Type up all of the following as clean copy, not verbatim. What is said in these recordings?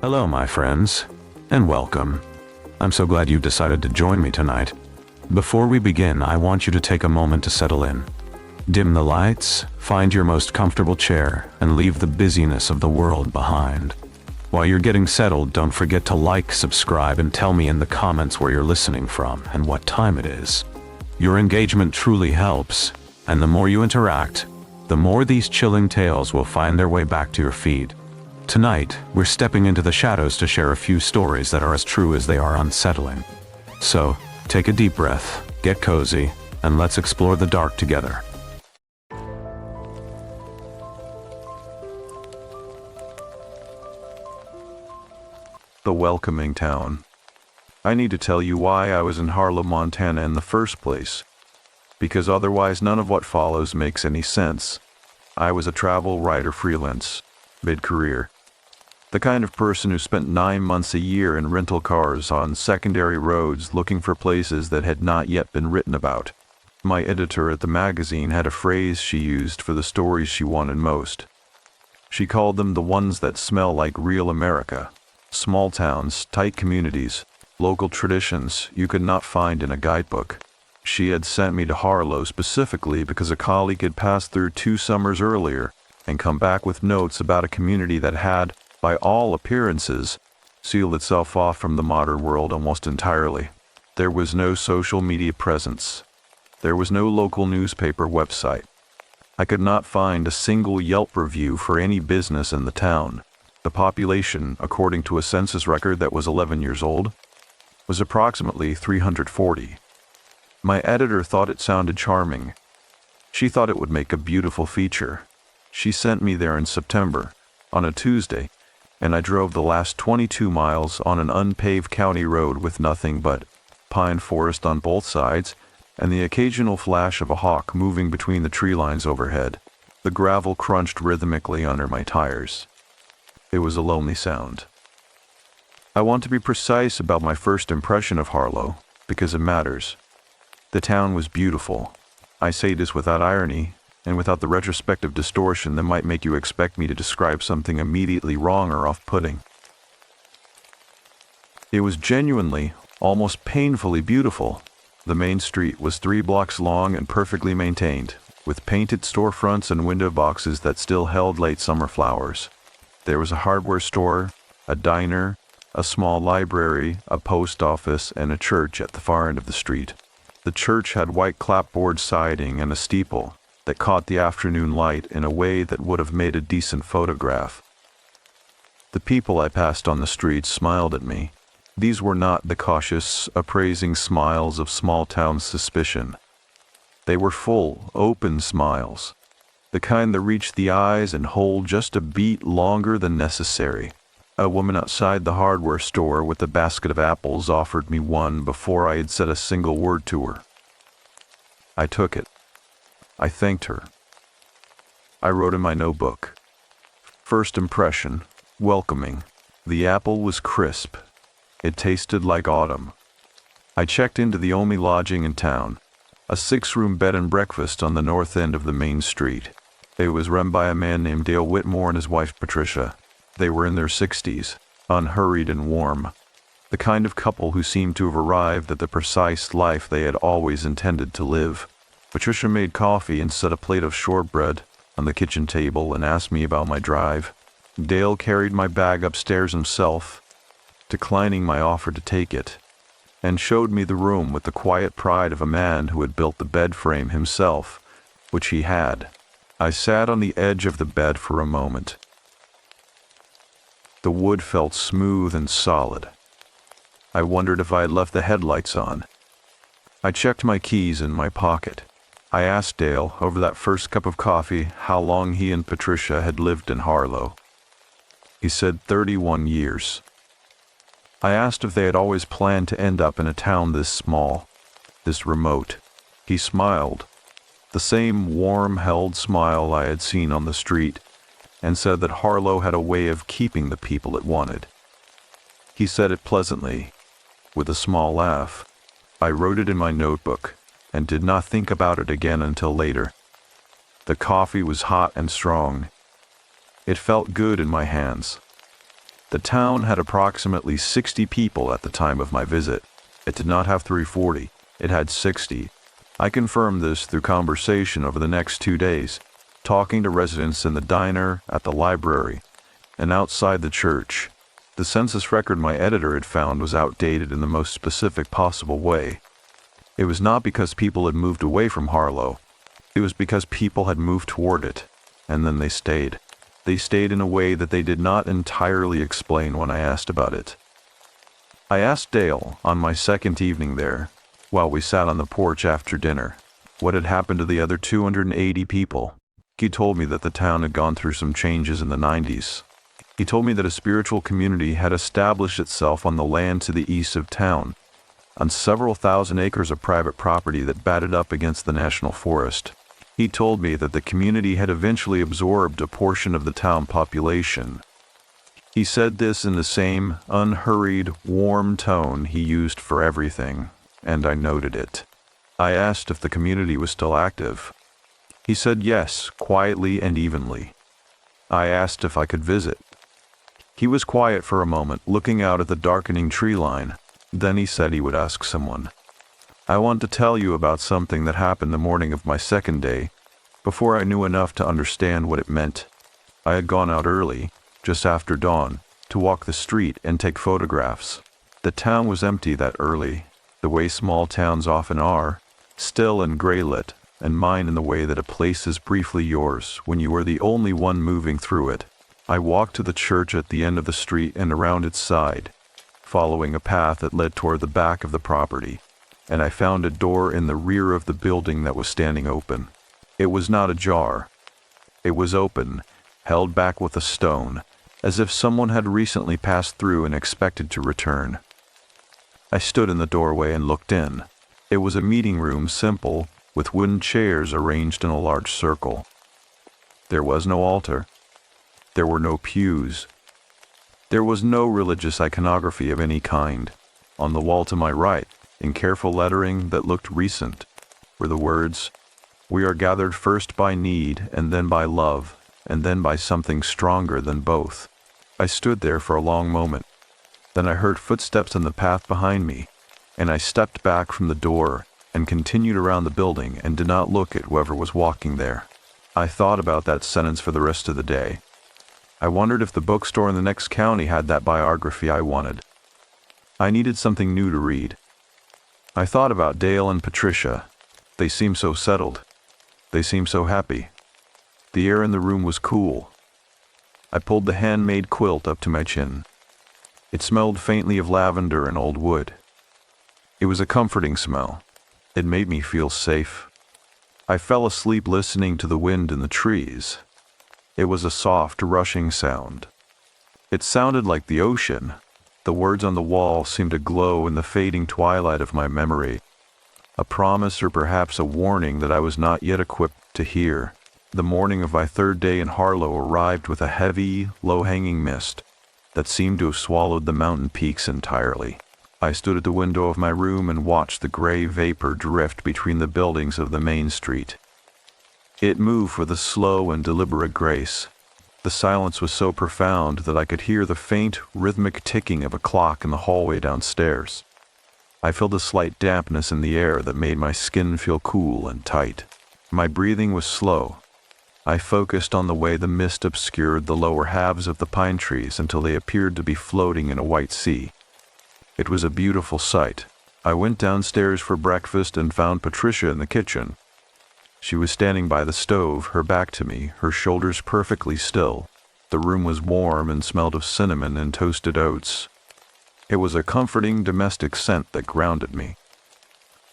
Hello, my friends, and welcome. I'm so glad you decided to join me tonight. Before we begin, I want you to take a moment to settle in. Dim the lights, find your most comfortable chair, and leave the busyness of the world behind. While you're getting settled, don't forget to like, subscribe, and tell me in the comments where you're listening from and what time it is. Your engagement truly helps, and the more you interact, the more these chilling tales will find their way back to your feed. Tonight, we're stepping into the shadows to share a few stories that are as true as they are unsettling. So, take a deep breath, get cozy, and let's explore the dark together. The welcoming town. I need to tell you why I was in Harlo, Montana in the first place, because otherwise none of what follows makes any sense. I was a travel writer freelance, mid-career. The kind of person who spent 9 months a year in rental cars on secondary roads looking for places that had not yet been written about. My editor at the magazine had a phrase she used for the stories she wanted most. She called them the ones that smell like real America. Small towns, tight communities, local traditions you could not find in a guidebook. She had sent me to Harlo specifically because a colleague had passed through 2 summers earlier and come back with notes about a community that had, by all appearances, sealed itself off from the modern world almost entirely. There was no social media presence. There was no local newspaper website. I could not find a single Yelp review for any business in the town. The population, according to a census record that was 11 years old, was approximately 340. My editor thought it sounded charming. She thought it would make a beautiful feature. She sent me there in September, on a Tuesday, and I drove the last 22 miles on an unpaved county road with nothing but pine forest on both sides and the occasional flash of a hawk moving between the tree lines overhead. The gravel crunched rhythmically under my tires. It was a lonely sound. I want to be precise about my first impression of Harlo, because it matters. The town was beautiful. I say this without irony, and without the retrospective distortion that might make you expect me to describe something immediately wrong or off-putting. It was genuinely, almost painfully beautiful. The main street was 3 blocks long and perfectly maintained, with painted storefronts and window boxes that still held late summer flowers. There was a hardware store, a diner, a small library, a post office, and a church at the far end of the street. The church had white clapboard siding and a steeple that caught the afternoon light in a way that would have made a decent photograph. The people I passed on the streets smiled at me. These were not the cautious, appraising smiles of small-town suspicion. They were full, open smiles, the kind that reach the eyes and hold just a beat longer than necessary. A woman outside the hardware store with a basket of apples offered me one before I had said a single word to her. I took it. I thanked her. I wrote in my notebook. First impression, welcoming. The apple was crisp. It tasted like autumn. I checked into the only lodging in town, a 6-room bed and breakfast on the north end of the main street. It was run by a man named Dale Whitmore and his wife Patricia. They were in their 60s, unhurried and warm, the kind of couple who seemed to have arrived at the precise life they had always intended to live. Patricia made coffee and set a plate of shortbread on the kitchen table and asked me about my drive. Dale carried my bag upstairs himself, declining my offer to take it, and showed me the room with the quiet pride of a man who had built the bed frame himself, which he had. I sat on the edge of the bed for a moment. The wood felt smooth and solid. I wondered if I had left the headlights on. I checked my keys in my pocket. I asked Dale, over that first cup of coffee, how long he and Patricia had lived in Harlo. He said 31 years. I asked if they had always planned to end up in a town this small, this remote. He smiled, the same warm-held smile I had seen on the street, and said that Harlo had a way of keeping the people it wanted. He said it pleasantly, with a small laugh. I wrote it in my notebook. and did not think about it again until later. The coffee was hot and strong. It felt good in my hands. The town had approximately 60 people at the time of my visit. It did not have 340, it had 60. I confirmed this through conversation over the next 2 days, talking to residents in the diner, at the library, and outside the church. The census record my editor had found was outdated in the most specific possible way. It was not because people had moved away from Harlo. It was because people had moved toward it, and then they stayed. They stayed in a way that they did not entirely explain when I asked about it. I asked Dale, on my second evening there, while we sat on the porch after dinner, what had happened to the other 280 people. He told me that the town had gone through some changes in the 90s. He told me that a spiritual community had established itself on the land to the east of town, on several thousand acres of private property that batted up against the national forest. He told me that the community had eventually absorbed a portion of the town population. He said this in the same unhurried, warm tone he used for everything, and I noted it. I asked if the community was still active. He said yes, quietly and evenly. I asked if I could visit. He was quiet for a moment, looking out at the darkening tree line. Then he said he would ask someone. I want to tell you about something that happened the morning of my second day, before I knew enough to understand what it meant. I had gone out early, just after dawn, to walk the street and take photographs. The town was empty that early, the way small towns often are, still and gray-lit, and mine in the way that a place is briefly yours when you are the only one moving through it. I walked to the church at the end of the street and around its side, following a path that led toward the back of the property, and I found a door in the rear of the building that was standing open. It was not ajar. It was open, held back with a stone, as if someone had recently passed through and expected to return. I stood in the doorway and looked in. It was a meeting room, simple, with wooden chairs arranged in a large circle. There was no altar. There were no pews. There was no religious iconography of any kind. On the wall to my right, in careful lettering that looked recent, were the words, "We are gathered first by need, and then by love, and then by something stronger than both." I stood there for a long moment. Then I heard footsteps on the path behind me, and I stepped back from the door and continued around the building and did not look at whoever was walking there. I thought about that sentence for the rest of the day. I wondered if the bookstore in the next county had that biography I wanted. I needed something new to read. I thought about Dale and Patricia. They seemed so settled. They seemed so happy. The air in the room was cool. I pulled the handmade quilt up to my chin. It smelled faintly of lavender and old wood. It was a comforting smell. It made me feel safe. I fell asleep listening to the wind in the trees. It was a soft, rushing sound. It sounded like the ocean. The words on the wall seemed to glow in the fading twilight of my memory. A promise or perhaps a warning that I was not yet equipped to hear. The morning of my third day in Harlo arrived with a heavy, low-hanging mist that seemed to have swallowed the mountain peaks entirely. I stood at the window of my room and watched the gray vapor drift between the buildings of the main street. It moved with a slow and deliberate grace. The silence was so profound that I could hear the faint, rhythmic ticking of a clock in the hallway downstairs. I felt a slight dampness in the air that made my skin feel cool and tight. My breathing was slow. I focused on the way the mist obscured the lower halves of the pine trees until they appeared to be floating in a white sea. It was a beautiful sight. I went downstairs for breakfast and found Patricia in the kitchen. She was standing by the stove, her back to me, her shoulders perfectly still. The room was warm and smelled of cinnamon and toasted oats. It was a comforting domestic scent that grounded me.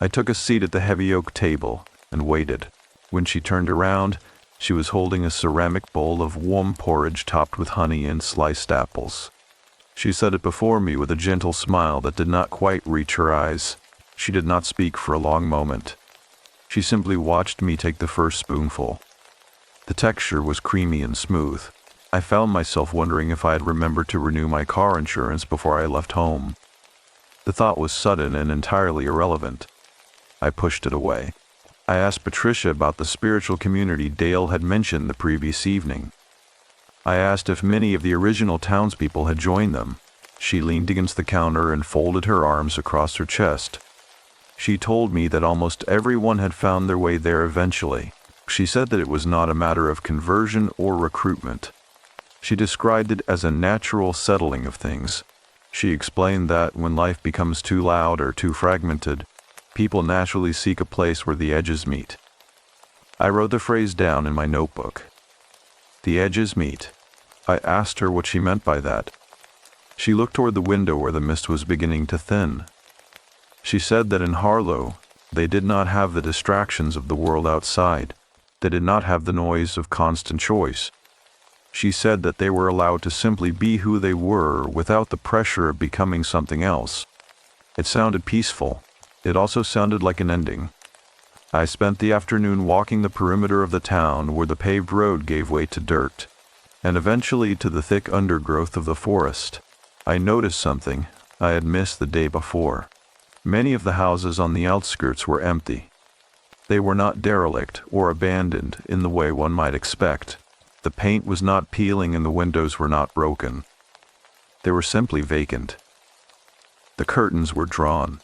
I took a seat at the heavy oak table and waited. When she turned around, she was holding a ceramic bowl of warm porridge topped with honey and sliced apples. She set it before me with a gentle smile that did not quite reach her eyes. She did not speak for a long moment. She simply watched me take the first spoonful. The texture was creamy and smooth. I found myself wondering if I had remembered to renew my car insurance before I left home. The thought was sudden and entirely irrelevant. I pushed it away. I asked Patricia about the spiritual community Dale had mentioned the previous evening. I asked if many of the original townspeople had joined them. She leaned against the counter and folded her arms across her chest. She told me that almost everyone had found their way there eventually. She said that it was not a matter of conversion or recruitment. She described it as a natural settling of things. She explained that when life becomes too loud or too fragmented, people naturally seek a place where the edges meet. I wrote the phrase down in my notebook. The edges meet. I asked her what she meant by that. She looked toward the window where the mist was beginning to thin. She said that in Harlo, they did not have the distractions of the world outside. They did not have the noise of constant choice. She said that they were allowed to simply be who they were without the pressure of becoming something else. It sounded peaceful. It also sounded like an ending. I spent the afternoon walking the perimeter of the town where the paved road gave way to dirt, and eventually to the thick undergrowth of the forest. I noticed something I had missed the day before. Many of the houses on the outskirts were empty. They were not derelict or abandoned in the way one might expect. The paint was not peeling and the windows were not broken. They were simply vacant. The curtains were drawn.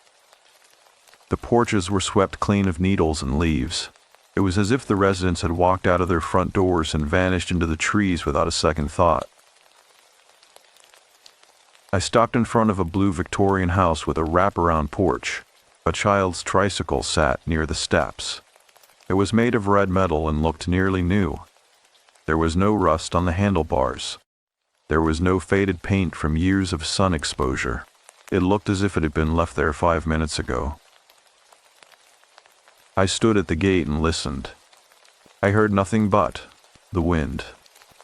The porches were swept clean of needles and leaves. It was as if the residents had walked out of their front doors and vanished into the trees without a second thought. I stopped in front of a blue Victorian house with a wraparound porch. A child's tricycle sat near the steps. It was made of red metal and looked nearly new. There was no rust on the handlebars. There was no faded paint from years of sun exposure. It looked as if it had been left there 5 minutes ago. I stood at the gate and listened. I heard nothing but the wind.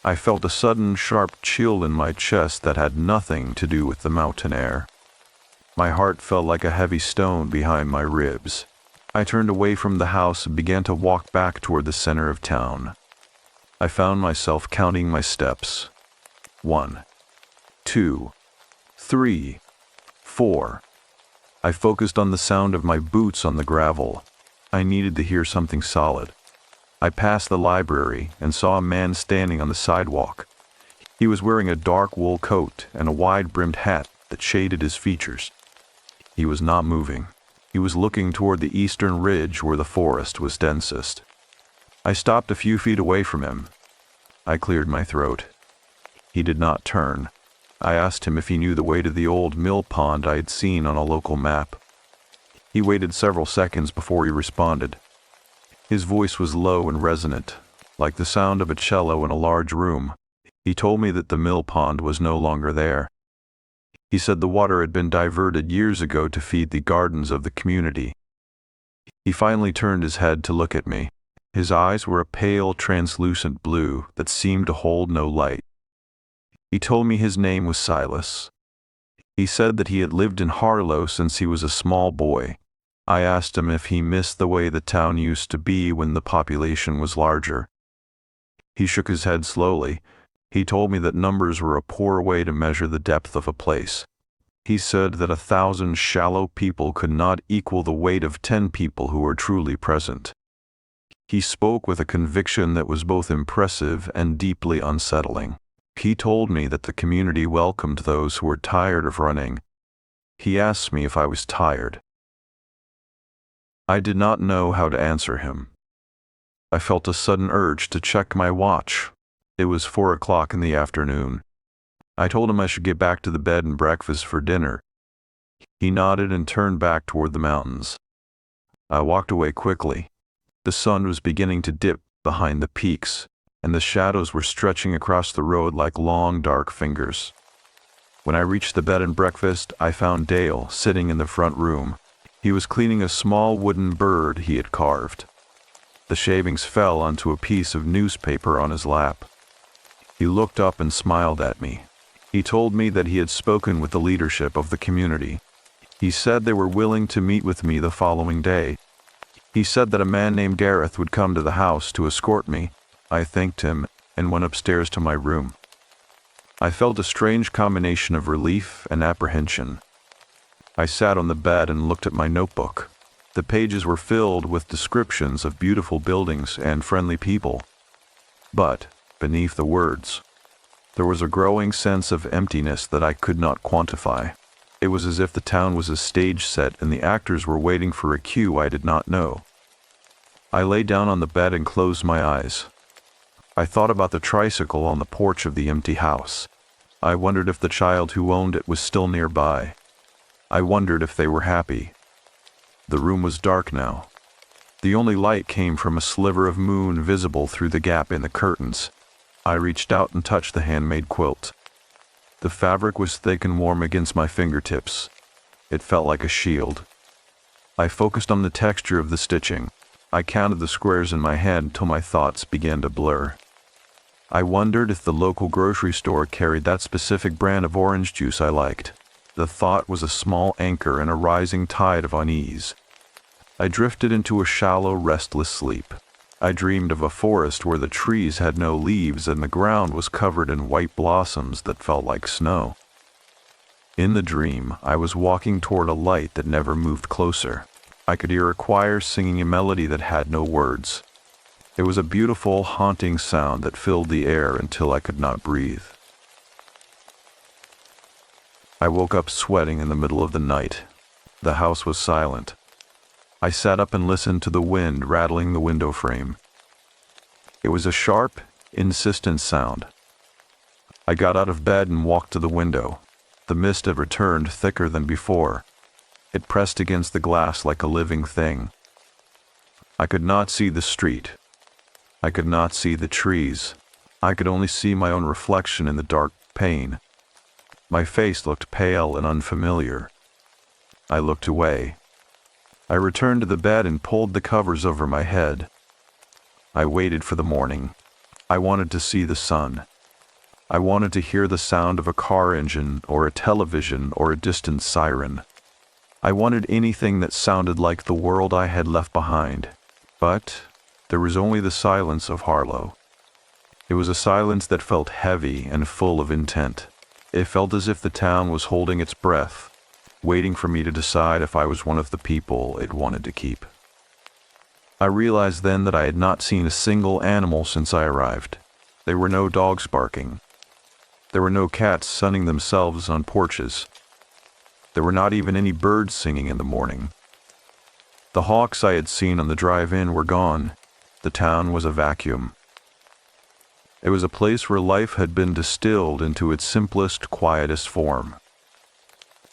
I felt a sudden sharp chill in my chest that had nothing to do with the mountain air. My heart felt like a heavy stone behind my ribs. I turned away from the house and began to walk back toward the center of town. I found myself counting my steps. 1, 2, 3, 4. I focused on the sound of my boots on the gravel. I needed to hear something solid. I passed the library and saw a man standing on the sidewalk. He was wearing a dark wool coat and a wide-brimmed hat that shaded his features. He was not moving. He was looking toward the eastern ridge where the forest was densest. I stopped a few feet away from him. I cleared my throat. He did not turn. I asked him if he knew the way to the old mill pond I had seen on a local map. He waited several seconds before he responded. His voice was low and resonant, like the sound of a cello in a large room. He told me that the mill pond was no longer there. He said the water had been diverted years ago to feed the gardens of the community. He finally turned his head to look at me. His eyes were a pale, translucent blue that seemed to hold no light. He told me his name was Silas. He said that he had lived in Harlo since he was a small boy. I asked him if he missed the way the town used to be when the population was larger. He shook his head slowly. He told me that numbers were a poor way to measure the depth of a place. He said that 1,000 shallow people could not equal the weight of 10 people who were truly present. He spoke with a conviction that was both impressive and deeply unsettling. He told me that the community welcomed those who were tired of running. He asked me if I was tired. I did not know how to answer him. I felt a sudden urge to check my watch. It was 4 o'clock in the afternoon. I told him I should get back to the bed and breakfast for dinner. He nodded and turned back toward the mountains. I walked away quickly. The sun was beginning to dip behind the peaks, and the shadows were stretching across the road like long, dark fingers. When I reached the bed and breakfast, I found Dale sitting in the front room. He was cleaning a small wooden bird he had carved. The shavings fell onto a piece of newspaper on his lap. He looked up and smiled at me. He told me that he had spoken with the leadership of the community. He said they were willing to meet with me the following day. He said that a man named Gareth would come to the house to escort me. I thanked him and went upstairs to my room. I felt a strange combination of relief and apprehension. I sat on the bed and looked at my notebook. The pages were filled with descriptions of beautiful buildings and friendly people. But, beneath the words, there was a growing sense of emptiness that I could not quantify. It was as if the town was a stage set and the actors were waiting for a cue I did not know. I lay down on the bed and closed my eyes. I thought about the tricycle on the porch of the empty house. I wondered if the child who owned it was still nearby. I wondered if they were happy. The room was dark now. The only light came from a sliver of moon visible through the gap in the curtains. I reached out and touched the handmade quilt. The fabric was thick and warm against my fingertips. It felt like a shield. I focused on the texture of the stitching. I counted the squares in my head until my thoughts began to blur. I wondered if the local grocery store carried that specific brand of orange juice I liked. The thought was a small anchor in a rising tide of unease. I drifted into a shallow, restless sleep. I dreamed of a forest where the trees had no leaves and the ground was covered in white blossoms that felt like snow. In the dream, I was walking toward a light that never moved closer. I could hear a choir singing a melody that had no words. It was a beautiful, haunting sound that filled the air until I could not breathe. I woke up sweating in the middle of the night. The house was silent. I sat up and listened to the wind rattling the window frame. It was a sharp, insistent sound. I got out of bed and walked to the window. The mist had returned thicker than before. It pressed against the glass like a living thing. I could not see the street. I could not see the trees. I could only see my own reflection in the dark pane. My face looked pale and unfamiliar. I looked away. I returned to the bed and pulled the covers over my head. I waited for the morning. I wanted to see the sun. I wanted to hear the sound of a car engine or a television or a distant siren. I wanted anything that sounded like the world I had left behind. But there was only the silence of Harlo. It was a silence that felt heavy and full of intent. It felt as if the town was holding its breath, waiting for me to decide if I was one of the people it wanted to keep. I realized then that I had not seen a single animal since I arrived. There were no dogs barking. There were no cats sunning themselves on porches. There were not even any birds singing in the morning. The hawks I had seen on the drive-in were gone. The town was a vacuum. It was a place where life had been distilled into its simplest, quietest form.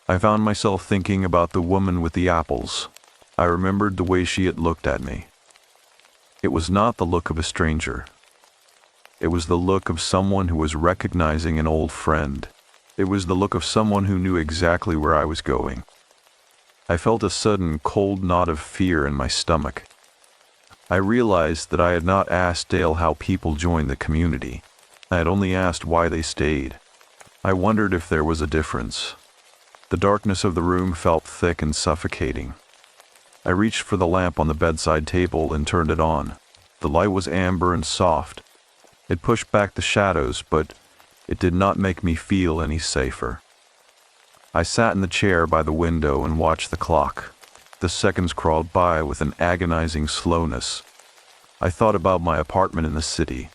I found myself thinking about the woman with the apples. I remembered the way she had looked at me. It was not the look of a stranger. It was the look of someone who was recognizing an old friend. It was the look of someone who knew exactly where I was going. I felt a sudden cold knot of fear in my stomach. I realized that I had not asked Dale how people joined the community. I had only asked why they stayed. I wondered if there was a difference. The darkness of the room felt thick and suffocating. I reached for the lamp on the bedside table and turned it on. The light was amber and soft. It pushed back the shadows, but it did not make me feel any safer. I sat in the chair by the window and watched the clock. The seconds crawled by with an agonizing slowness. I thought about my apartment in the city.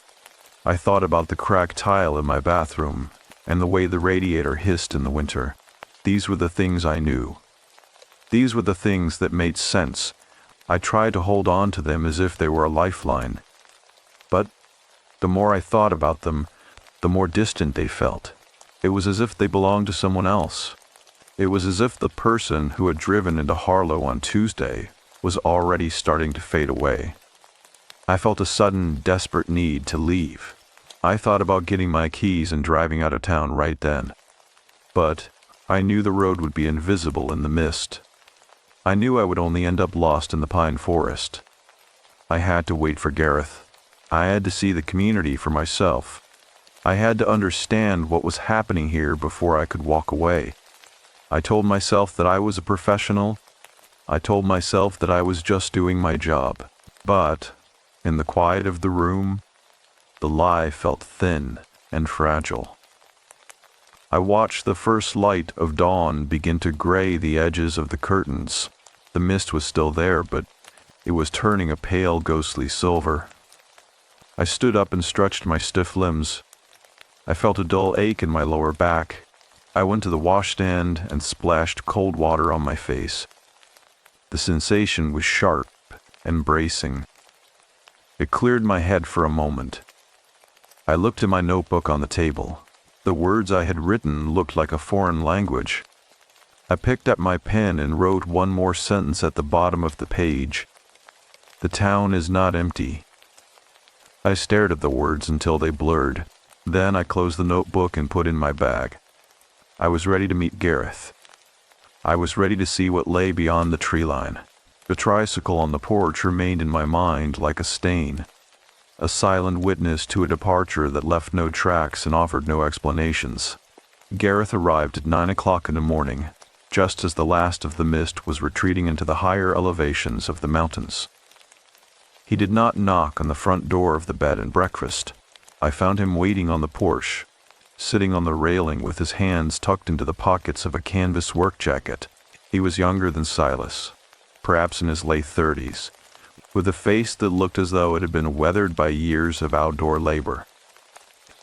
I thought about the cracked tile in my bathroom and the way the radiator hissed in the winter. These were the things I knew. These were the things that made sense. I tried to hold on to them as if they were a lifeline. But the more I thought about them, the more distant they felt. It was as if they belonged to someone else. It was as if the person who had driven into Harlo on Tuesday was already starting to fade away. I felt a sudden, desperate need to leave. I thought about getting my keys and driving out of town right then. But I knew the road would be invisible in the mist. I knew I would only end up lost in the pine forest. I had to wait for Gareth. I had to see the community for myself. I had to understand what was happening here before I could walk away. I told myself that I was a professional. I told myself that I was just doing my job. But, in the quiet of the room, the lie felt thin and fragile. I watched the first light of dawn begin to gray the edges of the curtains. The mist was still there, but it was turning a pale, ghostly silver. I stood up and stretched my stiff limbs. I felt a dull ache in my lower back. I went to the washstand and splashed cold water on my face. The sensation was sharp and bracing. It cleared my head for a moment. I looked at my notebook on the table. The words I had written looked like a foreign language. I picked up my pen and wrote one more sentence at the bottom of the page. The town is not empty. I stared at the words until they blurred. Then I closed the notebook and put in my bag. I was ready to meet Gareth. I was ready to see what lay beyond the tree line. The tricycle on the porch remained in my mind like a stain, a silent witness to a departure that left no tracks and offered no explanations. Gareth arrived at 9 o'clock in the morning, just as the last of the mist was retreating into the higher elevations of the mountains. He did not knock on the front door of the bed and breakfast. I found him waiting on the porch, sitting on the railing with his hands tucked into the pockets of a canvas work jacket. He was younger than Silas, perhaps in his late 30s, with a face that looked as though it had been weathered by years of outdoor labor.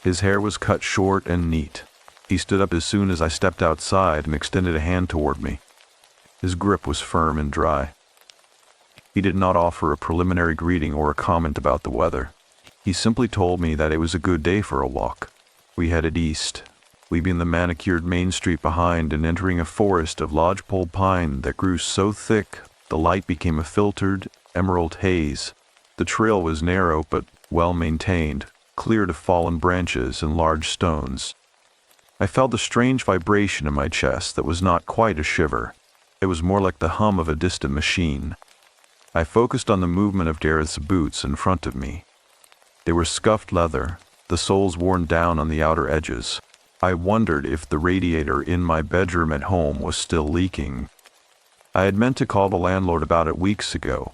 His hair was cut short and neat. He stood up as soon as I stepped outside and extended a hand toward me. His grip was firm and dry. He did not offer a preliminary greeting or a comment about the weather. He simply told me that it was a good day for a walk. We headed east, leaving the manicured main street behind and entering a forest of lodgepole pine that grew so thick the light became a filtered, emerald haze. The trail was narrow but well maintained, cleared of fallen branches and large stones. I felt a strange vibration in my chest that was not quite a shiver. It was more like the hum of a distant machine. I focused on the movement of Gareth's boots in front of me. They were scuffed leather, the soles worn down on the outer edges. I wondered if the radiator in my bedroom at home was still leaking. I had meant to call the landlord about it weeks ago.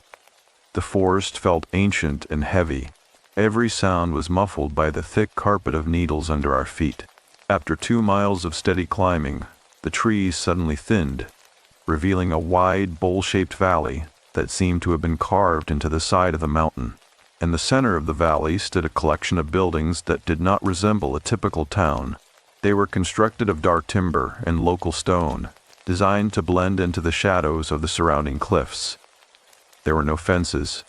The forest felt ancient and heavy. Every sound was muffled by the thick carpet of needles under our feet. After 2 miles of steady climbing, the trees suddenly thinned, revealing a wide, bowl-shaped valley that seemed to have been carved into the side of the mountain. In the center of the valley stood a collection of buildings that did not resemble a typical town. They were constructed of dark timber and local stone, designed to blend into the shadows of the surrounding cliffs. There were no fences.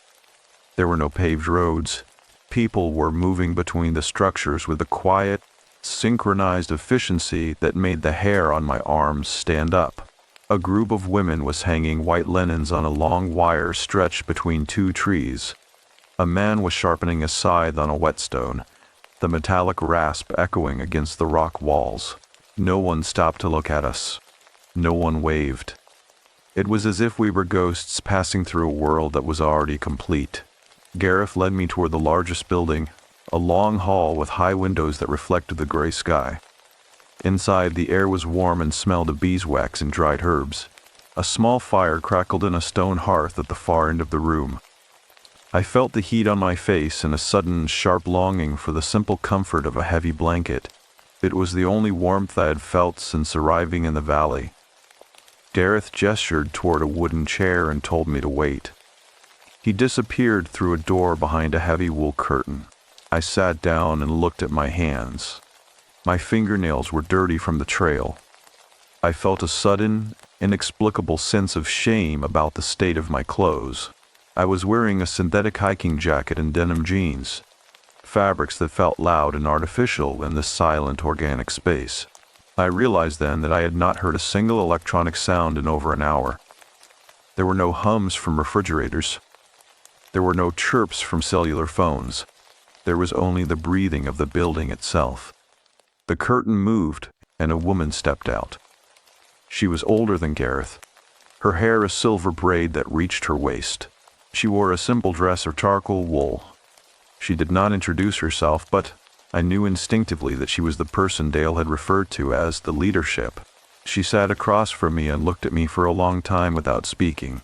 There were no paved roads. People were moving between the structures with a quiet, synchronized efficiency that made the hair on my arms stand up. A group of women was hanging white linens on a long wire stretched between 2 trees. A man was sharpening a scythe on a whetstone, the metallic rasp echoing against the rock walls. No one stopped to look at us. No one waved. It was as if we were ghosts passing through a world that was already complete. Gareth led me toward the largest building, a long hall with high windows that reflected the gray sky. Inside, the air was warm and smelled of beeswax and dried herbs. A small fire crackled in a stone hearth at the far end of the room. I felt the heat on my face and a sudden, sharp longing for the simple comfort of a heavy blanket. It was the only warmth I had felt since arriving in the valley. Gareth gestured toward a wooden chair and told me to wait. He disappeared through a door behind a heavy wool curtain. I sat down and looked at my hands. My fingernails were dirty from the trail. I felt a sudden, inexplicable sense of shame about the state of my clothes. I was wearing a synthetic hiking jacket and denim jeans, fabrics that felt loud and artificial in this silent, organic space. I realized then that I had not heard a single electronic sound in over an hour. There were no hums from refrigerators. There were no chirps from cellular phones. There was only the breathing of the building itself. The curtain moved, and a woman stepped out. She was older than Gareth, her hair a silver braid that reached her waist. She wore a simple dress of charcoal wool. She did not introduce herself, but I knew instinctively that she was the person Dale had referred to as the leadership. She sat across from me and looked at me for a long time without speaking.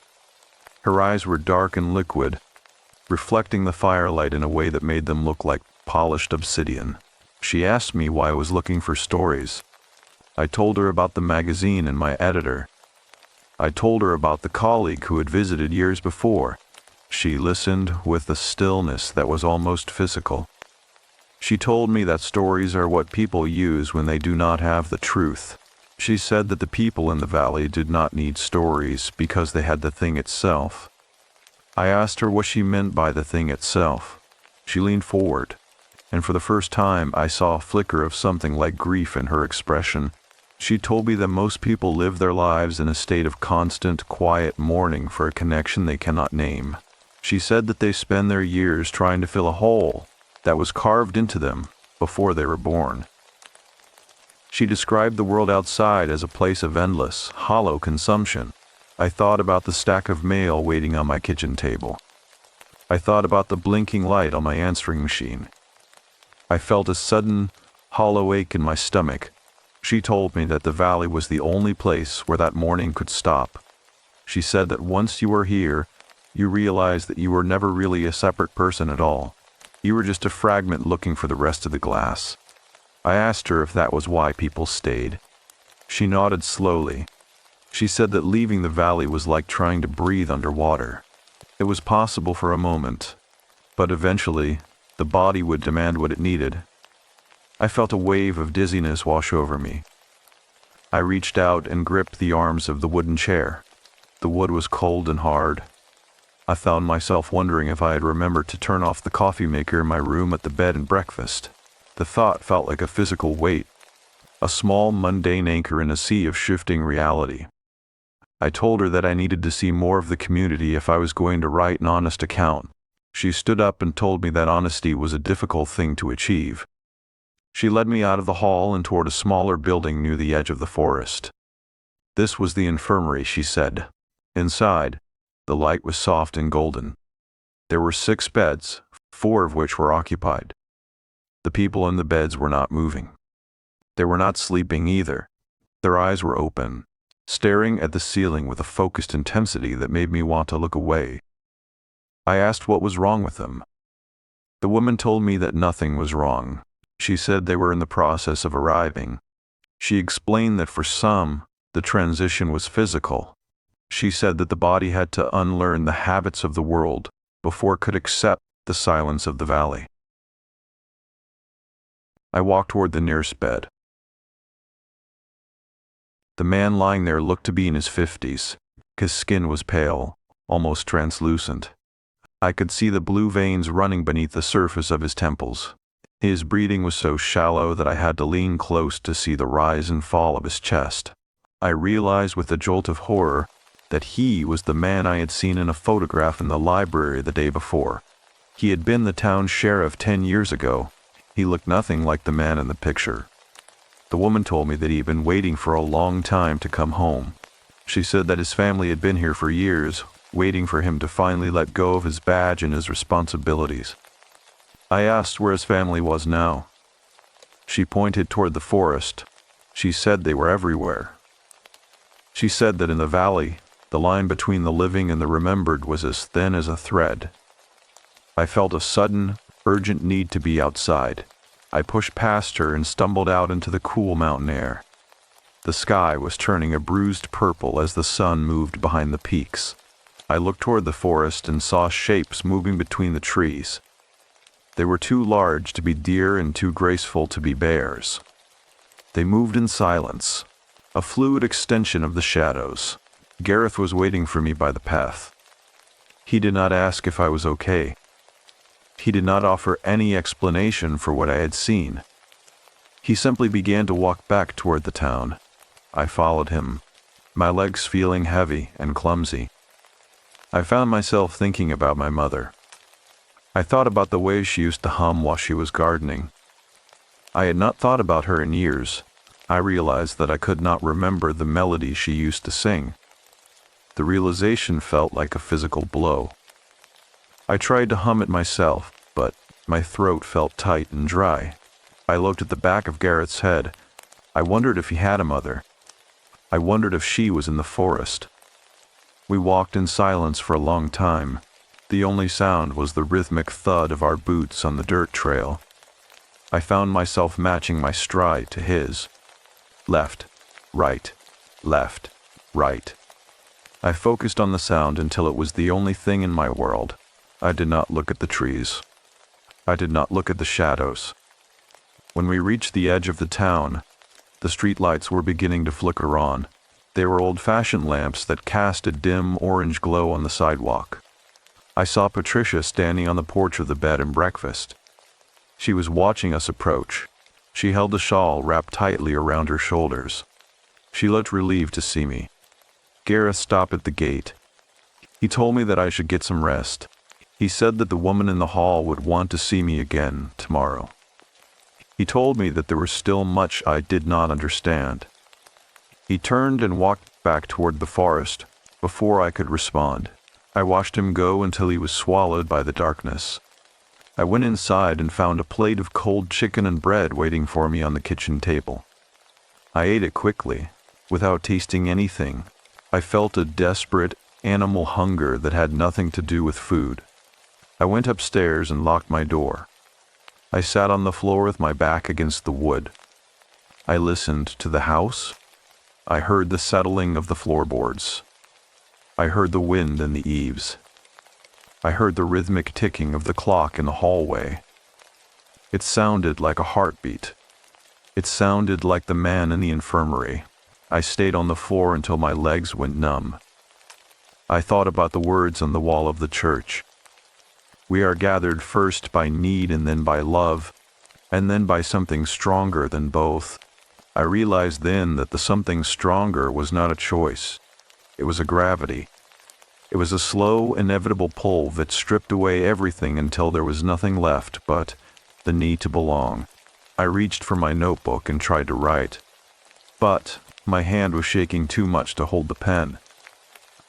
Her eyes were dark and liquid, reflecting the firelight in a way that made them look like polished obsidian. She asked me why I was looking for stories. I told her about the magazine and my editor. I told her about the colleague who had visited years before. She listened with a stillness that was almost physical. She told me that stories are what people use when they do not have the truth. She said that the people in the valley did not need stories because they had the thing itself. I asked her what she meant by the thing itself. She leaned forward, and for the first time I saw a flicker of something like grief in her expression. She told me that most people live their lives in a state of constant, quiet mourning for a connection they cannot name. She said that they spend their years trying to fill a hole that was carved into them before they were born. She described the world outside as a place of endless, hollow consumption. I thought about the stack of mail waiting on my kitchen table. I thought about the blinking light on my answering machine. I felt a sudden, hollow ache in my stomach. She told me that the valley was the only place where that mourning could stop. She said that once you were here, you realized that you were never really a separate person at all. You were just a fragment looking for the rest of the glass. I asked her if that was why people stayed. She nodded slowly. She said that leaving the valley was like trying to breathe underwater. It was possible for a moment, but eventually, the body would demand what it needed. I felt a wave of dizziness wash over me. I reached out and gripped the arms of the wooden chair. The wood was cold and hard. I found myself wondering if I had remembered to turn off the coffee maker in my room at the bed and breakfast. The thought felt like a physical weight, a small, mundane anchor in a sea of shifting reality. I told her that I needed to see more of the community if I was going to write an honest account. She stood up and told me that honesty was a difficult thing to achieve. She led me out of the hall and toward a smaller building near the edge of the forest. This was the infirmary, she said. Inside, the light was soft and golden. There were 6 beds, 4 of which were occupied. The people in the beds were not moving. They were not sleeping either. Their eyes were open, staring at the ceiling with a focused intensity that made me want to look away. I asked what was wrong with them. The woman told me that nothing was wrong. She said they were in the process of arriving. She explained that for some, the transition was physical. She said that the body had to unlearn the habits of the world before it could accept the silence of the valley. I walked toward the nearest bed. The man lying there looked to be in his 50s. His skin was pale, almost translucent. I could see the blue veins running beneath the surface of his temples. His breathing was so shallow that I had to lean close to see the rise and fall of his chest. I realized with a jolt of horror that he was the man I had seen in a photograph in the library the day before. He had been the town sheriff 10 years ago. He looked nothing like the man in the picture. The woman told me that he had been waiting for a long time to come home. She said that his family had been here for years, waiting for him to finally let go of his badge and his responsibilities. I asked where his family was now. She pointed toward the forest. She said they were everywhere. She said that in the valley, the line between the living and the remembered was as thin as a thread. I felt a sudden, urgent need to be outside. I pushed past her and stumbled out into the cool mountain air. The sky was turning a bruised purple as the sun moved behind the peaks. I looked toward the forest and saw shapes moving between the trees. They were too large to be deer and too graceful to be bears. They moved in silence, a fluid extension of the shadows. Gareth was waiting for me by the path. He did not ask if I was okay. He did not offer any explanation for what I had seen. He simply began to walk back toward the town. I followed him, my legs feeling heavy and clumsy. I found myself thinking about my mother. I thought about the way she used to hum while she was gardening. I had not thought about her in years. I realized that I could not remember the melody she used to sing. The realization felt like a physical blow. I tried to hum it myself, but my throat felt tight and dry. I looked at the back of Gareth's head. I wondered if he had a mother. I wondered if she was in the forest. We walked in silence for a long time. The only sound was the rhythmic thud of our boots on the dirt trail. I found myself matching my stride to his. Left, right, left, right. I focused on the sound until it was the only thing in my world. I did not look at the trees. I did not look at the shadows. When we reached the edge of the town, the streetlights were beginning to flicker on. They were old-fashioned lamps that cast a dim orange glow on the sidewalk. I saw Patricia standing on the porch of the bed and breakfast. She was watching us approach. She held a shawl wrapped tightly around her shoulders. She looked relieved to see me. Gareth stopped at the gate. He told me that I should get some rest. He said that the woman in the hall would want to see me again tomorrow. He told me that there was still much I did not understand. He turned and walked back toward the forest. Before I could respond, I watched him go until he was swallowed by the darkness. I went inside and found a plate of cold chicken and bread waiting for me on the kitchen table. I ate it quickly, without tasting anything. I felt a desperate, animal hunger that had nothing to do with food. I went upstairs and locked my door. I sat on the floor with my back against the wood. I listened to the house. I heard the settling of the floorboards. I heard the wind in the eaves. I heard the rhythmic ticking of the clock in the hallway. It sounded like a heartbeat. It sounded like the man in the infirmary. I stayed on the floor until my legs went numb. I thought about the words on the wall of the church. We are gathered first by need and then by love, and then by something stronger than both. I realized then that the something stronger was not a choice. It was a gravity. It was a slow, inevitable pull that stripped away everything until there was nothing left but the need to belong. I reached for my notebook and tried to write, but my hand was shaking too much to hold the pen.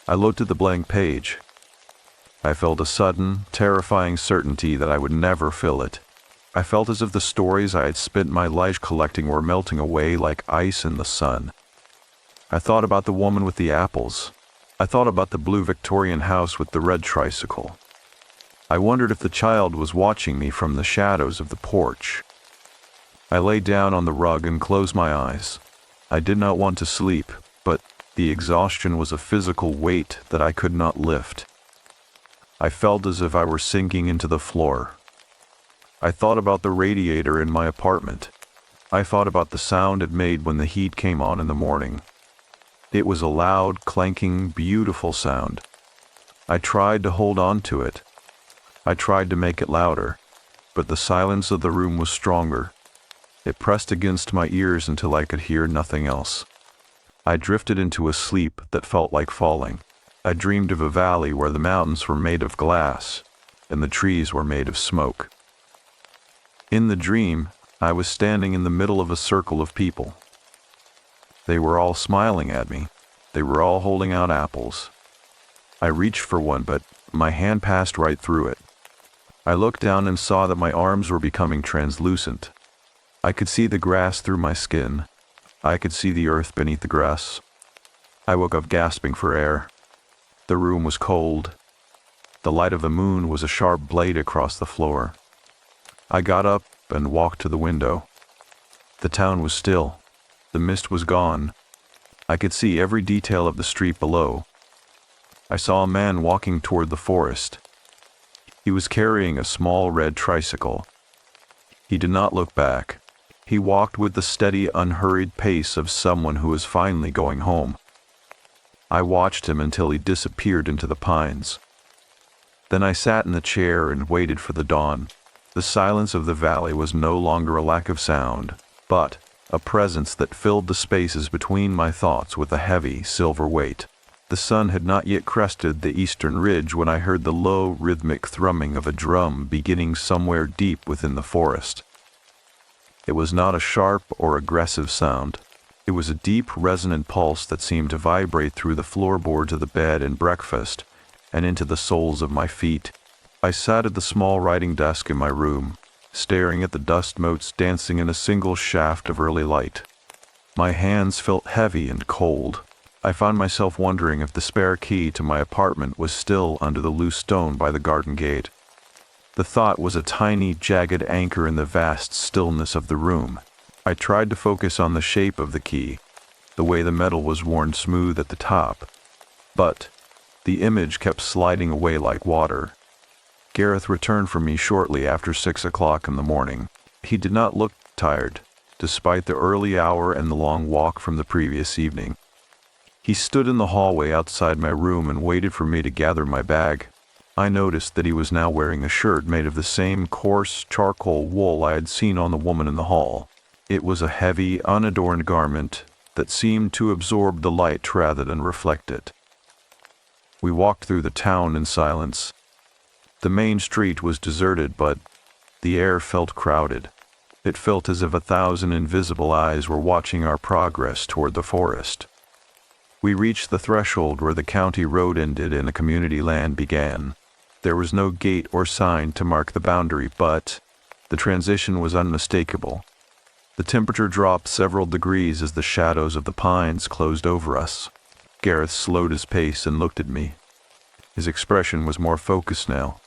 I looked at the blank page. I felt a sudden, terrifying certainty that I would never fill it. I felt as if the stories I had spent my life collecting were melting away like ice in the sun. I thought about the woman with the apples. I thought about the blue Victorian house with the red tricycle. I wondered if the child was watching me from the shadows of the porch. I lay down on the rug and closed my eyes. I did not want to sleep, but the exhaustion was a physical weight that I could not lift. I felt as if I were sinking into the floor. I thought about the radiator in my apartment. I thought about the sound it made when the heat came on in the morning. It was a loud, clanking, beautiful sound. I tried to hold on to it. I tried to make it louder, but the silence of the room was stronger. It pressed against my ears until I could hear nothing else. I drifted into a sleep that felt like falling. I dreamed of a valley where the mountains were made of glass and the trees were made of smoke. In the dream, I was standing in the middle of a circle of people. They were all smiling at me. They were all holding out apples. I reached for one, but my hand passed right through it. I looked down and saw that my arms were becoming translucent. I could see the grass through my skin. I could see the earth beneath the grass. I woke up gasping for air. The room was cold. The light of the moon was a sharp blade across the floor. I got up and walked to the window. The town was still. The mist was gone. I could see every detail of the street below. I saw a man walking toward the forest. He was carrying a small red tricycle. He did not look back. He walked with the steady, unhurried pace of someone who is finally going home. I watched him until he disappeared into the pines. Then I sat in the chair and waited for the dawn. The silence of the valley was no longer a lack of sound, but a presence that filled the spaces between my thoughts with a heavy, silver weight. The sun had not yet crested the eastern ridge when I heard the low, rhythmic thrumming of a drum beginning somewhere deep within the forest. It was not a sharp or aggressive sound. It was a deep, resonant pulse that seemed to vibrate through the floorboards of the bed and breakfast and into the soles of my feet. I sat at the small writing desk in my room, staring at the dust motes dancing in a single shaft of early light. My hands felt heavy and cold. I found myself wondering if the spare key to my apartment was still under the loose stone by the garden gate. The thought was a tiny, jagged anchor in the vast stillness of the room. I tried to focus on the shape of the key, the way the metal was worn smooth at the top. But the image kept sliding away like water. Gareth returned for me shortly after 6 o'clock in the morning. He did not look tired, despite the early hour and the long walk from the previous evening. He stood in the hallway outside my room and waited for me to gather my bag. I noticed that he was now wearing a shirt made of the same coarse charcoal wool I had seen on the woman in the hall. It was a heavy, unadorned garment that seemed to absorb the light rather than reflect it. We walked through the town in silence. The main street was deserted, but the air felt crowded. It felt as if 1,000 invisible eyes were watching our progress toward the forest. We reached the threshold where the county road ended and the community land began. There was no gate or sign to mark the boundary, but the transition was unmistakable. The temperature dropped several degrees as the shadows of the pines closed over us. Gareth slowed his pace and looked at me. His expression was more focused now,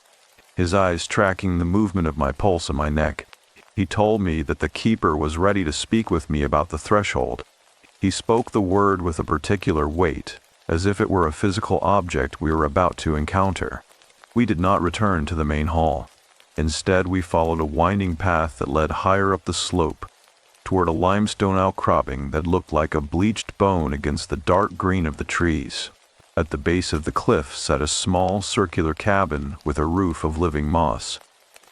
his eyes tracking the movement of my pulse and my neck. He told me that the keeper was ready to speak with me about the threshold. He spoke the word with a particular weight, as if it were a physical object we were about to encounter. We did not return to the main hall. Instead, we followed a winding path that led higher up the slope, toward a limestone outcropping that looked like a bleached bone against the dark green of the trees. At the base of the cliff sat a small circular cabin with a roof of living moss.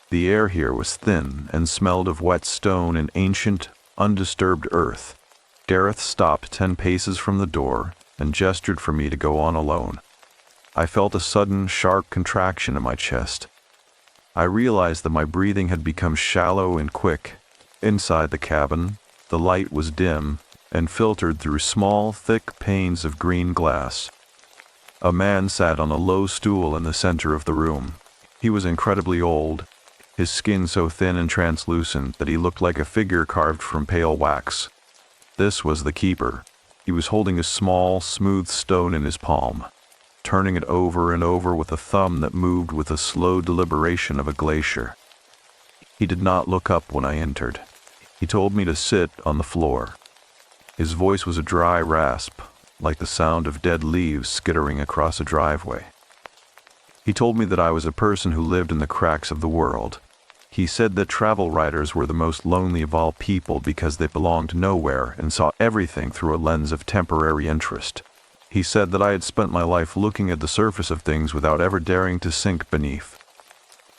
The air here was thin and smelled of wet stone and ancient, undisturbed earth. Gareth stopped 10 paces from the door and gestured for me to go on alone. I felt a sudden, sharp contraction in my chest. I realized that my breathing had become shallow and quick. Inside the cabin, the light was dim and filtered through small, thick panes of green glass. A man sat on a low stool in the center of the room. He was incredibly old, his skin so thin and translucent that he looked like a figure carved from pale wax. This was the keeper. He was holding a small, smooth stone in his palm, turning it over and over with a thumb that moved with the slow deliberation of a glacier. He did not look up when I entered. He told me to sit on the floor. His voice was a dry rasp, like the sound of dead leaves skittering across a driveway. He told me that I was a person who lived in the cracks of the world. He said that travel writers were the most lonely of all people because they belonged nowhere and saw everything through a lens of temporary interest. He said that I had spent my life looking at the surface of things without ever daring to sink beneath.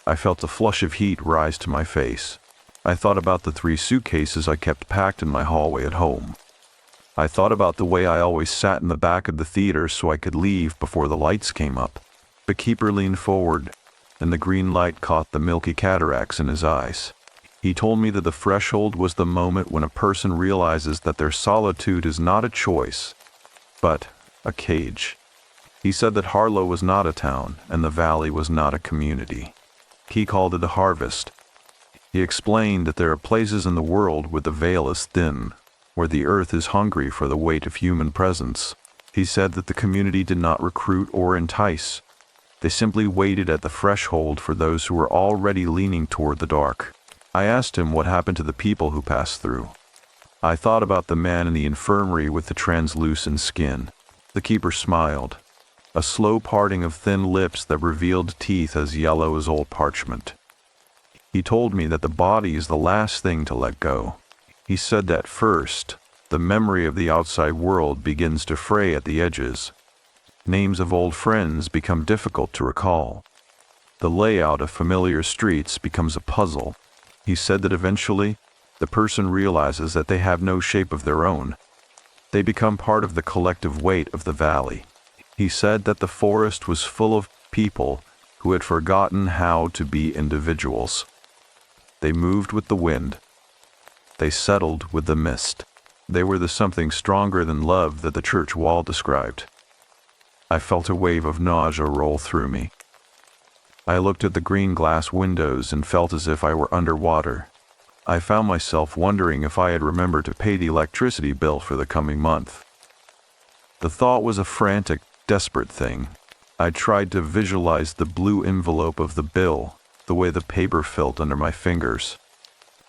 I felt a flush of heat rise to my face. I thought about the 3 suitcases I kept packed in my hallway at home. I thought about the way I always sat in the back of the theater so I could leave before the lights came up. The keeper leaned forward, and the green light caught the milky cataracts in his eyes. He told me that the threshold was the moment when a person realizes that their solitude is not a choice, but a cage. He said that Harlo was not a town, and the valley was not a community. He called it a harvest. He explained that there are places in the world where the veil is thin, where the earth is hungry for the weight of human presence. He said that the community did not recruit or entice. They simply waited at the threshold for those who were already leaning toward the dark. I asked him what happened to the people who passed through. I thought about the man in the infirmary with the translucent skin. The keeper smiled, a slow parting of thin lips that revealed teeth as yellow as old parchment. He told me that the body is the last thing to let go. He said that first, the memory of the outside world begins to fray at the edges. Names of old friends become difficult to recall. The layout of familiar streets becomes a puzzle. He said that eventually, the person realizes that they have no shape of their own. They become part of the collective weight of the valley. He said that the forest was full of people who had forgotten how to be individuals. They moved with the wind. They settled with the mist. They were the something stronger than love that the church wall described. I felt a wave of nausea roll through me. I looked at the green glass windows and felt as if I were underwater. I found myself wondering if I had remembered to pay the electricity bill for the coming month. The thought was a frantic, desperate thing. I tried to visualize the blue envelope of the bill, the way the paper felt under my fingers.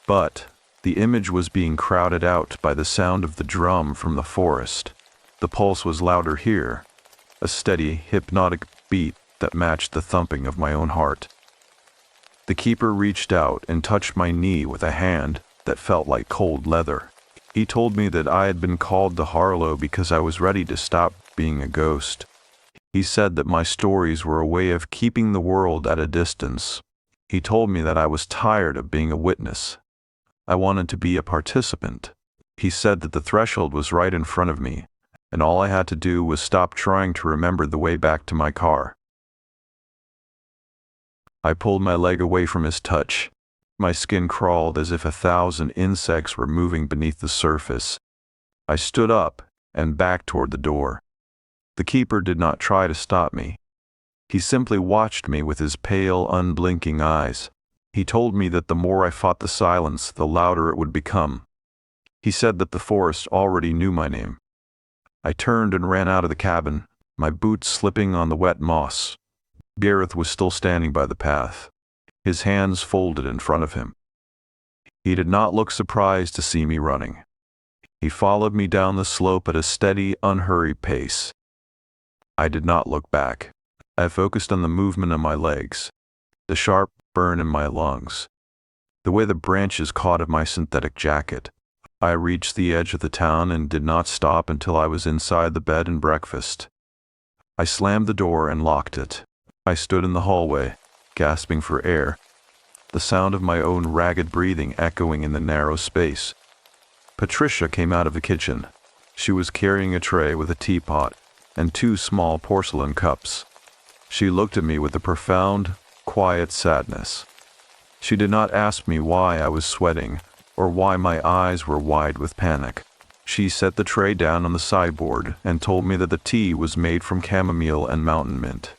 But the image was being crowded out by the sound of the drum from the forest. The pulse was louder here, a steady, hypnotic beat that matched the thumping of my own heart. The keeper reached out and touched my knee with a hand that felt like cold leather. He told me that I had been called to Harlo because I was ready to stop being a ghost. He said that my stories were a way of keeping the world at a distance. He told me that I was tired of being a witness. I wanted to be a participant. He said that the threshold was right in front of me, and all I had to do was stop trying to remember the way back to my car. I pulled my leg away from his touch. My skin crawled as if 1,000 insects were moving beneath the surface. I stood up and backed toward the door. The keeper did not try to stop me. He simply watched me with his pale, unblinking eyes. He told me that the more I fought the silence, the louder it would become. He said that the forest already knew my name. I turned and ran out of the cabin, my boots slipping on the wet moss. Gareth was still standing by the path, his hands folded in front of him. He did not look surprised to see me running. He followed me down the slope at a steady, unhurried pace. I did not look back. I focused on the movement of my legs, the sharp burn in my lungs, the way the branches caught at my synthetic jacket. I reached the edge of the town and did not stop until I was inside the bed and breakfast. I slammed the door and locked it. I stood in the hallway, gasping for air, the sound of my own ragged breathing echoing in the narrow space. Patricia came out of the kitchen. She was carrying a tray with a teapot and 2 small porcelain cups. She looked at me with a profound, quiet sadness. She did not ask me why I was sweating or why my eyes were wide with panic. She set the tray down on the sideboard and told me that the tea was made from chamomile and mountain mint.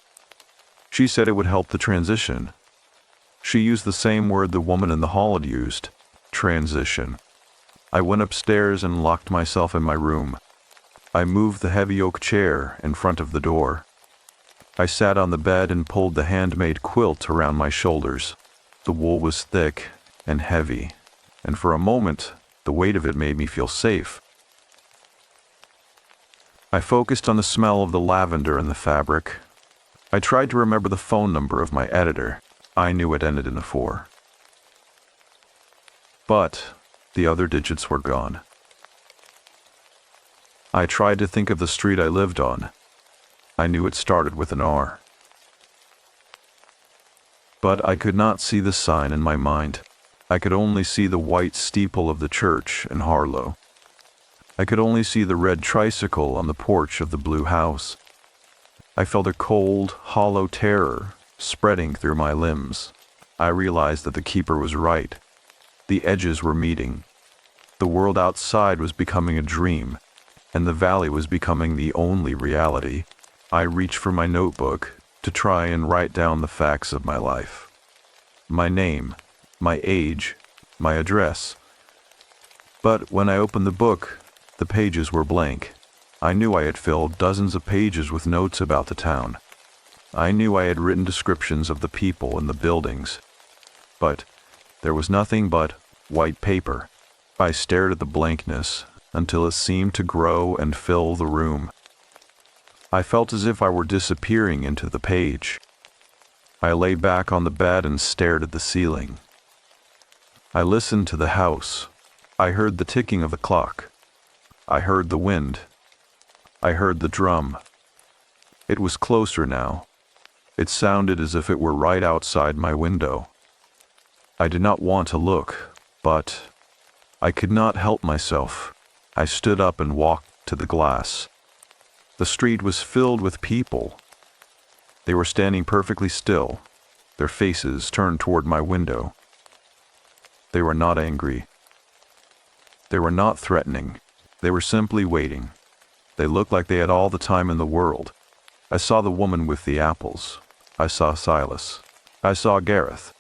She said it would help the transition. She used the same word the woman in the hall had used, transition. I went upstairs and locked myself in my room. I moved the heavy oak chair in front of the door. I sat on the bed and pulled the handmade quilt around my shoulders. The wool was thick and heavy, and for a moment, the weight of it made me feel safe. I focused on the smell of the lavender in the fabric. I tried to remember the phone number of my editor. I knew it ended in a 4. But the other digits were gone. I tried to think of the street I lived on. I knew it started with an R. But I could not see the sign in my mind. I could only see the white steeple of the church in Harlo. I could only see the red tricycle on the porch of the blue house. I felt a cold, hollow terror spreading through my limbs. I realized that the keeper was right. The edges were meeting. The world outside was becoming a dream, and the valley was becoming the only reality. I reached for my notebook to try and write down the facts of my life. My name, my age, my address. But when I opened the book, the pages were blank. I knew I had filled dozens of pages with notes about the town. I knew I had written descriptions of the people and the buildings. But there was nothing but white paper. I stared at the blankness until it seemed to grow and fill the room. I felt as if I were disappearing into the page. I lay back on the bed and stared at the ceiling. I listened to the house. I heard the ticking of the clock. I heard the wind. I heard the drum. It was closer now. It sounded as if it were right outside my window. I did not want to look, but I could not help myself. I stood up and walked to the glass. The street was filled with people. They were standing perfectly still, their faces turned toward my window. They were not angry. They were not threatening. They were simply waiting. They looked like they had all the time in the world. I saw the woman with the apples. I saw Silas. I saw Gareth.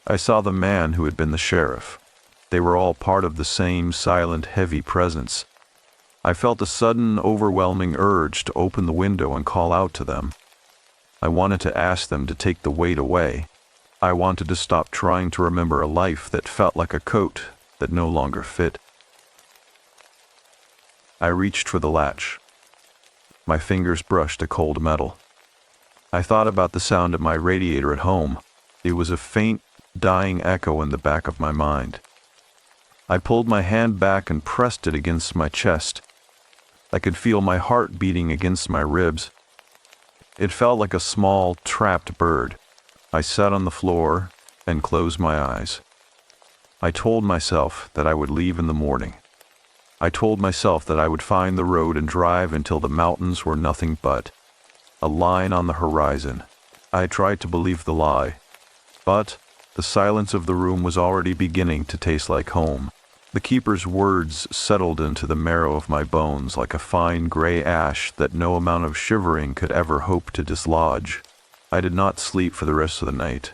I saw the man who had been the sheriff. They were all part of the same silent, heavy presence. I felt a sudden, overwhelming urge to open the window and call out to them. I wanted to ask them to take the weight away. I wanted to stop trying to remember a life that felt like a coat that no longer fit. I reached for the latch. My fingers brushed a cold metal. I thought about the sound of my radiator at home. It was a faint, dying echo in the back of my mind. I pulled my hand back and pressed it against my chest. I could feel my heart beating against my ribs. It felt like a small, trapped bird. I sat on the floor and closed my eyes. I told myself that I would leave in the morning. I told myself that I would find the road and drive until the mountains were nothing but a line on the horizon. I tried to believe the lie, but the silence of the room was already beginning to taste like home. The keeper's words settled into the marrow of my bones like a fine gray ash that no amount of shivering could ever hope to dislodge. I did not sleep for the rest of the night.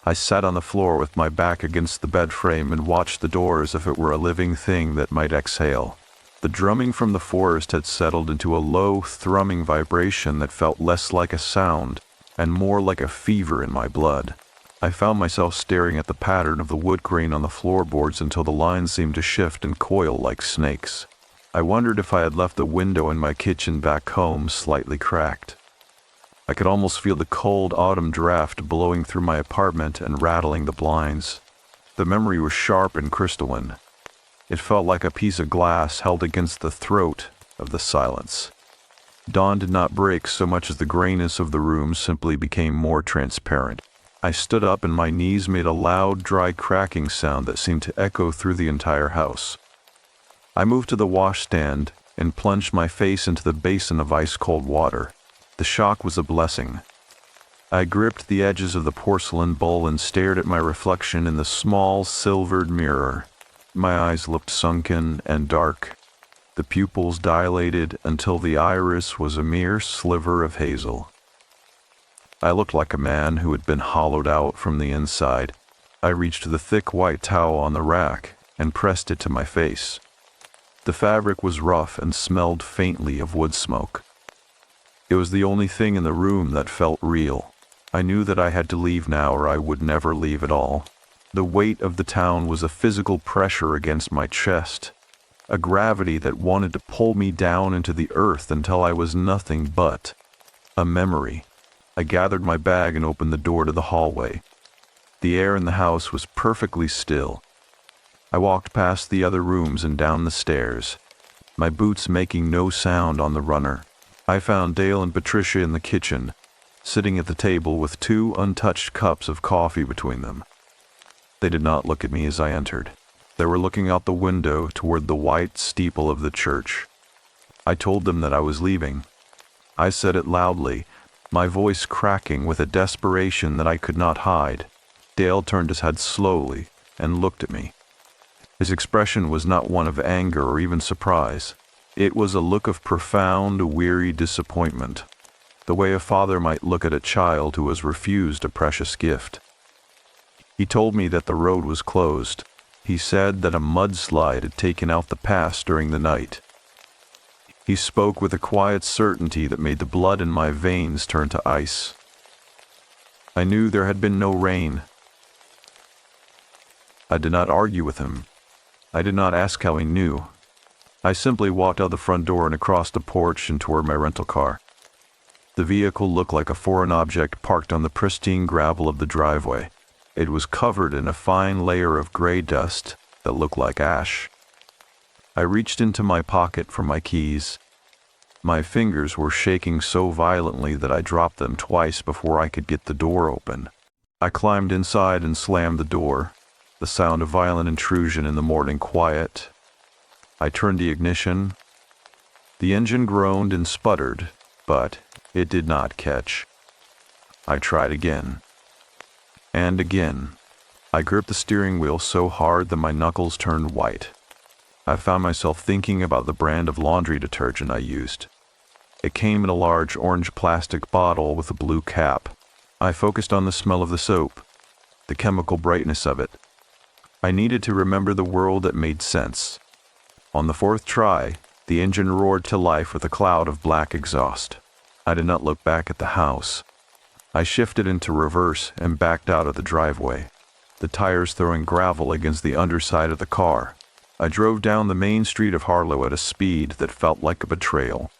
I sat on the floor with my back against the bed frame and watched the door as if it were a living thing that might exhale. The drumming from the forest had settled into a low, thrumming vibration that felt less like a sound and more like a fever in my blood. I found myself staring at the pattern of the wood grain on the floorboards until the lines seemed to shift and coil like snakes. I wondered if I had left the window in my kitchen back home slightly cracked. I could almost feel the cold autumn draft blowing through my apartment and rattling the blinds. The memory was sharp and crystalline. It felt like a piece of glass held against the throat of the silence. Dawn did not break so much as the grayness of the room simply became more transparent. I stood up and my knees made a loud, dry cracking sound that seemed to echo through the entire house. I moved to the washstand and plunged my face into the basin of ice-cold water. The shock was a blessing. I gripped the edges of the porcelain bowl and stared at my reflection in the small, silvered mirror. My eyes looked sunken and dark. The pupils dilated until the iris was a mere sliver of hazel. I looked like a man who had been hollowed out from the inside. I reached the thick white towel on the rack and pressed it to my face. The fabric was rough and smelled faintly of wood smoke. It was the only thing in the room that felt real. I knew that I had to leave now or I would never leave at all. The weight of the town was a physical pressure against my chest, a gravity that wanted to pull me down into the earth until I was nothing but a memory. I gathered my bag and opened the door to the hallway. The air in the house was perfectly still. I walked past the other rooms and down the stairs, my boots making no sound on the runner. I found Dale and Patricia in the kitchen, sitting at the table with 2 untouched cups of coffee between them. They did not look at me as I entered. They were looking out the window toward the white steeple of the church. I told them that I was leaving. I said it loudly, my voice cracking with a desperation that I could not hide. Dale turned his head slowly and looked at me. His expression was not one of anger or even surprise. It was a look of profound, weary disappointment, the way a father might look at a child who has refused a precious gift. He told me that the road was closed. He said that a mudslide had taken out the pass during the night. He spoke with a quiet certainty that made the blood in my veins turn to ice. I knew there had been no rain. I did not argue with him. I did not ask how he knew. I simply walked out the front door and across the porch and toward my rental car. The vehicle looked like a foreign object parked on the pristine gravel of the driveway. It was covered in a fine layer of gray dust that looked like ash. I reached into my pocket for my keys. My fingers were shaking so violently that I dropped them twice before I could get the door open. I climbed inside and slammed the door, the sound of violent intrusion in the morning quiet. I turned the ignition. The engine groaned and sputtered, but it did not catch. I tried again. And again. I gripped the steering wheel so hard that my knuckles turned white. I found myself thinking about the brand of laundry detergent I used. It came in a large orange plastic bottle with a blue cap. I focused on the smell of the soap, the chemical brightness of it. I needed to remember the world that made sense. On the 4th try, the engine roared to life with a cloud of black exhaust. I did not look back at the house. I shifted into reverse and backed out of the driveway, the tires throwing gravel against the underside of the car. I drove down the main street of Harlo at a speed that felt like a betrayal.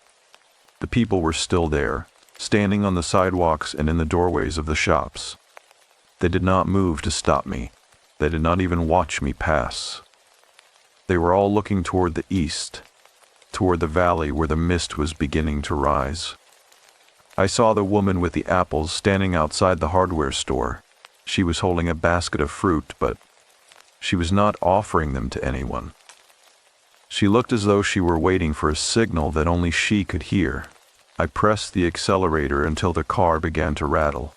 The people were still there, standing on the sidewalks and in the doorways of the shops. They did not move to stop me. They did not even watch me pass. They were all looking toward the east, toward the valley where the mist was beginning to rise. I saw the woman with the apples standing outside the hardware store. She was holding a basket of fruit, but she was not offering them to anyone. She looked as though she were waiting for a signal that only she could hear. I pressed the accelerator until the car began to rattle.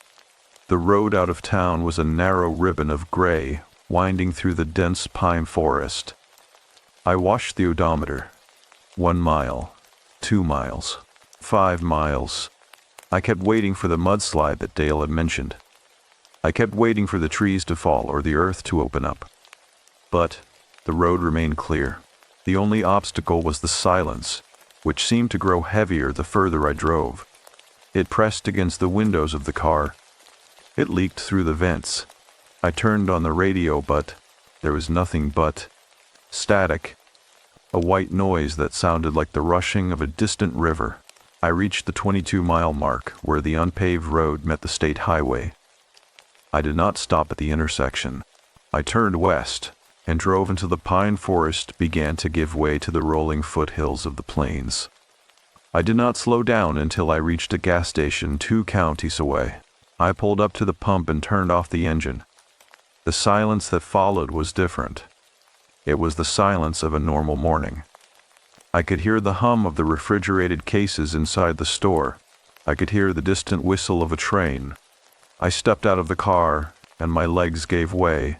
The road out of town was a narrow ribbon of gray, winding through the dense pine forest. I watched the odometer. 1 mile, 2 miles, 5 miles. I kept waiting for the mudslide that Dale had mentioned. I kept waiting for the trees to fall or the earth to open up. But the road remained clear. The only obstacle was the silence, which seemed to grow heavier the further I drove. It pressed against the windows of the car. It leaked through the vents. I turned on the radio, but there was nothing but static, a white noise that sounded like the rushing of a distant river. I reached the 22-mile mark where the unpaved road met the state highway. I did not stop at the intersection. I turned west and drove until the pine forest began to give way to the rolling foothills of the plains. I did not slow down until I reached a gas station 2 counties away. I pulled up to the pump and turned off the engine. The silence that followed was different. It was the silence of a normal morning. I could hear the hum of the refrigerated cases inside the store. I could hear the distant whistle of a train. I stepped out of the car, and my legs gave way.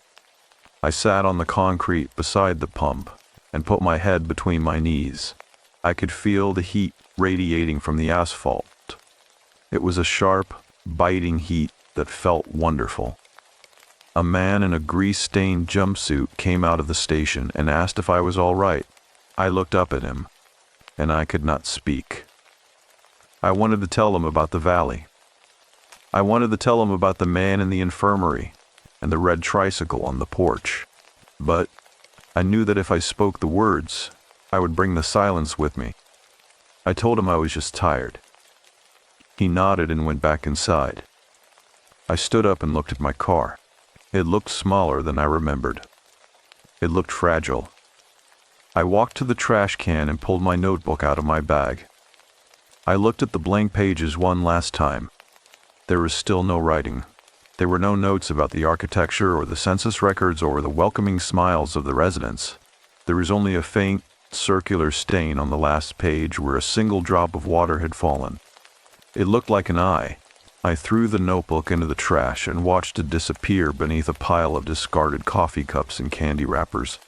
I sat on the concrete beside the pump and put my head between my knees. I could feel the heat radiating from the asphalt. It was a sharp, biting heat that felt wonderful. A man in a grease-stained jumpsuit came out of the station and asked if I was all right. I looked up at him, and I could not speak. I wanted to tell him about the valley. I wanted to tell him about the man in the infirmary and the red tricycle on the porch. But I knew that if I spoke the words, I would bring the silence with me. I told him I was just tired. He nodded and went back inside. I stood up and looked at my car. It looked smaller than I remembered. It looked fragile. I walked to the trash can and pulled my notebook out of my bag. I looked at the blank pages one last time. There was still no writing. There were no notes about the architecture or the census records or the welcoming smiles of the residents. There was only a faint, circular stain on the last page where a single drop of water had fallen. It looked like an eye. I threw the notebook into the trash and watched it disappear beneath a pile of discarded coffee cups and candy wrappers.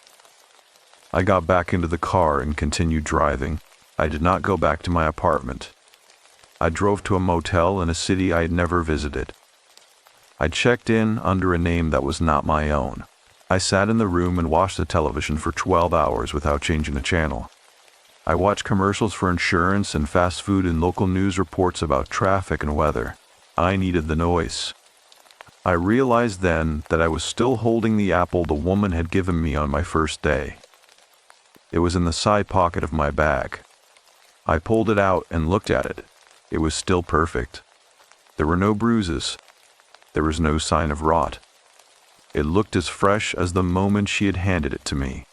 I got back into the car and continued driving. I did not go back to my apartment. I drove to a motel in a city I had never visited. I checked in under a name that was not my own. I sat in the room and watched the television for 12 hours without changing the channel. I watched commercials for insurance and fast food and local news reports about traffic and weather. I needed the noise. I realized then that I was still holding the apple the woman had given me on my first day. It was in the side pocket of my bag. I pulled it out and looked at it. It was still perfect. There were no bruises. There was no sign of rot. It looked as fresh as the moment she had handed it to me.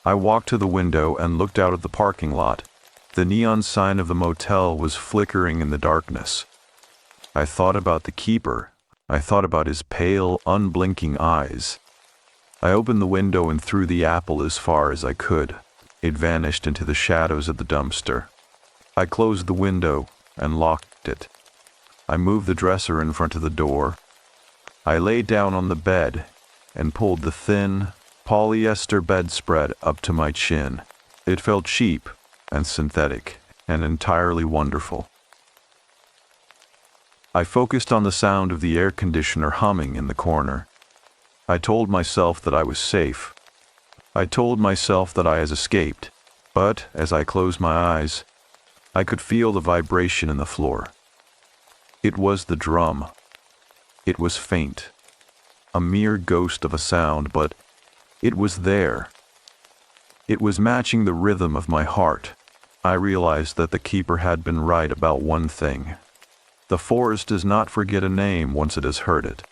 I walked to the window and looked out at the parking lot. The neon sign of the motel was flickering in the darkness. I thought about the keeper. I thought about his pale, unblinking eyes. I opened the window and threw the apple as far as I could. It vanished into the shadows of the dumpster. I closed the window and locked it. I moved the dresser in front of the door. I lay down on the bed and pulled the thin, polyester bedspread up to my chin. It felt cheap and synthetic and entirely wonderful. I focused on the sound of the air conditioner humming in the corner. I told myself that I was safe. I told myself that I had escaped. But as I closed my eyes, I could feel the vibration in the floor. It was the drum. It was faint, a mere ghost of a sound, but it was there. It was matching the rhythm of my heart. I realized that the keeper had been right about one thing. The forest does not forget a name once it has heard it.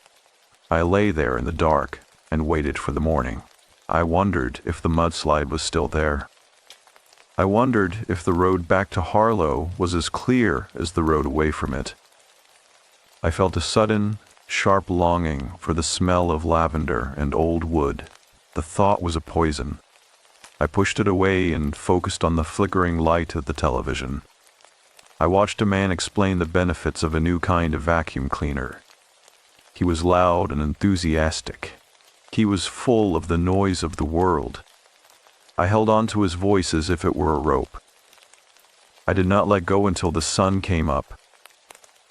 I lay there in the dark and waited for the morning. I wondered if the mudslide was still there. I wondered if the road back to Harlo was as clear as the road away from it. I felt a sudden, sharp longing for the smell of lavender and old wood. The thought was a poison. I pushed it away and focused on the flickering light of the television. I watched a man explain the benefits of a new kind of vacuum cleaner. He was loud and enthusiastic. He was full of the noise of the world. I held on to his voice as if it were a rope. I did not let go until the sun came up.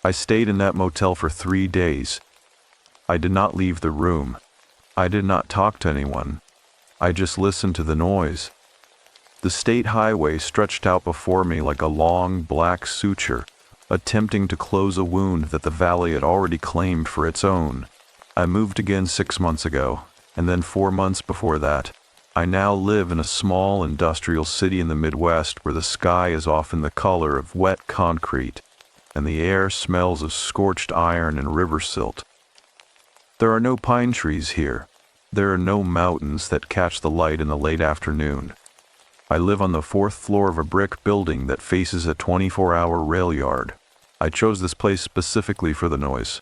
I stayed in that motel for 3 days. I did not leave the room. I did not talk to anyone. I just listened to the noise. The state highway stretched out before me like a long black suture, attempting to close a wound that the valley had already claimed for its own. I moved again 6 months ago, and then 4 months before that. I now live in a small industrial city in the Midwest where the sky is often the color of wet concrete, and the air smells of scorched iron and river silt. There are no pine trees here. There are no mountains that catch the light in the late afternoon. I live on the 4th floor of a brick building that faces a 24-hour rail yard. I chose this place specifically for the noise.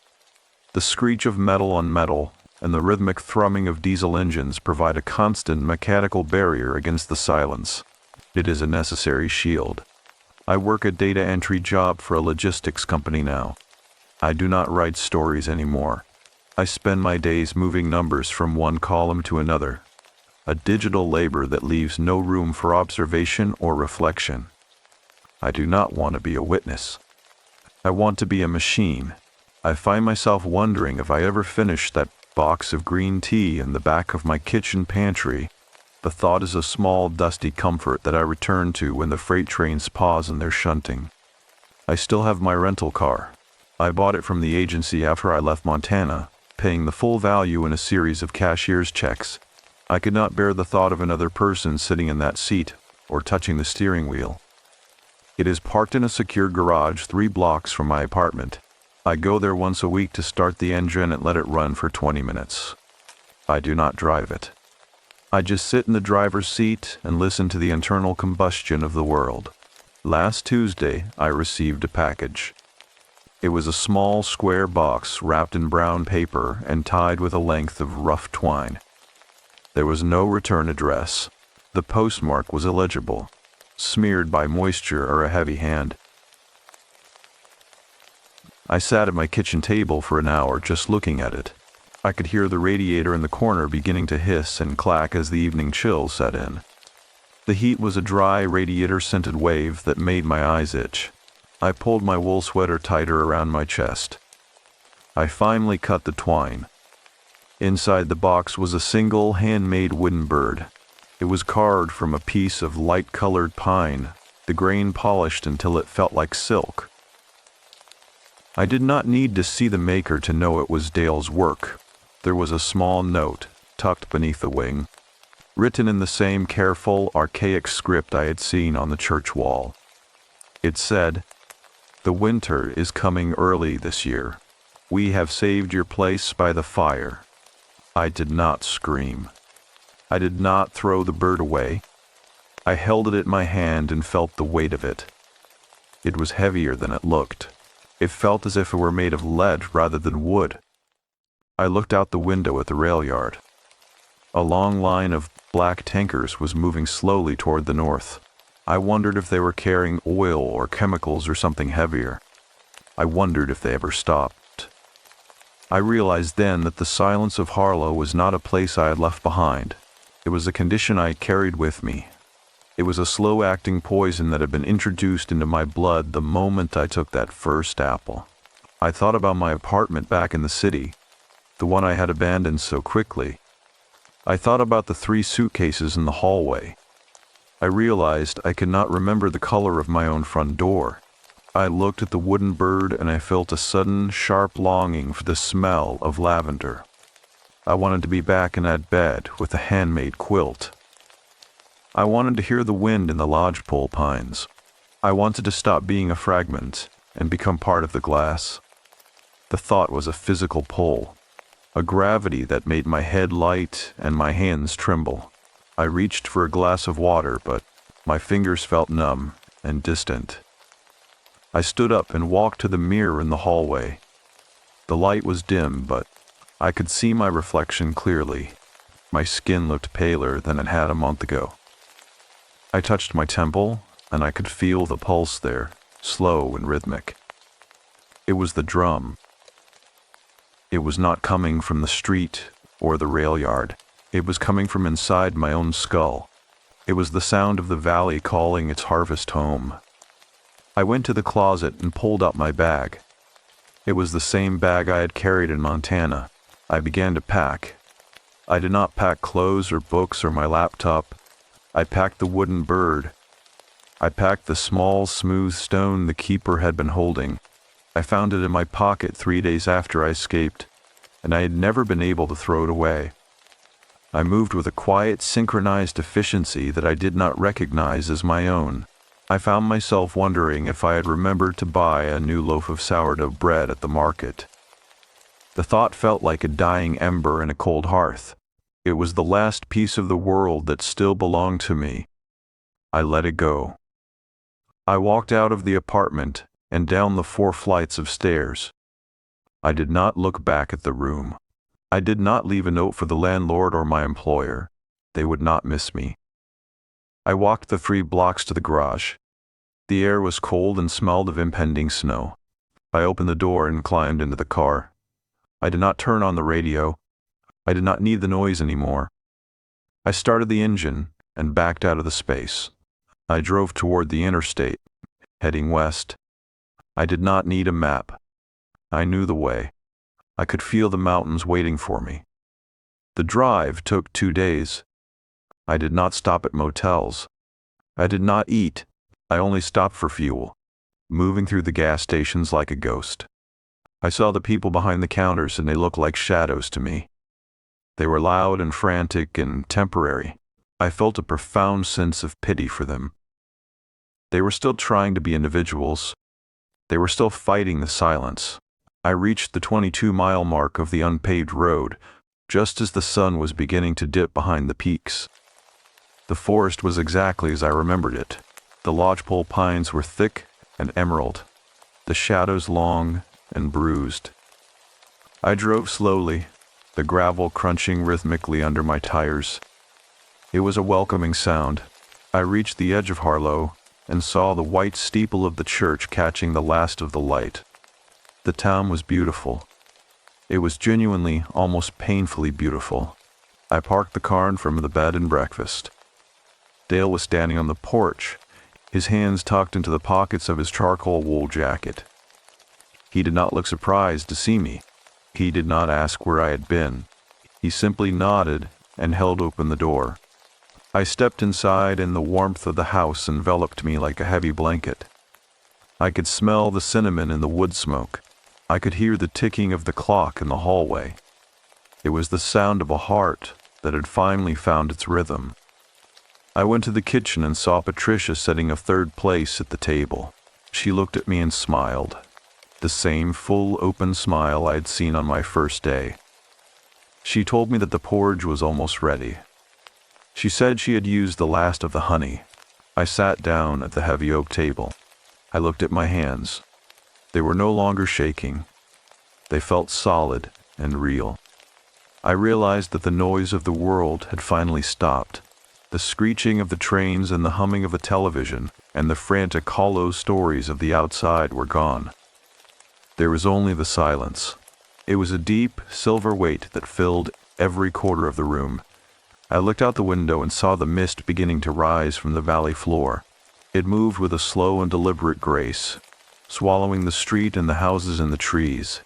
The screech of metal on metal and the rhythmic thrumming of diesel engines provide a constant mechanical barrier against the silence. It is a necessary shield. I work a data entry job for a logistics company now. I do not write stories anymore. I spend my days moving numbers from one column to another. A digital labor that leaves no room for observation or reflection. I do not want to be a witness. I want to be a machine. I find myself wondering if I ever finish that box of green tea in the back of my kitchen pantry. The thought is a small, dusty comfort that I return to when the freight trains pause in their shunting. I still have my rental car. I bought it from the agency after I left Montana, paying the full value in a series of cashier's checks. I could not bear the thought of another person sitting in that seat or touching the steering wheel. It is parked in a secure garage 3 blocks from my apartment. I go there once a week to start the engine and let it run for 20 minutes. I do not drive it. I just sit in the driver's seat and listen to the internal combustion of the world. Last Tuesday, I received a package. It was a small square box wrapped in brown paper and tied with a length of rough twine. There was no return address. The postmark was illegible, smeared by moisture or a heavy hand. I sat at my kitchen table for an hour just looking at it. I could hear the radiator in the corner beginning to hiss and clack as the evening chill set in. The heat was a dry, radiator-scented wave that made my eyes itch. I pulled my wool sweater tighter around my chest. I finally cut the twine. Inside the box was a single handmade wooden bird. It was carved from a piece of light-colored pine, the grain polished until it felt like silk. I did not need to see the maker to know it was Dale's work. There was a small note tucked beneath the wing, written in the same careful, archaic script I had seen on the church wall. It said, "The winter is coming early this year. We have saved your place by the fire." I did not scream. I did not throw the bird away. I held it in my hand and felt the weight of it. It was heavier than it looked. It felt as if it were made of lead rather than wood. I looked out the window at the rail yard. A long line of black tankers was moving slowly toward the north. I wondered if they were carrying oil or chemicals or something heavier. I wondered if they ever stopped. I realized then that the silence of Harlo was not a place I had left behind. It was a condition I carried with me. It was a slow-acting poison that had been introduced into my blood the moment I took that first apple. I thought about my apartment back in the city, the one I had abandoned so quickly. I thought about the 3 suitcases in the hallway. I realized I could not remember the color of my own front door. I looked at the wooden bird and I felt a sudden, sharp longing for the smell of lavender. I wanted to be back in that bed with a handmade quilt. I wanted to hear the wind in the lodgepole pines. I wanted to stop being a fragment and become part of the glass. The thought was a physical pull, a gravity that made my head light and my hands tremble. I reached for a glass of water, but my fingers felt numb and distant. I stood up and walked to the mirror in the hallway. The light was dim, but I could see my reflection clearly. My skin looked paler than it had a month ago. I touched my temple, and I could feel the pulse there, slow and rhythmic. It was the drum. It was not coming from the street or the rail yard. It was coming from inside my own skull. It was the sound of the valley calling its harvest home. I went to the closet and pulled out my bag. It was the same bag I had carried in Montana. I began to pack. I did not pack clothes or books or my laptop. I packed the wooden bird. I packed the small, smooth stone the keeper had been holding. I found it in my pocket 3 days after I escaped, and I had never been able to throw it away. I moved with a quiet, synchronized efficiency that I did not recognize as my own. I found myself wondering if I had remembered to buy a new loaf of sourdough bread at the market. The thought felt like a dying ember in a cold hearth. It was the last piece of the world that still belonged to me. I let it go. I walked out of the apartment and down the 4 flights of stairs. I did not look back at the room. I did not leave a note for the landlord or my employer. They would not miss me. I walked the 3 blocks to the garage. The air was cold and smelled of impending snow. I opened the door and climbed into the car. I did not turn on the radio. I did not need the noise anymore. I started the engine and backed out of the space. I drove toward the interstate, heading west. I did not need a map. I knew the way. I could feel the mountains waiting for me. The drive took 2 days. I did not stop at motels. I did not eat. I only stopped for fuel, moving through the gas stations like a ghost. I saw the people behind the counters and they looked like shadows to me. They were loud and frantic and temporary. I felt a profound sense of pity for them. They were still trying to be individuals. They were still fighting the silence. I reached the 22-mile mark of the unpaved road, just as the sun was beginning to dip behind the peaks. The forest was exactly as I remembered it. The lodgepole pines were thick and emerald, the shadows long and bruised. I drove slowly, the gravel crunching rhythmically under my tires. It was a welcoming sound. I reached the edge of Harlo and saw the white steeple of the church catching the last of the light. The town was beautiful. It was genuinely, almost painfully beautiful. I parked the car in front of the bed and breakfast. Dale was standing on the porch, his hands tucked into the pockets of his charcoal wool jacket. He did not look surprised to see me. He did not ask where I had been. He simply nodded and held open the door. I stepped inside and the warmth of the house enveloped me like a heavy blanket. I could smell the cinnamon in the wood smoke. I could hear the ticking of the clock in the hallway. It was the sound of a heart that had finally found its rhythm. I went to the kitchen and saw Patricia setting a third place at the table. She looked at me and smiled. The same full, open smile I had seen on my first day. She told me that the porridge was almost ready. She said she had used the last of the honey. I sat down at the heavy oak table. I looked at my hands. They were no longer shaking. They felt solid and real. I realized that the noise of the world had finally stopped. The screeching of the trains and the humming of the television and the frantic hollow stories of the outside were gone. There was only the silence. It was a deep, silver weight that filled every quarter of the room. I looked out the window and saw the mist beginning to rise from the valley floor. It moved with a slow and deliberate grace, swallowing the street and the houses and the trees.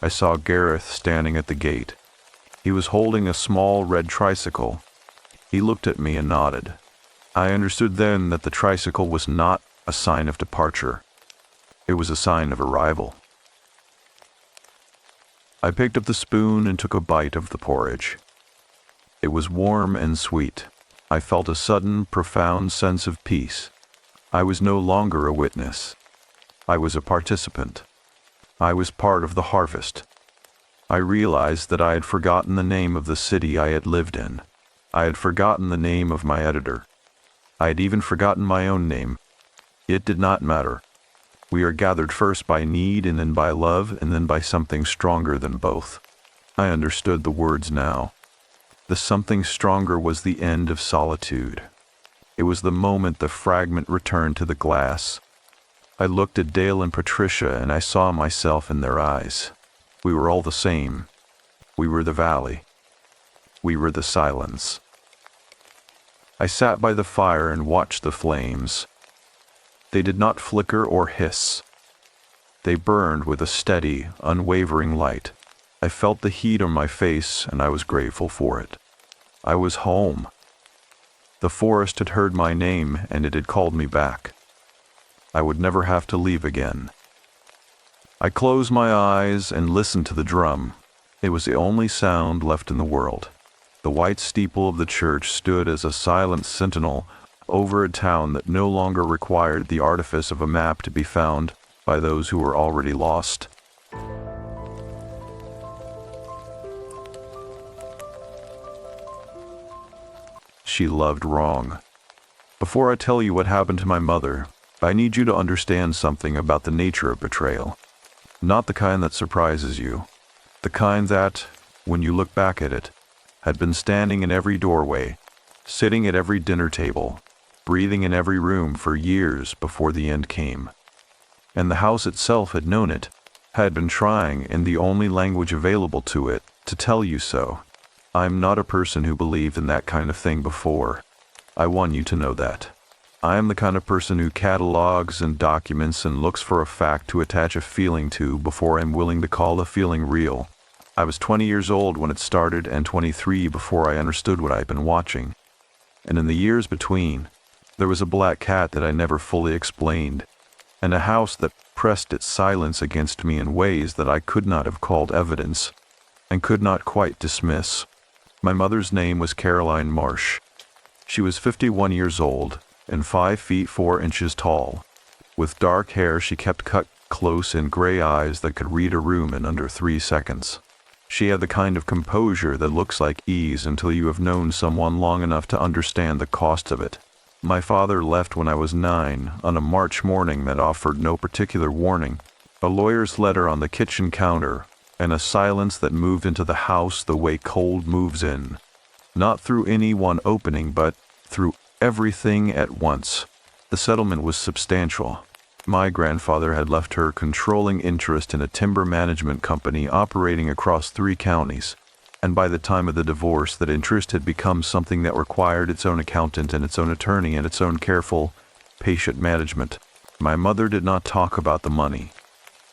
I saw Gareth standing at the gate. He was holding a small red tricycle. He looked at me and nodded. I understood then that the tricycle was not a sign of departure. It was a sign of arrival. I picked up the spoon and took a bite of the porridge. It was warm and sweet. I felt a sudden, profound sense of peace. I was no longer a witness. I was a participant. I was part of the harvest. I realized that I had forgotten the name of the city I had lived in. I had forgotten the name of my editor. I had even forgotten my own name. It did not matter. We are gathered first by need and then by love and then by something stronger than both. I understood the words now. The something stronger was the end of solitude. It was the moment the fragment returned to the glass. I looked at Dale and Patricia and I saw myself in their eyes. We were all the same. We were the valley. We were the silence. I sat by the fire and watched the flames. They did not flicker or hiss. They burned with a steady, unwavering light. I felt the heat on my face and I was grateful for it. I was home. The forest had heard my name and it had called me back. I would never have to leave again. I closed my eyes and listened to the drum. It was the only sound left in the world. The white steeple of the church stood as a silent sentinel over a town that no longer required the artifice of a map to be found by those who were already lost. She loved wrong. Before I tell you what happened to my mother, I need you to understand something about the nature of betrayal. Not the kind that surprises you. The kind that, when you look back at it, had been standing in every doorway, sitting at every dinner table, breathing in every room for years before the end came. And the house itself had known it, had been trying in the only language available to it to tell you so. I'm not a person who believed in that kind of thing before. I want you to know that. I am the kind of person who catalogs and documents and looks for a fact to attach a feeling to before I'm willing to call a feeling real. I was 20 years old when it started and 23 before I understood what I'd been watching. And in the years between, there was a black cat that I never fully explained, and a house that pressed its silence against me in ways that I could not have called evidence, and could not quite dismiss. My mother's name was Caroline Marsh. She was 51 years old, and 5 feet 4 inches tall. With dark hair she kept cut close and gray eyes that could read a room in under 3 seconds. She had the kind of composure that looks like ease until you have known someone long enough to understand the cost of it. My father left when I was 9 on a March morning that offered no particular warning, a lawyer's letter on the kitchen counter, and a silence that moved into the house the way cold moves in. Not through any one opening, but through everything at once. The settlement was substantial. My grandfather had left her controlling interest in a timber management company operating across 3 counties, and by the time of the divorce that interest had become something that required its own accountant and its own attorney and its own careful, patient management. My mother did not talk about the money.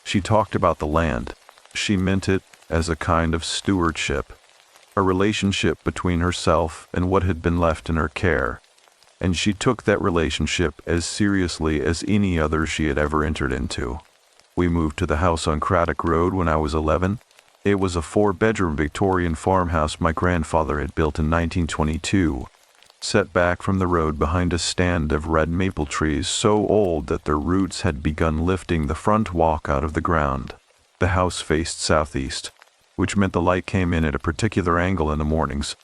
She talked about the land. She meant it as a kind of stewardship, a relationship between herself and what had been left in her care. And she took that relationship as seriously as any other she had ever entered into. We moved to the house on Craddock Road when I was 11. It was a 4-bedroom Victorian farmhouse my grandfather had built in 1922, set back from the road behind a stand of red maple trees so old that their roots had begun lifting the front walk out of the ground. The house faced southeast, which meant the light came in at a particular angle in the mornings,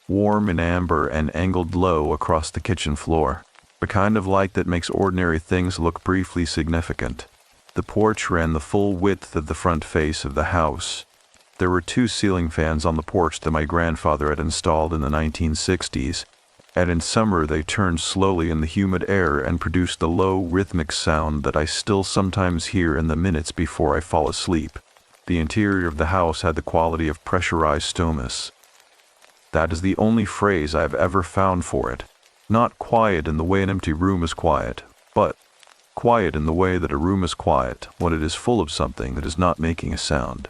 warm and amber and angled low across the kitchen floor, the kind of light that makes ordinary things look briefly significant. The porch ran the full width of the front face of the house. There were 2 ceiling fans on the porch that my grandfather had installed in the 1960s, and in summer they turned slowly in the humid air and produced the low, rhythmic sound that I still sometimes hear in the minutes before I fall asleep. The interior of the house had the quality of pressurized stillness. That is the only phrase I have ever found for it. Not quiet in the way an empty room is quiet, but quiet in the way that a room is quiet when it is full of something that is not making a sound.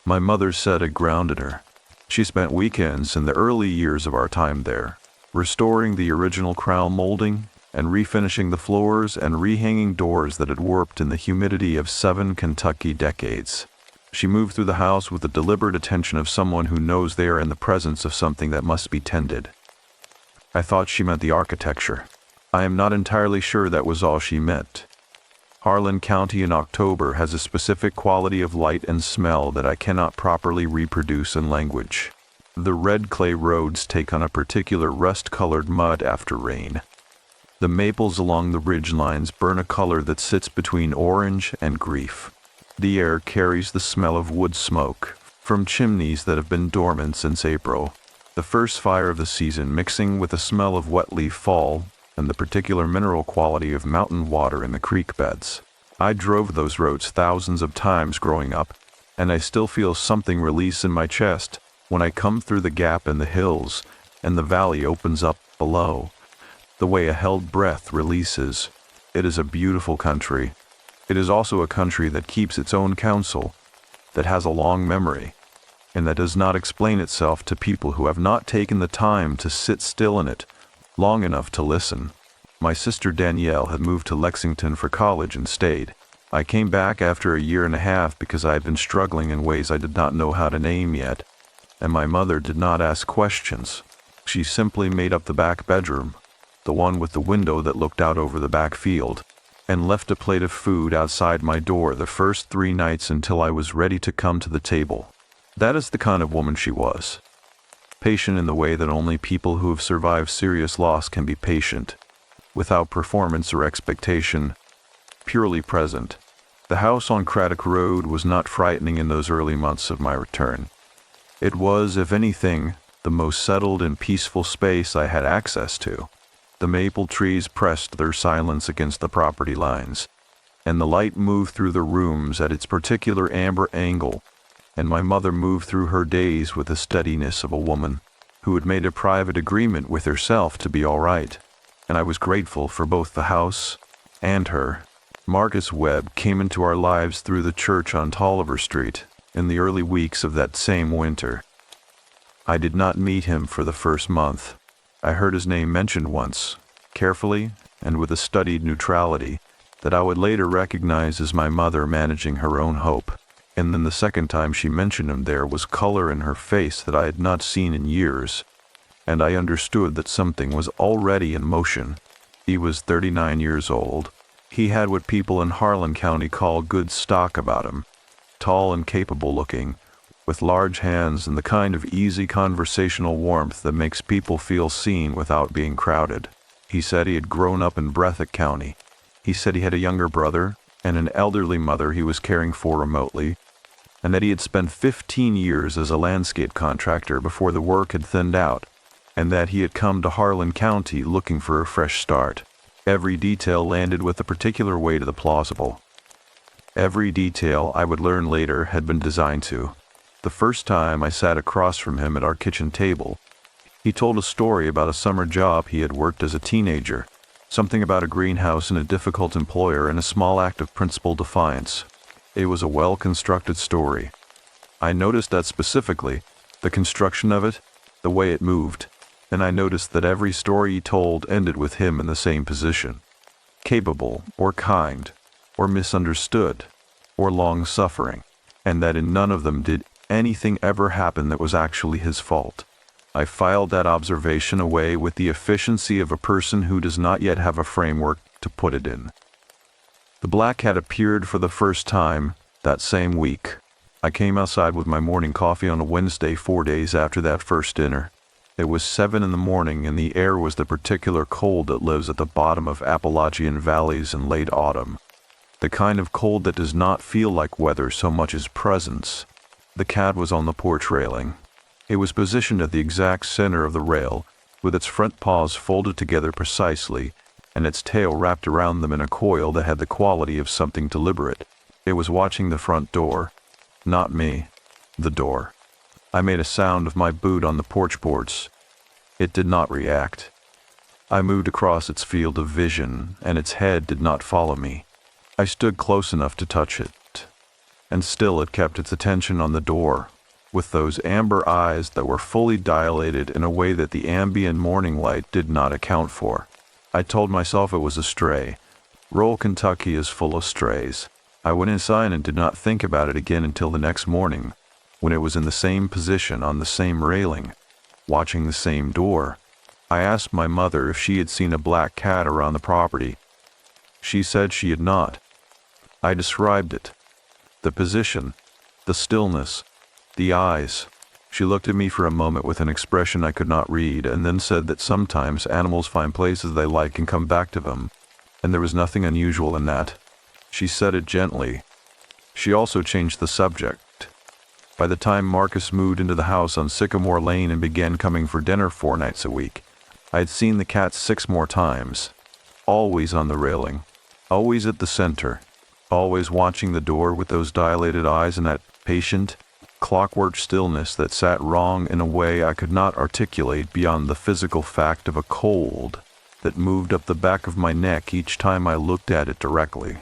My mother said it grounded her. She spent weekends in the early years of our time there, restoring the original crown molding and refinishing the floors and rehanging doors that had warped in the humidity of 7 Kentucky decades. She moved through the house with the deliberate attention of someone who knows they are in the presence of something that must be tended. I thought she meant the architecture. I am not entirely sure that was all she meant. Harlan County in October has a specific quality of light and smell that I cannot properly reproduce in language. The red clay roads take on a particular rust-colored mud after rain. The maples along the ridge lines burn a color that sits between orange and grief. The air carries the smell of wood smoke from chimneys that have been dormant since April. The first fire of the season mixing with the smell of wet leaf fall and the particular mineral quality of mountain water in the creek beds. I drove those roads thousands of times growing up, and I still feel something release in my chest when I come through the gap in the hills and the valley opens up below. The way a held breath releases. It is a beautiful country. It is also a country that keeps its own counsel, that has a long memory, and that does not explain itself to people who have not taken the time to sit still in it long enough to listen. My sister Danielle had moved to Lexington for college and stayed. I came back after a year and a half because I had been struggling in ways I did not know how to name yet, and my mother did not ask questions. She simply made up the back bedroom, the one with the window that looked out over the back field, and left a plate of food outside my door the first 3 nights until I was ready to come to the table. That is the kind of woman she was. Patient in the way that only people who have survived serious loss can be patient, without performance or expectation, purely present. The house on Craddock Road was not frightening in those early months of my return. It was, if anything, the most settled and peaceful space I had access to. The maple trees pressed their silence against the property lines, and the light moved through the rooms at its particular amber angle, and my mother moved through her days with the steadiness of a woman who had made a private agreement with herself to be all right, and I was grateful for both the house and her. Marcus Webb came into our lives through the church on Tolliver Street in the early weeks of that same winter. I did not meet him for the first month. I heard his name mentioned once, carefully and with a studied neutrality that I would later recognize as my mother managing her own hope. And then the second time she mentioned him there was color in her face that I had not seen in years, and I understood that something was already in motion. He was 39 years old. He had what people in Harlan County call good stock about him, tall and capable looking, with large hands and the kind of easy conversational warmth that makes people feel seen without being crowded. He said he had grown up in Breathitt County. He said he had a younger brother and an elderly mother he was caring for remotely, and that he had spent 15 years as a landscape contractor before the work had thinned out, and that he had come to Harlan County looking for a fresh start. Every detail landed with a particular weight of the plausible. Every detail, I would learn later, had been designed to. The first time I sat across from him at our kitchen table, he told a story about a summer job he had worked as a teenager, something about a greenhouse and a difficult employer and a small act of principled defiance. It was a well-constructed story. I noticed that specifically, the construction of it, the way it moved, and I noticed that every story he told ended with him in the same position. Capable, or kind, or misunderstood, or long-suffering, and that in none of them did anything ever happen that was actually his fault. I filed that observation away with the efficiency of a person who does not yet have a framework to put it in. The black cat appeared for the first time that same week. I came outside with my morning coffee on a Wednesday 4 days after that first dinner. It was 7 in the morning and the air was the particular cold that lives at the bottom of Appalachian valleys in late autumn. The kind of cold that does not feel like weather so much as presence. The cat was on the porch railing. It was positioned at the exact center of the rail, with its front paws folded together precisely, and its tail wrapped around them in a coil that had the quality of something deliberate. It was watching the front door. Not me. The door. I made a sound of my boot on the porch boards. It did not react. I moved across its field of vision, and its head did not follow me. I stood close enough to touch it, and still it kept its attention on the door, with those amber eyes that were fully dilated in a way that the ambient morning light did not account for. I told myself it was a stray. Rural Kentucky is full of strays. I went inside and did not think about it again until the next morning, when it was in the same position on the same railing, watching the same door. I asked my mother if she had seen a black cat around the property. She said she had not. I described it. The position, the stillness, the eyes. She looked at me for a moment with an expression I could not read, and then said that sometimes animals find places they like and come back to them, and there was nothing unusual in that. She said it gently. She also changed the subject. By the time Marcus moved into the house on Sycamore Lane and began coming for dinner 4 nights a week, I had seen the cat 6 more times, always on the railing, always at the center, always watching the door with those dilated eyes and that patient, clockwork stillness that sat wrong in a way I could not articulate beyond the physical fact of a cold that moved up the back of my neck each time I looked at it directly.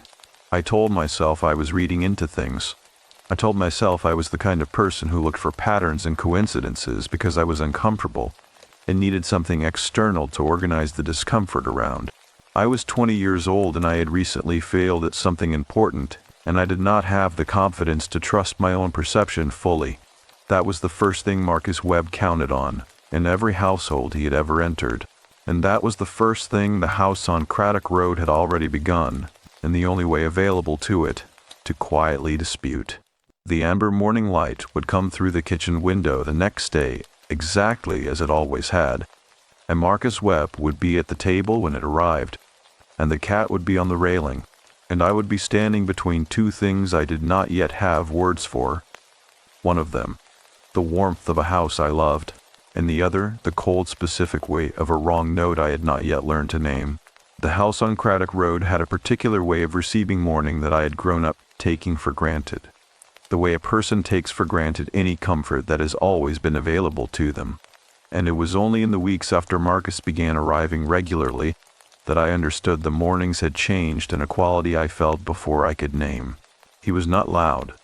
I told myself I was reading into things. I told myself I was the kind of person who looked for patterns and coincidences because I was uncomfortable and needed something external to organize the discomfort around. I was 20 years old and I had recently failed at something important, and I did not have the confidence to trust my own perception fully. That was the first thing Marcus Webb counted on, in every household he had ever entered. And that was the first thing the house on Craddock Road had already begun, and the only way available to it, to quietly dispute. The amber morning light would come through the kitchen window the next day, exactly as it always had, and Marcus Webb would be at the table when it arrived, and the cat would be on the railing, and I would be standing between 2 things I did not yet have words for. One of them, the warmth of a house I loved, and the other, the cold specific weight of a wrong note I had not yet learned to name. The house on Craddock Road had a particular way of receiving morning that I had grown up taking for granted. The way a person takes for granted any comfort that has always been available to them. And it was only in the weeks after Marcus began arriving regularly that I understood the mornings had changed in a quality I felt before I could name. He was not loud.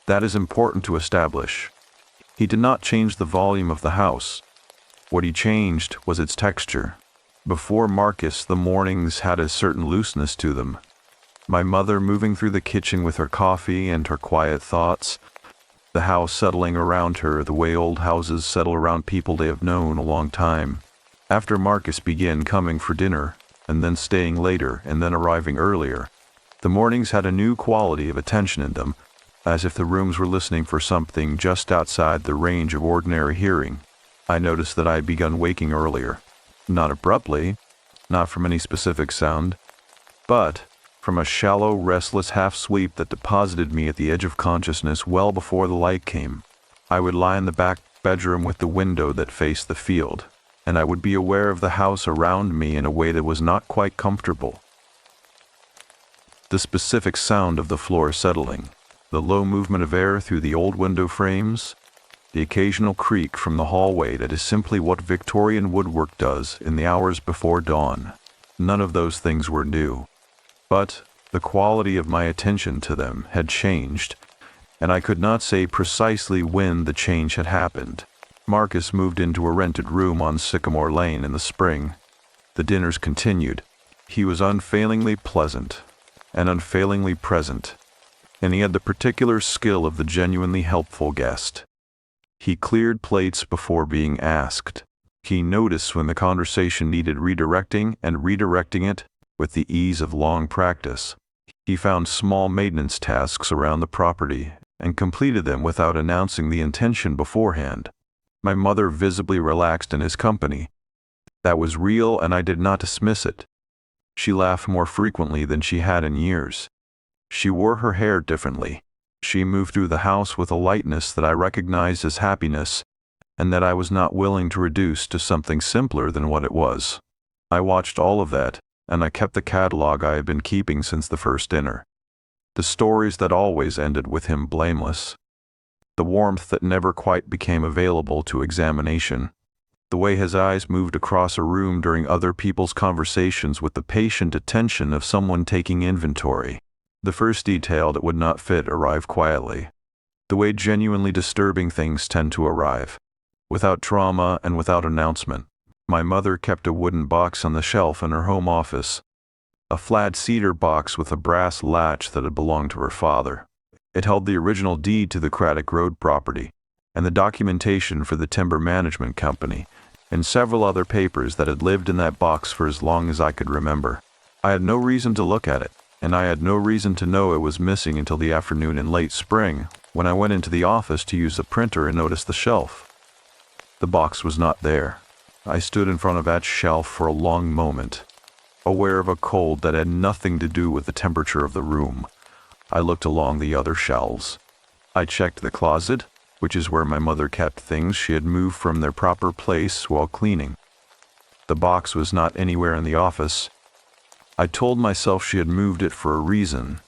That is important to establish. He did not change the volume of the house. What he changed was its texture. Before Marcus, the mornings had a certain looseness to them. My mother moving through the kitchen with her coffee and her quiet thoughts, the house settling around her the way old houses settle around people they have known a long time. After Marcus began coming for dinner, and then staying later, and then arriving earlier, the mornings had a new quality of attention in them, as if the rooms were listening for something just outside the range of ordinary hearing. I noticed that I had begun waking earlier. Not abruptly, not from any specific sound, but from a shallow, restless half-sleep that deposited me at the edge of consciousness well before the light came. I would lie in the back bedroom with the window that faced the field, and I would be aware of the house around me in a way that was not quite comfortable. The specific sound of the floor settling, the low movement of air through the old window frames, the occasional creak from the hallway that is simply what Victorian woodwork does in the hours before dawn. None of those things were new. But the quality of my attention to them had changed, and I could not say precisely when the change had happened. Marcus moved into a rented room on Sycamore Lane in the spring. The dinners continued. He was unfailingly pleasant and unfailingly present, and he had the particular skill of the genuinely helpful guest. He cleared plates before being asked. He noticed when the conversation needed redirecting and redirecting it with the ease of long practice. He found small maintenance tasks around the property and completed them without announcing the intention beforehand. My mother visibly relaxed in his company. That was real, and I did not dismiss it. She laughed more frequently than she had in years. She wore her hair differently. She moved through the house with a lightness that I recognized as happiness, and that I was not willing to reduce to something simpler than what it was. I watched all of that, and I kept the catalog I had been keeping since the first dinner. The stories that always ended with him blameless. The warmth that never quite became available to examination. The way his eyes moved across a room during other people's conversations with the patient attention of someone taking inventory. The first detail that would not fit arrived quietly. The way genuinely disturbing things tend to arrive, without trauma and without announcement. My mother kept a wooden box on the shelf in her home office, a flat cedar box with a brass latch that had belonged to her father. It held the original deed to the Craddock Road property, and the documentation for the timber management company, and several other papers that had lived in that box for as long as I could remember. I had no reason to look at it, and I had no reason to know it was missing until the afternoon in late spring, when I went into the office to use the printer and noticed the shelf. The box was not there. I stood in front of that shelf for a long moment, aware of a cold that had nothing to do with the temperature of the room. I looked along the other shelves. I checked the closet, which is where my mother kept things she had moved from their proper place while cleaning. The box was not anywhere in the office. I told myself she had moved it for a reason.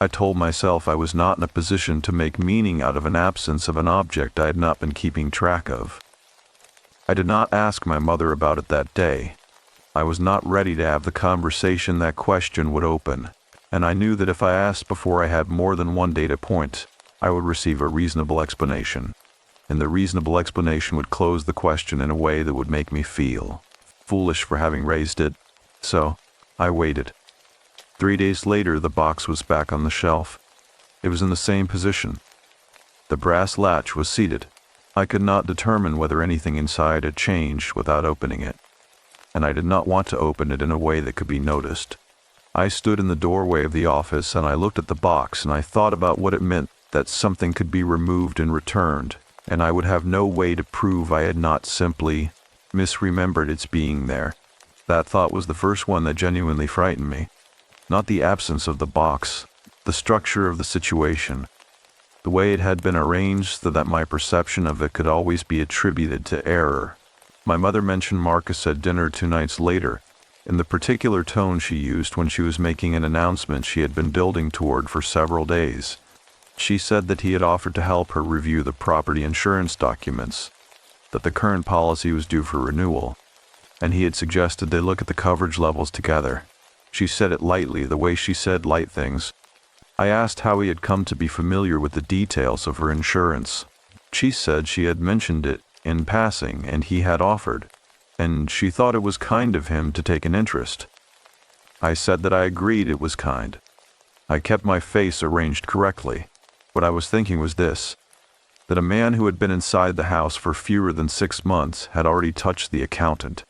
I told myself I was not in a position to make meaning out of an absence of an object I had not been keeping track of. I did not ask my mother about it that day. I was not ready to have the conversation that question would open, and I knew that if I asked before I had more than one data point, I would receive a reasonable explanation, and the reasonable explanation would close the question in a way that would make me feel foolish for having raised it. So, I waited. 3 days later, the box was back on the shelf. It was in the same position. The brass latch was seated. I could not determine whether anything inside had changed without opening it, and I did not want to open it in a way that could be noticed. I stood in the doorway of the office and I looked at the box and I thought about what it meant that something could be removed and returned, and I would have no way to prove I had not simply misremembered its being there. That thought was the first one that genuinely frightened me. Not the absence of the box, the structure of the situation, the way it had been arranged so that my perception of it could always be attributed to error. My mother mentioned Marcus at dinner 2 nights later, in the particular tone she used when she was making an announcement she had been building toward for several days. She said that he had offered to help her review the property insurance documents, that the current policy was due for renewal, and he had suggested they look at the coverage levels together. She said it lightly, the way she said light things. I asked how he had come to be familiar with the details of her insurance. She said she had mentioned it in passing and he had offered, and she thought it was kind of him to take an interest. I said that I agreed it was kind. I kept my face arranged correctly. What I was thinking was this, that a man who had been inside the house for fewer than 6 months had already touched the accountant,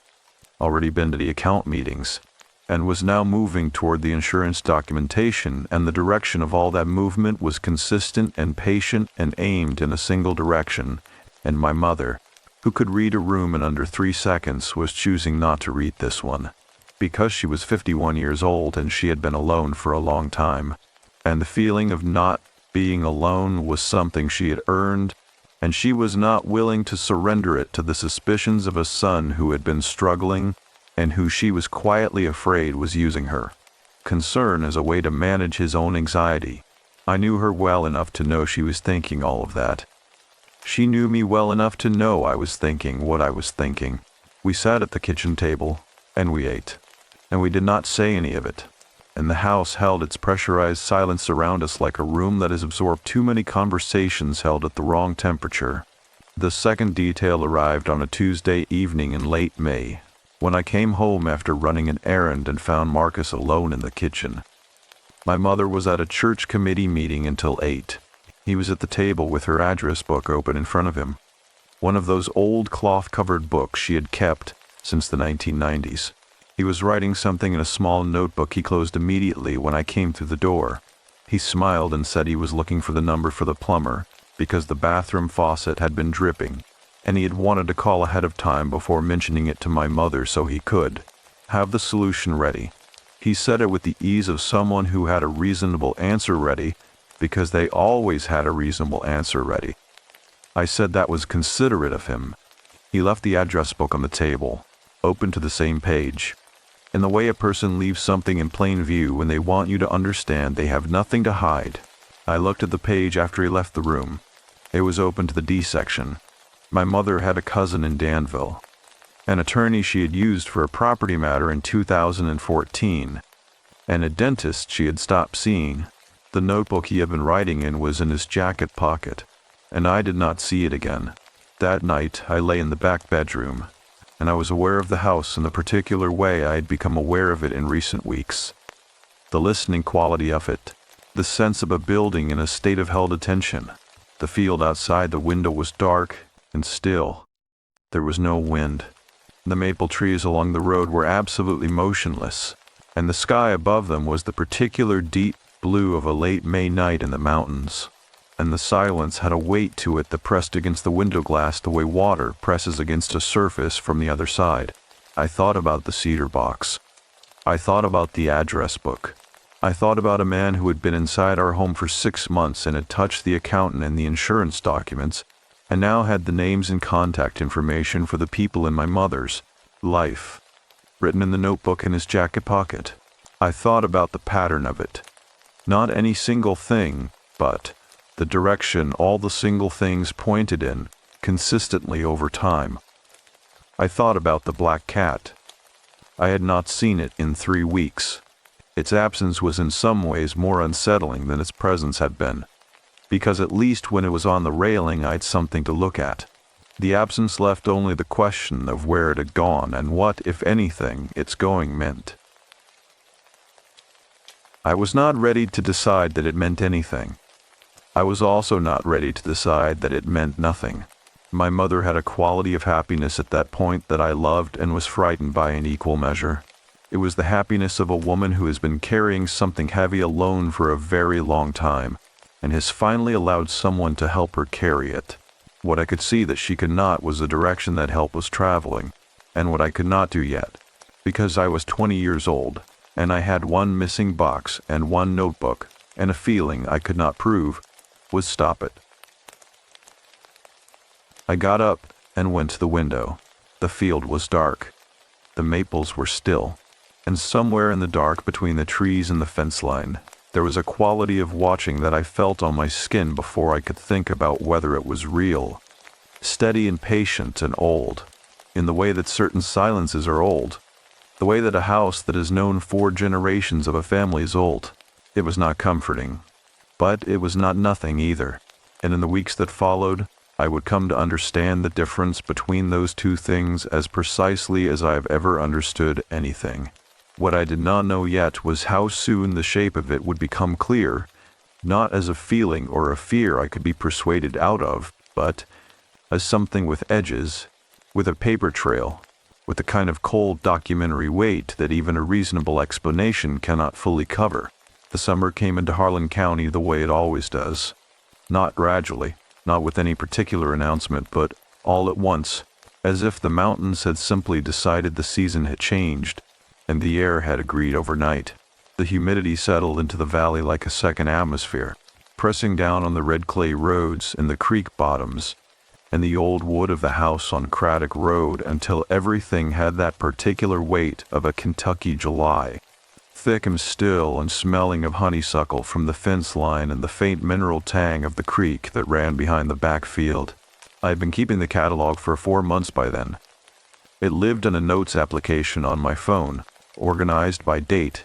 already been to the account meetings, and was now moving toward the insurance documentation, and the direction of all that movement was consistent and patient and aimed in a single direction, and my mother, who could read a room in under 3 seconds, was choosing not to read this one, because she was 51 years old and she had been alone for a long time, and the feeling of not being alone was something she had earned, and she was not willing to surrender it to the suspicions of a son who had been struggling and who she was quietly afraid was using her concern as a way to manage his own anxiety. I knew her well enough to know she was thinking all of that. She knew me well enough to know I was thinking what I was thinking. We sat at the kitchen table, and we ate, and we did not say any of it, and the house held its pressurized silence around us like a room that has absorbed too many conversations held at the wrong temperature. The second detail arrived on a Tuesday evening in late May, when I came home after running an errand and found Marcus alone in the kitchen. My mother was at a church committee meeting until 8. He was at the table with her address book open in front of him, one of those old cloth-covered books she had kept since the 1990s. He was writing something in a small notebook he closed immediately when I came through the door. He smiled and said he was looking for the number for the plumber, because the bathroom faucet had been dripping, and he had wanted to call ahead of time before mentioning it to my mother so he could have the solution ready. He said it with the ease of someone who had a reasonable answer ready, because they always had a reasonable answer ready. I said that was considerate of him. He left the address book on the table, open to the same page. In the way a person leaves something in plain view when they want you to understand they have nothing to hide. I looked at the page after he left the room. It was open to the D section. My mother had a cousin in Danville, an attorney she had used for a property matter in 2014, and a dentist she had stopped seeing. The notebook he had been writing in was in his jacket pocket, and I did not see it again. That night I lay in the back bedroom, and I was aware of the house in the particular way I had become aware of it in recent weeks. The listening quality of it, the sense of a building in a state of held attention. The field outside the window was dark and still. There was no wind. The maple trees along the road were absolutely motionless, and the sky above them was the particular deep blue of a late May night in the mountains, and the silence had a weight to it that pressed against the window glass the way water presses against a surface from the other side. I thought about the cedar box. I thought about the address book. I thought about a man who had been inside our home for 6 months and had touched the accountant and the insurance documents, and now had the names and contact information for the people in my mother's life, written in the notebook in his jacket pocket. I thought about the pattern of it. Not any single thing, but the direction all the single things pointed in, consistently over time. I thought about the black cat. I had not seen it in 3 weeks. Its absence was in some ways more unsettling than its presence had been, because at least when it was on the railing I'd something to look at. The absence left only the question of where it had gone and what, if anything, its going meant. I was not ready to decide that it meant anything. I was also not ready to decide that it meant nothing. My mother had a quality of happiness at that point that I loved and was frightened by in equal measure. It was the happiness of a woman who has been carrying something heavy alone for a very long time, and has finally allowed someone to help her carry it. What I could see that she could not was the direction that help was traveling, and what I could not do yet, because I was 20 years old, and I had one missing box and one notebook, and a feeling I could not prove, was stop it. I got up and went to the window. The field was dark. The maples were still, and somewhere in the dark between the trees and the fence line, there was a quality of watching that I felt on my skin before I could think about whether it was real. Steady and patient and old, in the way that certain silences are old, the way that a house that has known 4 generations of a family is old. It was not comforting, but it was not nothing either, and in the weeks that followed, I would come to understand the difference between those two things as precisely as I have ever understood anything. What I did not know yet was how soon the shape of it would become clear, not as a feeling or a fear I could be persuaded out of, but as something with edges, with a paper trail, with the kind of cold documentary weight that even a reasonable explanation cannot fully cover. The summer came into Harlan County the way it always does, not gradually, not with any particular announcement, but all at once, as if the mountains had simply decided the season had changed, and the air had agreed overnight. The humidity settled into the valley like a second atmosphere, pressing down on the red clay roads and the creek bottoms, and the old wood of the house on Craddock Road until everything had that particular weight of a Kentucky July, thick and still and smelling of honeysuckle from the fence line and the faint mineral tang of the creek that ran behind the back field. I had been keeping the catalog for 4 months by then. It lived in a notes application on my phone, organized by date,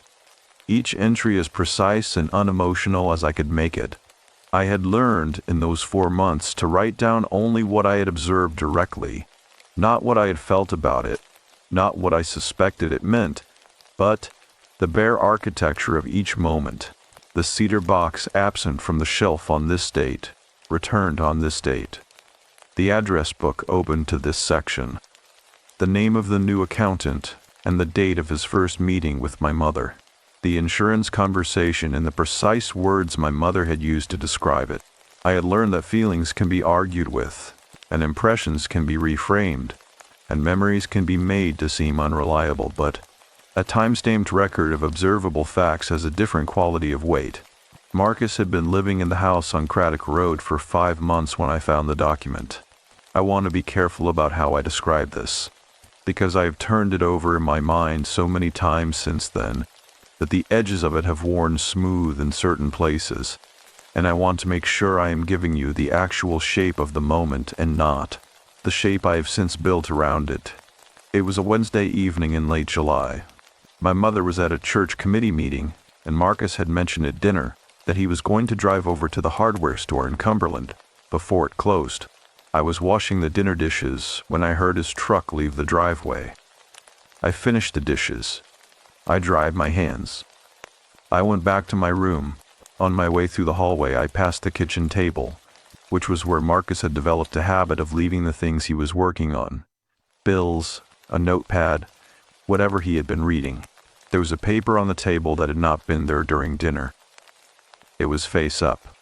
each entry as precise and unemotional as I could make it. I had learned in those 4 months to write down only what I had observed directly, not what I had felt about it, not what I suspected it meant, but the bare architecture of each moment, the cedar box absent from the shelf on this date, returned on this date, the address book open to this section, the name of the new accountant, and the date of his first meeting with my mother, the insurance conversation and the precise words my mother had used to describe it. I had learned that feelings can be argued with, and impressions can be reframed, and memories can be made to seem unreliable, but a time-stamped record of observable facts has a different quality of weight. Marcus had been living in the house on Craddock Road for 5 months when I found the document. I want to be careful about how I describe this, because I have turned it over in my mind so many times since then that the edges of it have worn smooth in certain places, and I want to make sure I am giving you the actual shape of the moment and not the shape I have since built around it. It was a Wednesday evening in late July. My mother was at a church committee meeting, and Marcus had mentioned at dinner that he was going to drive over to the hardware store in Cumberland before it closed. I was washing the dinner dishes when I heard his truck leave the driveway. I finished the dishes. I dried my hands. I went back to my room. On my way through the hallway, I passed the kitchen table, which was where Marcus had developed a habit of leaving the things he was working on: bills, a notepad, whatever he had been reading. There was a paper on the table that had not been there during dinner. It was face up.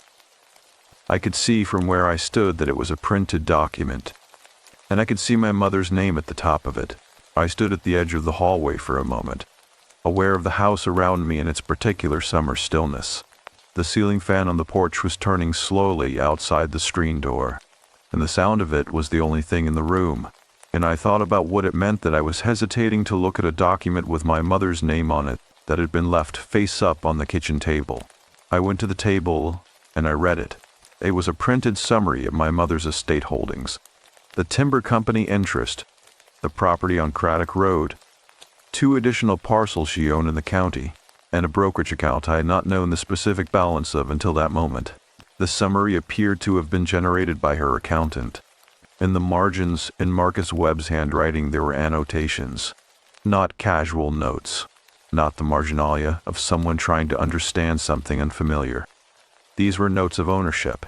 I could see from where I stood that it was a printed document, and I could see my mother's name at the top of it. I stood at the edge of the hallway for a moment, aware of the house around me and its particular summer stillness. The ceiling fan on the porch was turning slowly outside the screen door, and the sound of it was the only thing in the room. And I thought about what it meant that I was hesitating to look at a document with my mother's name on it that had been left face up on the kitchen table. I went to the table and I read it. It was a printed summary of my mother's estate holdings, the timber company interest, the property on Craddock Road, 2 additional parcels she owned in the county, and a brokerage account I had not known the specific balance of until that moment. The summary appeared to have been generated by her accountant. In the margins, in Marcus Webb's handwriting, there were annotations, not casual notes, not the marginalia of someone trying to understand something unfamiliar. These were notes of ownership.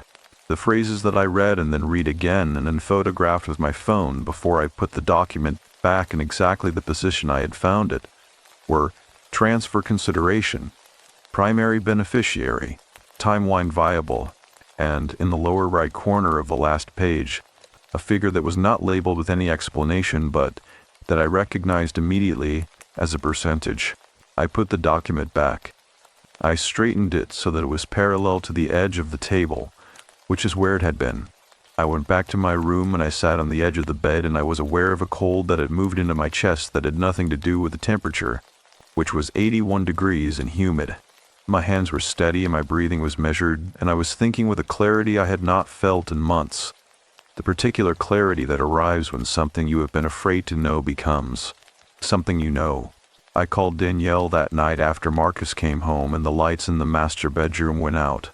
The phrases that I read and then read again and then photographed with my phone before I put the document back in exactly the position I had found it were transfer consideration, primary beneficiary, timeline viable, and in the lower right corner of the last page, a figure that was not labeled with any explanation but that I recognized immediately as a percentage. I put the document back. I straightened it so that it was parallel to the edge of the table, which is where it had been. I went back to my room and I sat on the edge of the bed, and I was aware of a cold that had moved into my chest that had nothing to do with the temperature, which was 81 degrees and humid. My hands were steady and my breathing was measured, and I was thinking with a clarity I had not felt in months. The particular clarity that arrives when something you have been afraid to know becomes something you know. I called Danielle that night after Marcus came home and the lights in the master bedroom went out.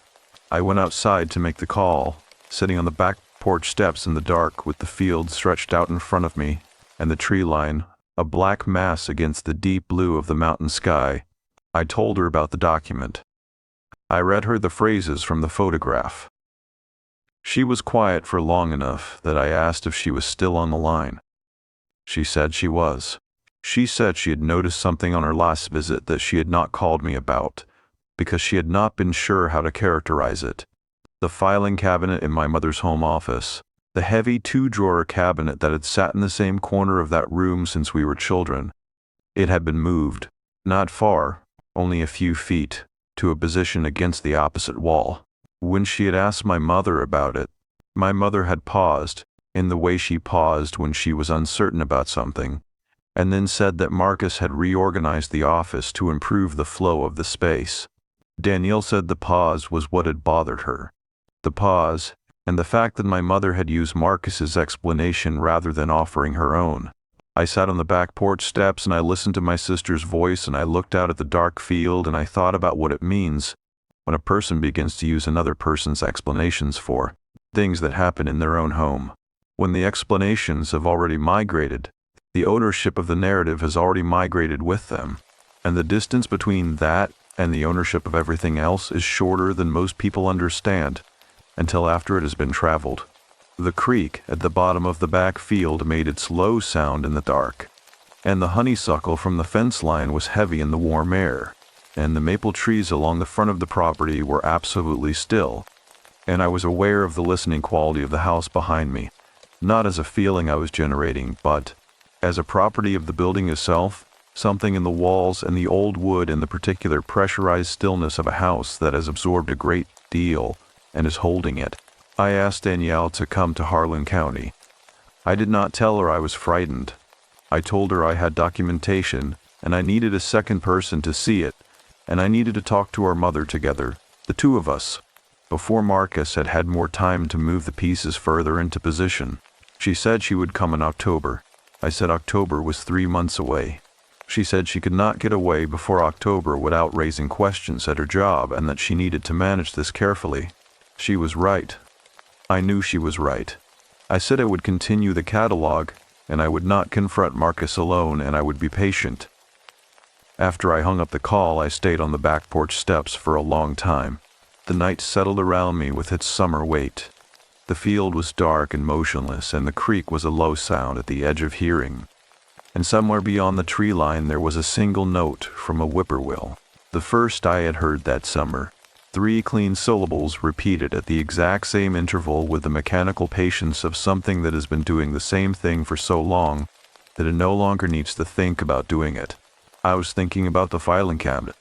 I went outside to make the call, sitting on the back porch steps in the dark with the field stretched out in front of me and the tree line, a black mass against the deep blue of the mountain sky. I told her about the document. I read her the phrases from the photograph. She was quiet for long enough that I asked if she was still on the line. She said she was. She said she had noticed something on her last visit that she had not called me about, because she had not been sure how to characterize it. The filing cabinet in my mother's home office, the heavy 2-drawer cabinet that had sat in the same corner of that room since we were children. It had been moved, not far, only a few feet, to a position against the opposite wall. When she had asked my mother about it, my mother had paused, in the way she paused when she was uncertain about something, and then said that Marcus had reorganized the office to improve the flow of the space. Danielle said the pause was what had bothered her. The pause, and the fact that my mother had used Marcus's explanation rather than offering her own. I sat on the back porch steps and I listened to my sister's voice, and I looked out at the dark field and I thought about what it means when a person begins to use another person's explanations for things that happen in their own home. When the explanations have already migrated, the ownership of the narrative has already migrated with them, and the distance between that and the ownership of everything else is shorter than most people understand until after it has been traveled. The creek at the bottom of the back field made its low sound in the dark, and the honeysuckle from the fence line was heavy in the warm air, and the maple trees along the front of the property were absolutely still, and I was aware of the listening quality of the house behind me, not as a feeling I was generating, but as a property of the building itself, something in the walls and the old wood and the particular pressurized stillness of a house that has absorbed a great deal and is holding it. I asked Danielle to come to Harlan County. I did not tell her I was frightened. I told her I had documentation and I needed a second person to see it, and I needed to talk to our mother together, the two of us, before Marcus had had more time to move the pieces further into position. She said she would come in October. I said October was 3 months away. She said she could not get away before October without raising questions at her job, and that she needed to manage this carefully. She was right. I knew she was right. I said I would continue the catalog, and I would not confront Marcus alone, and I would be patient. After I hung up the call, I stayed on the back porch steps for a long time. The night settled around me with its summer weight. The field was dark and motionless, and the creek was a low sound at the edge of hearing. and somewhere beyond the tree line there was a single note from a whippoorwill. The first I had heard that summer. 3 clean syllables repeated at the exact same interval with the mechanical patience of something that has been doing the same thing for so long that it no longer needs to think about doing it. I was thinking about the filing cabinet,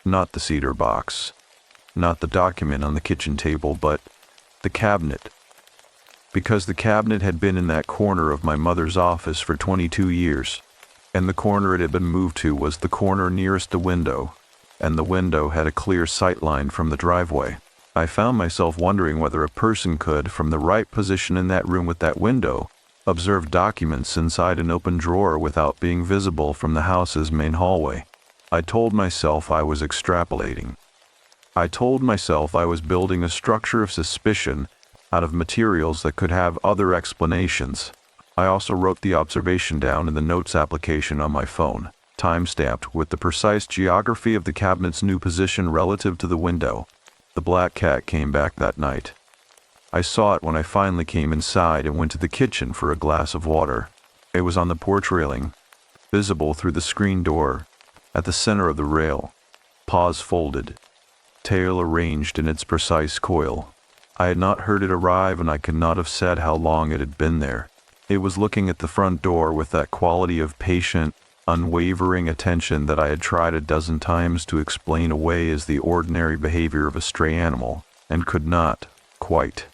not the cedar box, not the document on the kitchen table, but the cabinet. Because the cabinet had been in that corner of my mother's office for 22 years, and the corner it had been moved to was the corner nearest the window, and the window had a clear sight line from the driveway. I found myself wondering whether a person could, from the right position in that room with that window, observe documents inside an open drawer without being visible from the house's main hallway. I told myself I was extrapolating. I told myself I was building a structure of suspicion out of materials that could have other explanations. I also wrote the observation down in the notes application on my phone, time-stamped with the precise geography of the cabinet's new position relative to the window. The black cat came back that night. I saw it when I finally came inside and went to the kitchen for a glass of water. It was on the porch railing, visible through the screen door, at the center of the rail, paws folded, tail arranged in its precise coil. I had not heard it arrive, and I could not have said how long it had been there. It was looking at the front door with that quality of patient, unwavering attention that I had tried a dozen times to explain away as the ordinary behavior of a stray animal, and could not, quite,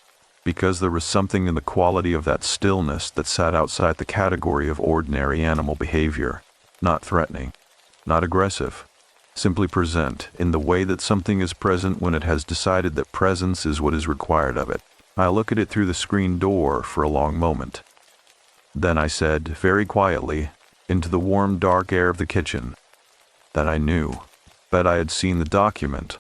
because there was something in the quality of that stillness that sat outside the category of ordinary animal behavior, not threatening, not aggressive, simply present in the way that something is present when it has decided that presence is what is required of it. I looked at it through the screen door for a long moment. Then I said, very quietly, into the warm, dark air of the kitchen, that I knew, that I had seen the document,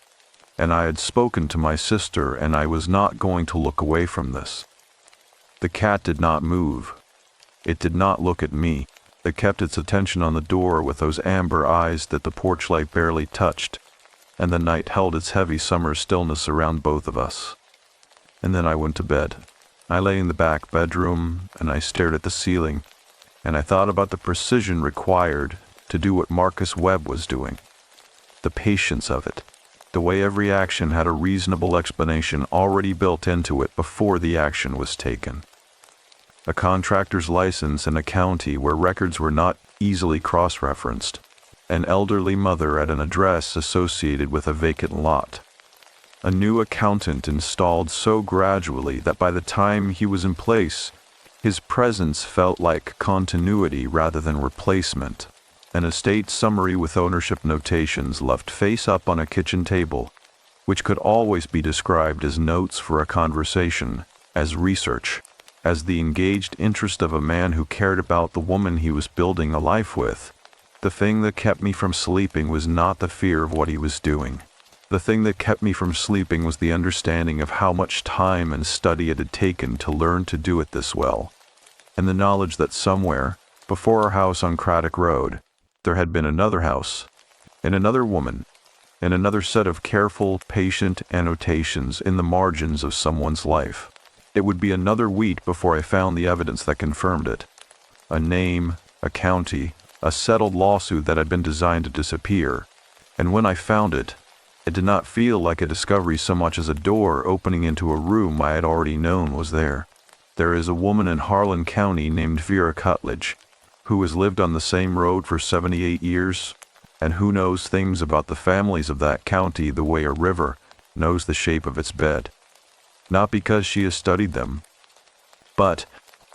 and I had spoken to my sister, and I was not going to look away from this. The cat did not move. It did not look at me. It kept its attention on the door with those amber eyes that the porch light barely touched, and the night held its heavy summer stillness around both of us. And then I went to bed. I lay in the back bedroom, and I stared at the ceiling, and I thought about the precision required to do what Marcus Webb was doing. The patience of it. The way every action had a reasonable explanation already built into it before the action was taken. A contractor's license in a county where records were not easily cross-referenced. An elderly mother at an address associated with a vacant lot. A new accountant installed so gradually that by the time he was in place, his presence felt like continuity rather than replacement. An estate summary with ownership notations left face up on a kitchen table, which could always be described as notes for a conversation, as research, as the engaged interest of a man who cared about the woman he was building a life with. The thing that kept me from sleeping was not the fear of what he was doing. The thing that kept me from sleeping was the understanding of how much time and study it had taken to learn to do it this well, and the knowledge that somewhere, before our house on Craddock Road, there had been another house, and another woman, and another set of careful, patient annotations in the margins of someone's life. It would be another week before I found the evidence that confirmed it. A name, a county, a settled lawsuit that had been designed to disappear. And when I found it, it did not feel like a discovery so much as a door opening into a room I had already known was there. There is a woman in Harlan County named Vera Cutledge, who has lived on the same road for 78 years, and who knows things about the families of that county the way a river knows the shape of its bed. Not because she has studied them, but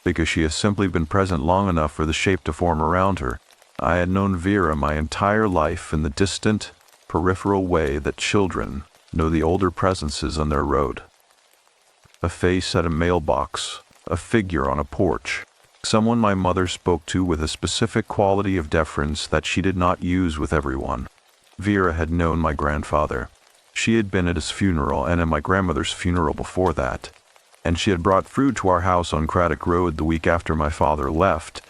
because she has simply been present long enough for the shape to form around her. I had known Vera my entire life in the distant, peripheral way that children know the older presences on their road. A face at a mailbox, a figure on a porch, someone my mother spoke to with a specific quality of deference that she did not use with everyone. Vera had known my grandfather. She had been at his funeral and at my grandmother's funeral before that, and she had brought food to our house on Craddock Road the week after my father left,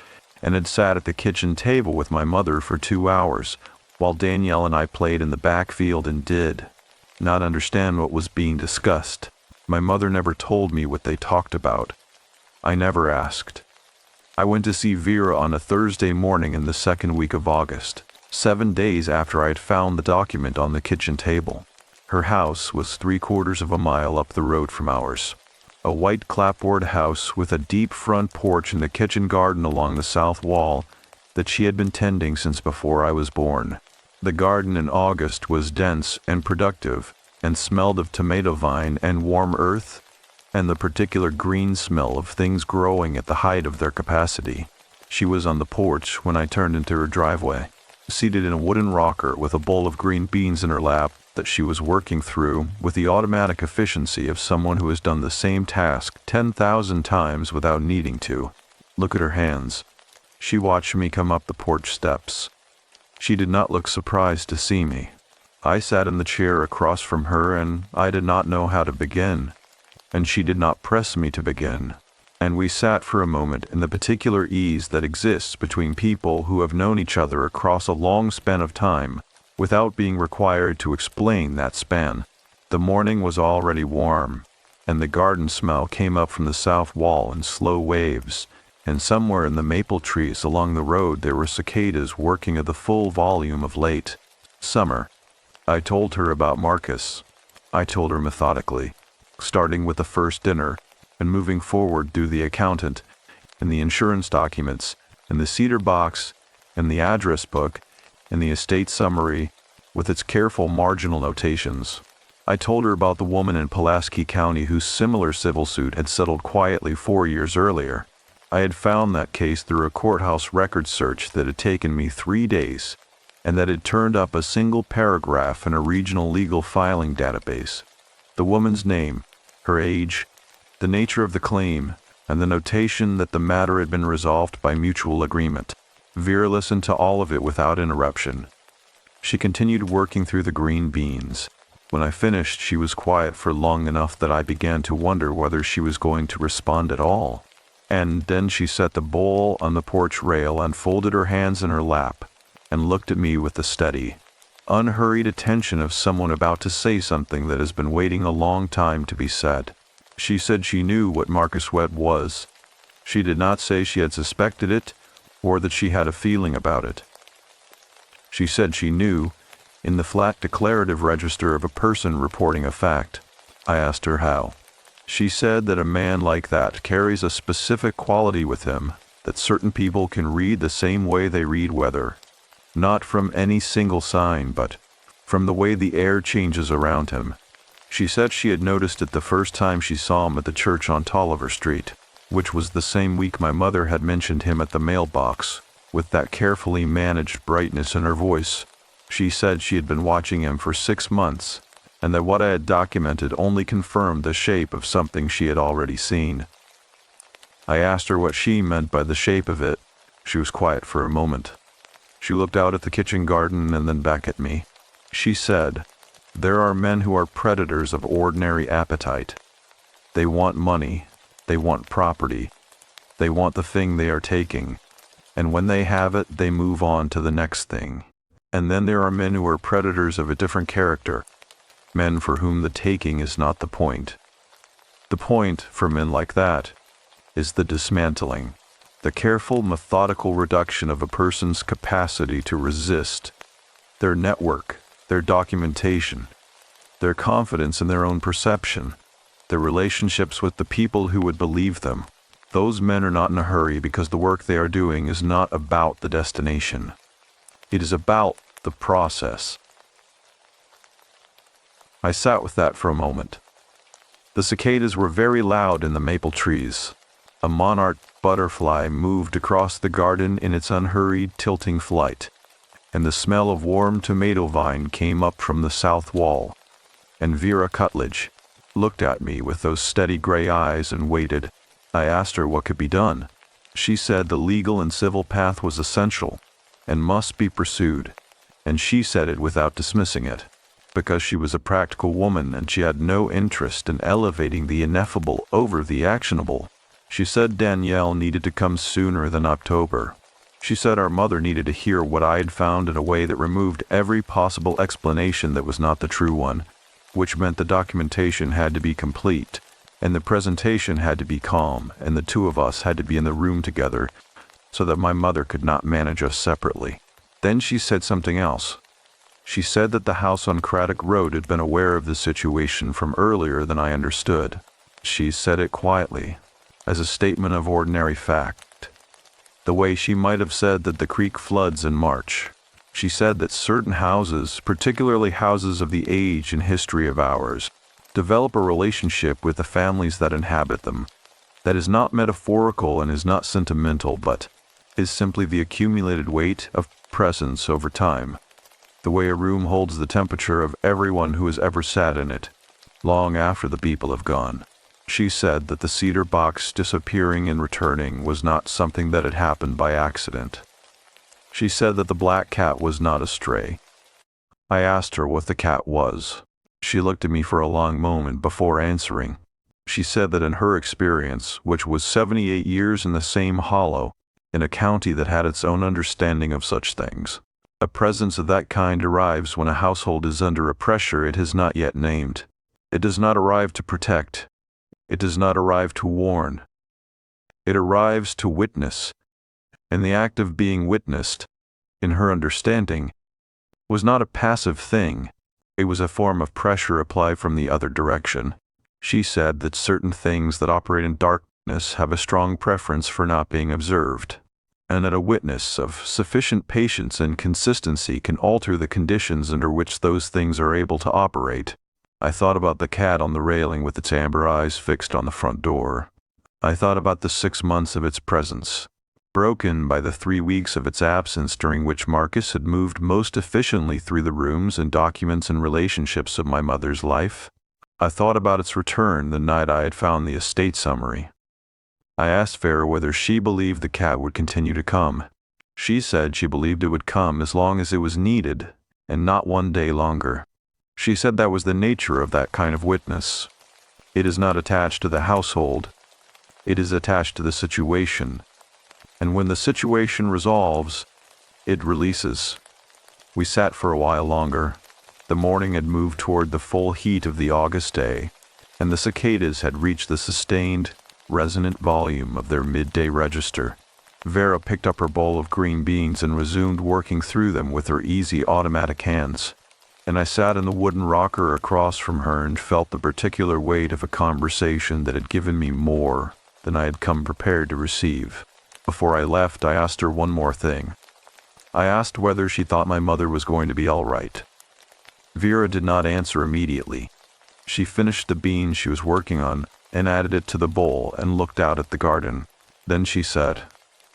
and had sat at the kitchen table with my mother for 2 hours, while Danielle and I played in the backfield and did not understand what was being discussed. My mother never told me what they talked about. I never asked. I went to see Vera on a Thursday morning in the second week of August, 7 days after I had found the document on the kitchen table. Her house was 3/4 of a mile up the road from ours. A white clapboard house with a deep front porch and a kitchen garden along the south wall that she had been tending since before I was born. The garden in August was dense and productive and smelled of tomato vine and warm earth and the particular green smell of things growing at the height of their capacity. She was on the porch when I turned into her driveway, seated in a wooden rocker with a bowl of green beans in her lap that she was working through with the automatic efficiency of someone who has done the same task 10,000 times without needing to. Look at her hands. She watched me come up the porch steps. She did not look surprised to see me. I sat in the chair across from her and I did not know how to begin, and she did not press me to begin. And we sat for a moment in the particular ease that exists between people who have known each other across a long span of time without being required to explain that span. The morning was already warm, and the garden smell came up from the south wall in slow waves, and somewhere in the maple trees along the road there were cicadas working at the full volume of late summer. I told her about Marcus. I told her methodically, starting with the first dinner and moving forward through the accountant and the insurance documents and the cedar box and the address book and the estate summary with its careful marginal notations. I told her about the woman in Pulaski County whose similar civil suit had settled quietly 4 years earlier. I had found that case through a courthouse record search that had taken me 3 days, and that had turned up a single paragraph in a regional legal filing database. The woman's name, her age, the nature of the claim, and the notation that the matter had been resolved by mutual agreement. Vera listened to all of it without interruption. She continued working through the green beans. When I finished, she was quiet for long enough that I began to wonder whether she was going to respond at all. And then she set the bowl on the porch rail and folded her hands in her lap and looked at me with the steady, unhurried attention of someone about to say something that has been waiting a long time to be said. She said she knew what Marcus Webb was. She did not say she had suspected it or that she had a feeling about it. She said she knew, in the flat declarative register of a person reporting a fact. I asked her how. She said that a man like that carries a specific quality with him that certain people can read the same way they read weather, not from any single sign, but from the way the air changes around him. She said she had noticed it the first time she saw him at the church on Tolliver Street, which was the same week my mother had mentioned him at the mailbox, with that carefully managed brightness in her voice. She said she had been watching him for 6 months, and that what I had documented only confirmed the shape of something she had already seen. I asked her what she meant by the shape of it. She was quiet for a moment. She looked out at the kitchen garden and then back at me. She said, "There are men who are predators of ordinary appetite. They want money. They want property. They want the thing they are taking. And when they have it, they move on to the next thing. And then there are men who are predators of a different character, men for whom the taking is not the point. The point, for men like that, is the dismantling, the careful, methodical reduction of a person's capacity to resist, their network, their documentation, their confidence in their own perception, their relationships with the people who would believe them. Those men are not in a hurry because the work they are doing is not about the destination. It is about the process." I sat with that for a moment. The cicadas were very loud in the maple trees. A monarch butterfly moved across the garden in its unhurried, tilting flight, and the smell of warm tomato vine came up from the south wall. And Vera Cutledge looked at me with those steady gray eyes and waited. I asked her what could be done. She said the legal and civil path was essential and must be pursued, and she said it without dismissing it, because she was a practical woman and she had no interest in elevating the ineffable over the actionable. She said Danielle needed to come sooner than October. She said our mother needed to hear what I had found in a way that removed every possible explanation that was not the true one, which meant the documentation had to be complete, and the presentation had to be calm, and the two of us had to be in the room together so that my mother could not manage us separately. Then she said something else. She said that the house on Craddock Road had been aware of the situation from earlier than I understood. She said it quietly, as a statement of ordinary fact, the way she might have said that the creek floods in March. She said that certain houses, particularly houses of the age and history of ours, develop a relationship with the families that inhabit them that is not metaphorical and is not sentimental, but is simply the accumulated weight of presence over time, the way a room holds the temperature of everyone who has ever sat in it, long after the people have gone. She said that the cedar box disappearing and returning was not something that had happened by accident. She said that the black cat was not a stray. I asked her what the cat was. She looked at me for a long moment before answering. She said that in her experience, which was 78 years in the same hollow, in a county that had its own understanding of such things, a presence of that kind arrives when a household is under a pressure it has not yet named. It does not arrive to protect. It does not arrive to warn. It arrives to witness, and the act of being witnessed, in her understanding, was not a passive thing. It was a form of pressure applied from the other direction. She said that certain things that operate in darkness have a strong preference for not being observed, and that a witness of sufficient patience and consistency can alter the conditions under which those things are able to operate. I thought about the cat on the railing with its amber eyes fixed on the front door. I thought about the 6 months of its presence, broken by the 3 weeks of its absence during which Marcus had moved most efficiently through the rooms and documents and relationships of my mother's life. I thought about its return the night I had found the estate summary. I asked Vera whether she believed the cat would continue to come. She said she believed it would come as long as it was needed, and not one day longer. She said that was the nature of that kind of witness. It is not attached to the household. It is attached to the situation. And when the situation resolves, it releases. We sat for a while longer. The morning had moved toward the full heat of the August day, and the cicadas had reached the sustained, resonant volume of their midday register. Vera picked up her bowl of green beans and resumed working through them with her easy automatic hands, and I sat in the wooden rocker across from her and felt the particular weight of a conversation that had given me more than I had come prepared to receive. Before I left, I asked her one more thing. I asked whether she thought my mother was going to be all right. Vera did not answer immediately. She finished the bean she was working on and added it to the bowl and looked out at the garden. Then she said,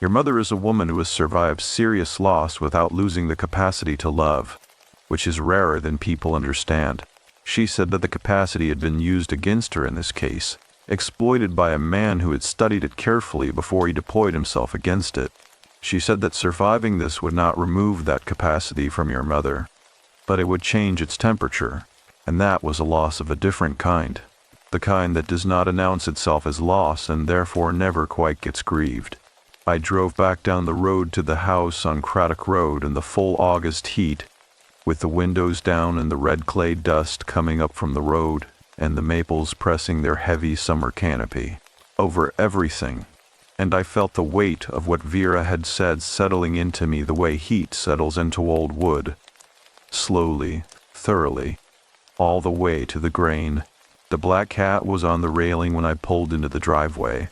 "Your mother is a woman who has survived serious loss without losing the capacity to love, which is rarer than people understand." She said that the capacity had been used against her in this case, exploited by a man who had studied it carefully before he deployed himself against it. She said that surviving this would not remove that capacity from your mother, but it would change its temperature, and that was a loss of a different kind. The kind that does not announce itself as loss and therefore never quite gets grieved. I drove back down the road to the house on Craddock Road in the full August heat, with the windows down and the red clay dust coming up from the road, and the maples pressing their heavy summer canopy over everything, and I felt the weight of what Vera had said settling into me the way heat settles into old wood, slowly, thoroughly, all the way to the grain. The black cat was on the railing when I pulled into the driveway.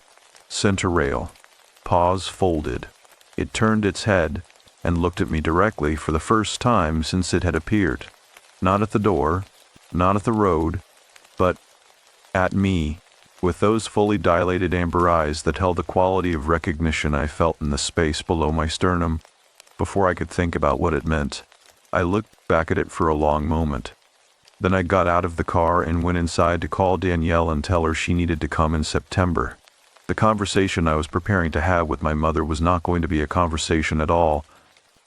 Center rail. Paws folded. It turned its head and looked at me directly for the first time since it had appeared. Not at the door, not at the road, but at me, with those fully dilated amber eyes that held the quality of recognition I felt in the space below my sternum. Before I could think about what it meant, I looked back at it for a long moment. Then I got out of the car and went inside to call Danielle and tell her she needed to come in September. The conversation I was preparing to have with my mother was not going to be a conversation at all.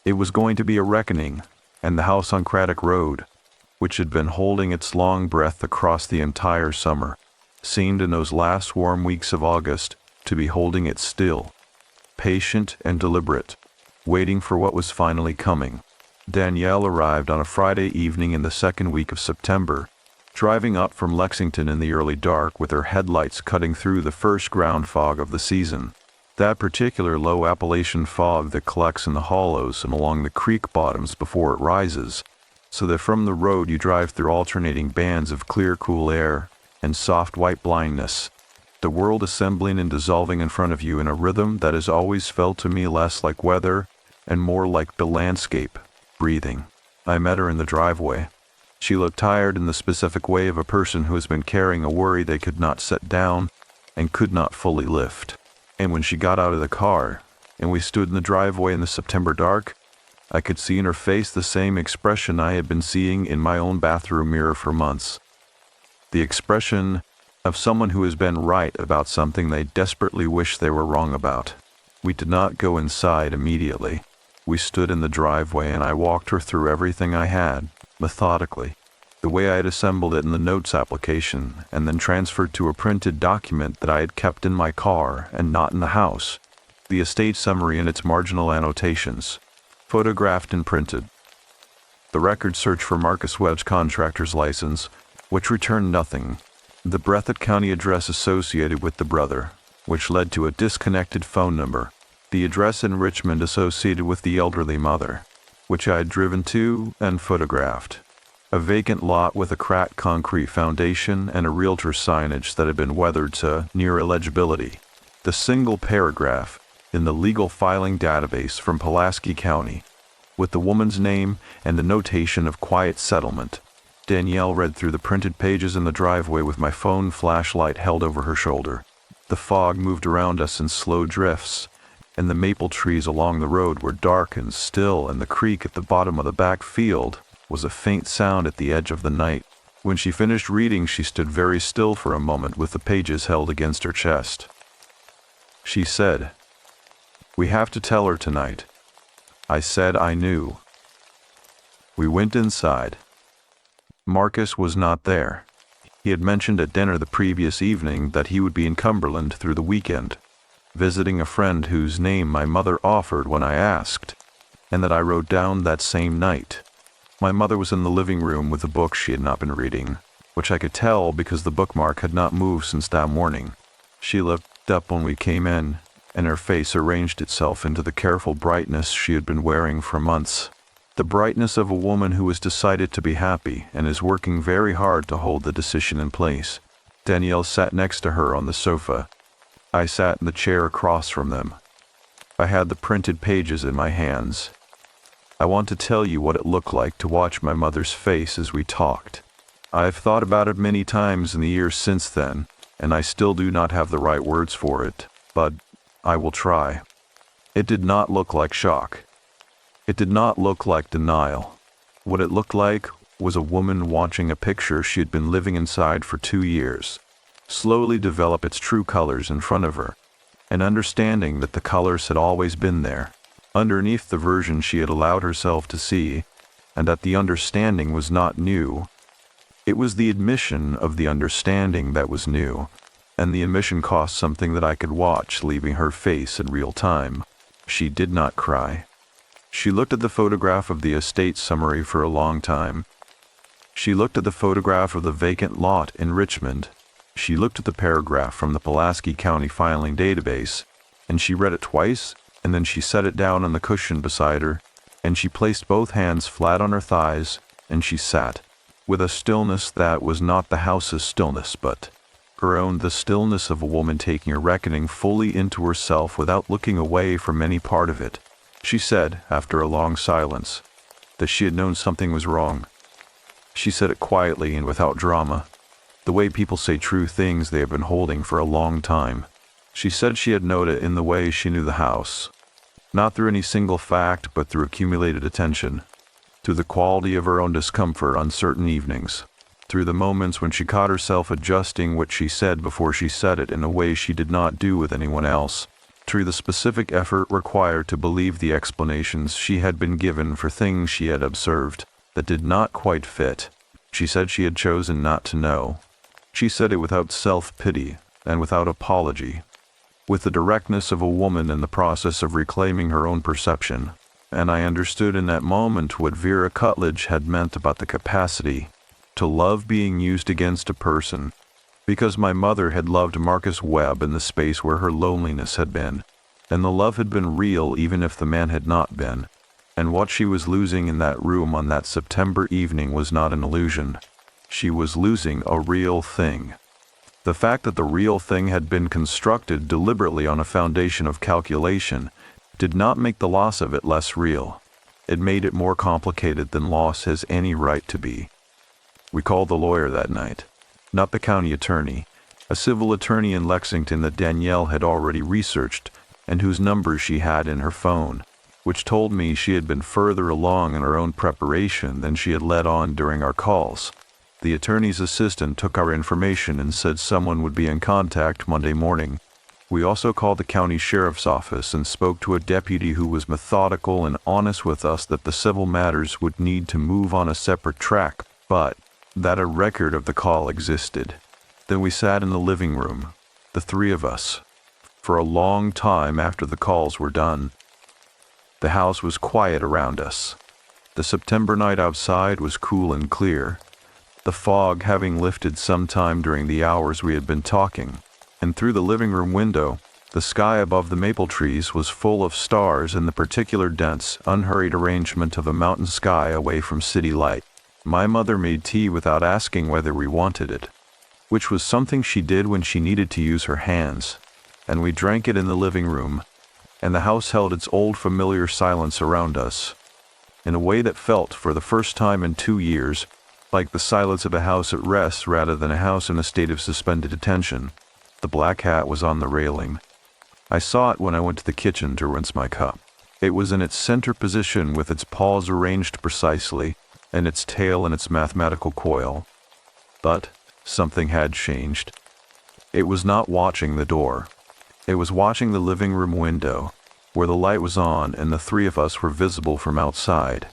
It was going to be a reckoning, and the house on Craddock Road, which had been holding its long breath across the entire summer, seemed in those last warm weeks of August to be holding it still, patient and deliberate, waiting for what was finally coming. Danielle arrived on a Friday evening in the second week of September, Driving up from Lexington in the early dark with her headlights cutting through the first ground fog of the season, that particular low Appalachian fog that collects in the hollows and along the creek bottoms before it rises, so that from the road you drive through alternating bands of clear, cool air and soft white blindness, the world assembling and dissolving in front of you in a rhythm that has always felt to me less like weather and more like the landscape, breathing. I met her in the driveway. She looked tired in the specific way of a person who has been carrying a worry they could not set down and could not fully lift. And when she got out of the car, and we stood in the driveway in the September dark, I could see in her face the same expression I had been seeing in my own bathroom mirror for months. The expression of someone who has been right about something they desperately wish they were wrong about. We did not go inside immediately. We stood in the driveway and I walked her through everything I had, methodically, the way I had assembled it in the notes application and then transferred to a printed document that I had kept in my car and not in the house, the estate summary and its marginal annotations, photographed and printed. The record search for Marcus Webb's contractor's license, which returned nothing, the Breathitt County address associated with the brother, which led to a disconnected phone number, the address in Richmond associated with the elderly mother, which I had driven to and photographed, a vacant lot with a cracked concrete foundation and a realtor signage that had been weathered to near illegibility, the single paragraph in the legal filing database from Pulaski County, with the woman's name and the notation of quiet settlement. Danielle read through the printed pages in the driveway with my phone flashlight held over her shoulder. The fog moved around us in slow drifts, and the maple trees along the road were dark and still, and the creek at the bottom of the back field was a faint sound at the edge of the night. When she finished reading, she stood very still for a moment with the pages held against her chest. She said, "We have to tell her tonight." I said I knew. We went inside. Marcus was not there. He had mentioned at dinner the previous evening that he would be in Cumberland through the weekend, visiting a friend whose name my mother offered when I asked, and that I wrote down that same night. My mother was in the living room with a book she had not been reading, which I could tell because the bookmark had not moved since that morning. She looked up when we came in, and her face arranged itself into the careful brightness she had been wearing for months. The brightness of a woman who has decided to be happy and is working very hard to hold the decision in place. Danielle sat next to her on the sofa. I sat in the chair across from them. I had the printed pages in my hands. I want to tell you what it looked like to watch my mother's face as we talked. I've thought about it many times in the years since then, and I still do not have the right words for it, but I will try. It did not look like shock. It did not look like denial. What it looked like was a woman watching a picture she had been living inside for 2 years slowly develop its true colors in front of her, and understanding that the colors had always been there, underneath the version she had allowed herself to see, and that the understanding was not new. It was the admission of the understanding that was new, and the admission cost something that I could watch leaving her face in real time. She did not cry. She looked at the photograph of the estate summary for a long time. She looked at the photograph of the vacant lot in Richmond. She looked at the paragraph from the Pulaski County filing database, and she read it twice, and then she set it down on the cushion beside her, and she placed both hands flat on her thighs, and she sat, with a stillness that was not the house's stillness, but her own, the stillness of a woman taking a reckoning fully into herself without looking away from any part of it. She said, after a long silence, that she had known something was wrong. She said it quietly and without drama, the way people say true things they have been holding for a long time. She said she had known it in the way she knew the house, not through any single fact, but through accumulated attention, through the quality of her own discomfort on certain evenings, through the moments when she caught herself adjusting what she said before she said it in a way she did not do with anyone else, through the specific effort required to believe the explanations she had been given for things she had observed that did not quite fit. She said she had chosen not to know. She said it without self-pity and without apology, with the directness of a woman in the process of reclaiming her own perception, and I understood in that moment what Vera Cutledge had meant about the capacity to love being used against a person, because my mother had loved Marcus Webb in the space where her loneliness had been, and the love had been real even if the man had not been, and what she was losing in that room on that September evening was not an illusion. She was losing a real thing. The fact that the real thing had been constructed deliberately on a foundation of calculation did not make the loss of it less real. It made it more complicated than loss has any right to be. We called the lawyer that night, not the county attorney, a civil attorney in Lexington that Danielle had already researched and whose number she had in her phone, which told me she had been further along in her own preparation than she had let on during our calls. The attorney's assistant took our information and said someone would be in contact Monday morning. We also called the county sheriff's office and spoke to a deputy who was methodical and honest with us that the civil matters would need to move on a separate track, but that a record of the call existed. Then we sat in the living room, the three of us, for a long time after the calls were done. The house was quiet around us. The September night outside was cool and clear, the fog having lifted sometime during the hours we had been talking, and through the living room window, the sky above the maple trees was full of stars in the particular dense, unhurried arrangement of a mountain sky away from city light. My mother made tea without asking whether we wanted it, which was something she did when she needed to use her hands, and we drank it in the living room, and the house held its old familiar silence around us, in a way that felt, for the first time in 2 years, like the silence of a house at rest rather than a house in a state of suspended attention. The black cat was on the railing. I saw it when I went to the kitchen to rinse my cup. It was in its center position with its paws arranged precisely, and its tail in its mathematical coil. But something had changed. It was not watching the door. It was watching the living room window, where the light was on and the three of us were visible from outside,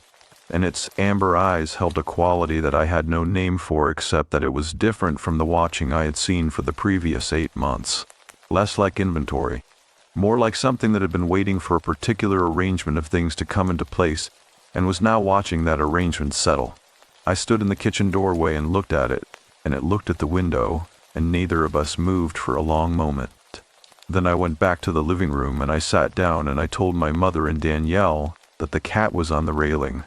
and its amber eyes held a quality that I had no name for except that it was different from the watching I had seen for the previous 8 months. Less like inventory, more like something that had been waiting for a particular arrangement of things to come into place and was now watching that arrangement settle. I stood in the kitchen doorway and looked at it, and it looked at the window, and neither of us moved for a long moment. Then I went back to the living room and I sat down and I told my mother and Danielle that the cat was on the railing.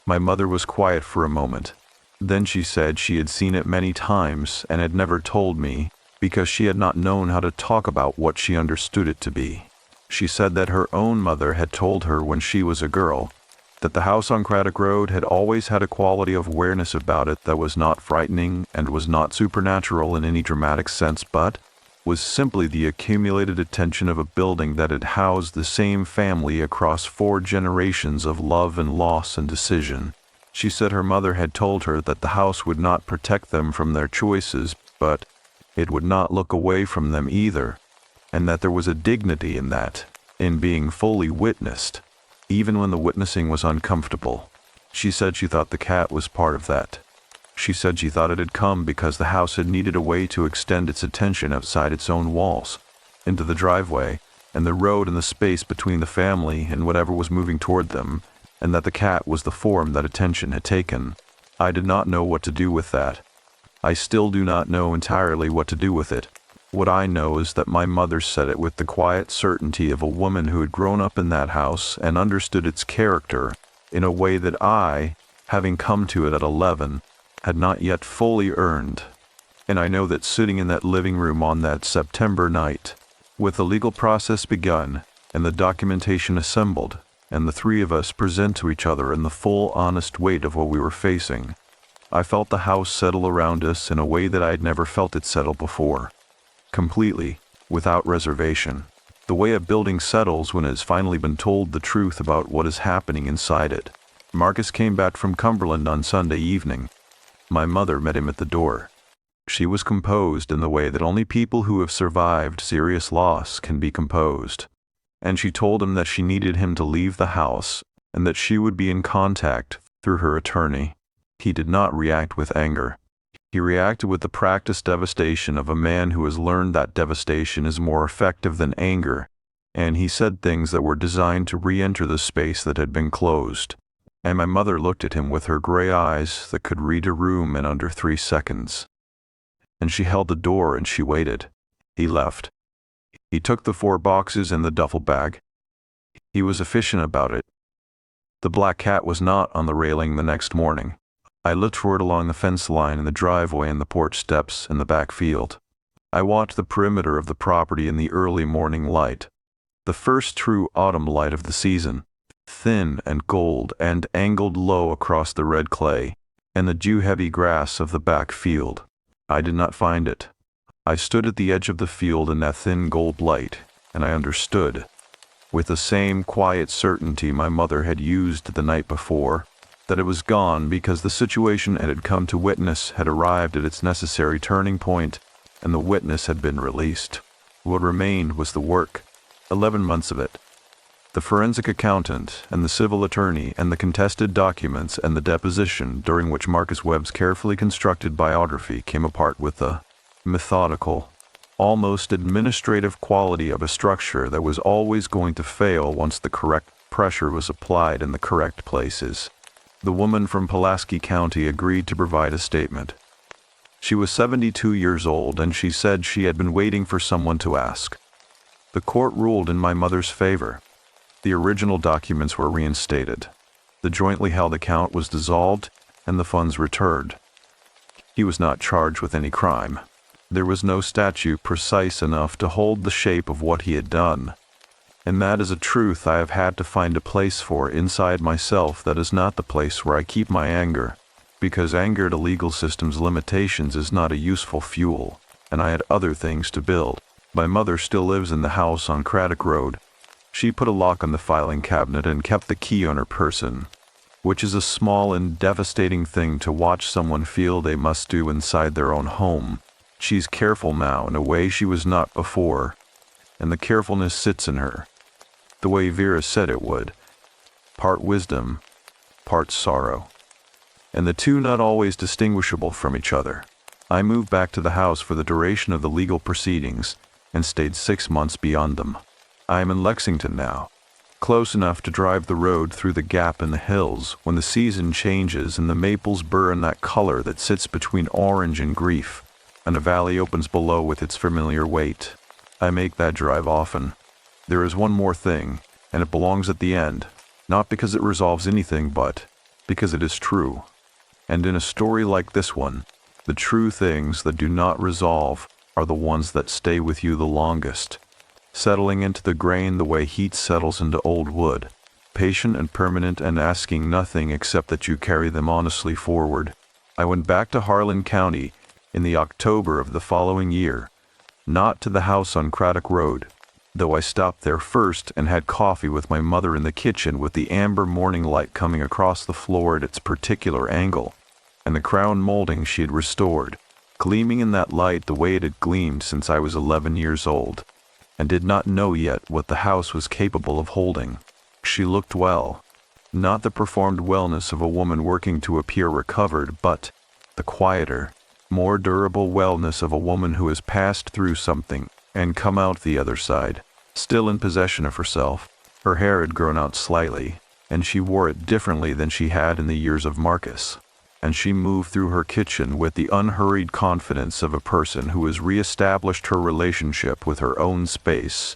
My mother was quiet for a moment. Then she said she had seen it many times and had never told me because she had not known how to talk about what she understood it to be. She said that her own mother had told her when she was a girl that the house on Craddock Road had always had a quality of awareness about it that was not frightening and was not supernatural in any dramatic sense, but was simply the accumulated attention of a building that had housed the same family across 4 generations of love and loss and decision. She said her mother had told her that the house would not protect them from their choices, but it would not look away from them either, and that there was a dignity in that, in being fully witnessed, even when the witnessing was uncomfortable. She said she thought the cat was part of that. She said she thought it had come because the house had needed a way to extend its attention outside its own walls, into the driveway, and the road and the space between the family and whatever was moving toward them, and that the cat was the form that attention had taken. I did not know what to do with that. I still do not know entirely what to do with it. What I know is that my mother said it with the quiet certainty of a woman who had grown up in that house and understood its character in a way that I, having come to it at 11, had not yet fully earned. And I know that sitting in that living room on that September night, with the legal process begun and the documentation assembled, and the three of us present to each other in the full honest weight of what we were facing, I felt the house settle around us in a way that I had never felt it settle before. Completely, without reservation. The way a building settles when it has finally been told the truth about what is happening inside it. Marcus came back from Cumberland on Sunday evening. My mother met him at the door. She was composed in the way that only people who have survived serious loss can be composed, and she told him that she needed him to leave the house and that she would be in contact through her attorney. He did not react with anger. He reacted with the practiced devastation of a man who has learned that devastation is more effective than anger, and he said things that were designed to re-enter the space that had been closed, And my mother looked at him with her gray eyes that could read a room in under 3 seconds. And she held the door and she waited. He left. He took the 4 boxes and the duffel bag. He was efficient about it. The black cat was not on the railing the next morning. I looked for it along the fence line in the driveway and the porch steps in the back field. I watched the perimeter of the property in the early morning light, the first true autumn light of the season, thin and gold and angled low across the red clay and the dew-heavy grass of the back field. I did not find it. I stood at the edge of the field in that thin gold light, and I understood, with the same quiet certainty my mother had used the night before, that it was gone because the situation it had come to witness had arrived at its necessary turning point, and the witness had been released. What remained was the work, 11 months of it. The forensic accountant and the civil attorney and the contested documents and the deposition during which Marcus Webb's carefully constructed biography came apart with the methodical, almost administrative quality of a structure that was always going to fail once the correct pressure was applied in the correct places. The woman from Pulaski County agreed to provide a statement. She was 72 years old, and she said she had been waiting for someone to ask. The court ruled in my mother's favor. The original documents were reinstated. The jointly held account was dissolved, and the funds returned. He was not charged with any crime. There was no statute precise enough to hold the shape of what he had done. And that is a truth I have had to find a place for inside myself that is not the place where I keep my anger, because anger to legal system's limitations is not a useful fuel, and I had other things to build. My mother still lives in the house on Craddock Road. She put a lock on the filing cabinet and kept the key on her person, which is a small and devastating thing to watch someone feel they must do inside their own home. She's careful now in a way she was not before, and the carefulness sits in her, the way Vera said it would, part wisdom, part sorrow, and the two not always distinguishable from each other. I moved back to the house for the duration of the legal proceedings and stayed 6 months beyond them. I am in Lexington now, close enough to drive the road through the gap in the hills when the season changes and the maples burr in that color that sits between orange and grief, and a valley opens below with its familiar weight. I make that drive often. There is one more thing, and it belongs at the end, not because it resolves anything, but because it is true. And in a story like this one, the true things that do not resolve are the ones that stay with you the longest, settling into the grain the way heat settles into old wood, patient and permanent and asking nothing except that you carry them honestly forward. I went back to Harlan County in the October of the following year, not to the house on Craddock Road, though I stopped there first and had coffee with my mother in the kitchen with the amber morning light coming across the floor at its particular angle, and the crown molding she had restored, gleaming in that light the way it had gleamed since I was 11 years old, and did not know yet what the house was capable of holding. She looked well, not the performed wellness of a woman working to appear recovered, but the quieter, more durable wellness of a woman who has passed through something and come out the other side, still in possession of herself. Her hair had grown out slightly, and she wore it differently than she had in the years of Marcus, and she moved through her kitchen with the unhurried confidence of a person who has reestablished her relationship with her own space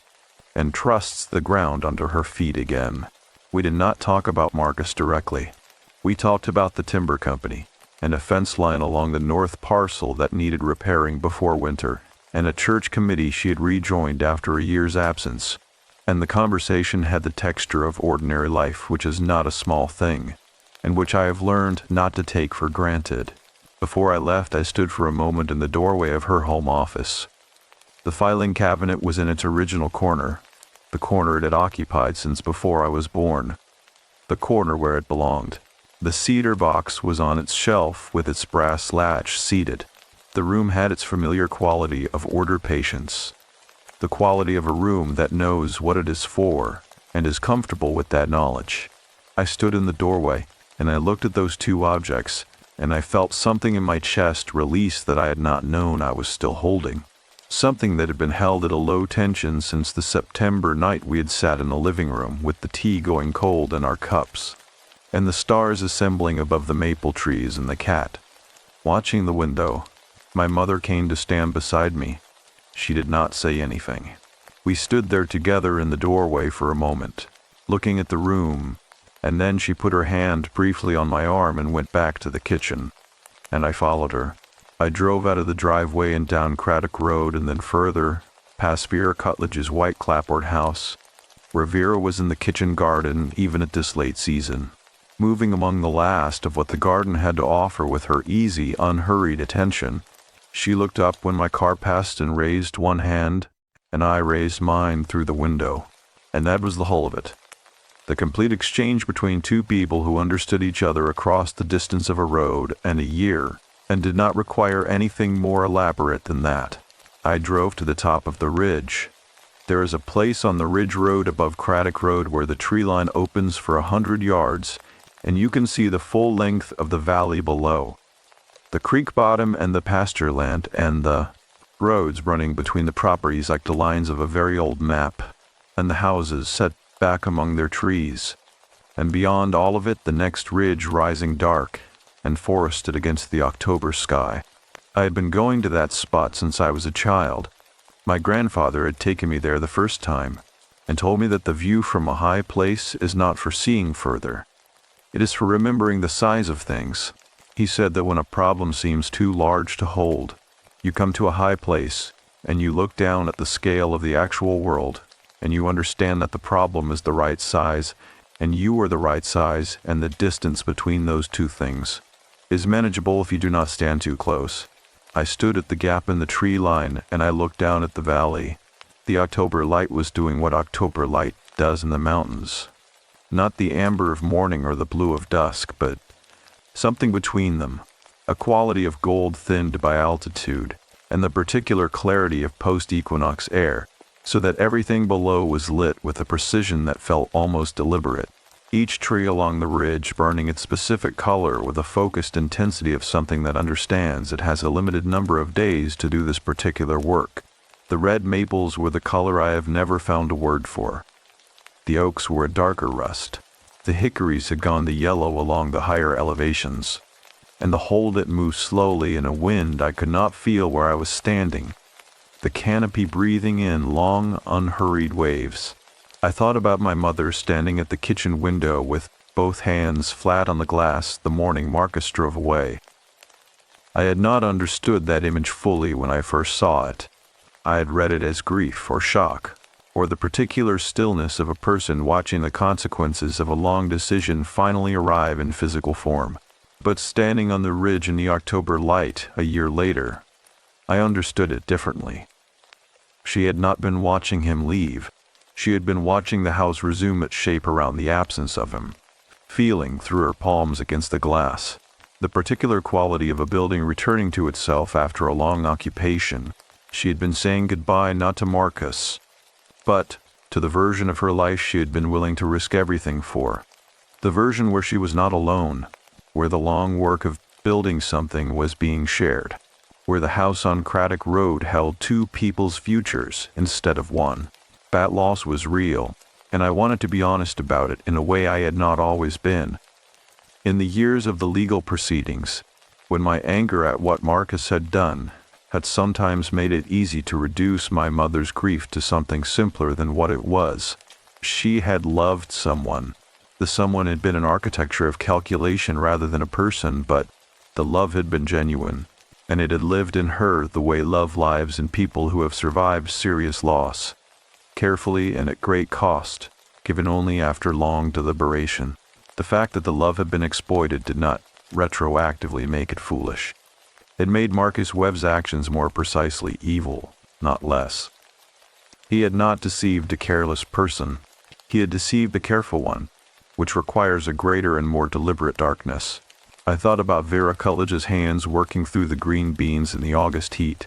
and trusts the ground under her feet again. We did not talk about Marcus directly. We talked about the timber company, and a fence line along the north parcel that needed repairing before winter, and a church committee she had rejoined after a year's absence. And the conversation had the texture of ordinary life, which is not a small thing, and which I have learned not to take for granted. Before I left, I stood for a moment in the doorway of her home office. The filing cabinet was in its original corner, the corner it had occupied since before I was born, the corner where it belonged. The cedar box was on its shelf with its brass latch seated. The room had its familiar quality of order patience, the quality of a room that knows what it is for and is comfortable with that knowledge. I stood in the doorway, and I looked at those two objects, and I felt something in my chest release that I had not known I was still holding, something that had been held at a low tension since the September night we had sat in the living room with the tea going cold in our cups. and the stars assembling above the maple trees and the cat watching the window. My mother came to stand beside me. She did not say anything. We stood there together in the doorway for a moment, looking at the room, and then she put her hand briefly on my arm and went back to the kitchen, and I followed her. I drove out of the driveway and down Craddock Road and then further, past Vera Cutledge's white clapboard house, where Vera was in the kitchen garden even at this late season, moving among the last of what the garden had to offer with her easy, unhurried attention. She looked up when my car passed and raised one hand, and I raised mine through the window. And that was the whole of it. The complete exchange between two people who understood each other across the distance of a road and a year, and did not require anything more elaborate than that. I drove to the top of the ridge. There is a place on the ridge road above Craddock Road where the tree line opens for 100 yards, and you can see the full length of the valley below. The creek bottom and the pasture land and the roads running between the properties like the lines of a very old map, and the houses set back among their trees, and beyond all of it the next ridge rising dark and forested against the October sky. I had been going to that spot since I was a child. My grandfather had taken me there the first time, and told me that the view from a high place is not for seeing further. It is for remembering the size of things. He said that when a problem seems too large to hold, you come to a high place, and you look down at the scale of the actual world, and you understand that the problem is the right size, and you are the right size, and the distance between those two things is manageable if you do not stand too close. I stood at the gap in the tree line, and I looked down at the valley. The October light was doing what October light does in the mountains. Not the amber of morning or the blue of dusk, but something between them, a quality of gold thinned by altitude, and the particular clarity of post-equinox air, so that everything below was lit with a precision that felt almost deliberate, each tree along the ridge burning its specific color with a focused intensity of something that understands it has a limited number of days to do this particular work. The red maples were the color I have never found a word for. The oaks were a darker rust. The hickories had gone to yellow along the higher elevations, and the whole that moved slowly in a wind I could not feel where I was standing, the canopy breathing in long, unhurried waves. I thought about my mother standing at the kitchen window with both hands flat on the glass the morning Marcus drove away. I had not understood that image fully when I first saw it. I had read it as grief or shock, or the particular stillness of a person watching the consequences of a long decision finally arrive in physical form. But standing on the ridge in the October light a year later, I understood it differently. She had not been watching him leave. She had been watching the house resume its shape around the absence of him, feeling through her palms against the glass the particular quality of a building returning to itself after a long occupation. She had been saying goodbye not to Marcus, but to the version of her life she had been willing to risk everything for, the version where she was not alone, where the long work of building something was being shared, where the house on Craddock Road held two people's futures instead of one. That loss was real, and I wanted to be honest about it in a way I had not always been. In the years of the legal proceedings, when my anger at what Marcus had done had sometimes made it easy to reduce my mother's grief to something simpler than what it was. She had loved someone. The someone had been an architecture of calculation rather than a person, but the love had been genuine, and it had lived in her the way love lives in people who have survived serious loss, carefully and at great cost, given only after long deliberation. The fact that the love had been exploited did not retroactively make it foolish. It made Marcus Webb's actions more precisely evil, not less. He had not deceived a careless person. He had deceived the careful one, which requires a greater and more deliberate darkness. I thought about Vera Cutledge's hands working through the green beans in the August heat,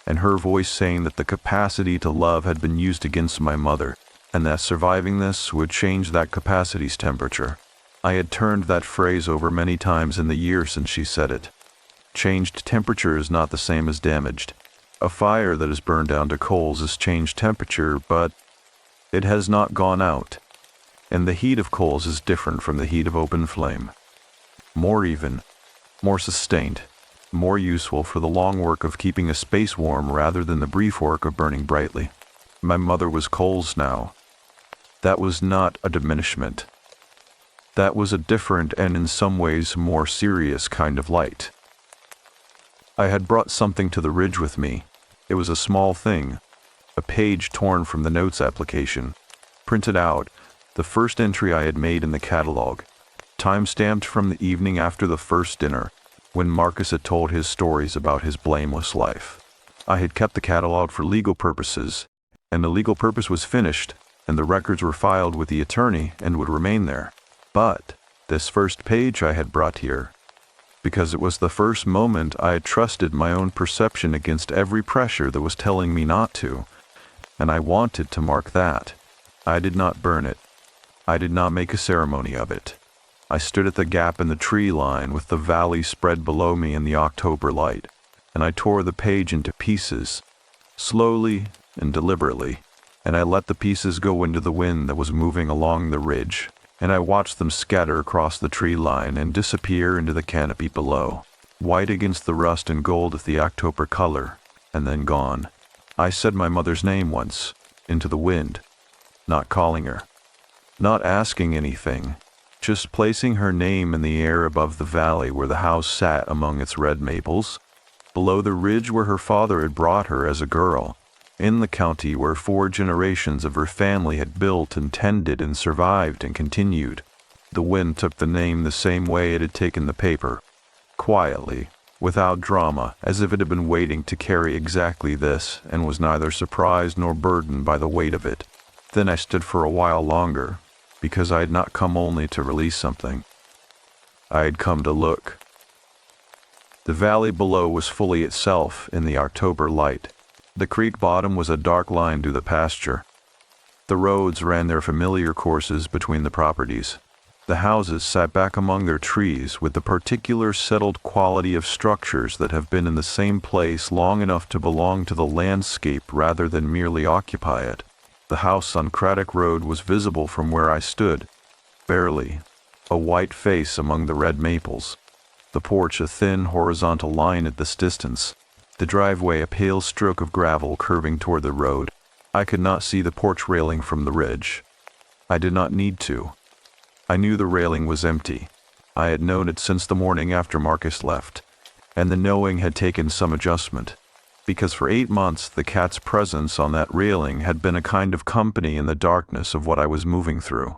and her voice saying that the capacity to love had been used against my mother, and that surviving this would change that capacity's temperature. I had turned that phrase over many times in the year since she said it. Changed temperature is not the same as damaged. A fire that is burned down to coals is changed temperature, but it has not gone out. and the heat of coals is different from the heat of open flame. More even, more sustained, more useful for the long work of keeping a space warm rather than the brief work of burning brightly. My mother was coals now. That was not a diminishment. That was a different and in some ways more serious kind of light. I had brought something to the ridge with me. It was a small thing, a page torn from the notes application, printed out, the first entry I had made in the catalog, time-stamped from the evening after the first dinner, when Marcus had told his stories about his blameless life. I had kept the catalog for legal purposes, and the legal purpose was finished, and the records were filed with the attorney and would remain there. But this first page I had brought here, because it was the first moment I had trusted my own perception against every pressure that was telling me not to, and I wanted to mark that. I did not burn it. I did not make a ceremony of it. I stood at the gap in the tree line with the valley spread below me in the October light, and I tore the page into pieces, slowly and deliberately, and I let the pieces go into the wind that was moving along the ridge, and I watched them scatter across the tree line and disappear into the canopy below, white against the rust and gold of the October color, and then gone. I said my mother's name once, into the wind, not calling her, not asking anything, just placing her name in the air above the valley where the house sat among its red maples, below the ridge where her father had brought her as a girl, in the county where 4 generations of her family had built and tended and survived and continued. The wind took the name the same way it had taken the paper, quietly, without drama, as if it had been waiting to carry exactly this, and was neither surprised nor burdened by the weight of it. Then I stood for a while longer, because I had not come only to release something. I had come to look. The valley below was fully itself in the October light. The creek bottom was a dark line through the pasture. The roads ran their familiar courses between the properties. The houses sat back among their trees with the particular settled quality of structures that have been in the same place long enough to belong to the landscape rather than merely occupy it. The house on Craddock Road was visible from where I stood, barely, a white face among the red maples. The porch a thin horizontal line at this distance. The driveway a pale stroke of gravel curving toward the road. I could not see the porch railing from the ridge. I did not need to. I knew the railing was empty. I had known it since the morning after Marcus left, and the knowing had taken some adjustment, because for 8 months the cat's presence on that railing had been a kind of company in the darkness of what I was moving through,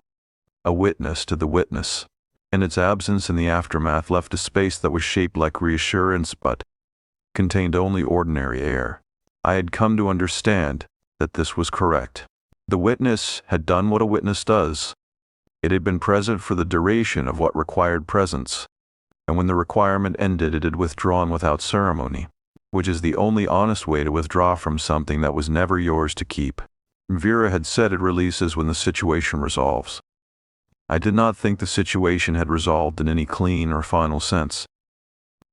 a witness to the witness, and its absence in the aftermath left a space that was shaped like reassurance but contained only ordinary air. I had come to understand that this was correct. The witness had done what a witness does. It had been present for the duration of what required presence, and when the requirement ended it had withdrawn without ceremony, which is the only honest way to withdraw from something that was never yours to keep. Vera had said it releases when the situation resolves. I did not think the situation had resolved in any clean or final sense.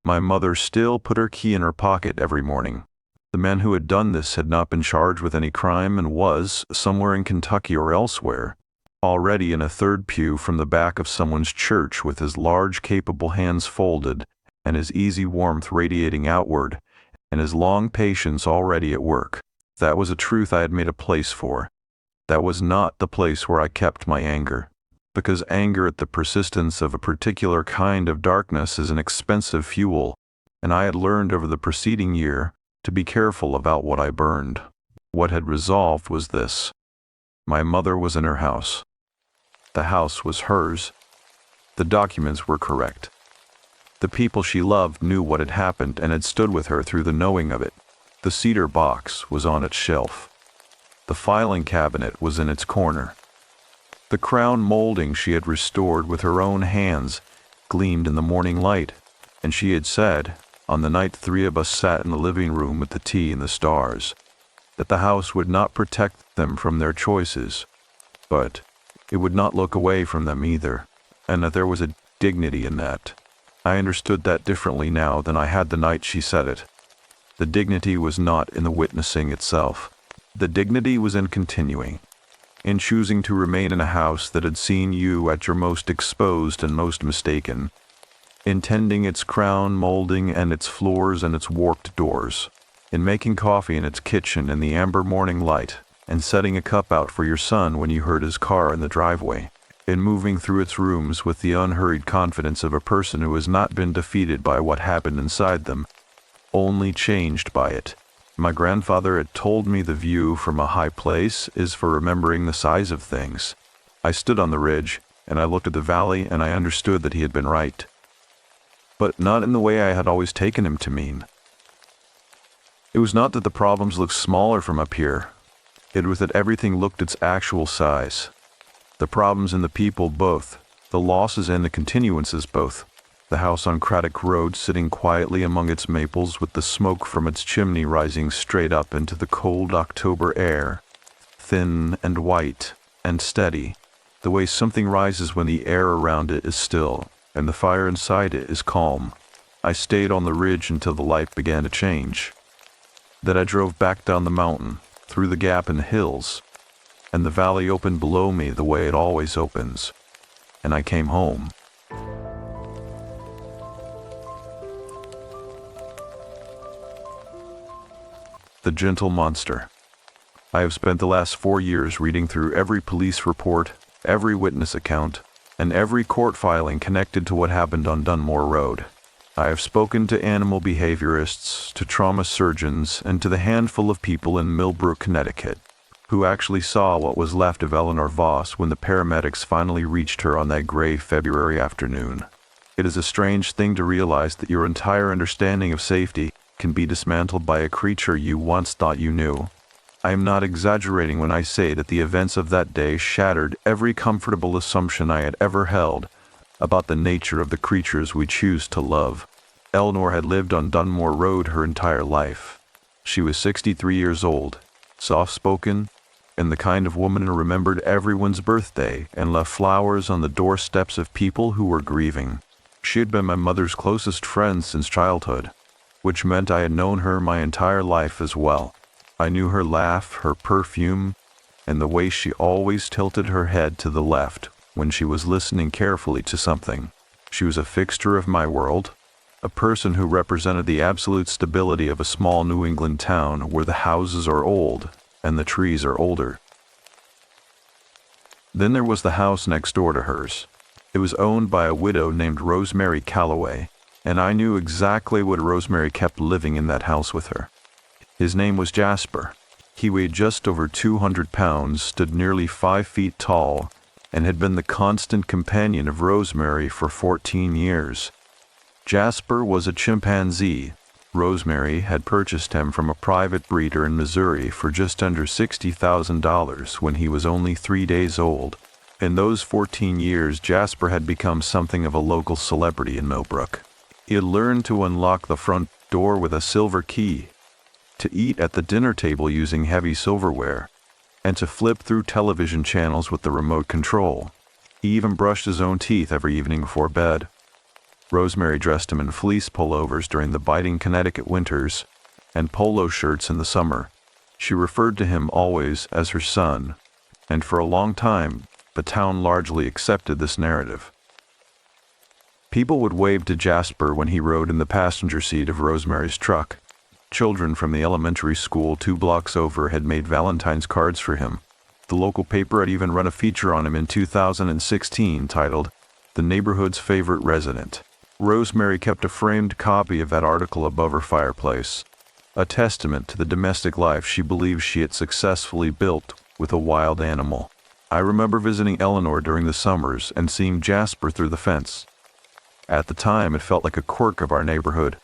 My mother still put her key in her pocket every morning. The man who had done this had not been charged with any crime and was, somewhere in Kentucky or elsewhere, already in a third pew from the back of someone's church with his large capable hands folded and his easy warmth radiating outward and his long patience already at work. That was a truth I had made a place for. That was not the place where I kept my anger, because anger at the persistence of a particular kind of darkness is an expensive fuel, and I had learned over the preceding year to be careful about what I burned. What had resolved was this. My mother was in her house. The house was hers. The documents were correct. The people she loved knew what had happened and had stood with her through the knowing of it. The cedar box was on its shelf. The filing cabinet was in its corner. The crown molding she had restored with her own hands gleamed in the morning light, and she had said, on the night 3 of us sat in the living room with the tea and the stars, that the house would not protect them from their choices, but it would not look away from them either, and that there was a dignity in that. I understood that differently now than I had the night she said it. The dignity was not in the witnessing itself. The dignity was in continuing, in choosing to remain in a house that had seen you at your most exposed and most mistaken, in tending its crown molding and its floors and its warped doors, in making coffee in its kitchen in the amber morning light, and setting a cup out for your son when you heard his car in the driveway, in moving through its rooms with the unhurried confidence of a person who has not been defeated by what happened inside them, only changed by it. My grandfather had told me the view from a high place is for remembering the size of things. I stood on the ridge, and I looked at the valley, and I understood that he had been right. But not in the way I had always taken him to mean. It was not that the problems looked smaller from up here. It was that everything looked its actual size. The problems and the people both, the losses and the continuances both. The house on Craddock Road sitting quietly among its maples with the smoke from its chimney rising straight up into the cold October air, thin and white and steady, the way something rises when the air around it is still and the fire inside it is calm. I stayed on the ridge until the light began to change. Then I drove back down the mountain, through the gap in the hills, and the valley opened below me the way it always opens, and I came home. The Gentle Monster. I have spent the last 4 years reading through every police report, every witness account, and every court filing connected to what happened on Dunmore Road. I have spoken to animal behaviorists, to trauma surgeons, and to the handful of people in Millbrook, Connecticut, who actually saw what was left of Eleanor Voss when the paramedics finally reached her on that gray February afternoon. It is a strange thing to realize that your entire understanding of safety can be dismantled by a creature you once thought you knew. I am not exaggerating when I say that the events of that day shattered every comfortable assumption I had ever held about the nature of the creatures we choose to love. Eleanor had lived on Dunmore Road her entire life. She was 63 years old, soft-spoken, and the kind of woman who remembered everyone's birthday and left flowers on the doorsteps of people who were grieving. She had been my mother's closest friend since childhood, which meant I had known her my entire life as well. I knew her laugh, her perfume, and the way she always tilted her head to the left when she was listening carefully to something. She was a fixture of my world, a person who represented the absolute stability of a small New England town where the houses are old and the trees are older. Then there was the house next door to hers. It was owned by a widow named Rosemary Calloway, and I knew exactly what Rosemary kept living in that house with her. His name was Jasper. He weighed just over 200 pounds, stood nearly 5 feet tall, and had been the constant companion of Rosemary for 14 years. Jasper was a chimpanzee. Rosemary had purchased him from a private breeder in Missouri for just under $60,000 when he was only 3 days old. In those 14 years, Jasper had become something of a local celebrity in Millbrook. He had learned to unlock the front door with a silver key, to eat at the dinner table using heavy silverware, and to flip through television channels with the remote control. He even brushed his own teeth every evening before bed. Rosemary dressed him in fleece pullovers during the biting Connecticut winters and polo shirts in the summer. She referred to him always as her son, and for a long time, the town largely accepted this narrative. People would wave to Jasper when he rode in the passenger seat of Rosemary's truck. Children from the elementary school 2 blocks over had made Valentine's cards for him. The local paper had even run a feature on him in 2016 titled, "The Neighborhood's Favorite Resident." Rosemary kept a framed copy of that article above her fireplace, a testament to the domestic life she believed she had successfully built with a wild animal. I remember visiting Eleanor during the summers and seeing Jasper through the fence. At the time, it felt like a quirk of our neighborhood,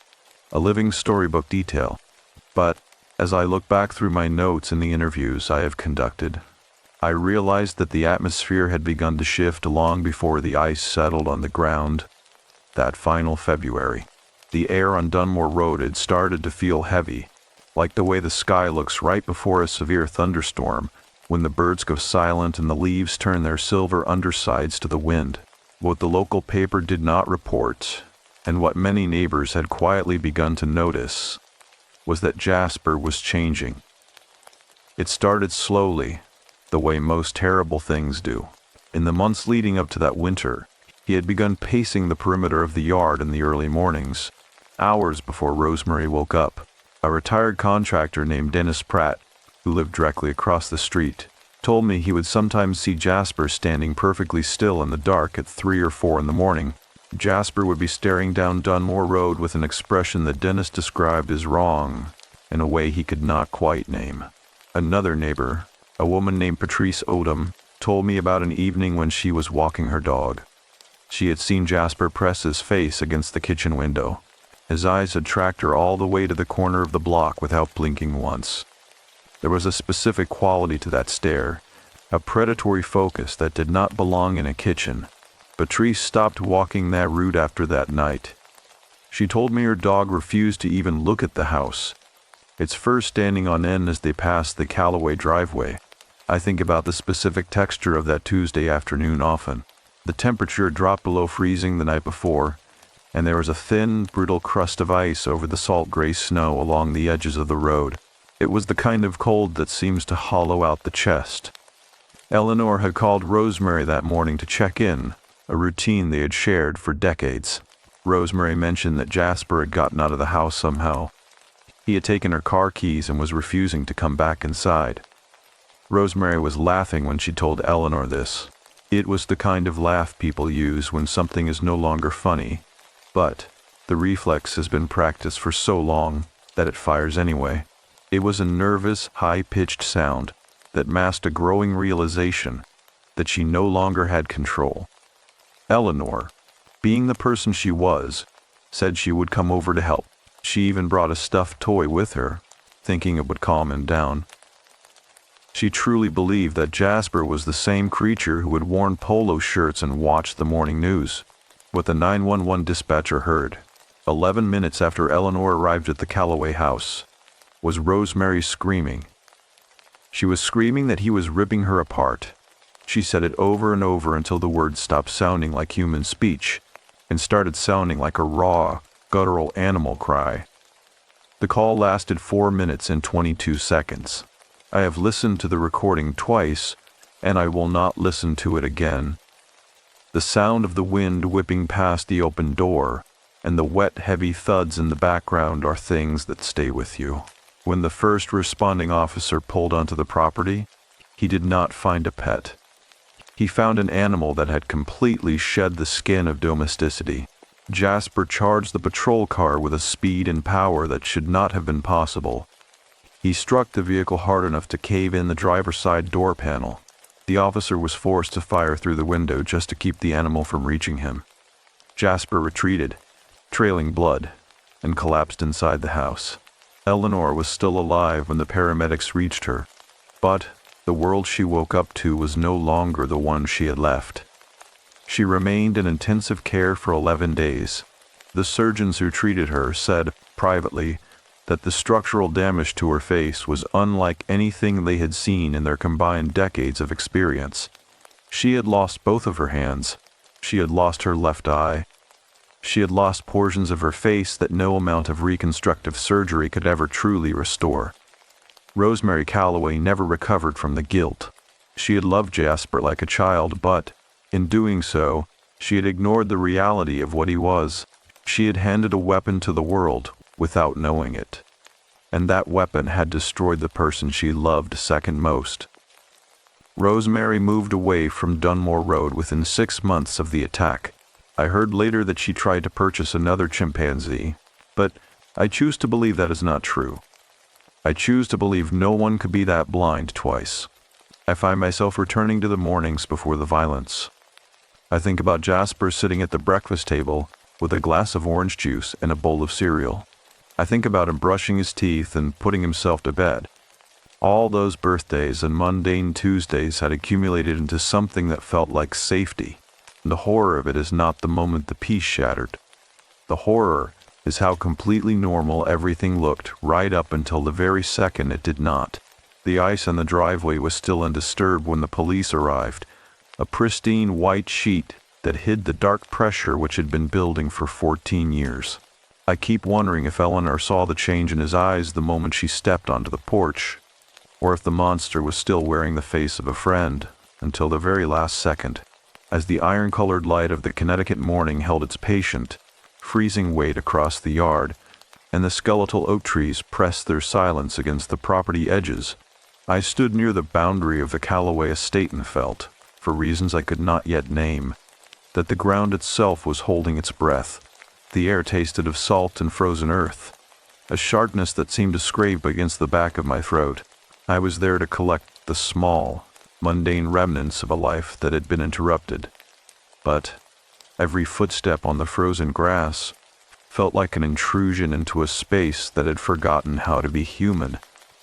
a living storybook detail. But as I look back through my notes and the interviews I have conducted, I realized that the atmosphere had begun to shift long before the ice settled on the ground. That final February, the air on Dunmore Road had started to feel heavy, like the way the sky looks right before a severe thunderstorm, when the birds go silent and the leaves turn their silver undersides to the wind. What the local paper did not report, and what many neighbors had quietly begun to notice, was that Jasper was changing. It started slowly. the way most terrible things do. In the months leading up to that winter, he had begun pacing the perimeter of the yard in the early mornings, hours before Rosemary woke up. A retired contractor named Dennis Pratt, who lived directly across the street, told me he would sometimes see Jasper standing perfectly still in the dark at 3 or 4 in the morning. Jasper would be staring down Dunmore Road with an expression that Dennis described as wrong, in a way he could not quite name. Another neighbor, a woman named Patrice Odom, told me about an evening when she was walking her dog. She had seen Jasper press his face against the kitchen window. His eyes had tracked her all the way to the corner of the block without blinking once. There was a specific quality to that stare, a predatory focus that did not belong in a kitchen. Patrice stopped walking that route after that night. She told me her dog refused to even look at the house, its fur standing on end as they passed the Callaway driveway. I think about the specific texture of that Tuesday afternoon often. The temperature dropped below freezing the night before, and there was a thin, brittle crust of ice over the salt gray snow along the edges of the road. It was the kind of cold that seems to hollow out the chest. Eleanor had called Rosemary that morning to check in, a routine they had shared for decades. Rosemary mentioned that Jasper had gotten out of the house somehow. He had taken her car keys and was refusing to come back inside. Rosemary was laughing when she told Eleanor this. It was the kind of laugh people use when something is no longer funny, but the reflex has been practiced for so long that it fires anyway. It was a nervous, high-pitched sound that masked a growing realization that she no longer had control. Eleanor, being the person she was, said she would come over to help. She even brought a stuffed toy with her, thinking it would calm him down. She truly believed that Jasper was the same creature who had worn polo shirts and watched the morning news. What the 911 dispatcher heard, 11 minutes after Eleanor arrived at the Callaway house, was Rosemary screaming. She was screaming that he was ripping her apart. She said it over and over until the words stopped sounding like human speech and started sounding like a raw, guttural animal cry. The call lasted 4 minutes and 22 seconds. I have listened to the recording twice, and I will not listen to it again. The sound of the wind whipping past the open door and the wet, heavy thuds in the background are things that stay with you. When the first responding officer pulled onto the property, he did not find a pet. He found an animal that had completely shed the skin of domesticity. Jasper charged the patrol car with a speed and power that should not have been possible. He struck the vehicle hard enough to cave in the driver's side door panel. The officer was forced to fire through the window just to keep the animal from reaching him. Jasper retreated, trailing blood, and collapsed inside the house. Eleanor was still alive when the paramedics reached her, but the world she woke up to was no longer the one she had left. She remained in intensive care for 11 days. The surgeons who treated her said, privately, that the structural damage to her face was unlike anything they had seen in their combined decades of experience. She had lost both of her hands. She had lost her left eye. She had lost portions of her face that no amount of reconstructive surgery could ever truly restore. Rosemary Callaway never recovered from the guilt. She had loved Jasper like a child, but, in doing so, she had ignored the reality of what he was. She had handed a weapon to the world without knowing it, and that weapon had destroyed the person she loved second most. Rosemary moved away from Dunmore Road within 6 months of the attack. I heard later that she tried to purchase another chimpanzee, but I choose to believe that is not true. I choose to believe no one could be that blind twice. I find myself returning to the mornings before the violence. I think about Jasper sitting at the breakfast table with a glass of orange juice and a bowl of cereal. I think about him brushing his teeth and putting himself to bed. All those birthdays and mundane Tuesdays had accumulated into something that felt like safety. The horror of it is not the moment the peace shattered. The horror is how completely normal everything looked right up until the very second it did not. The ice on the driveway was still undisturbed when the police arrived, a pristine white sheet that hid the dark pressure which had been building for 14 years. I keep wondering if Eleanor saw the change in his eyes the moment she stepped onto the porch, or if the monster was still wearing the face of a friend, until the very last second, as the iron-colored light of the Connecticut morning held its patient, freezing weight across the yard, and the skeletal oak trees pressed their silence against the property edges. I stood near the boundary of the Callaway estate and felt, for reasons I could not yet name, that the ground itself was holding its breath. The air tasted of salt and frozen earth, a sharpness that seemed to scrape against the back of my throat. I was there to collect the small, mundane remnants of a life that had been interrupted. But every footstep on the frozen grass felt like an intrusion into a space that had forgotten how to be human.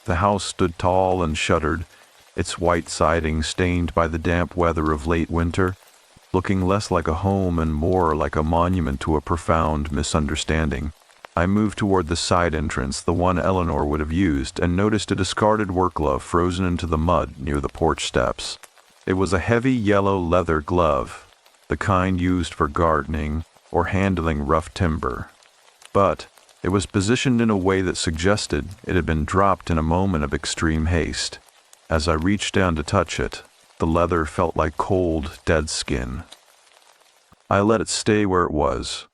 The house stood tall and shuttered, its white siding stained by the damp weather of late winter, looking less like a home and more like a monument to a profound misunderstanding. I moved toward the side entrance, the one Eleanor would have used, and noticed a discarded work glove frozen into the mud near the porch steps. It was a heavy yellow leather glove, the kind used for gardening or handling rough timber. But it was positioned in a way that suggested it had been dropped in a moment of extreme haste. As I reached down to touch it, the leather felt like cold, dead skin. I let it stay where it was,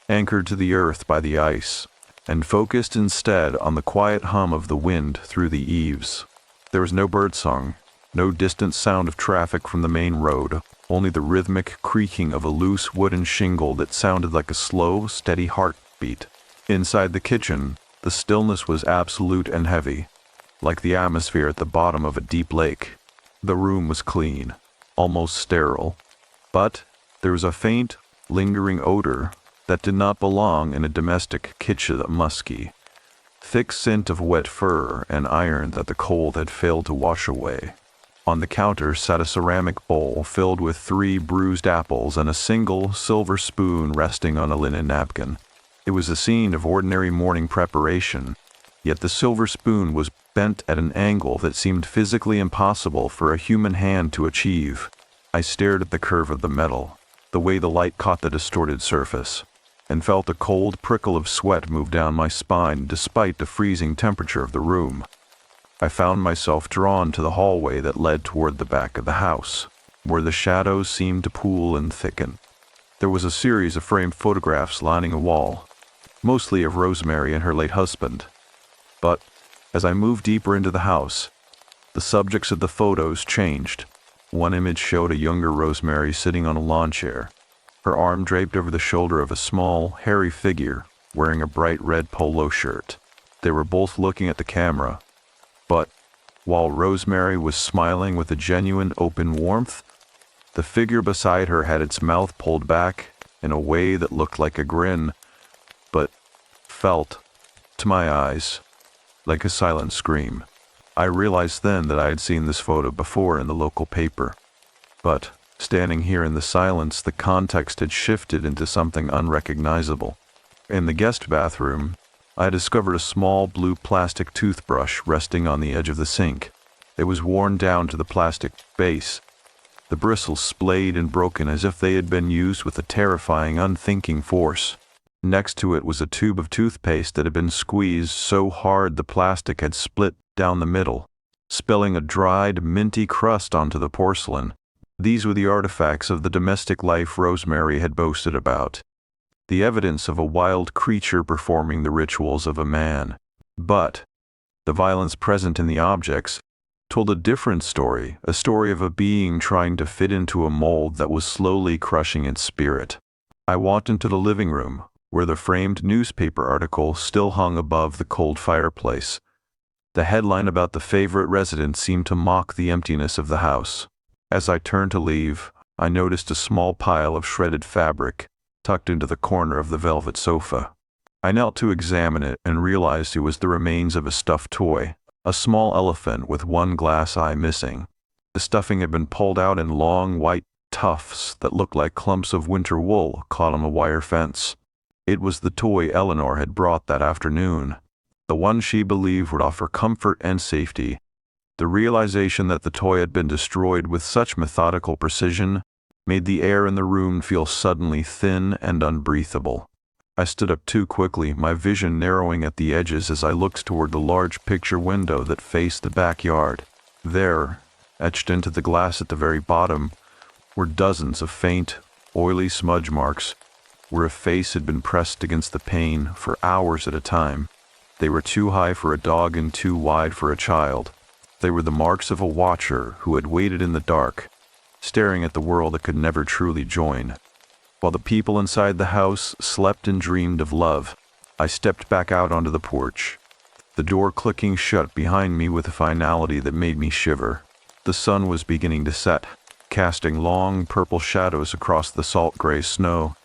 anchored to the earth by the ice, and focused instead on the quiet hum of the wind through the eaves. There was no birdsong, no distant sound of traffic from the main road, only the rhythmic creaking of a loose wooden shingle that sounded like a slow, steady heartbeat. Inside the kitchen, the stillness was absolute and heavy, like the atmosphere at the bottom of a deep lake. The room was clean, almost sterile, but there was a faint, lingering odor that did not belong in a domestic kitchen, musky, thick scent of wet fur and iron that the cold had failed to wash away. On the counter sat a ceramic bowl filled with 3 bruised apples and a single silver spoon resting on a linen napkin. It was a scene of ordinary morning preparation, yet the silver spoon was bent at an angle that seemed physically impossible for a human hand to achieve. I stared at the curve of the metal, the way the light caught the distorted surface, and felt a cold prickle of sweat move down my spine despite the freezing temperature of the room. I found myself drawn to the hallway that led toward the back of the house, where the shadows seemed to pool and thicken. There was a series of framed photographs lining a wall, mostly of Rosemary and her late husband. But as I moved deeper into the house, the subjects of the photos changed. One image showed a younger Rosemary sitting on a lawn chair, her arm draped over the shoulder of a small, hairy figure wearing a bright red polo shirt. They were both looking at the camera, but while Rosemary was smiling with a genuine open warmth, the figure beside her had its mouth pulled back in a way that looked like a grin, but felt, to my eyes, like a silent scream. I realized then that I had seen this photo before in the local paper, but standing here in the silence, the context had shifted into something unrecognizable. In the guest bathroom, I discovered a small blue plastic toothbrush resting on the edge of the sink. It was worn down to the plastic base, the bristles splayed and broken as if they had been used with a terrifying, unthinking force. Next to it was a tube of toothpaste that had been squeezed so hard the plastic had split down the middle, spilling a dried, minty crust onto the porcelain. These were the artifacts of the domestic life Rosemary had boasted about, the evidence of a wild creature performing the rituals of a man. But the violence present in the objects told a different story, a story of a being trying to fit into a mold that was slowly crushing its spirit. I walked into the living room, where the framed newspaper article still hung above the cold fireplace. The headline about the favorite resident seemed to mock the emptiness of the house. As I turned to leave, I noticed a small pile of shredded fabric tucked into the corner of the velvet sofa. I knelt to examine it and realized it was the remains of a stuffed toy, a small elephant with one glass eye missing. The stuffing had been pulled out in long white tufts that looked like clumps of winter wool caught on a wire fence. It was the toy Eleanor had brought that afternoon, the one she believed would offer comfort and safety. The realization that the toy had been destroyed with such methodical precision made the air in the room feel suddenly thin and unbreathable. I stood up too quickly, my vision narrowing at the edges as I looked toward the large picture window that faced the backyard. There, etched into the glass at the very bottom, were dozens of faint, oily smudge marks, where a face had been pressed against the pane for hours at a time. They were too high for a dog and too wide for a child. They were the marks of a watcher who had waited in the dark, staring at the world that could never truly join. While the people inside the house slept and dreamed of love, I stepped back out onto the porch, the door clicking shut behind me with a finality that made me shiver. The sun was beginning to set, casting long purple shadows across the salt gray snow,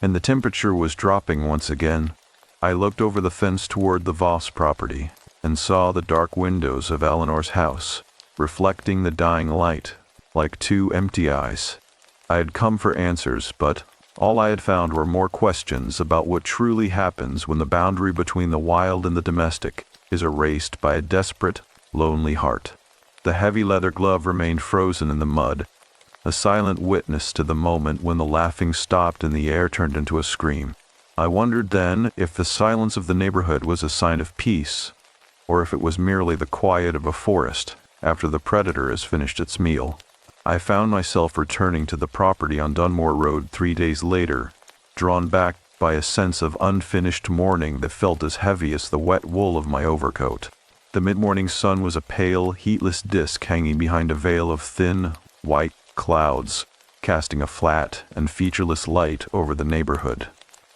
and the temperature was dropping once again. I looked over the fence toward the Voss property and saw the dark windows of Eleanor's house, reflecting the dying light, like two empty eyes. I had come for answers, but all I had found were more questions about what truly happens when the boundary between the wild and the domestic is erased by a desperate, lonely heart. The heavy leather glove remained frozen in the mud, a silent witness to the moment when the laughing stopped and the air turned into a scream. I wondered then if the silence of the neighborhood was a sign of peace, or if it was merely the quiet of a forest after the predator has finished its meal. I found myself returning to the property on Dunmore Road 3 days later, drawn back by a sense of unfinished mourning that felt as heavy as the wet wool of my overcoat. The mid-morning sun was a pale, heatless disk hanging behind a veil of thin, white clouds, casting a flat and featureless light over the neighborhood.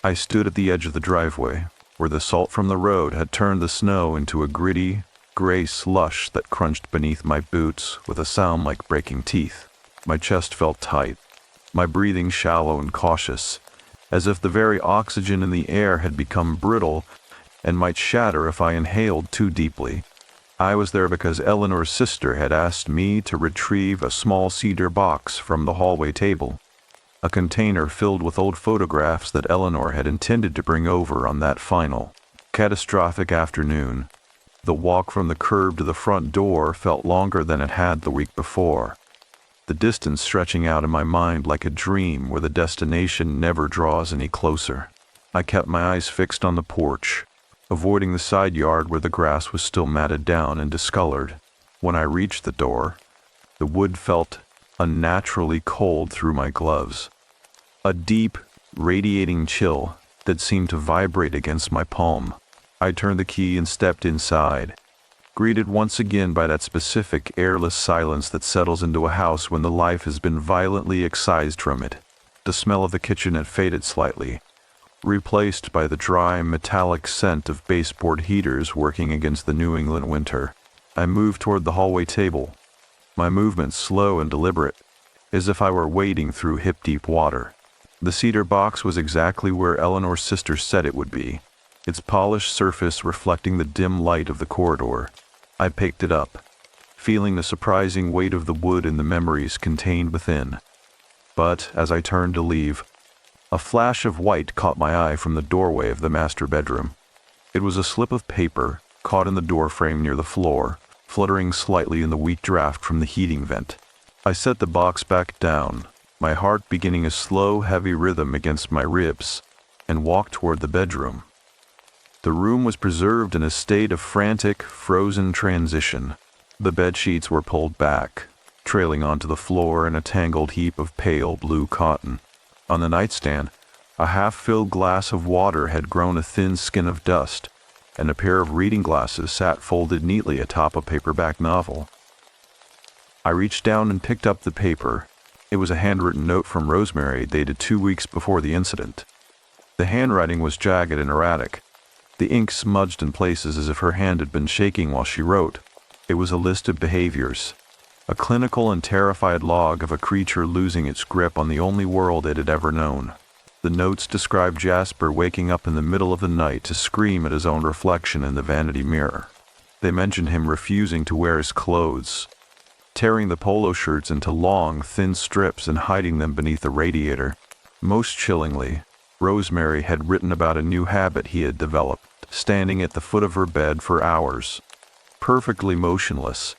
I stood at the edge of the driveway, where the salt from the road had turned the snow into a gritty, gray slush that crunched beneath my boots with a sound like breaking teeth. My chest felt tight, my breathing shallow and cautious, as if the very oxygen in the air had become brittle and might shatter if I inhaled too deeply. I was there because Eleanor's sister had asked me to retrieve a small cedar box from the hallway table, a container filled with old photographs that Eleanor had intended to bring over on that final, catastrophic afternoon. The walk from the curb to the front door felt longer than it had the week before, the distance stretching out in my mind like a dream where the destination never draws any closer. I kept my eyes fixed on the porch, avoiding the side yard where the grass was still matted down and discolored. When I reached the door, the wood felt unnaturally cold through my gloves, a deep, radiating chill that seemed to vibrate against my palm. I turned the key and stepped inside, greeted once again by that specific airless silence that settles into a house when the life has been violently excised from it. The smell of the kitchen had faded slightly, replaced by the dry, metallic scent of baseboard heaters working against the New England winter. I moved toward the hallway table, my movements slow and deliberate, as if I were wading through hip-deep water. The cedar box was exactly where Eleanor's sister said it would be, its polished surface reflecting the dim light of the corridor. I picked it up, feeling the surprising weight of the wood and the memories contained within. But as I turned to leave, a flash of white caught my eye from the doorway of the master bedroom. It was a slip of paper caught in the doorframe near the floor, fluttering slightly in the weak draft from the heating vent. I set the box back down, my heart beginning a slow, heavy rhythm against my ribs, and walked toward the bedroom. The room was preserved in a state of frantic, frozen transition. The bedsheets were pulled back, trailing onto the floor in a tangled heap of pale blue cotton. On the nightstand, a half-filled glass of water had grown a thin skin of dust, and a pair of reading glasses sat folded neatly atop a paperback novel. I reached down and picked up the paper. It was a handwritten note from Rosemary dated 2 weeks before the incident. The handwriting was jagged and erratic, the ink smudged in places as if her hand had been shaking while she wrote. It was a list of behaviors, a clinical and terrified log of a creature losing its grip on the only world it had ever known. The notes described Jasper waking up in the middle of the night to scream at his own reflection in the vanity mirror. They mentioned him refusing to wear his clothes, tearing the polo shirts into long, thin strips and hiding them beneath the radiator. Most chillingly, Rosemary had written about a new habit he had developed, standing at the foot of her bed for hours, perfectly motionless,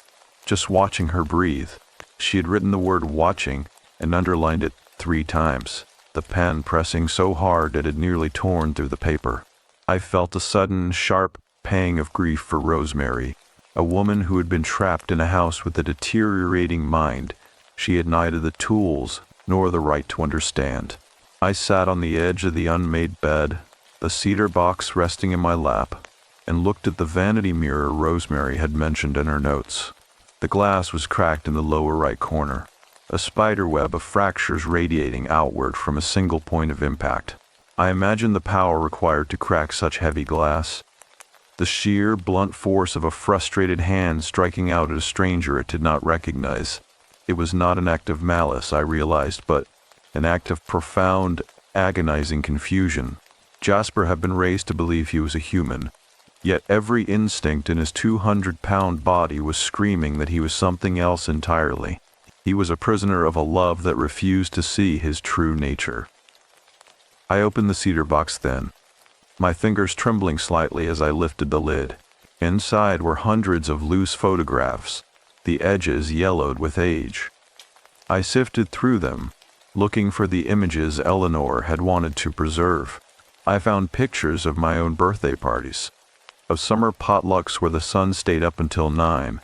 just watching her breathe. She had written the word watching and underlined it 3 times. the pen pressing so hard it had nearly torn through the paper. I felt a sudden, sharp pang of grief for Rosemary, a woman who had been trapped in a house with a deteriorating mind. She had neither the tools nor the right to understand. I sat on the edge of the unmade bed, the cedar box resting in my lap, and looked at the vanity mirror Rosemary had mentioned in her notes. The glass was cracked in the lower right corner, a spiderweb of fractures radiating outward from a single point of impact. I imagined the power required to crack such heavy glass. The sheer, blunt force of a frustrated hand striking out at a stranger it did not recognize. It was not an act of malice, I realized, but an act of profound, agonizing confusion. Jasper had been raised to believe he was a human, yet every instinct in his 200-pound body was screaming that he was something else entirely. He was a prisoner of a love that refused to see his true nature. I opened the cedar box then, my fingers trembling slightly as I lifted the lid. Inside were hundreds of loose photographs, the edges yellowed with age. I sifted through them, looking for the images Eleanor had wanted to preserve. I found pictures of my own birthday parties, of summer potlucks where the sun stayed up until 9,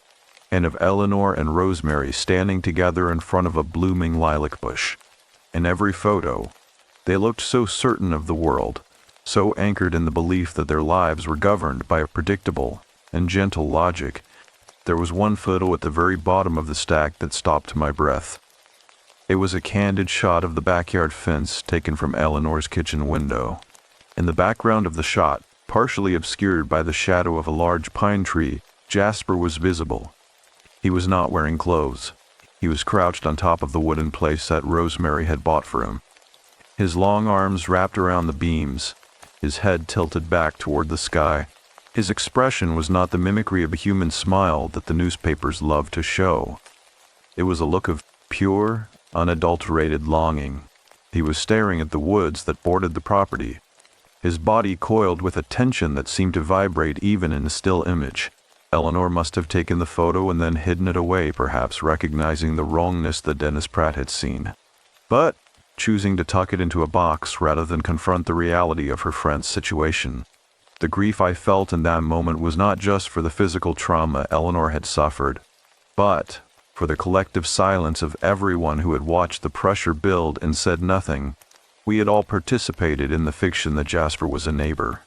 and of Eleanor and Rosemary standing together in front of a blooming lilac bush. In every photo, they looked so certain of the world, so anchored in the belief that their lives were governed by a predictable and gentle logic. There was one photo at the very bottom of the stack that stopped my breath. It was a candid shot of the backyard fence taken from Eleanor's kitchen window. In the background of the shot, partially obscured by the shadow of a large pine tree, Jasper was visible. He was not wearing clothes. He was crouched on top of the wooden playset Rosemary had bought for him. His long arms wrapped around the beams, his head tilted back toward the sky. His expression was not the mimicry of a human smile that the newspapers loved to show. It was a look of pure, unadulterated longing. He was staring at the woods that bordered the property, his body coiled with a tension that seemed to vibrate even in a still image. Eleanor must have taken the photo and then hidden it away, perhaps recognizing the wrongness that Dennis Pratt had seen, but choosing to tuck it into a box rather than confront the reality of her friend's situation. The grief I felt in that moment was not just for the physical trauma Eleanor had suffered, but for the collective silence of everyone who had watched the pressure build and said nothing. We had all participated in the fiction that Jasper was a neighbor.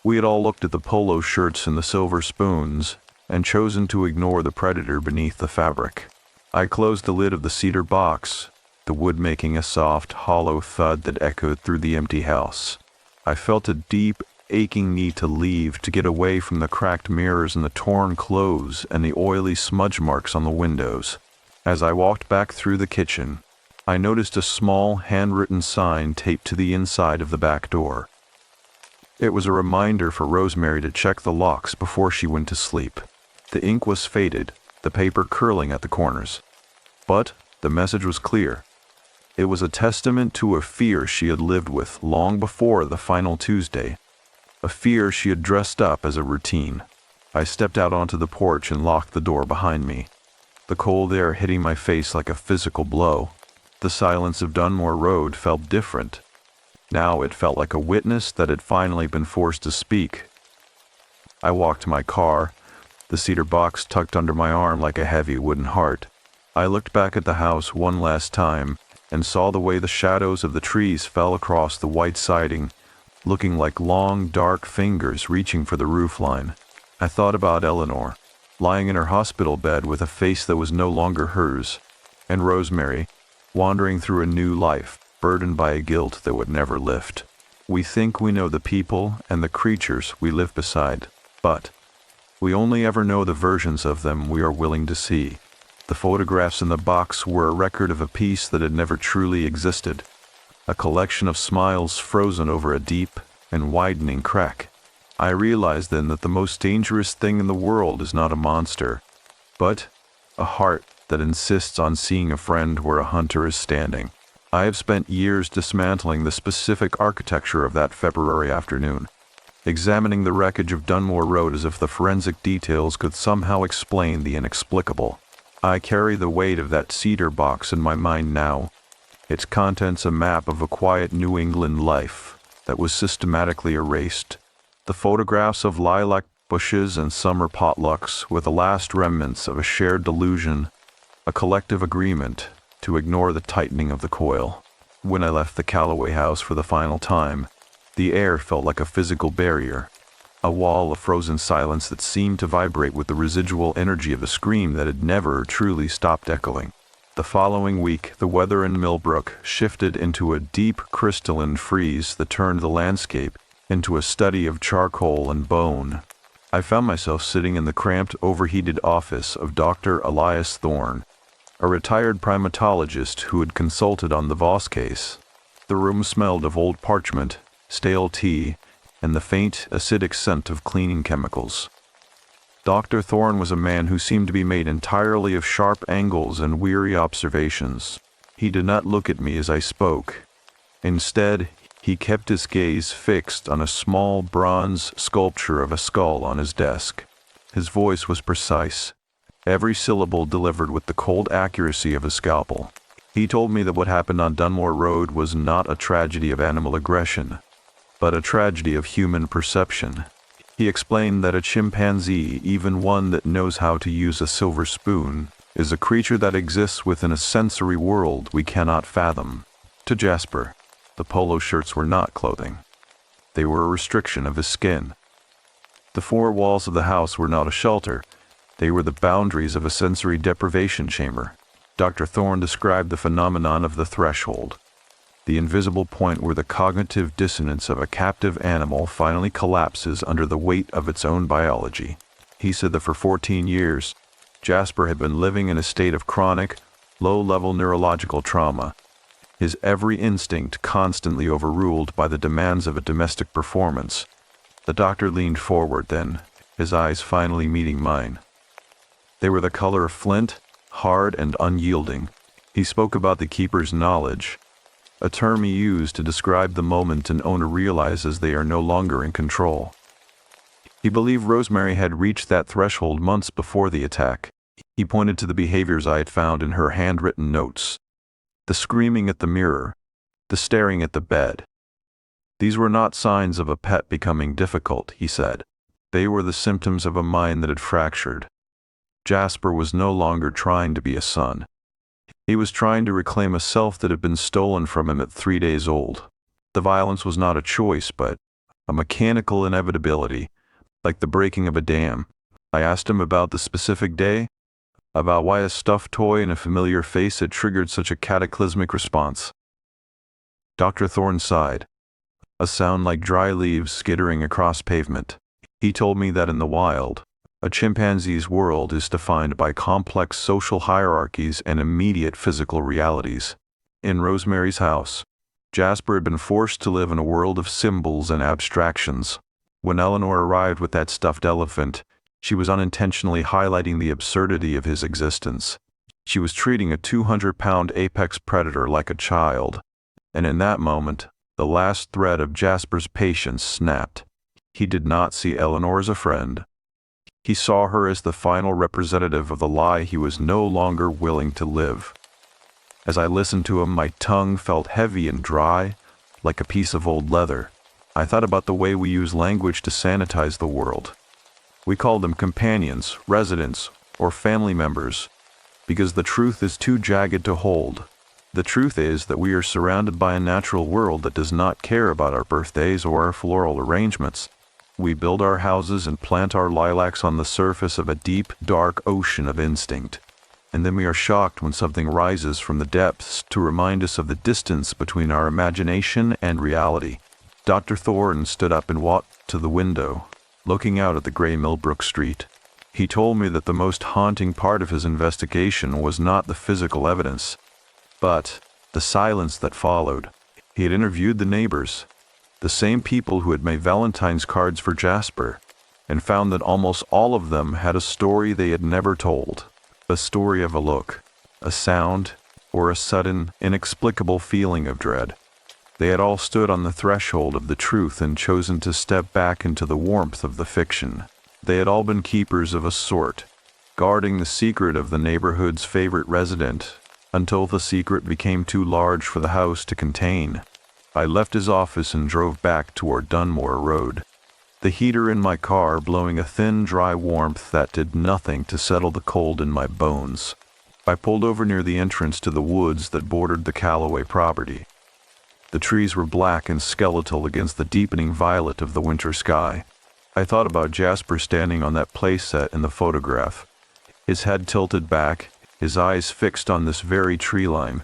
We had all looked at the polo shirts and the silver spoons and chosen to ignore the predator beneath the fabric. I closed the lid of the cedar box, the wood making a soft, hollow thud that echoed through the empty house. I felt a deep, aching need to leave, to get away from the cracked mirrors and the torn clothes and the oily smudge marks on the windows. As I walked back through the kitchen, I noticed a small, handwritten sign taped to the inside of the back door. It was a reminder for Rosemary to check the locks before she went to sleep. The ink was faded, the paper curling at the corners. But the message was clear. It was a testament to a fear she had lived with long before the final Tuesday, a fear she had dressed up as a routine. I stepped out onto the porch and locked the door behind me, the cold air hitting my face like a physical blow. The silence of Dunmore Road felt different. Now it felt like a witness that had finally been forced to speak. I walked to my car, the cedar box tucked under my arm like a heavy wooden heart. I looked back at the house one last time and saw the way the shadows of the trees fell across the white siding, looking like long, dark fingers reaching for the roofline. I thought about Eleanor, lying in her hospital bed with a face that was no longer hers, and Rosemary, wandering through a new life, burdened by a guilt that would never lift. We think we know the people and the creatures we live beside, but we only ever know the versions of them we are willing to see. The photographs in the box were a record of a piece that had never truly existed, a collection of smiles frozen over a deep and widening crack. I realized then that the most dangerous thing in the world is not a monster, but a heart that insists on seeing a friend where a hunter is standing. I have spent years dismantling the specific architecture of that February afternoon, examining the wreckage of Dunmore Road as if the forensic details could somehow explain the inexplicable. I carry the weight of that cedar box in my mind now, its contents a map of a quiet New England life that was systematically erased. The photographs of lilac bushes and summer potlucks were the last remnants of a shared delusion, a collective agreement to ignore the tightening of the coil. When I left the Calloway house for the final time, the air felt like a physical barrier, a wall of frozen silence that seemed to vibrate with the residual energy of a scream that had never truly stopped echoing. The following week, the weather in Millbrook shifted into a deep crystalline freeze that turned the landscape into a study of charcoal and bone. I found myself sitting in the cramped, overheated office of Dr. Elias Thorne, a retired primatologist who had consulted on the Voss case. The room smelled of old parchment, stale tea, and the faint, acidic scent of cleaning chemicals. Dr. Thorne was a man who seemed to be made entirely of sharp angles and weary observations. He did not look at me as I spoke. Instead, he kept his gaze fixed on a small bronze sculpture of a skull on his desk. His voice was precise, every syllable delivered with the cold accuracy of a scalpel. He told me that what happened on Dunmore Road was not a tragedy of animal aggression, but a tragedy of human perception. He explained that a chimpanzee, even one that knows how to use a silver spoon, is a creature that exists within a sensory world we cannot fathom. To Jasper, the polo shirts were not clothing. They were a restriction of his skin. The four walls of the house were not a shelter. They were the boundaries of a sensory deprivation chamber. Dr. Thorne described the phenomenon of the threshold, the invisible point where the cognitive dissonance of a captive animal finally collapses under the weight of its own biology. He said that for 14 years, Jasper had been living in a state of chronic, low-level neurological trauma, his every instinct constantly overruled by the demands of a domestic performance. The doctor leaned forward then, his eyes finally meeting mine. They were the color of flint, hard and unyielding. He spoke about the keeper's knowledge, a term he used to describe the moment an owner realizes they are no longer in control. He believed Rosemary had reached that threshold months before the attack. He pointed to the behaviors I had found in her handwritten notes. The screaming at the mirror, the staring at the bed. These were not signs of a pet becoming difficult, he said. They were the symptoms of a mind that had fractured. Jasper was no longer trying to be a son. He was trying to reclaim a self that had been stolen from him at 3 days old. The violence was not a choice, but a mechanical inevitability, like the breaking of a dam. I asked him about the specific day, about why a stuffed toy and a familiar face had triggered such a cataclysmic response. Dr. Thorne sighed, a sound like dry leaves skittering across pavement. He told me that in the wild, a chimpanzee's world is defined by complex social hierarchies and immediate physical realities. In Rosemary's house, Jasper had been forced to live in a world of symbols and abstractions. When Eleanor arrived with that stuffed elephant, she was unintentionally highlighting the absurdity of his existence. She was treating a 200-pound apex predator like a child, and in that moment, the last thread of Jasper's patience snapped. He did not see Eleanor as a friend. He saw her as the final representative of the lie he was no longer willing to live. As I listened to him, my tongue felt heavy and dry, like a piece of old leather. I thought about the way we use language to sanitize the world. We call them companions, residents, or family members, because the truth is too jagged to hold. The truth is that we are surrounded by a natural world that does not care about our birthdays or our floral arrangements. We build our houses and plant our lilacs on the surface of a deep, dark ocean of instinct. And then we are shocked when something rises from the depths to remind us of the distance between our imagination and reality. Dr. Thorne stood up and walked to the window, looking out at the gray Millbrook street. He told me that the most haunting part of his investigation was not the physical evidence, but the silence that followed. He had interviewed the neighbors, the same people who had made Valentine's cards for Jasper, and found that almost all of them had a story they had never told. A story of a look, a sound, or a sudden, inexplicable feeling of dread. They had all stood on the threshold of the truth and chosen to step back into the warmth of the fiction. They had all been keepers of a sort, guarding the secret of the neighborhood's favorite resident, until the secret became too large for the house to contain. I left his office and drove back toward Dunmore Road, the heater in my car blowing a thin, dry warmth that did nothing to settle the cold in my bones. I pulled over near the entrance to the woods that bordered the Calloway property. The trees were black and skeletal against the deepening violet of the winter sky. I thought about Jasper standing on that playset in the photograph, his head tilted back, his eyes fixed on this very tree line.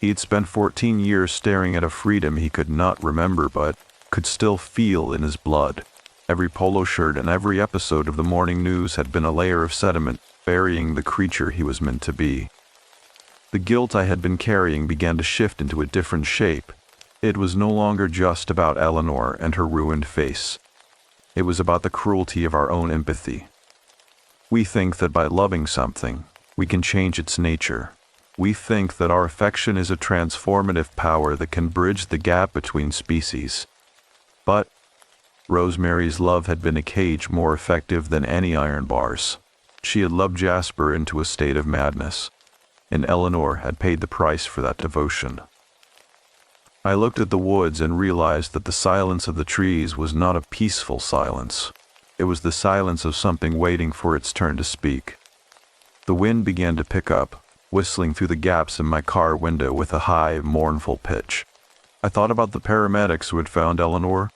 He had spent 14 years staring at a freedom he could not remember but could still feel in his blood. Every polo shirt and every episode of the morning news had been a layer of sediment burying the creature he was meant to be. The guilt I had been carrying began to shift into a different shape. It was no longer just about Eleanor and her ruined face. It was about the cruelty of our own empathy. We think that by loving something, we can change its nature. We think that our affection is a transformative power that can bridge the gap between species. But Rosemary's love had been a cage more effective than any iron bars. She had loved Jasper into a state of madness, and Eleanor had paid the price for that devotion. I looked at the woods and realized that the silence of the trees was not a peaceful silence. It was the silence of something waiting for its turn to speak. The wind began to pick up, whistling through the gaps in my car window with a high, mournful pitch. I thought about the paramedics who had found Eleanor,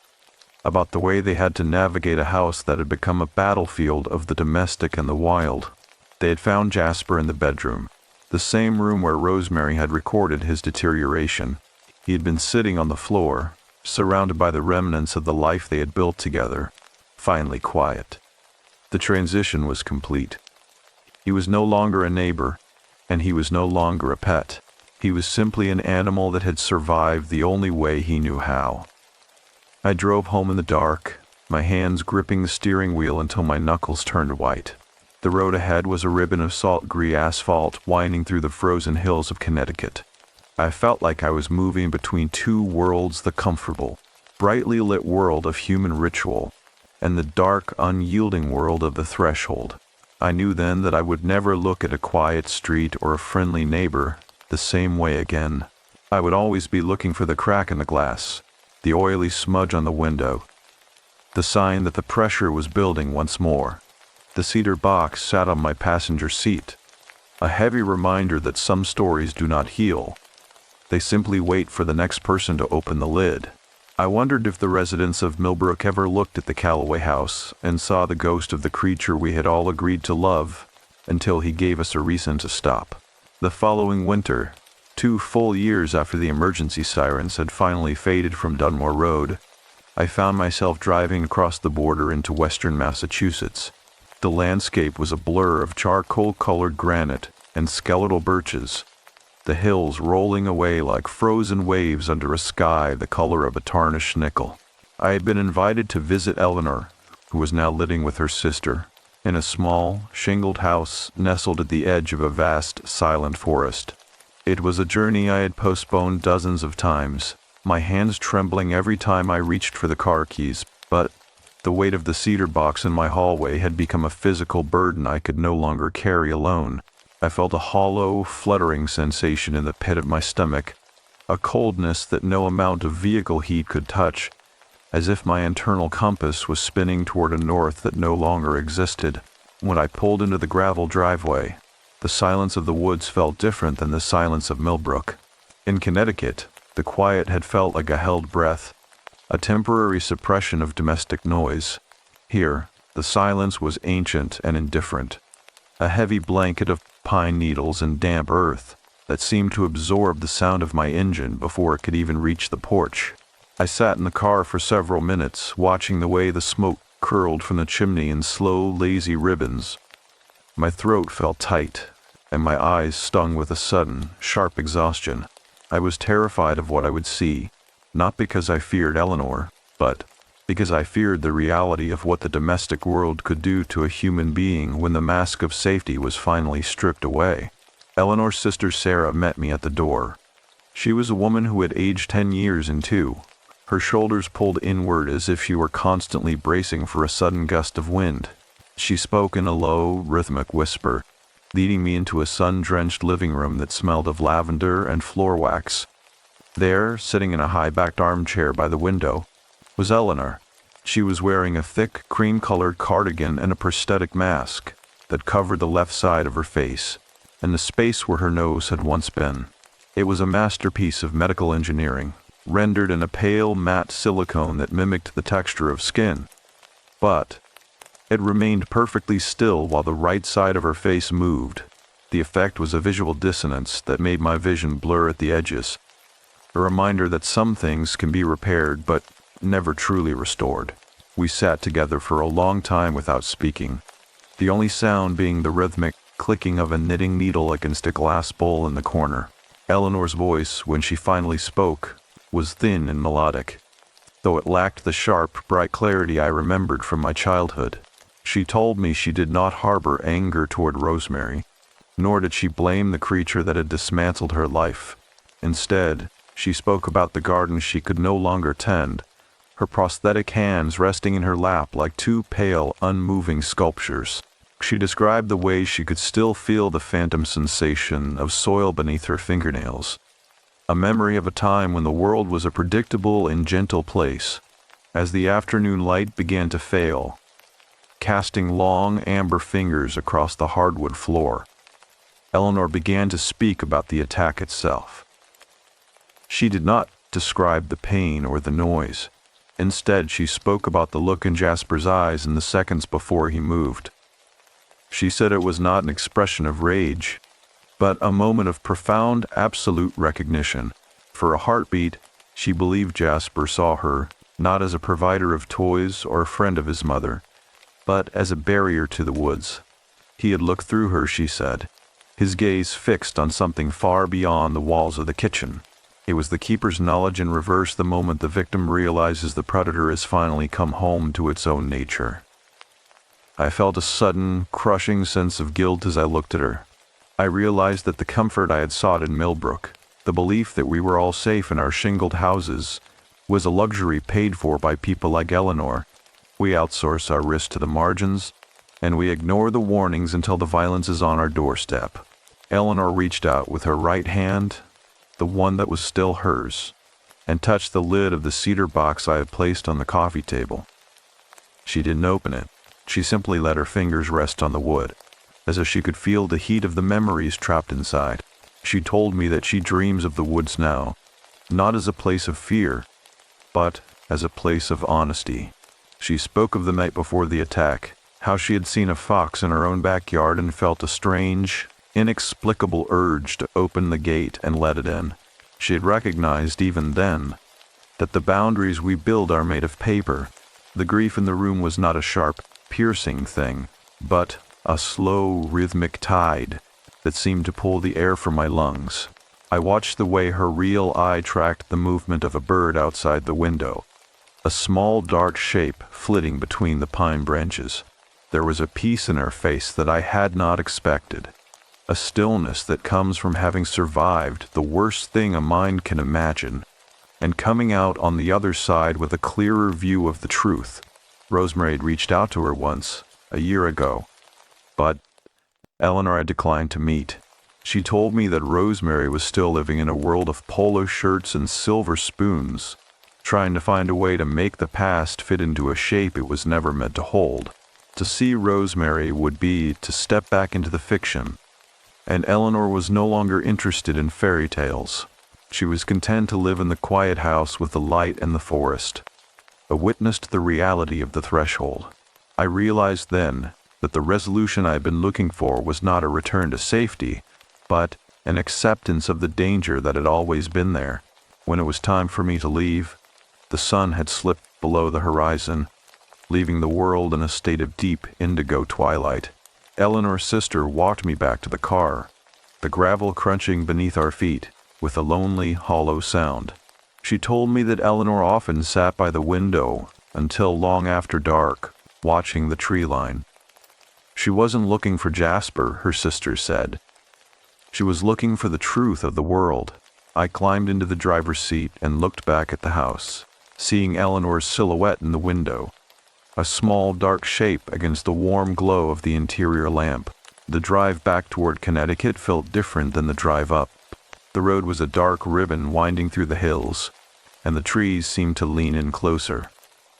about the way they had to navigate a house that had become a battlefield of the domestic and the wild. They had found Jasper in the bedroom, the same room where Rosemary had recorded his deterioration. He had been sitting on the floor, surrounded by the remnants of the life they had built together, finally quiet. The transition was complete. He was no longer a neighbor, and he was no longer a pet. He was simply an animal that had survived the only way he knew how. I drove home in the dark, my hands gripping the steering wheel until my knuckles turned white. The road ahead was a ribbon of salt-gray asphalt winding through the frozen hills of Connecticut. I felt like I was moving between two worlds, the comfortable, brightly lit world of human ritual, and the dark, unyielding world of the threshold. I knew then that I would never look at a quiet street or a friendly neighbor the same way again. I would always be looking for the crack in the glass, the oily smudge on the window, the sign that the pressure was building once more. The cedar box sat on my passenger seat, a heavy reminder that some stories do not heal. They simply wait for the next person to open the lid. I wondered if the residents of Millbrook ever looked at the Calloway house and saw the ghost of the creature we had all agreed to love until he gave us a reason to stop. The following winter, 2 full years after the emergency sirens had finally faded from Dunmore Road, I found myself driving across the border into western Massachusetts. The landscape was a blur of charcoal-colored granite and skeletal birches, the hills rolling away like frozen waves under a sky the color of a tarnished nickel. I had been invited to visit Eleanor, who was now living with her sister, in a small, shingled house nestled at the edge of a vast, silent forest. It was a journey I had postponed dozens of times, my hands trembling every time I reached for the car keys, but the weight of the cedar box in my hallway had become a physical burden I could no longer carry alone. I felt a hollow, fluttering sensation in the pit of my stomach, a coldness that no amount of vehicle heat could touch, as if my internal compass was spinning toward a north that no longer existed. When I pulled into the gravel driveway, the silence of the woods felt different than the silence of Millbrook. In Connecticut, the quiet had felt like a held breath, a temporary suppression of domestic noise. Here, the silence was ancient and indifferent, a heavy blanket of pine needles and damp earth that seemed to absorb the sound of my engine before it could even reach the porch. I sat in the car for several minutes, watching the way the smoke curled from the chimney in slow, lazy ribbons. My throat felt tight, and my eyes stung with a sudden, sharp exhaustion. I was terrified of what I would see, not because I feared Eleanor, but because I feared the reality of what the domestic world could do to a human being when the mask of safety was finally stripped away. Eleanor's sister Sarah met me at the door. She was a woman who had aged 10 years in 2, her shoulders pulled inward as if she were constantly bracing for a sudden gust of wind. She spoke in a low, rhythmic whisper, leading me into a sun-drenched living room that smelled of lavender and floor wax. There, sitting in a high-backed armchair by the window, was Eleanor. She was wearing a thick, cream-colored cardigan and a prosthetic mask that covered the left side of her face, and the space where her nose had once been. It was a masterpiece of medical engineering, rendered in a pale, matte silicone that mimicked the texture of skin. But it remained perfectly still while the right side of her face moved. The effect was a visual dissonance that made my vision blur at the edges, a reminder that some things can be repaired but never truly restored. We sat together for a long time without speaking, the only sound being the rhythmic clicking of a knitting needle against a glass bowl in the corner. Eleanor's voice, when she finally spoke, was thin and melodic, though it lacked the sharp, bright clarity I remembered from my childhood. She told me she did not harbor anger toward Rosemary, nor did she blame the creature that had dismantled her life. Instead, she spoke about the garden she could no longer tend, her prosthetic hands resting in her lap like two pale, unmoving sculptures. She described the way she could still feel the phantom sensation of soil beneath her fingernails, a memory of a time when the world was a predictable and gentle place. As the afternoon light began to fail, casting long amber fingers across the hardwood floor, Eleanor began to speak about the attack itself. She did not describe the pain or the noise. Instead, she spoke about the look in Jasper's eyes in the seconds before he moved. She said it was not an expression of rage, but a moment of profound, absolute recognition. For a heartbeat, she believed Jasper saw her, not as a provider of toys or a friend of his mother, but as a barrier to the woods. He had looked through her, she said, his gaze fixed on something far beyond the walls of the kitchen. It was the keeper's knowledge in reverse the moment the victim realizes the predator has finally come home to its own nature. I felt a sudden, crushing sense of guilt as I looked at her. I realized that the comfort I had sought in Millbrook, the belief that we were all safe in our shingled houses, was a luxury paid for by people like Eleanor. We outsource our risk to the margins, and we ignore the warnings until the violence is on our doorstep. Eleanor reached out with her right hand, the one that was still hers, and touched the lid of the cedar box I had placed on the coffee table. She didn't open it. She simply let her fingers rest on the wood, as if she could feel the heat of the memories trapped inside. She told me that she dreams of the woods now, not as a place of fear, but as a place of honesty. She spoke of the night before the attack, how she had seen a fox in her own backyard and felt a strange, inexplicable urge to open the gate and let it in. She had recognized even then that the boundaries we build are made of paper. The grief in the room was not a sharp, piercing thing, but a slow, rhythmic tide that seemed to pull the air from my lungs. I watched the way her real eye tracked the movement of a bird outside the window, a small dark shape flitting between the pine branches. There was a peace in her face that I had not expected, a stillness that comes from having survived the worst thing a mind can imagine, and coming out on the other side with a clearer view of the truth. Rosemary had reached out to her once, a year ago, but Eleanor had declined to meet. She told me that Rosemary was still living in a world of polo shirts and silver spoons, trying to find a way to make the past fit into a shape it was never meant to hold. To see Rosemary would be to step back into the fiction, and Eleanor was no longer interested in fairy tales. She was content to live in the quiet house with the light and the forest, a witness to the reality of the threshold. I realized then that the resolution I had been looking for was not a return to safety, but an acceptance of the danger that had always been there. When it was time for me to leave, the sun had slipped below the horizon, leaving the world in a state of deep indigo twilight. Eleanor's sister walked me back to the car, the gravel crunching beneath our feet with a lonely, hollow sound. She told me that Eleanor often sat by the window until long after dark, watching the tree line. She wasn't looking for Jasper, her sister said. She was looking for the truth of the world. I climbed into the driver's seat and looked back at the house, seeing Eleanor's silhouette in the window, a small dark shape against the warm glow of the interior lamp. The drive back toward Connecticut felt different than the drive up. The road was a dark ribbon winding through the hills, and the trees seemed to lean in closer,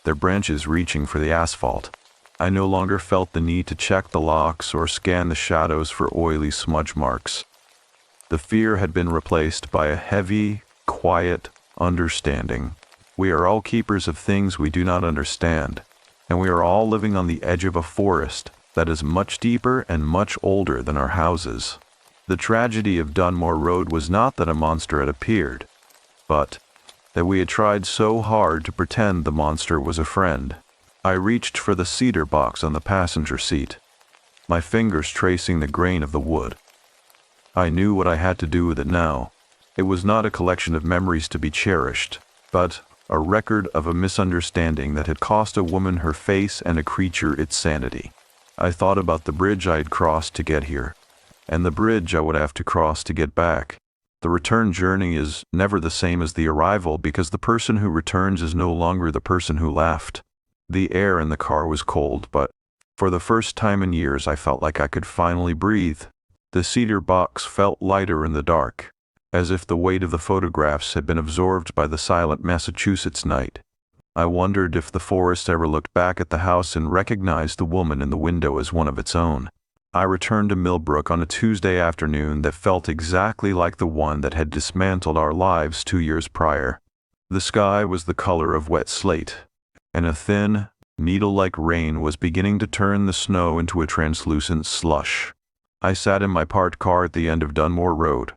their branches reaching for the asphalt. I no longer felt the need to check the locks or scan the shadows for oily smudge marks. The fear had been replaced by a heavy, quiet understanding. We are all keepers of things we do not understand, and we are all living on the edge of a forest that is much deeper and much older than our houses. The tragedy of Dunmore Road was not that a monster had appeared, but that we had tried so hard to pretend the monster was a friend. I reached for the cedar box on the passenger seat, my fingers tracing the grain of the wood. I knew what I had to do with it now. It was not a collection of memories to be cherished, but a record of a misunderstanding that had cost a woman her face and a creature its sanity. I thought about the bridge I had crossed to get here, and the bridge I would have to cross to get back. The return journey is never the same as the arrival because the person who returns is no longer the person who left. The air in the car was cold, but for the first time in years I felt like I could finally breathe. The cedar box felt lighter in the dark, as if the weight of the photographs had been absorbed by the silent Massachusetts night. I wondered if the forest ever looked back at the house and recognized the woman in the window as one of its own. I returned to Millbrook on a Tuesday afternoon that felt exactly like the one that had dismantled our lives 2 years prior. The sky was the color of wet slate, and a thin, needle-like rain was beginning to turn the snow into a translucent slush. I sat in my parked car at the end of Dunmore Road,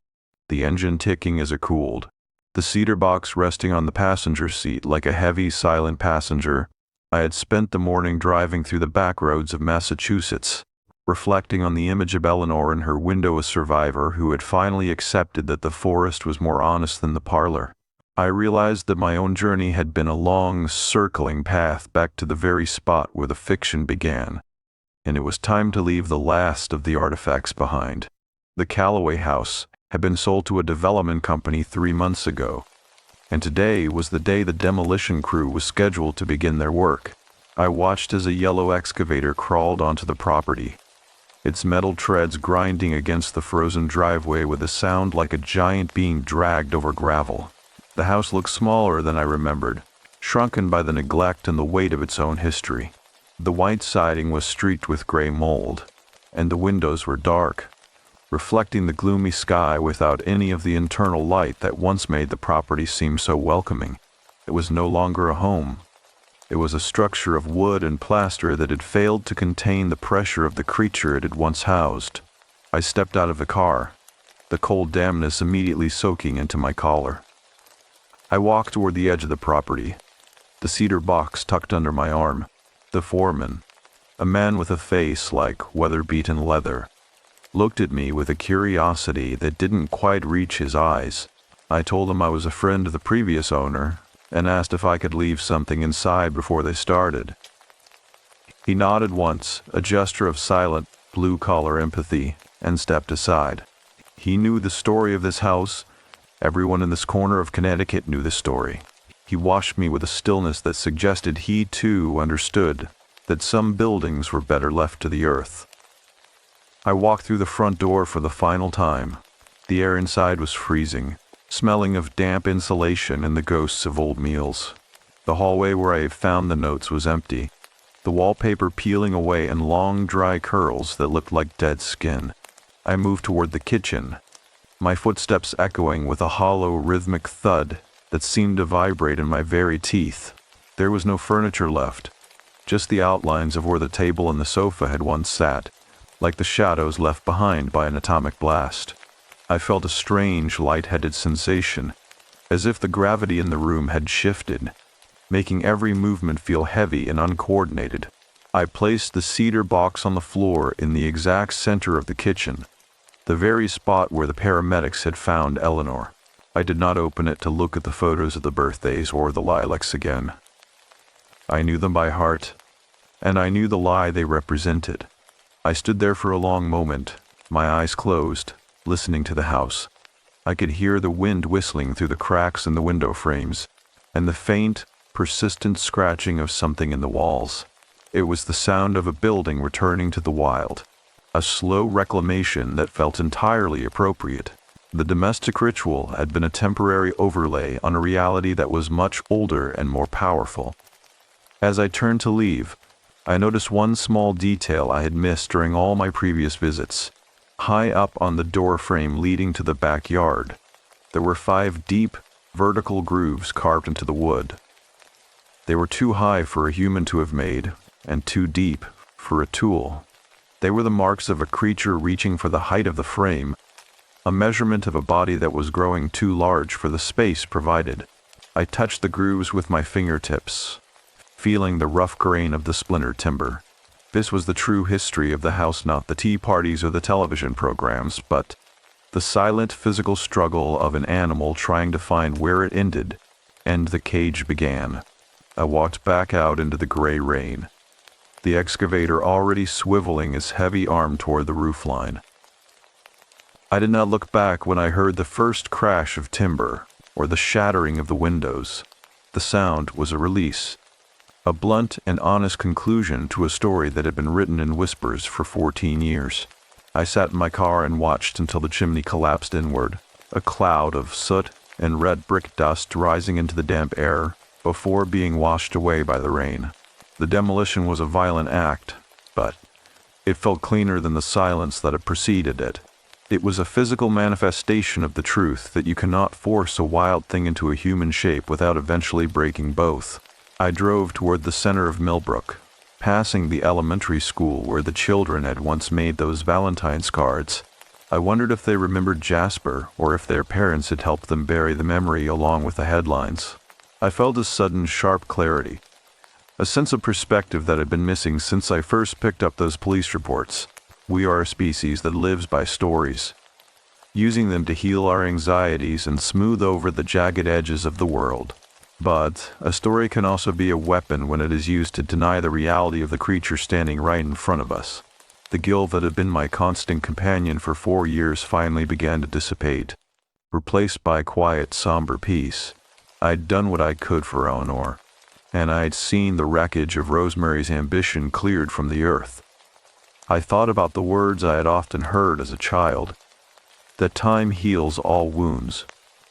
the engine ticking as it cooled, the cedar box resting on the passenger seat like a heavy, silent passenger. I had spent the morning driving through the back roads of Massachusetts, reflecting on the image of Eleanor in her window, a survivor who had finally accepted that the forest was more honest than the parlor. I realized that my own journey had been a long, circling path back to the very spot where the fiction began, and it was time to leave the last of the artifacts behind. The Calloway house had been sold to a development company 3 months ago, and today was the day the demolition crew was scheduled to begin their work. I watched as a yellow excavator crawled onto the property, its metal treads grinding against the frozen driveway with a sound like a giant being dragged over gravel. The house looked smaller than I remembered, shrunken by the neglect and the weight of its own history. The white siding was streaked with gray mold, and the windows were dark, reflecting the gloomy sky without any of the internal light that once made the property seem so welcoming. It was no longer a home. It was a structure of wood and plaster that had failed to contain the pressure of the creature it had once housed. I stepped out of the car, the cold dampness immediately soaking into my collar. I walked toward the edge of the property, the cedar box tucked under my arm. The foreman, a man with a face like weather-beaten leather, looked at me with a curiosity that didn't quite reach his eyes. I told him I was a friend of the previous owner and asked if I could leave something inside before they started. He nodded once, a gesture of silent, blue-collar empathy, and stepped aside. He knew the story of this house. Everyone in this corner of Connecticut knew the story. He watched me with a stillness that suggested he, too, understood that some buildings were better left to the earth. I walked through the front door for the final time. The air inside was freezing, smelling of damp insulation and the ghosts of old meals. The hallway where I had found the notes was empty, the wallpaper peeling away in long, dry curls that looked like dead skin. I moved toward the kitchen, my footsteps echoing with a hollow, rhythmic thud that seemed to vibrate in my very teeth. There was no furniture left, just the outlines of where the table and the sofa had once sat, like the shadows left behind by an atomic blast. I felt a strange, light-headed sensation, as if the gravity in the room had shifted, making every movement feel heavy and uncoordinated. I placed the cedar box on the floor in the exact center of the kitchen, the very spot where the paramedics had found Eleanor. I did not open it to look at the photos of the birthdays or the lilacs again. I knew them by heart, and I knew the lie they represented. I stood there for a long moment, my eyes closed, listening to the house. I could hear the wind whistling through the cracks in the window frames, and the faint, persistent scratching of something in the walls. It was the sound of a building returning to the wild, a slow reclamation that felt entirely appropriate. The domestic ritual had been a temporary overlay on a reality that was much older and more powerful. As I turned to leave, I noticed one small detail I had missed during all my previous visits. High up on the door frame leading to the backyard, there were 5 deep, vertical grooves carved into the wood. They were too high for a human to have made, and too deep for a tool. They were the marks of a creature reaching for the height of the frame, a measurement of a body that was growing too large for the space provided. I touched the grooves with my fingertips, feeling the rough grain of the splintered timber. This was the true history of the house, not the tea parties or the television programs, but the silent physical struggle of an animal trying to find where it ended and the cage began. I walked back out into the gray rain, the excavator already swiveling his heavy arm toward the roofline. I did not look back when I heard the first crash of timber or the shattering of the windows. The sound was a release, a blunt and honest conclusion to a story that had been written in whispers for 14 years. I sat in my car and watched until the chimney collapsed inward, a cloud of soot and red brick dust rising into the damp air before being washed away by the rain. The demolition was a violent act, but it felt cleaner than the silence that had preceded it. It was a physical manifestation of the truth that you cannot force a wild thing into a human shape without eventually breaking both. I drove toward the center of Millbrook, passing the elementary school where the children had once made those Valentine's cards. I wondered if they remembered Jasper or if their parents had helped them bury the memory along with the headlines. I felt a sudden, sharp clarity, a sense of perspective that had been missing since I first picked up those police reports. We are a species that lives by stories, using them to heal our anxieties and smooth over the jagged edges of the world. But a story can also be a weapon when it is used to deny the reality of the creature standing right in front of us. The guilt that had been my constant companion for 4 years finally began to dissipate, replaced by quiet, somber peace. I'd done what I could for Eleanor, and I'd seen the wreckage of Rosemary's ambition cleared from the earth. I thought about the words I had often heard as a child, that time heals all wounds.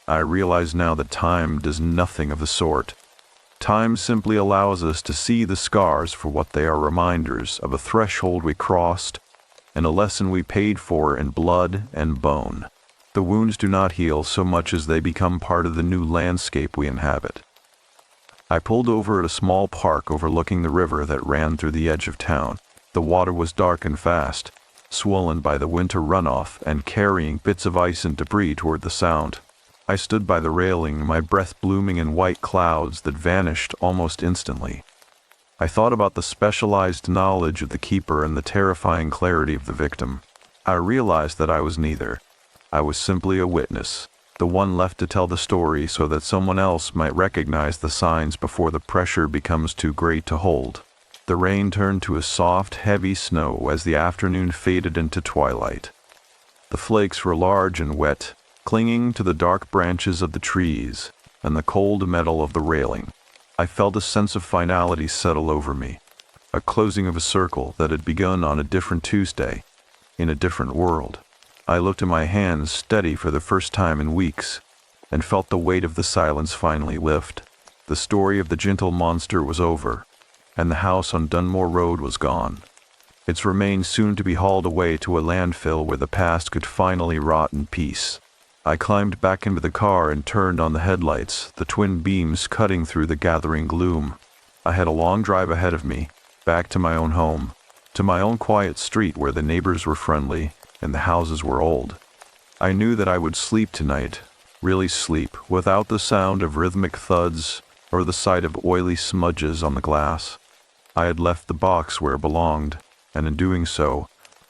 I realize now that time does nothing of the sort. Time simply allows us to see the scars for what they are, reminders of a threshold we crossed and a lesson we paid for in blood and bone. The wounds do not heal so much as they become part of the new landscape we inhabit. I pulled over at a small park overlooking the river that ran through the edge of town. The water was dark and fast, swollen by the winter runoff and carrying bits of ice and debris toward the sound. I stood by the railing, my breath blooming in white clouds that vanished almost instantly. I thought about the specialized knowledge of the keeper and the terrifying clarity of the victim. I realized that I was neither. I was simply a witness, the one left to tell the story so that someone else might recognize the signs before the pressure becomes too great to hold. The rain turned to a soft, heavy snow as the afternoon faded into twilight. The flakes were large and wet, clinging to the dark branches of the trees and the cold metal of the railing. I felt a sense of finality settle over me, a closing of a circle that had begun on a different Tuesday, in a different world. I looked at my hands steady for the first time in weeks, and felt the weight of the silence finally lift. The story of the gentle monster was over, and the house on Dunmore Road was gone, its remains soon to be hauled away to a landfill where the past could finally rot in peace. I climbed back into the car and turned on the headlights, the twin beams cutting through the gathering gloom. I had a long drive ahead of me, back to my own home, to my own quiet street where the neighbors were friendly and the houses were old. I knew that I would sleep tonight, really sleep, without the sound of rhythmic thuds or the sight of oily smudges on the glass. I had left the box where it belonged, and in doing so,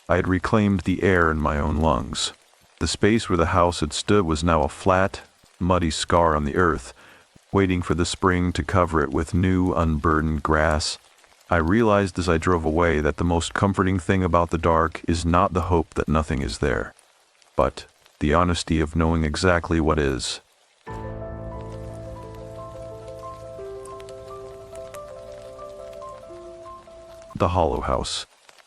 I had reclaimed the air in my own lungs. The space where the house had stood was now a flat, muddy scar on the earth, waiting for the spring to cover it with new, unburdened grass. I realized as I drove away that the most comforting thing about the dark is not the hope that nothing is there, but the honesty of knowing exactly what is. The Hollow House.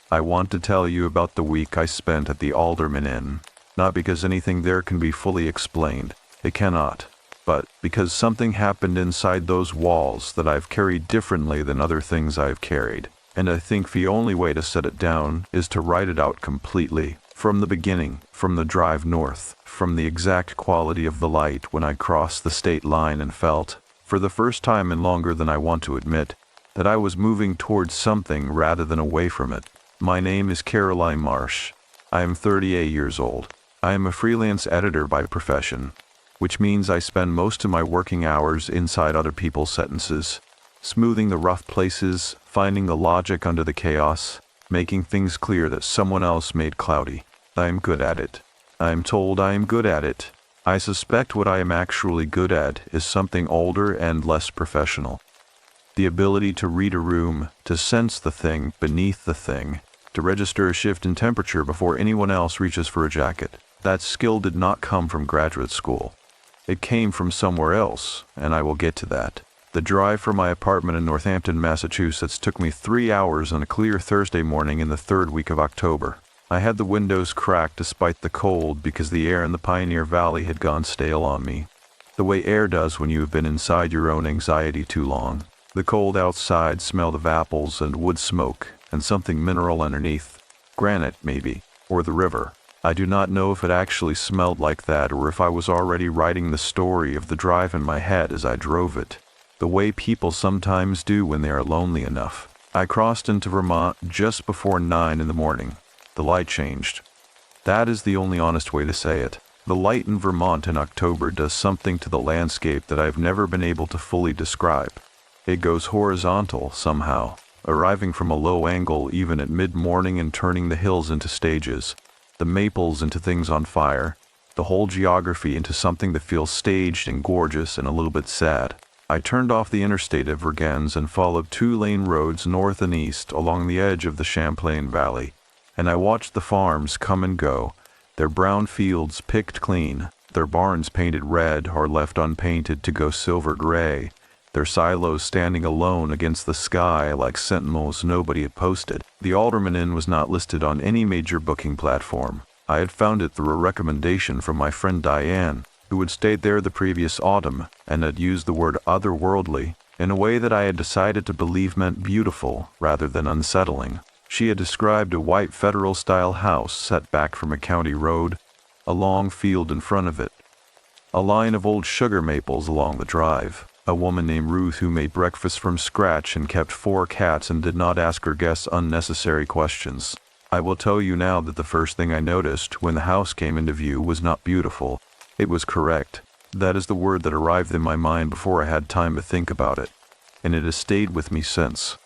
I want to tell you about the week I spent at the Alderman Inn, not because anything there can be fully explained. It cannot. But because something happened inside those walls that I've carried differently than other things I've carried. And I think the only way to set it down is to write it out completely, from the beginning, from the drive north, from the exact quality of the light when I crossed the state line and felt, for the first time in longer than I want to admit, that I was moving towards something rather than away from it. My name is Caroline Marsh. I am 38 years old. I am a freelance editor by profession, which means I spend most of my working hours inside other people's sentences, smoothing the rough places, finding the logic under the chaos, making things clear that someone else made cloudy. I am good at it. I am told I am good at it. I suspect what I am actually good at is something older and less professional. The ability to read a room, to sense the thing beneath the thing, to register a shift in temperature before anyone else reaches for a jacket. That skill did not come from graduate school. It came from somewhere else, and I will get to that. The drive from my apartment in Northampton, Massachusetts took me 3 hours on a clear Thursday morning in the third week of October. I had the windows cracked despite the cold because the air in the Pioneer Valley had gone stale on me, the way air does when you have been inside your own anxiety too long. The cold outside smelled of apples and wood smoke and something mineral underneath. Granite, maybe, or the river. I do not know if it actually smelled like that or if I was already writing the story of the drive in my head as I drove it, the way people sometimes do when they are lonely enough. I crossed into Vermont just before 9 in the morning. The light changed. That is the only honest way to say it. The light in Vermont in October does something to the landscape that I've never been able to fully describe. It goes horizontal somehow, arriving from a low angle even at mid-morning and turning the hills into stages, the maples into things on fire, the whole geography into something that feels staged and gorgeous and a little bit sad. I turned off the interstate at Vergennes and followed 2-lane roads north and east along the edge of the Champlain Valley, and I watched the farms come and go, their brown fields picked clean, their barns painted red or left unpainted to go silver gray, their silos standing alone against the sky like sentinels nobody had posted. The Alderman Inn was not listed on any major booking platform. I had found it through a recommendation from my friend Diane, who had stayed there the previous autumn and had used the word otherworldly in a way that I had decided to believe meant beautiful rather than unsettling. She had described a white federal-style house set back from a county road, a long field in front of it, a line of old sugar maples along the drive, a woman named Ruth who made breakfast from scratch and kept 4 cats and did not ask her guests unnecessary questions. I will tell you now that the first thing I noticed when the house came into view was not beautiful. It was correct. That is the word that arrived in my mind before I had time to think about it, and it has stayed with me since.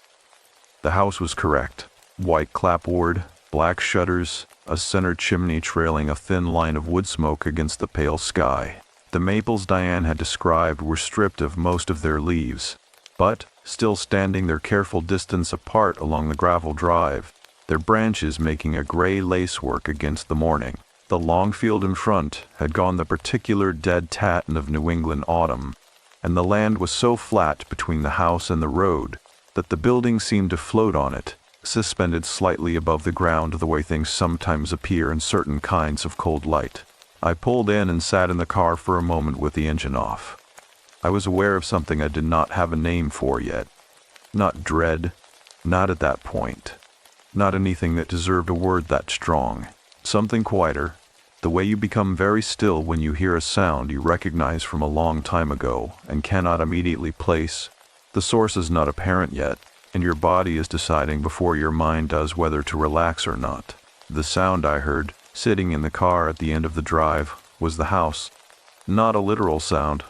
The house was correct. White clapboard, black shutters, a center chimney trailing a thin line of wood smoke against the pale sky. The maples Diane had described were stripped of most of their leaves, but, still standing their careful distance apart along the gravel drive, their branches making a gray lacework against the morning. The long field in front had gone the particular dead tartan of New England autumn, and the land was so flat between the house and the road that the building seemed to float on it, suspended slightly above the ground the way things sometimes appear in certain kinds of cold light. I pulled in and sat in the car for a moment with the engine off. I was aware of something I did not have a name for yet. Not dread, not at that point. Not anything that deserved a word that strong. Something quieter, the way you become very still when you hear a sound you recognize from a long time ago and cannot immediately place. The source is not apparent yet, and your body is deciding before your mind does whether to relax or not. The sound I heard, sitting in the car at the end of the drive, was the house. Not a literal sound.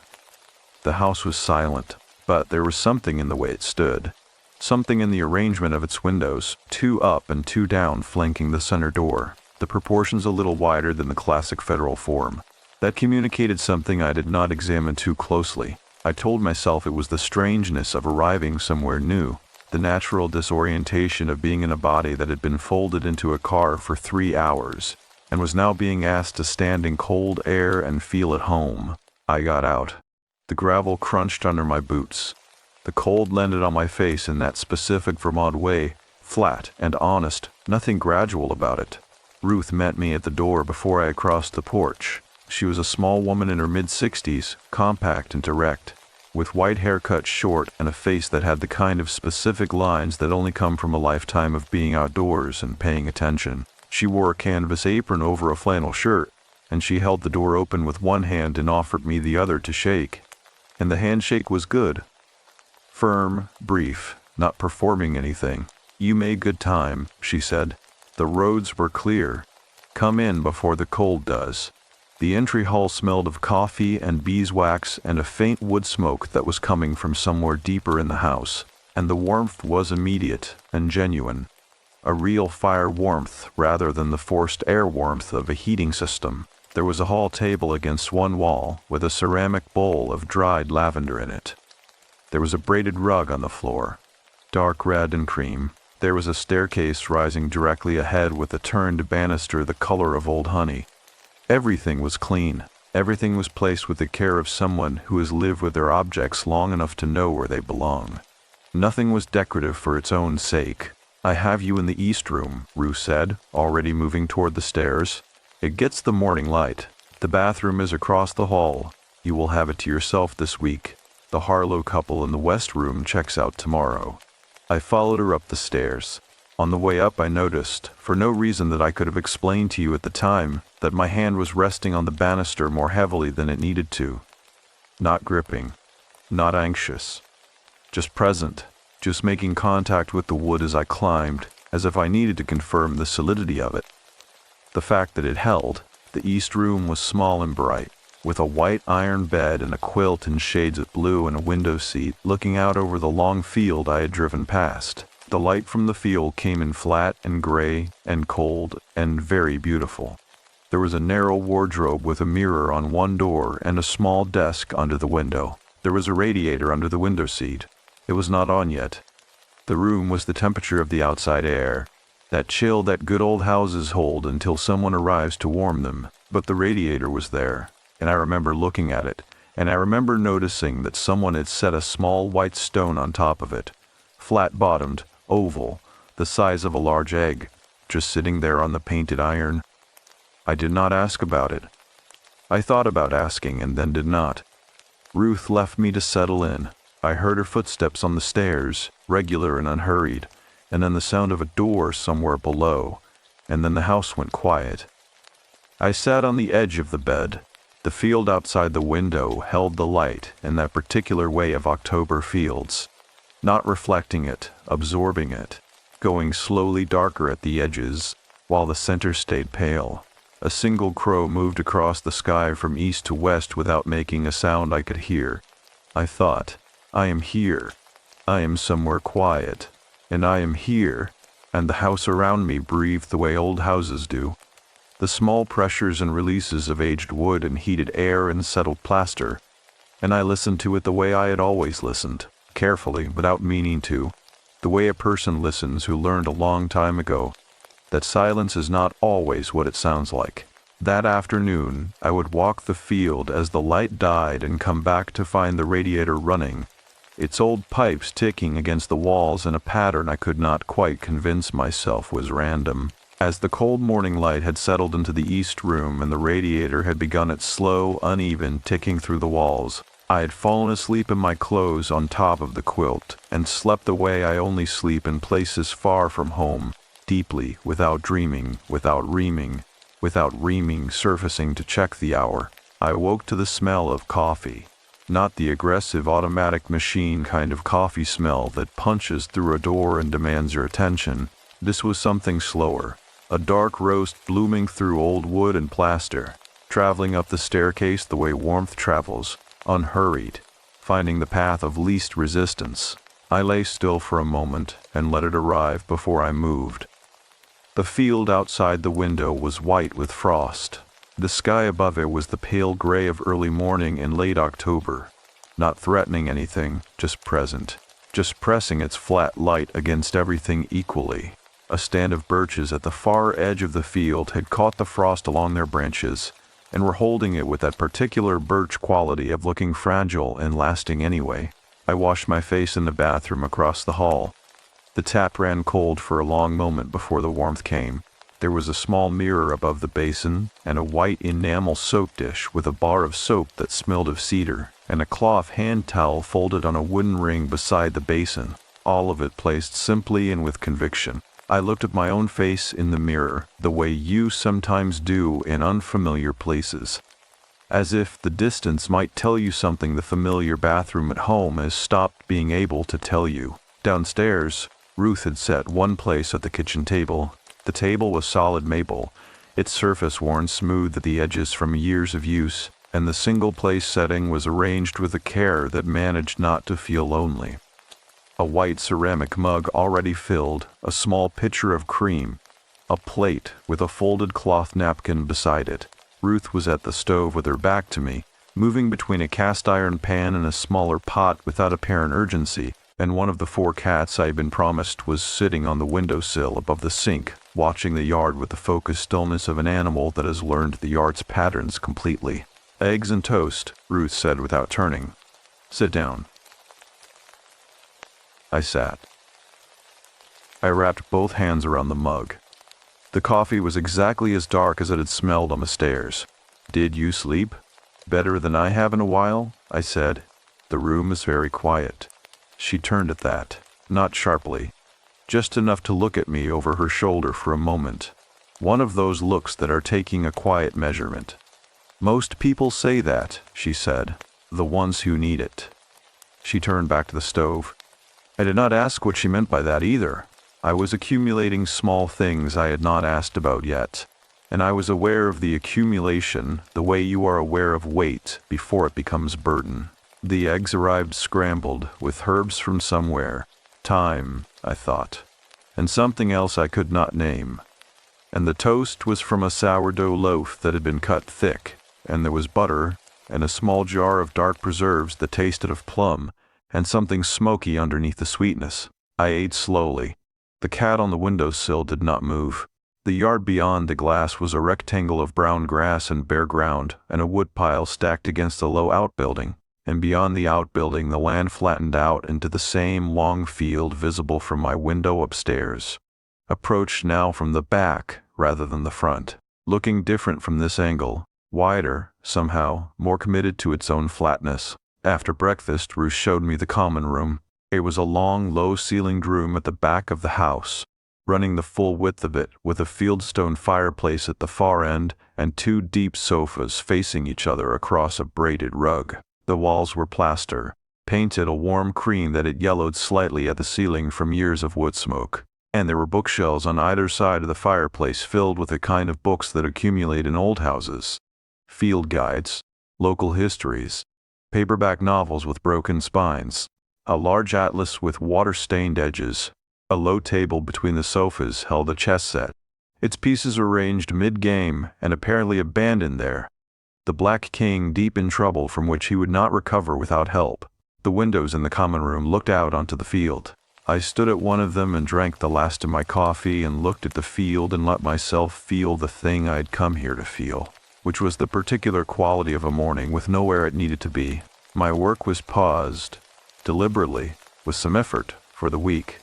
The house was silent, but there was something in the way it stood. Something in the arrangement of its windows, 2 up and 2 down flanking the center door, the proportions a little wider than the classic federal form. That communicated something I did not examine too closely. I told myself it was the strangeness of arriving somewhere new, the natural disorientation of being in a body that had been folded into a car for 3 hours, and was now being asked to stand in cold air and feel at home. I got out. The gravel crunched under my boots. The cold landed on my face in that specific Vermont way, Flat and honest, nothing gradual about it. Ruth met me at the door before I crossed the porch. She was a small woman in her mid-60s, compact and direct, with white hair cut short and a face that had the kind of specific lines that only come from a lifetime of being outdoors and paying attention. She wore a canvas apron over a flannel shirt, and she held the door open with one hand and offered me the other to shake. And the handshake was good. Firm, brief, not performing anything. "You made good time," she said. "The roads were clear. Come in before the cold does." The entry hall smelled of coffee and beeswax and a faint wood smoke that was coming from somewhere deeper in the house, and the warmth was immediate and genuine. A real fire warmth rather than the forced air warmth of a heating system. There was a hall table against one wall with a ceramic bowl of dried lavender in it. There was a braided rug on the floor, dark red and cream. There was a staircase rising directly ahead with a turned banister the color of old honey. Everything was clean. Everything was placed with the care of someone who has lived with their objects long enough to know where they belong. Nothing was decorative for its own sake. "I have you in the east room," Ruth said, already moving toward the stairs. "It gets the morning light. The bathroom is across the hall. You will have it to yourself this week. The Harlo couple in the west room checks out tomorrow." I followed her up the stairs. On the way up I noticed, for no reason that I could have explained to you at the time, that my hand was resting on the banister more heavily than it needed to. Not gripping. Not anxious. Just present. Just making contact with the wood as I climbed, as if I needed to confirm the solidity of it. The fact that it held. The east room was small and bright, with a white iron bed and a quilt in shades of blue and a window seat looking out over the long field I had driven past. The light from the field came in flat and gray and cold and very beautiful. There was a narrow wardrobe with a mirror on one door and a small desk under the window. There was a radiator under the window seat. It was not on yet. The room was the temperature of the outside air, that chill that good old houses hold until someone arrives to warm them. But the radiator was there, and I remember looking at it, and I remember noticing that someone had set a small white stone on top of it, flat-bottomed, oval, the size of a large egg, just sitting there on the painted iron. I did not ask about it. I thought about asking and then did not. Ruth left me to settle in. I heard her footsteps on the stairs, regular and unhurried, and then the sound of a door somewhere below, and then the house went quiet. I sat on the edge of the bed. The field outside the window held the light in that particular way of October fields. Not reflecting it, absorbing it, going slowly darker at the edges, while the center stayed pale. A single crow moved across the sky from east to west without making a sound I could hear. I thought, I am here. I am somewhere quiet. And I am here, and the house around me breathed the way old houses do. The small pressures and releases of aged wood and heated air and settled plaster. And I listened to it the way I had always listened. Carefully, without meaning to, the way a person listens who learned a long time ago that silence is not always what it sounds like. That afternoon, I would walk the field as the light died and come back to find the radiator running, its old pipes ticking against the walls in a pattern I could not quite convince myself was random. As the cold morning light had settled into the east room and the radiator had begun its slow, uneven ticking through the walls, I had fallen asleep in my clothes on top of the quilt and slept the way I only sleep in places far from home, deeply, without dreaming, without reaming surfacing to check the hour. I woke to the smell of coffee, not the aggressive automatic machine kind of coffee smell that punches through a door and demands your attention. This was something slower, a dark roast blooming through old wood and plaster, traveling up the staircase the way warmth travels, unhurried, finding the path of least resistance. I lay still for a moment and let it arrive before I moved. The field outside the window was white with frost. The sky above it was the pale gray of early morning in late October, not threatening anything, just present, just pressing its flat light against everything equally. A stand of birches at the far edge of the field had caught the frost along their branches, and were holding it with that particular birch quality of looking fragile and lasting anyway. I washed my face in the bathroom across the hall. The tap ran cold for a long moment before the warmth came. There was a small mirror above the basin, and a white enamel soap dish with a bar of soap that smelled of cedar, and a cloth hand towel folded on a wooden ring beside the basin, all of it placed simply and with conviction. I looked at my own face in the mirror, the way you sometimes do in unfamiliar places. As if the distance might tell you something the familiar bathroom at home has stopped being able to tell you. Downstairs, Ruth had set one place at the kitchen table. The table was solid maple, its surface worn smooth at the edges from years of use, and the single-place setting was arranged with a care that managed not to feel lonely. A white ceramic mug already filled, a small pitcher of cream, a plate with a folded cloth napkin beside it. Ruth was at the stove with her back to me, moving between a cast-iron pan and a smaller pot without apparent urgency, and one of the 4 cats I had been promised was sitting on the windowsill above the sink, watching the yard with the focused stillness of an animal that has learned the yard's patterns completely. "Eggs and toast," Ruth said without turning. "Sit down." I sat. I wrapped both hands around the mug. The coffee was exactly as dark as it had smelled on the stairs. "Did you sleep? Better than I have in a while?" I said. "The room is very quiet." She turned at that, not sharply, just enough to look at me over her shoulder for a moment. One of those looks that are taking a quiet measurement. "Most people say that," she said, "the ones who need it." She turned back to the stove. I did not ask what she meant by that either. I was accumulating small things I had not asked about yet, and I was aware of the accumulation the way you are aware of weight before it becomes burden. The eggs arrived scrambled, with herbs from somewhere. Thyme, I thought, and something else I could not name. And the toast was from a sourdough loaf that had been cut thick, and there was butter, and a small jar of dark preserves that tasted of plum, and something smoky underneath the sweetness. I ate slowly. The cat on the windowsill did not move. The yard beyond the glass was a rectangle of brown grass and bare ground, and a woodpile stacked against a low outbuilding, and beyond the outbuilding the land flattened out into the same long field visible from my window upstairs, approached now from the back rather than the front, looking different from this angle, wider, somehow, more committed to its own flatness. After breakfast, Ruth showed me the common room. It was a long, low-ceilinged room at the back of the house, running the full width of it, with a fieldstone fireplace at the far end and 2 deep sofas facing each other across a braided rug. The walls were plaster, painted a warm cream that had yellowed slightly at the ceiling from years of wood smoke, and there were bookshelves on either side of the fireplace filled with the kind of books that accumulate in old houses: field guides, local histories, paperback novels with broken spines, a large atlas with water-stained edges. A low table between the sofas held a chess set, its pieces arranged mid-game and apparently abandoned there. The Black King deep in trouble from which he would not recover without help. The windows in the common room looked out onto the field. I stood at one of them and drank the last of my coffee and looked at the field and let myself feel the thing I had come here to feel, which was the particular quality of a morning with nowhere it needed to be. My work was paused, deliberately, with some effort, for the week.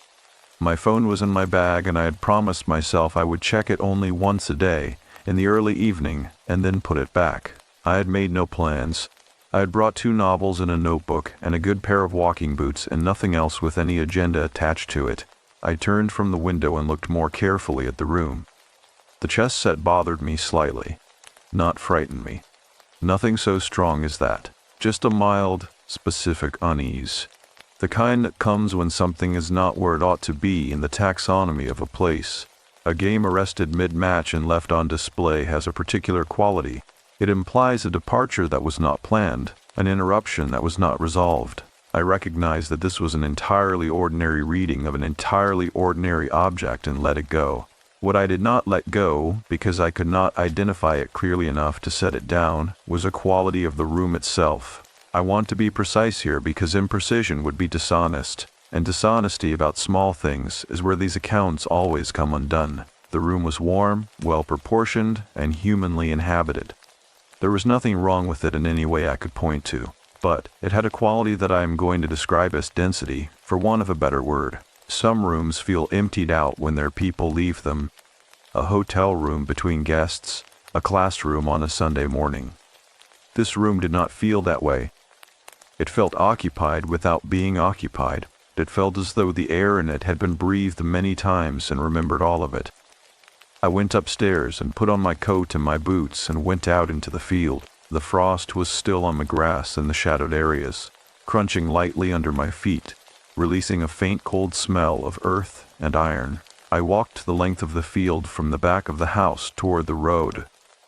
My phone was in my bag and I had promised myself I would check it only once a day, in the early evening, and then put it back. I had made no plans. I had brought 2 novels and a notebook and a good pair of walking boots and nothing else with any agenda attached to it. I turned from the window and looked more carefully at the room. The chess set bothered me slightly, not frightened me. Nothing so strong as that. Just a mild, specific unease. The kind that comes when something is not where it ought to be in the taxonomy of a place. A game arrested mid-match and left on display has a particular quality. It implies a departure that was not planned, an interruption that was not resolved. I recognized that this was an entirely ordinary reading of an entirely ordinary object and let it go. What I did not let go, because I could not identify it clearly enough to set it down, was a quality of the room itself. I want to be precise here because imprecision would be dishonest, and dishonesty about small things is where these accounts always come undone. The room was warm, well-proportioned, and humanly inhabited. There was nothing wrong with it in any way I could point to, but it had a quality that I am going to describe as density, for want of a better word. Some rooms feel emptied out when their people leave them. A hotel room between guests, a classroom on a Sunday morning. This room did not feel that way. It felt occupied without being occupied. It felt as though the air in it had been breathed many times and remembered all of it. I went upstairs and put on my coat and my boots and went out into the field. The frost was still on the grass in the shadowed areas, crunching lightly under my feet, releasing a faint cold smell of earth and iron. I walked the length of the field from the back of the house toward the road,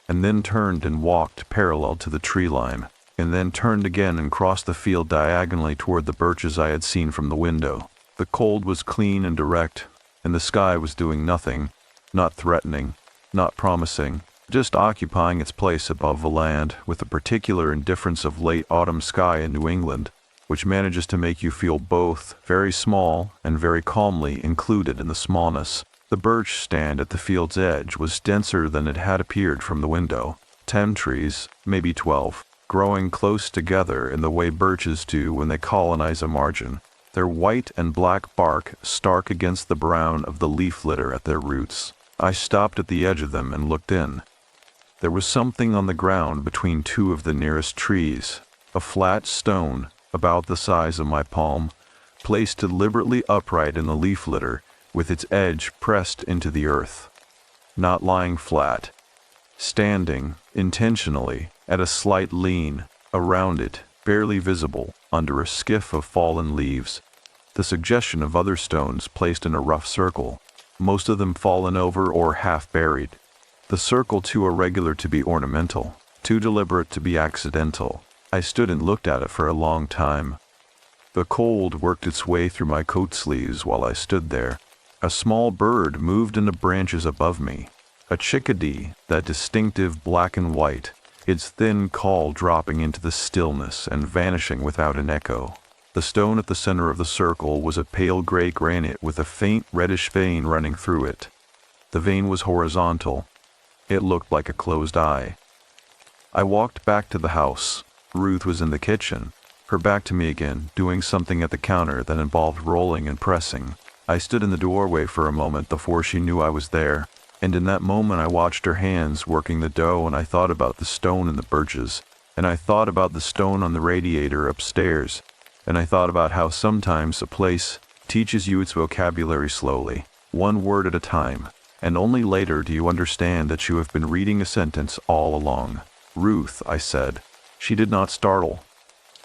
and then turned and walked parallel to the tree line, and then turned again and crossed the field diagonally toward the birches I had seen from the window. The cold was clean and direct, and the sky was doing nothing, not threatening, not promising, just occupying its place above the land with the particular indifference of late autumn sky in New England, which manages to make you feel both very small and very calmly included in the smallness. The birch stand at the field's edge was denser than it had appeared from the window. 10 trees, maybe 12, growing close together in the way birches do when they colonize a margin, their white and black bark stark against the brown of the leaf litter at their roots. I stopped at the edge of them and looked in. There was something on the ground between two of the nearest trees, a flat stone about the size of my palm, placed deliberately upright in the leaf litter, with its edge pressed into the earth. Not lying flat, standing, intentionally, at a slight lean, around it, barely visible, under a skiff of fallen leaves, the suggestion of other stones placed in a rough circle, most of them fallen over or half buried. The circle too irregular to be ornamental, too deliberate to be accidental. I stood and looked at it for a long time. The cold worked its way through my coat sleeves while I stood there. A small bird moved in the branches above me. A chickadee, that distinctive black and white, its thin call dropping into the stillness and vanishing without an echo. The stone at the center of the circle was a pale gray granite with a faint reddish vein running through it. The vein was horizontal. It looked like a closed eye. I walked back to the house. Ruth was in the kitchen, her back to me again, doing something at the counter that involved rolling and pressing. I stood in the doorway for a moment before she knew I was there, and in that moment I watched her hands working the dough, and I thought about the stone in the birches, and I thought about the stone on the radiator upstairs, and I thought about how sometimes a place teaches you its vocabulary slowly, one word at a time, and only later do you understand that you have been reading a sentence all along. "Ruth," I said. She did not startle.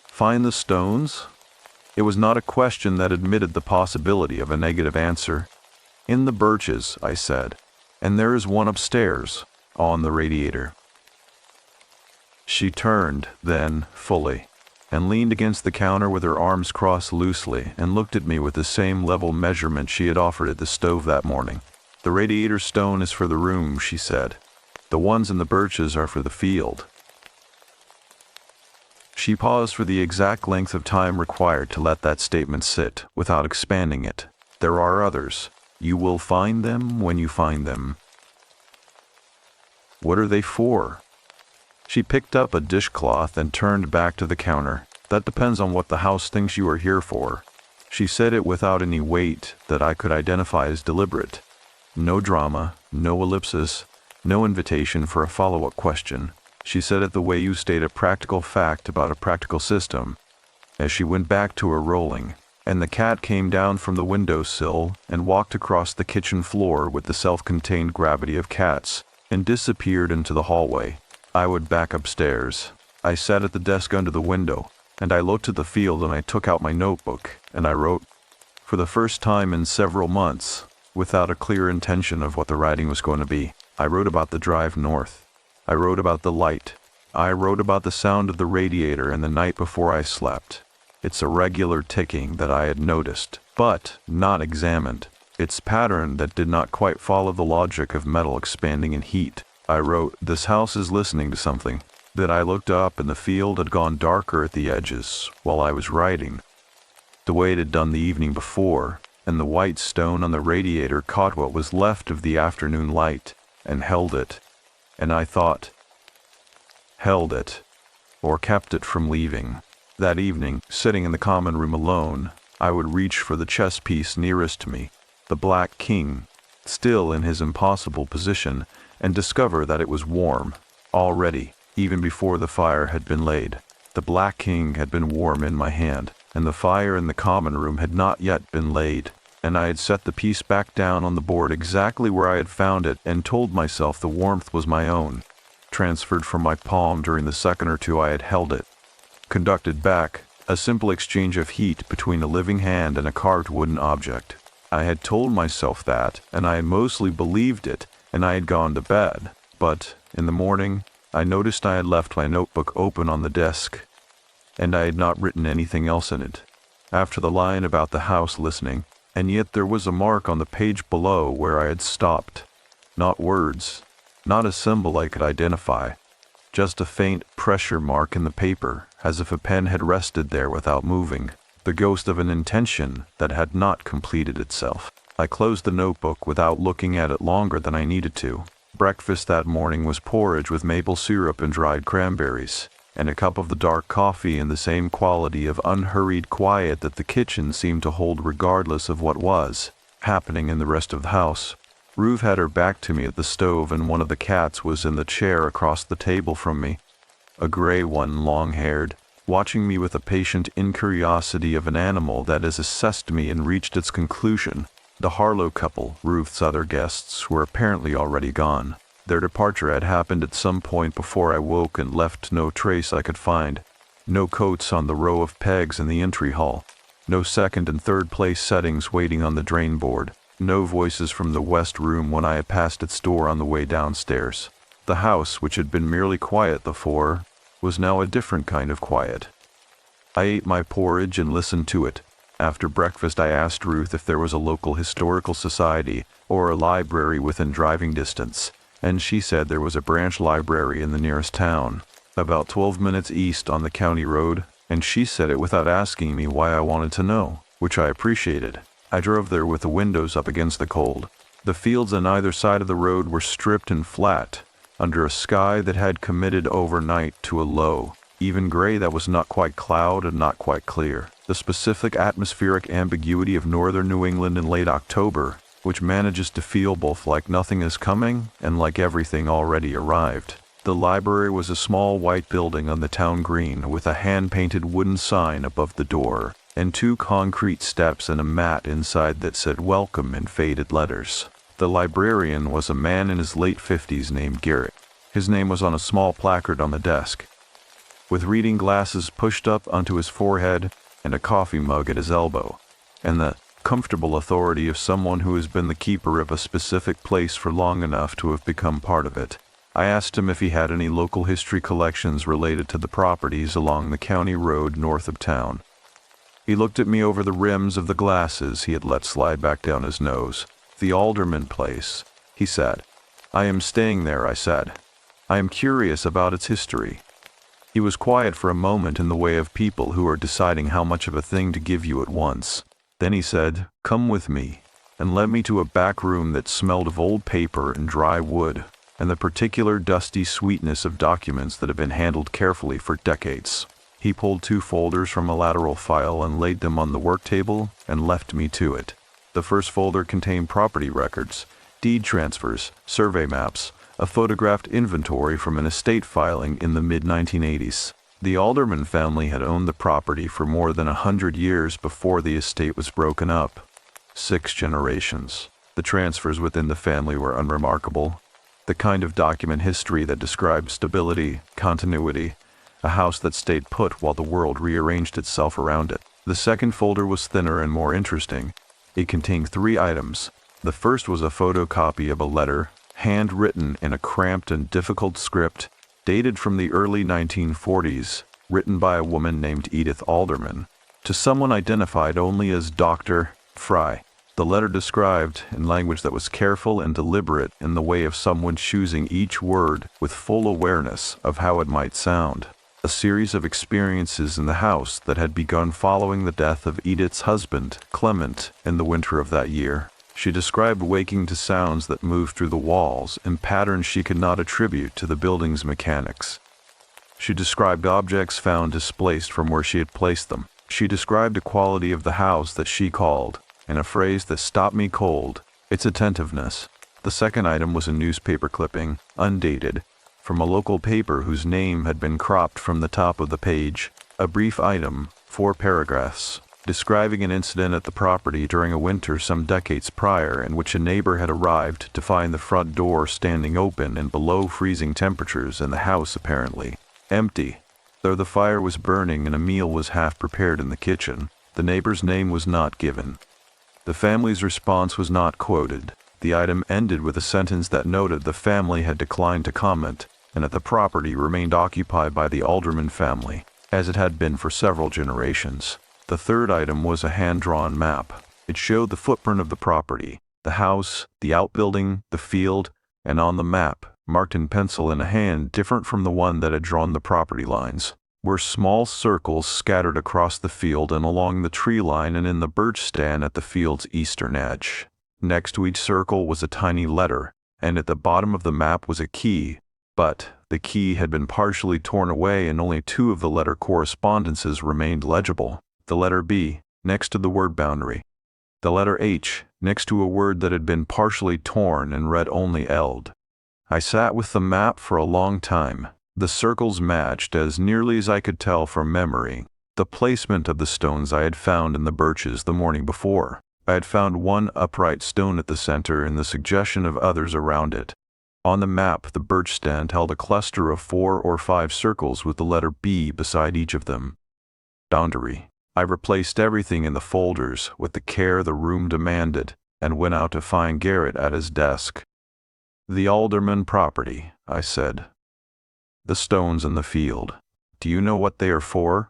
"Find the stones?" It was not a question that admitted the possibility of a negative answer. "In the birches," I said, "and there is one upstairs, on the radiator." She turned, then, fully, and leaned against the counter with her arms crossed loosely and looked at me with the same level measurement she had offered at the stove that morning. "The radiator stone is for the room," she said. "The ones in the birches are for the field." She paused for the exact length of time required to let that statement sit, without expanding it. "There are others. You will find them when you find them." "What are they for?" She picked up a dishcloth and turned back to the counter. "That depends on what the house thinks you are here for." She said it without any weight that I could identify as deliberate. No drama, no ellipsis, no invitation for a follow-up question. She said it the way you state a practical fact about a practical system. As she went back to her rolling, and the cat came down from the windowsill and walked across the kitchen floor with the self-contained gravity of cats, and disappeared into the hallway, I would back upstairs. I sat at the desk under the window, and I looked at the field, and I took out my notebook, and I wrote. For the first time in several months, without a clear intention of what the writing was going to be, I wrote about the drive north. I wrote about the light. I wrote about the sound of the radiator and the night before I slept. Its irregular ticking that I had noticed, but not examined. Its pattern that did not quite follow the logic of metal expanding in heat. I wrote, "This house is listening to something." Then I looked up, and the field had gone darker at the edges while I was writing, the way it had done the evening before, and the white stone on the radiator caught what was left of the afternoon light and held it. And I thought, held it, or kept it from leaving. That evening, sitting in the common room alone, I would reach for the chess piece nearest to me, the Black King, still in his impossible position, and discover that it was warm, already, even before the fire had been laid. The Black King had been warm in my hand, and the fire in the common room had not yet been laid, and I had set the piece back down on the board exactly where I had found it and told myself the warmth was my own, transferred from my palm during the second or two I had held it. Conducted back, a simple exchange of heat between a living hand and a carved wooden object. I had told myself that, and I had mostly believed it, and I had gone to bed. But, in the morning, I noticed I had left my notebook open on the desk, and I had not written anything else in it. After the line about the house listening, and yet there was a mark on the page below where I had stopped. Not words, not a symbol I could identify, just a faint pressure mark in the paper, as if a pen had rested there without moving, the ghost of an intention that had not completed itself. I closed the notebook without looking at it longer than I needed to. Breakfast that morning was porridge with maple syrup and dried cranberries, and a cup of the dark coffee in the same quality of unhurried quiet that the kitchen seemed to hold regardless of what was happening in the rest of the house. Ruth had her back to me at the stove, and one of the cats was in the chair across the table from me, a gray one, long-haired, watching me with the patient incuriosity of an animal that has assessed me and reached its conclusion. The Harlo couple, Ruth's other guests, were apparently already gone. Their departure had happened at some point before I woke and left no trace I could find. No coats on the row of pegs in the entry hall. No second and third place settings waiting on the drain board. No voices from the west room when I had passed its door on the way downstairs. The house, which had been merely quiet before, was now a different kind of quiet. I ate my porridge and listened to it. After breakfast I asked Ruth if there was a local historical society or a library within driving distance, and she said there was a branch library in the nearest town, about 12 minutes east on the county road, and she said it without asking me why I wanted to know, which I appreciated. I drove there with the windows up against the cold. The fields on either side of the road were stripped and flat, under a sky that had committed overnight to a low, even gray that was not quite cloud and not quite clear. The specific atmospheric ambiguity of northern New England in late October, which manages to feel both like nothing is coming and like everything already arrived. The library was a small white building on the town green with a hand-painted wooden sign above the door, and 2 concrete steps and a mat inside that said "Welcome" in faded letters. The librarian was a man in his late 50s named Garrett. His name was on a small placard on the desk, with reading glasses pushed up onto his forehead and a coffee mug at his elbow, and the comfortable authority of someone who has been the keeper of a specific place for long enough to have become part of it. I asked him if he had any local history collections related to the properties along the county road north of town. He looked at me over the rims of the glasses he had let slide back down his nose. "The Alderman place," he said. "I am staying there," I said. "I am curious about its history." He was quiet for a moment in the way of people who are deciding how much of a thing to give you at once. Then he said, "Come with me," and led me to a back room that smelled of old paper and dry wood, and the particular dusty sweetness of documents that have been handled carefully for decades. He pulled 2 folders from a lateral file and laid them on the work table and left me to it. The first folder contained property records, deed transfers, survey maps, a photographed inventory from an estate filing in the mid-1980s. The Alderman family had owned the property for more than 100 years before the estate was broken up. 6 generations. The transfers within the family were unremarkable. The kind of document history that described stability, continuity, a house that stayed put while the world rearranged itself around it. The second folder was thinner and more interesting. It contained 3 items. The first was a photocopy of a letter, handwritten in a cramped and difficult script, dated from the early 1940s, written by a woman named Edith Alderman, to someone identified only as Dr. Fry. The letter described, in language that was careful and deliberate in the way of someone choosing each word with full awareness of how it might sound, a series of experiences in the house that had begun following the death of Edith's husband, Clement, in the winter of that year. She described waking to sounds that moved through the walls in patterns she could not attribute to the building's mechanics. She described objects found displaced from where she had placed them. She described a quality of the house that she called, in a phrase that stopped me cold, its attentiveness. The second item was a newspaper clipping, undated, from a local paper whose name had been cropped from the top of the page. A brief item, 4 paragraphs, describing an incident at the property during a winter some decades prior in which a neighbor had arrived to find the front door standing open and below freezing temperatures and the house apparently empty. Though the fire was burning and a meal was half prepared in the kitchen, the neighbor's name was not given. The family's response was not quoted. The item ended with a sentence that noted the family had declined to comment and that the property remained occupied by the Alderman family, as it had been for several generations. The third item was a hand-drawn map. It showed the footprint of the property, the house, the outbuilding, the field, and on the map, marked in pencil in a hand different from the one that had drawn the property lines, were small circles scattered across the field and along the tree line and in the birch stand at the field's eastern edge. Next to each circle was a tiny letter, and at the bottom of the map was a key, but the key had been partially torn away and only 2 of the letter correspondences remained legible. The letter B, next to the word boundary. The letter H, next to a word that had been partially torn and read only eld. I sat with the map for a long time. The circles matched, as nearly as I could tell from memory, the placement of the stones I had found in the birches the morning before. I had found one upright stone at the center and the suggestion of others around it. On the map, the birch stand held a cluster of 4 or 5 circles with the letter B beside each of them. Boundary. I replaced everything in the folders with the care the room demanded and went out to find Garrett at his desk. "The Alderman property," I said. "The stones in the field. Do you know what they are for?"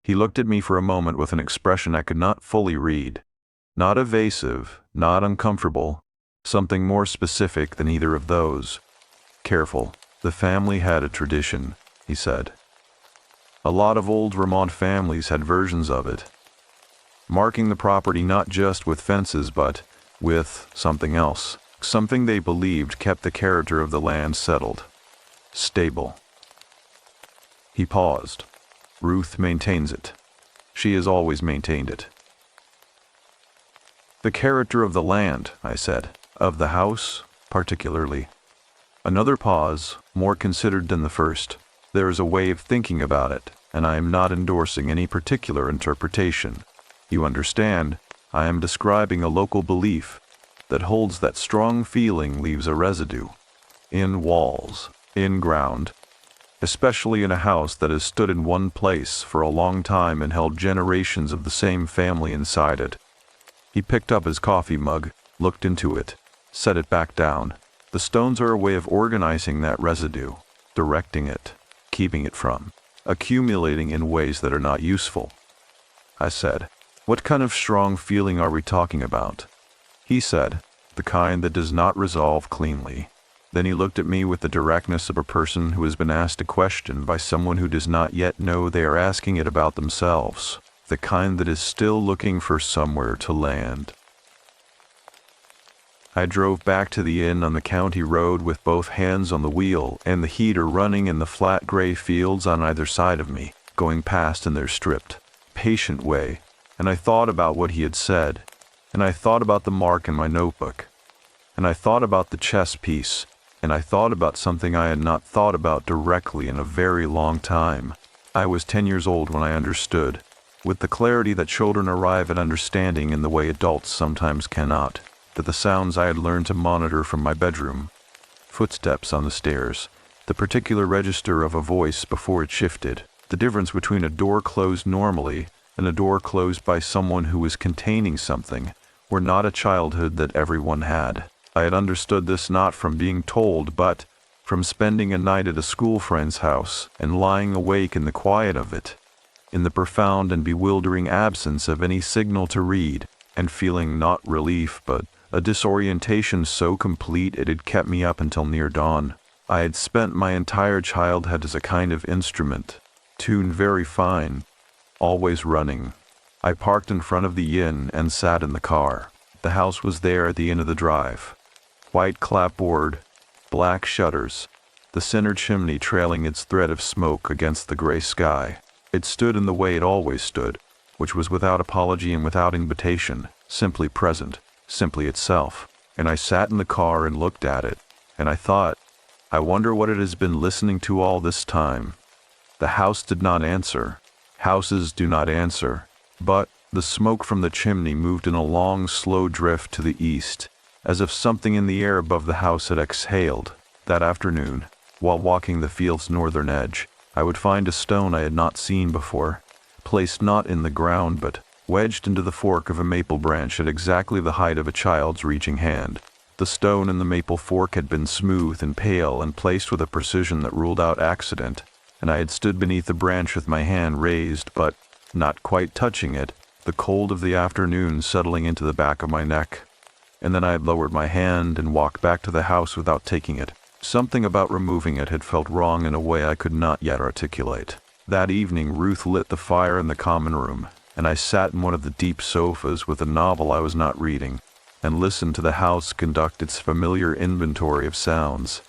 He looked at me for a moment with an expression I could not fully read. Not evasive, not uncomfortable, something more specific than either of those. "Careful. The family had a tradition," he said. A lot of old Vermont families had versions of it, marking the property not just with fences but with something else, something they believed kept the character of the land settled, stable. He paused. "Ruth maintains it. She has always maintained it." "The character of the land," I said. "Of the house, particularly." Another pause, more considered than the first. "There is a way of thinking about it, and I am not endorsing any particular interpretation. You understand, I am describing a local belief that holds that strong feeling leaves a residue. In walls, in ground, especially in a house that has stood in one place for a long time and held generations of the same family inside it." He picked up his coffee mug, looked into it, set it back down. "The stones are a way of organizing that residue, directing it, keeping it from accumulating in ways that are not useful." I said, "What kind of strong feeling are we talking about?" He said, "The kind that does not resolve cleanly." Then he looked at me with the directness of a person who has been asked a question by someone who does not yet know they are asking it about themselves. "The kind that is still looking for somewhere to land." I drove back to the inn on the county road with both hands on the wheel and the heater running in the flat gray fields on either side of me, going past in their stripped, patient way, and I thought about what he had said, and I thought about the mark in my notebook, and I thought about the chess piece, and I thought about something I had not thought about directly in a very long time. I was 10 years old when I understood, with the clarity that children arrive at understanding in the way adults sometimes cannot, that the sounds I had learned to monitor from my bedroom, footsteps on the stairs, the particular register of a voice before it shifted, the difference between a door closed normally and a door closed by someone who was containing something, were not a childhood that everyone had. I had understood this not from being told, but from spending a night at a school friend's house and lying awake in the quiet of it, in the profound and bewildering absence of any signal to read, and feeling not relief but a disorientation so complete it had kept me up until near dawn. I had spent my entire childhood as a kind of instrument, tuned very fine, always running. I parked in front of the inn and sat in the car. The house was there at the end of the drive. White clapboard, black shutters, the center chimney trailing its thread of smoke against the gray sky. It stood in the way it always stood, which was without apology and without invitation, simply present, simply itself. And I sat in the car and looked at it, and I thought, I wonder what it has been listening to all this time. The house did not answer. Houses do not answer. But the smoke from the chimney moved in a long, slow drift to the east, as if something in the air above the house had exhaled. That afternoon, while walking the field's northern edge, I would find a stone I had not seen before, placed not in the ground but wedged into the fork of a maple branch at exactly the height of a child's reaching hand. The stone and the maple fork had been smooth and pale and placed with a precision that ruled out accident, and I had stood beneath the branch with my hand raised but not quite touching it, the cold of the afternoon settling into the back of my neck. And then I had lowered my hand and walked back to the house without taking it. Something about removing it had felt wrong in a way I could not yet articulate. That evening Ruth lit the fire in the common room, and I sat in one of the deep sofas with a novel I was not reading, and listened to the house conduct its familiar inventory of sounds.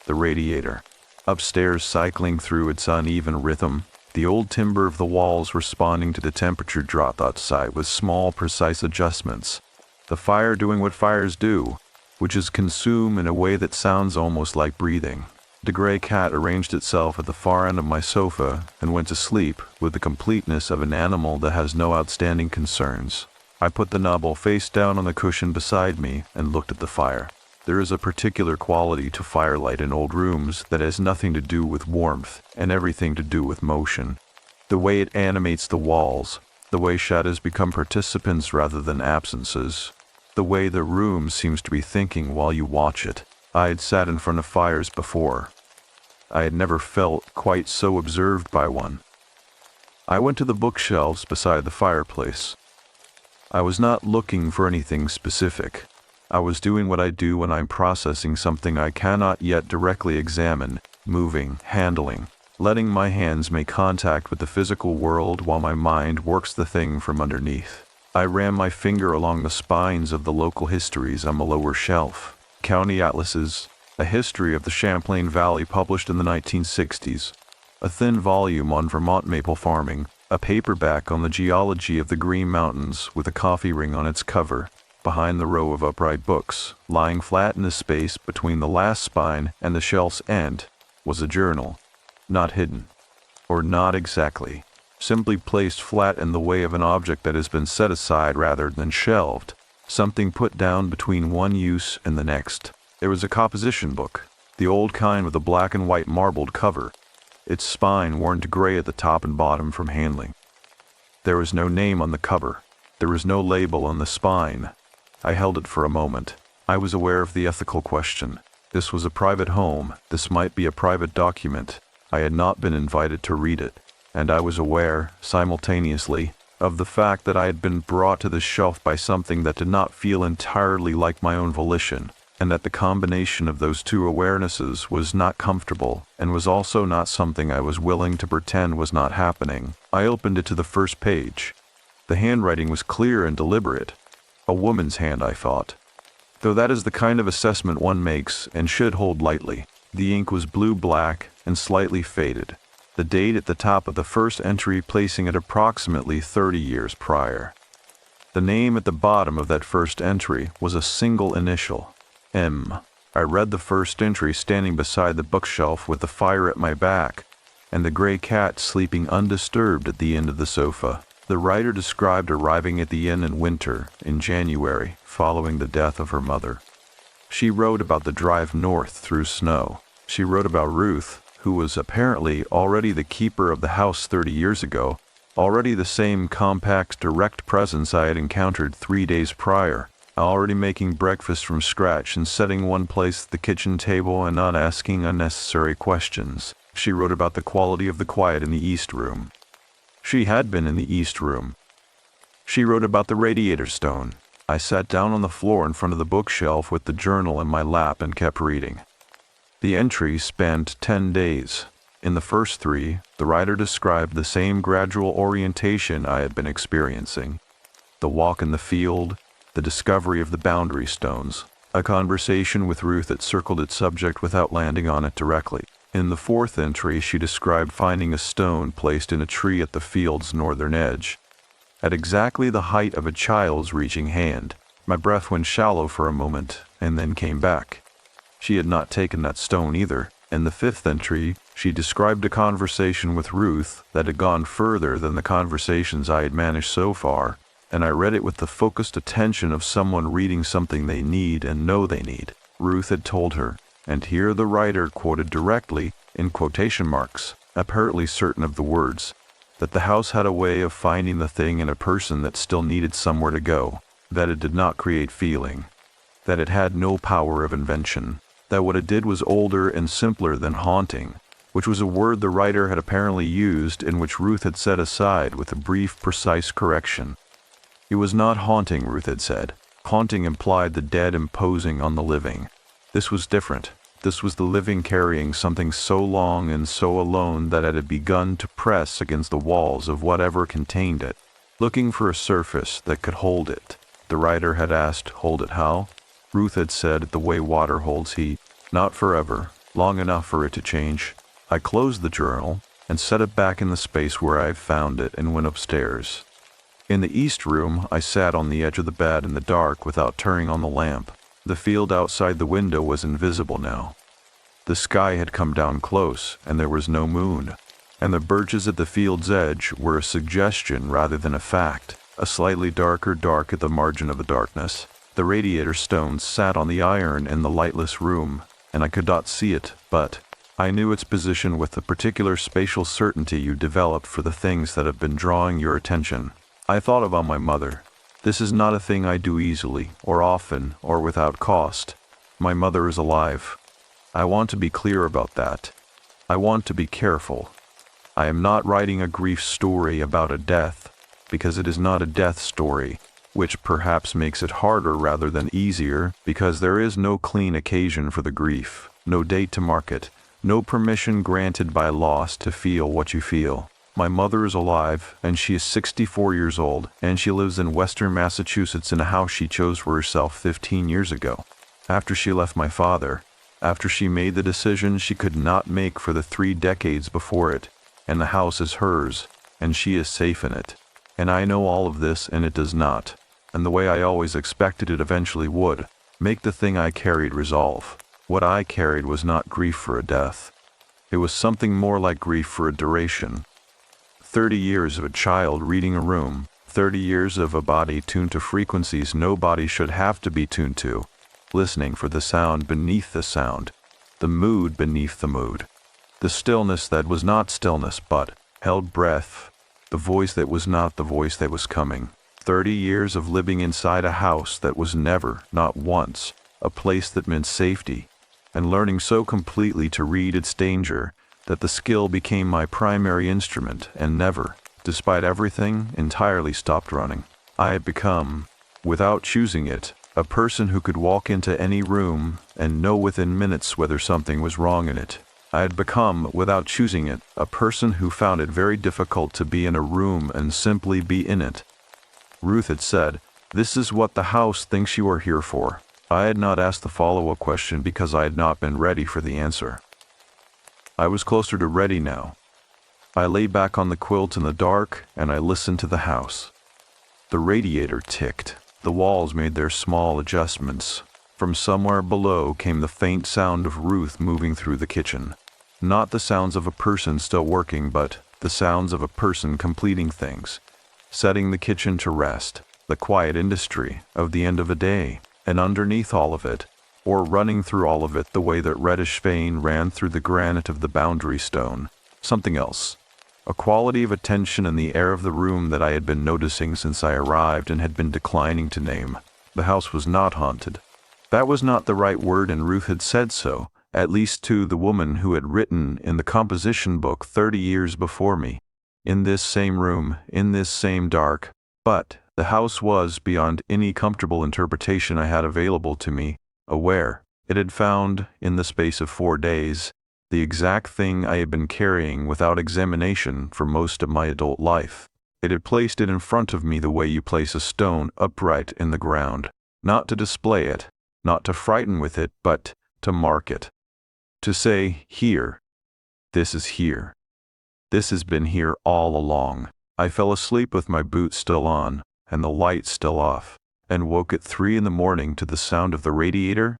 The radiator, upstairs cycling through its uneven rhythm, the old timber of the walls responding to the temperature drop outside with small, precise adjustments. The fire doing what fires do, which is consume in a way that sounds almost like breathing. The gray cat arranged itself at the far end of my sofa and went to sleep with the completeness of an animal that has no outstanding concerns. I put the novel face down on the cushion beside me and looked at the fire. There is a particular quality to firelight in old rooms that has nothing to do with warmth and everything to do with motion. The way it animates the walls, the way shadows become participants rather than absences, the way the room seems to be thinking while you watch it. I had sat in front of fires before. I had never felt quite so observed by one. I went to the bookshelves beside the fireplace. I was not looking for anything specific. I was doing what I do when I'm processing something I cannot yet directly examine, moving, handling, letting my hands make contact with the physical world while my mind works the thing from underneath. I ran my finger along the spines of the local histories on the lower shelf. County atlases, a history of the Champlain Valley published in the 1960s, a thin volume on Vermont maple farming, a paperback on the geology of the Green Mountains with a coffee ring on its cover. Behind the row of upright books, lying flat in the space between the last spine and the shelf's end, was a journal, not hidden, or not exactly, simply placed flat in the way of an object that has been set aside rather than shelved, something put down between one use and the next. There was a composition book, the old kind with a black and white marbled cover, its spine worn to gray at the top and bottom from handling. There was no name on the cover. There was no label on the spine. I held it for a moment. I was aware of the ethical question. This was a private home. This might be a private document. I had not been invited to read it, and I was aware, simultaneously, of the fact that I had been brought to the shelf by something that did not feel entirely like my own volition, and that the combination of those two awarenesses was not comfortable, and was also not something I was willing to pretend was not happening. I opened it to the first page. The handwriting was clear and deliberate. A woman's hand, I thought. Though that is the kind of assessment one makes and should hold lightly. The ink was blue-black and slightly faded, the date at the top of the first entry placing it approximately 30 years prior. The name at the bottom of that first entry was a single initial, M. I read the first entry standing beside the bookshelf with the fire at my back, and the gray cat sleeping undisturbed at the end of the sofa. The writer described arriving at the inn in winter, in January, following the death of her mother. She wrote about the drive north through snow. She wrote about Ruth, who was apparently already the keeper of the house 30 years ago, already the same compact, direct presence I had encountered 3 days prior, already making breakfast from scratch and setting one place at the kitchen table and not asking unnecessary questions. She wrote about the quality of the quiet in the East Room. She had been in the East Room. She wrote about the radiator stone. I sat down on the floor in front of the bookshelf with the journal in my lap and kept reading. The entry spanned 10 days. In the first 3, the writer described the same gradual orientation I had been experiencing. The walk in the field, the discovery of the boundary stones, a conversation with Ruth that circled its subject without landing on it directly. In the 4th entry, she described finding a stone placed in a tree at the field's northern edge. at exactly the height of a child's reaching hand. My breath went shallow for a moment, and then came back. She had not taken that stone either. In the 5th entry, she described a conversation with Ruth that had gone further than the conversations I had managed so far, and I read it with the focused attention of someone reading something they need and know they need. Ruth had told her, and here the writer quoted directly, in quotation marks, apparently certain of the words, that the house had a way of finding the thing in a person that still needed somewhere to go, that it did not create feeling, that it had no power of invention, that what it did was older and simpler than haunting, which was a word the writer had apparently used and which Ruth had set aside with a brief, precise correction. It was not haunting, Ruth had said. Haunting implied the dead imposing on the living. This was different. This was the living carrying something so long and so alone that it had begun to press against the walls of whatever contained it, looking for a surface that could hold it. The writer had asked, hold it how? Ruth had said, the way water holds heat. Not forever, long enough for it to change. I closed the journal and set it back in the space where I had found it and went upstairs. In the east room, I sat on the edge of the bed in the dark without turning on the lamp. The field outside the window was invisible now. The sky had come down close, and there was no moon, and the birches at the field's edge were a suggestion rather than a fact, a slightly darker dark at the margin of the darkness. The radiator stones sat on the iron in the lightless room, and I could not see it, but I knew its position with the particular spatial certainty you develop for the things that have been drawing your attention. I thought about my mother. This is not a thing I do easily, or often, or without cost. My mother is alive. I want to be clear about that. I want to be careful. I am not writing a grief story about a death, because it is not a death story, which perhaps makes it harder rather than easier, because there is no clean occasion for the grief, no date to mark it, no permission granted by loss to feel what you feel. My mother is alive, and she is 64 years old, and she lives in western Massachusetts in a house she chose for herself 15 years ago. After she left my father, after she made the decision she could not make for the 3 decades before it, and the house is hers, and she is safe in it. And I know all of this, and it does not, and the way I always expected it eventually would, make the thing I carried resolve. What I carried was not grief for a death. It was something more like grief for a duration. 30 years of a child reading a room, 30 years of a body tuned to frequencies no body should have to be tuned to, listening for the sound beneath the sound, the mood beneath the mood, the stillness that was not stillness but held breath, the voice that was not the voice that was coming. 30 years of living inside a house that was never, not once, a place that meant safety, and learning so completely to read its danger that the skill became my primary instrument and never, despite everything, entirely stopped running. I had become, without choosing it, a person who could walk into any room and know within minutes whether something was wrong in it. I had become, without choosing it, a person who found it very difficult to be in a room and simply be in it. Ruth had said, "This is what the house thinks you are here for." I had not asked the follow-up question because I had not been ready for the answer. I was closer to ready now. I lay back on the quilt in the dark, and I listened to the house. The radiator ticked. The walls made their small adjustments. From somewhere below came the faint sound of Ruth moving through the kitchen. Not the sounds of a person still working, but the sounds of a person completing things, setting the kitchen to rest, the quiet industry of the end of a day. And underneath all of it, or running through all of it the way that reddish vein ran through the granite of the boundary stone, something else. A quality of attention in the air of the room that I had been noticing since I arrived and had been declining to name. The house was not haunted. That was not the right word, and Ruth had said so, at least to the woman who had written in the composition book 30 years before me. In this same room, in this same dark, but the house was, beyond any comfortable interpretation I had available to me, aware. It had found, in the space of 4 days, the exact thing I had been carrying without examination for most of my adult life. It had placed it in front of me the way you place a stone upright in the ground, not to display it, not to frighten with it, but to mark it. To say, here, this is here. This has been here all along. I fell asleep with my boots still on, and the light still off, and woke at 3 in the morning to the sound of the radiator,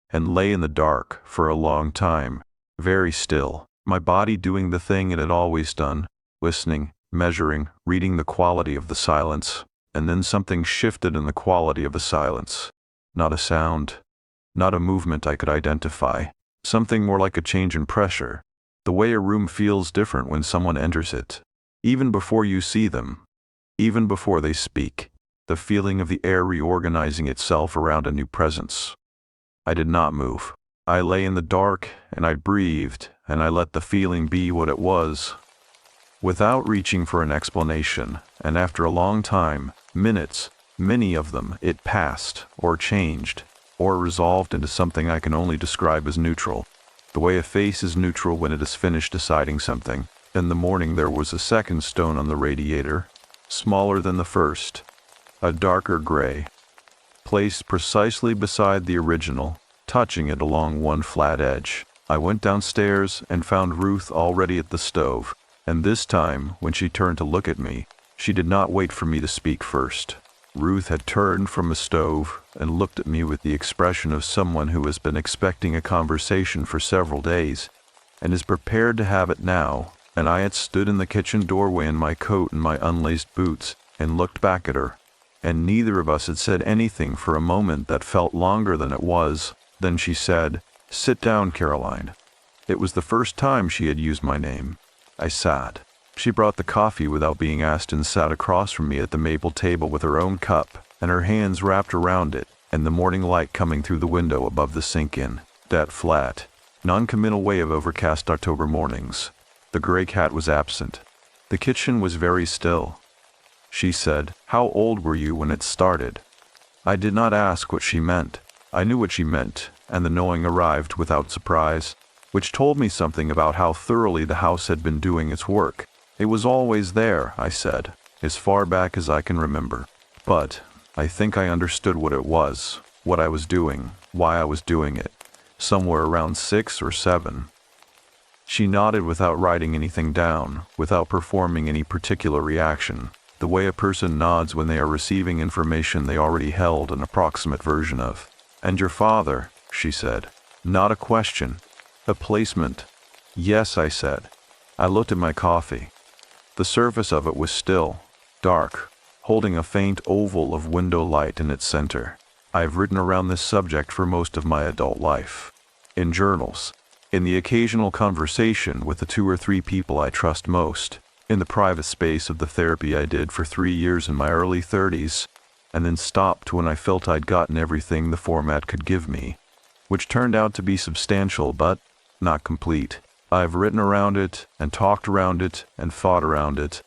and lay in the dark for a long time, very still, my body doing the thing it had always done, listening, measuring, reading the quality of the silence, and then something shifted in the quality of the silence. Not a sound, not a movement I could identify, something more like a change in pressure, the way a room feels different when someone enters it, even before you see them, even before they speak, the feeling of the air reorganizing itself around a new presence. I did not move. I lay in the dark, and I breathed, and I let the feeling be what it was, without reaching for an explanation, and after a long time, minutes, many of them, it passed, or changed, or resolved into something I can only describe as neutral. The way a face is neutral when it is finished deciding something. In the morning there was a second stone on the radiator, smaller than the first, a darker gray, placed precisely beside the original, touching it along one flat edge. I went downstairs and found Ruth already at the stove, and this time, when she turned to look at me, she did not wait for me to speak first. Ruth had turned from the stove and looked at me with the expression of someone who has been expecting a conversation for several days, and is prepared to have it now, and I had stood in the kitchen doorway in my coat and my unlaced boots, and looked back at her, and neither of us had said anything for a moment that felt longer than it was. Then she said, "Sit down, Caroline." It was the first time she had used my name. I sat. She brought the coffee without being asked and sat across from me at the maple table with her own cup, and her hands wrapped around it, and the morning light coming through the window above the sink in that flat, non-committal way of overcast October mornings. The gray cat was absent. The kitchen was very still. She said, "How old were you when it started?" I did not ask what she meant. I knew what she meant, and the knowing arrived without surprise, which told me something about how thoroughly the house had been doing its work. It was always there, I said, as far back as I can remember. But I think I understood what it was, what I was doing, why I was doing it, somewhere around 6 or 7. She nodded without writing anything down, without performing any particular reaction, the way a person nods when they are receiving information they already held an approximate version of. "And your father," she said. Not a question, a placement. "Yes," I said. I looked at my coffee. The surface of it was still, dark, holding a faint oval of window light in its center. I've written around this subject for most of my adult life. In journals, in the occasional conversation with the 2 or 3 people I trust most, in the private space of the therapy I did for 3 years in my early 30s, and then stopped when I felt I'd gotten everything the format could give me, which turned out to be substantial but not complete. I've written around it, and talked around it, and thought around it,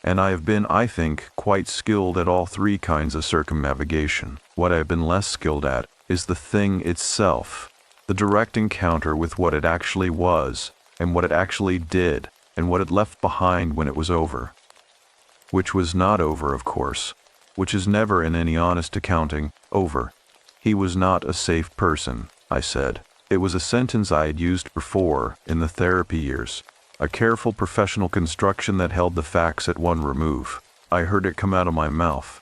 and I have been, I think, quite skilled at all 3 kinds of circumnavigation. What I have been less skilled at is the thing itself, the direct encounter with what it actually was, and what it actually did, and what it left behind when it was over. Which was not over, of course, which is never in any honest accounting over. He was not a safe person, I said. It was a sentence I had used before in the therapy years, a careful professional construction that held the facts at one remove. I heard it come out of my mouth,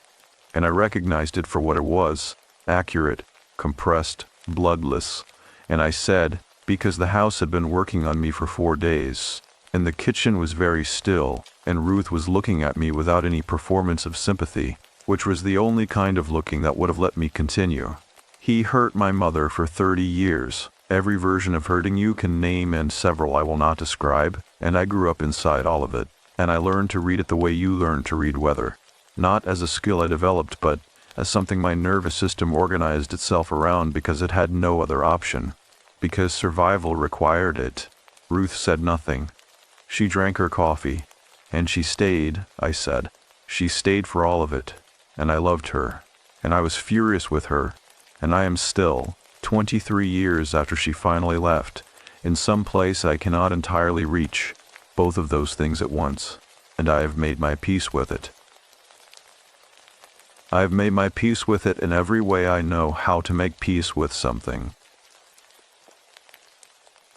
and I recognized it for what it was, accurate, compressed, bloodless, and I said, because the house had been working on me for 4 days, and the kitchen was very still, and Ruth was looking at me without any performance of sympathy, which was the only kind of looking that would have let me continue. He hurt my mother for 30 years. Every version of hurting you can name, and several I will not describe, and I grew up inside all of it, and I learned to read it the way you learned to read weather. Not as a skill I developed, but as something my nervous system organized itself around because it had no other option, because survival required it. Ruth said nothing. She drank her coffee, and she stayed, I said. She stayed for all of it, and I loved her, and I was furious with her, and I am still, 23 years after she finally left, in some place I cannot entirely reach, both of those things at once, and I have made my peace with it. I have made my peace with it in every way I know how to make peace with something.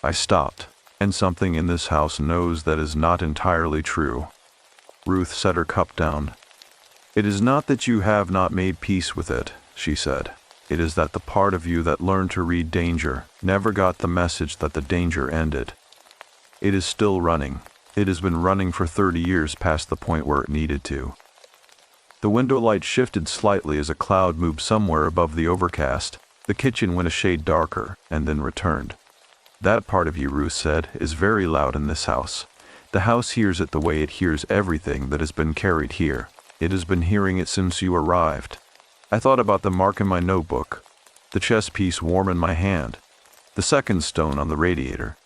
I stopped, and something in this house knows that is not entirely true. Ruth set her cup down. It is not that you have not made peace with it, she said. It is that the part of you that learned to read danger never got the message that the danger ended. It is still running. It has been running for 30 years past the point where it needed to. The window light shifted slightly as a cloud moved somewhere above the overcast. The kitchen went a shade darker and then returned. That part of you, Ruth said, is very loud in this house. The house hears it the way it hears everything that has been carried here. It has been hearing it since you arrived. I thought about the mark in my notebook, the chess piece warm in my hand, the second stone on the radiator.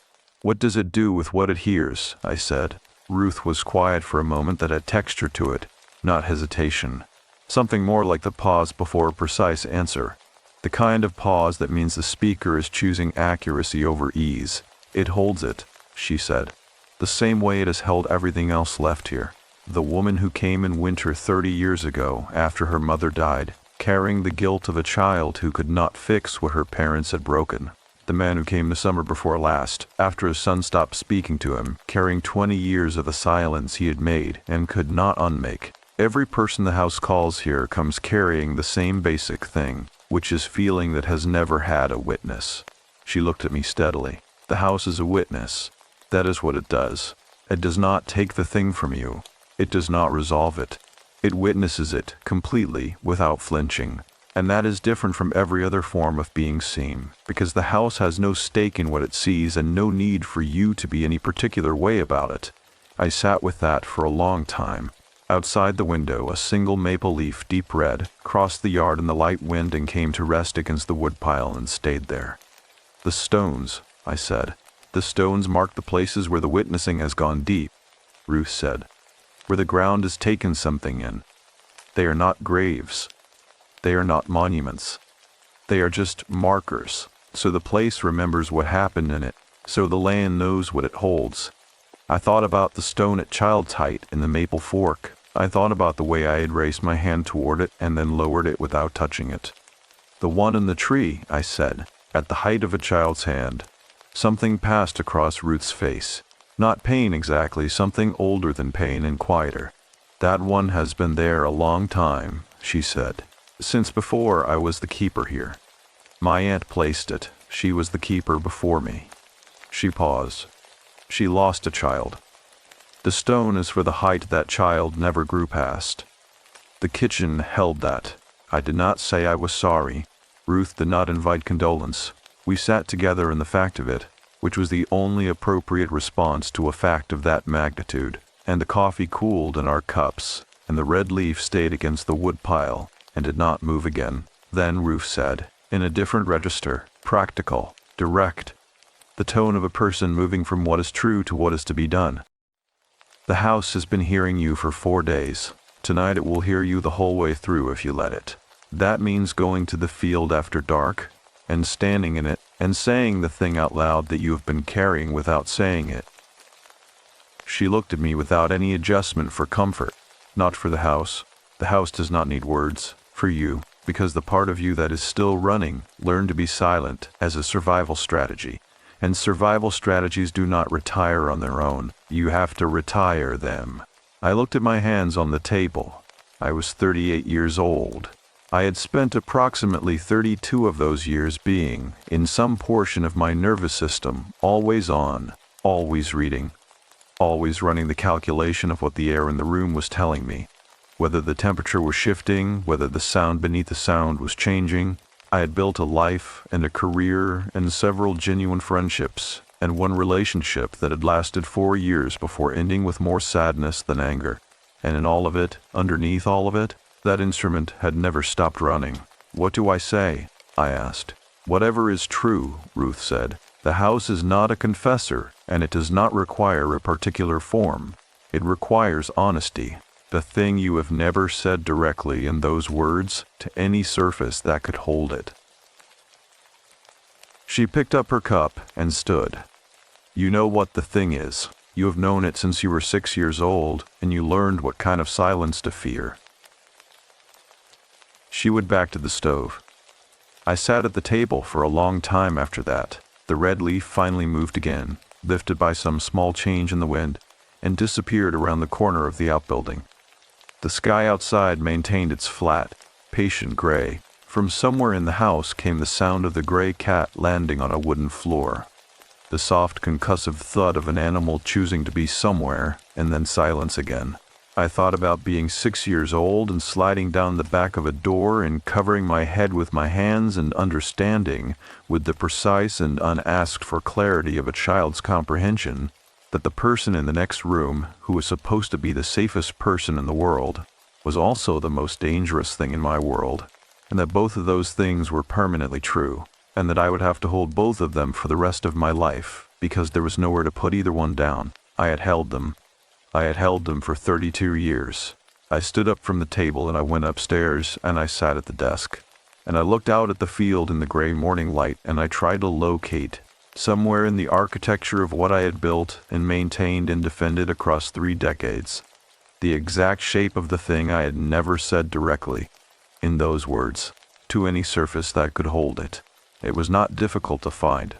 What does it do with what it hears? I said. Ruth was quiet for a moment that had texture to it, not hesitation. Something more like the pause before a precise answer. The kind of pause that means the speaker is choosing accuracy over ease. It holds it, she said, the same way it has held everything else left here. The woman who came in winter 30 years ago after her mother died, carrying the guilt of a child who could not fix what her parents had broken. The man who came the summer before last, after his son stopped speaking to him, carrying 20 years of the silence he had made and could not unmake. Every person the house calls here comes carrying the same basic thing, which is feeling that has never had a witness. She looked at me steadily. The house is a witness. That is what it does. It does not take the thing from you. It does not resolve it. It witnesses it completely without flinching. And that is different from every other form of being seen, because the house has no stake in what it sees and no need for you to be any particular way about it. I sat with that for a long time. Outside the window, a single maple leaf, deep red, crossed the yard in the light wind and came to rest against the woodpile and stayed there. The stones, I said. The stones mark the places where the witnessing has gone deep, Ruth said. Where the ground has taken something in. They are not graves. They are not monuments. They are just markers, so the place remembers what happened in it, so the land knows what it holds. I thought about the stone at child's height in the maple fork. I thought about the way I had raised my hand toward it and then lowered it without touching it. The one in the tree, I said, at the height of a child's hand. Something passed across Ruth's face. Not pain exactly, something older than pain and quieter. That one has been there a long time, she said. Since before I was the keeper here. My aunt placed it. She was the keeper before me. She paused. She lost a child. The stone is for the height that child never grew past. The kitchen held that. I did not say I was sorry. Ruth did not invite condolence. We sat together in the fact of it, which was the only appropriate response to a fact of that magnitude, and the coffee cooled in our cups, and the red leaf stayed against the wood pile, and did not move again. Then Ruth said, in a different register, practical, direct, the tone of a person moving from what is true to what is to be done. The house has been hearing you for 4 days. Tonight it will hear you the whole way through if you let it. That means going to the field after dark, and standing in it, and saying the thing out loud that you have been carrying without saying it. She looked at me without any adjustment for comfort. Not for the house. The house does not need words. For you, because the part of you that is still running learned to be silent as a survival strategy. And survival strategies do not retire on their own. You have to retire them. I looked at my hands on the table. I was 38 years old. I had spent approximately 32 of those years being, in some portion of my nervous system, always on, always reading, always running the calculation of what the air in the room was telling me, whether the temperature was shifting, whether the sound beneath the sound was changing. I had built a life and a career and several genuine friendships, and one relationship that had lasted 4 years before ending with more sadness than anger. And in all of it, underneath all of it, that instrument had never stopped running. What do I say? I asked. Whatever is true, Ruth said. The house is not a confessor, and it does not require a particular form. It requires honesty, the thing you have never said directly in those words to any surface that could hold it. She picked up her cup and stood. You know what the thing is. You have known it since you were 6 years old, and you learned what kind of silence to fear. She went back to the stove. I sat at the table for a long time after that. The red leaf finally moved again, lifted by some small change in the wind, and disappeared around the corner of the outbuilding. The sky outside maintained its flat, patient gray. From somewhere in the house came the sound of the gray cat landing on a wooden floor. The soft concussive thud of an animal choosing to be somewhere, and then silence again. I thought about being 6 years old and sliding down the back of a door and covering my head with my hands and understanding, with the precise and unasked-for clarity of a child's comprehension, that the person in the next room, who was supposed to be the safest person in the world, was also the most dangerous thing in my world, and that both of those things were permanently true, and that I would have to hold both of them for the rest of my life, because there was nowhere to put either one down. I had held them. I had held them for 32 years. I stood up from the table and I went upstairs and I sat at the desk. And I looked out at the field in the gray morning light and I tried to locate, somewhere in the architecture of what I had built and maintained and defended across 3 decades, the exact shape of the thing I had never said directly, in those words, to any surface that could hold it. It was not difficult to find.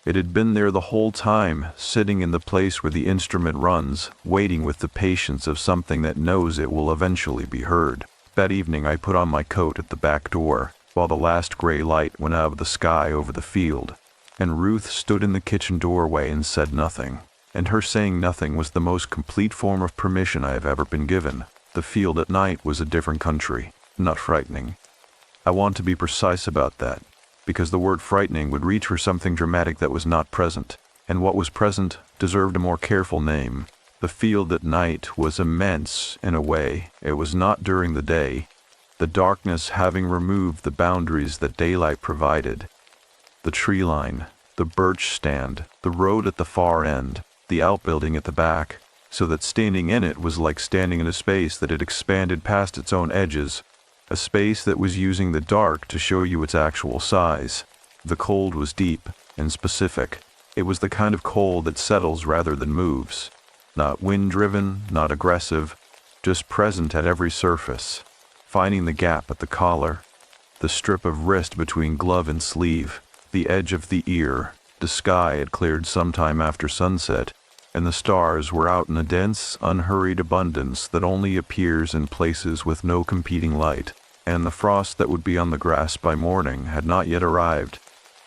It had been there the whole time, sitting in the place where the instrument runs, waiting with the patience of something that knows it will eventually be heard. That evening I put on my coat at the back door, while the last gray light went out of the sky over the field, and Ruth stood in the kitchen doorway and said nothing. And her saying nothing was the most complete form of permission I have ever been given. The field at night was a different country, not frightening. I want to be precise about that, because the word frightening would reach for something dramatic that was not present, and what was present deserved a more careful name. The field at night was immense in a way. It was not during the day, the darkness having removed the boundaries that daylight provided. The tree line, the birch stand, the road at the far end, the outbuilding at the back, so that standing in it was like standing in a space that had expanded past its own edges, a space that was using the dark to show you its actual size. The cold was deep and specific. It was the kind of cold that settles rather than moves. Not wind-driven, not aggressive, just present at every surface, finding the gap at the collar, the strip of wrist between glove and sleeve, the edge of the ear. The sky had cleared sometime after sunset, and the stars were out in a dense, unhurried abundance that only appears in places with no competing light, and the frost that would be on the grass by morning had not yet arrived,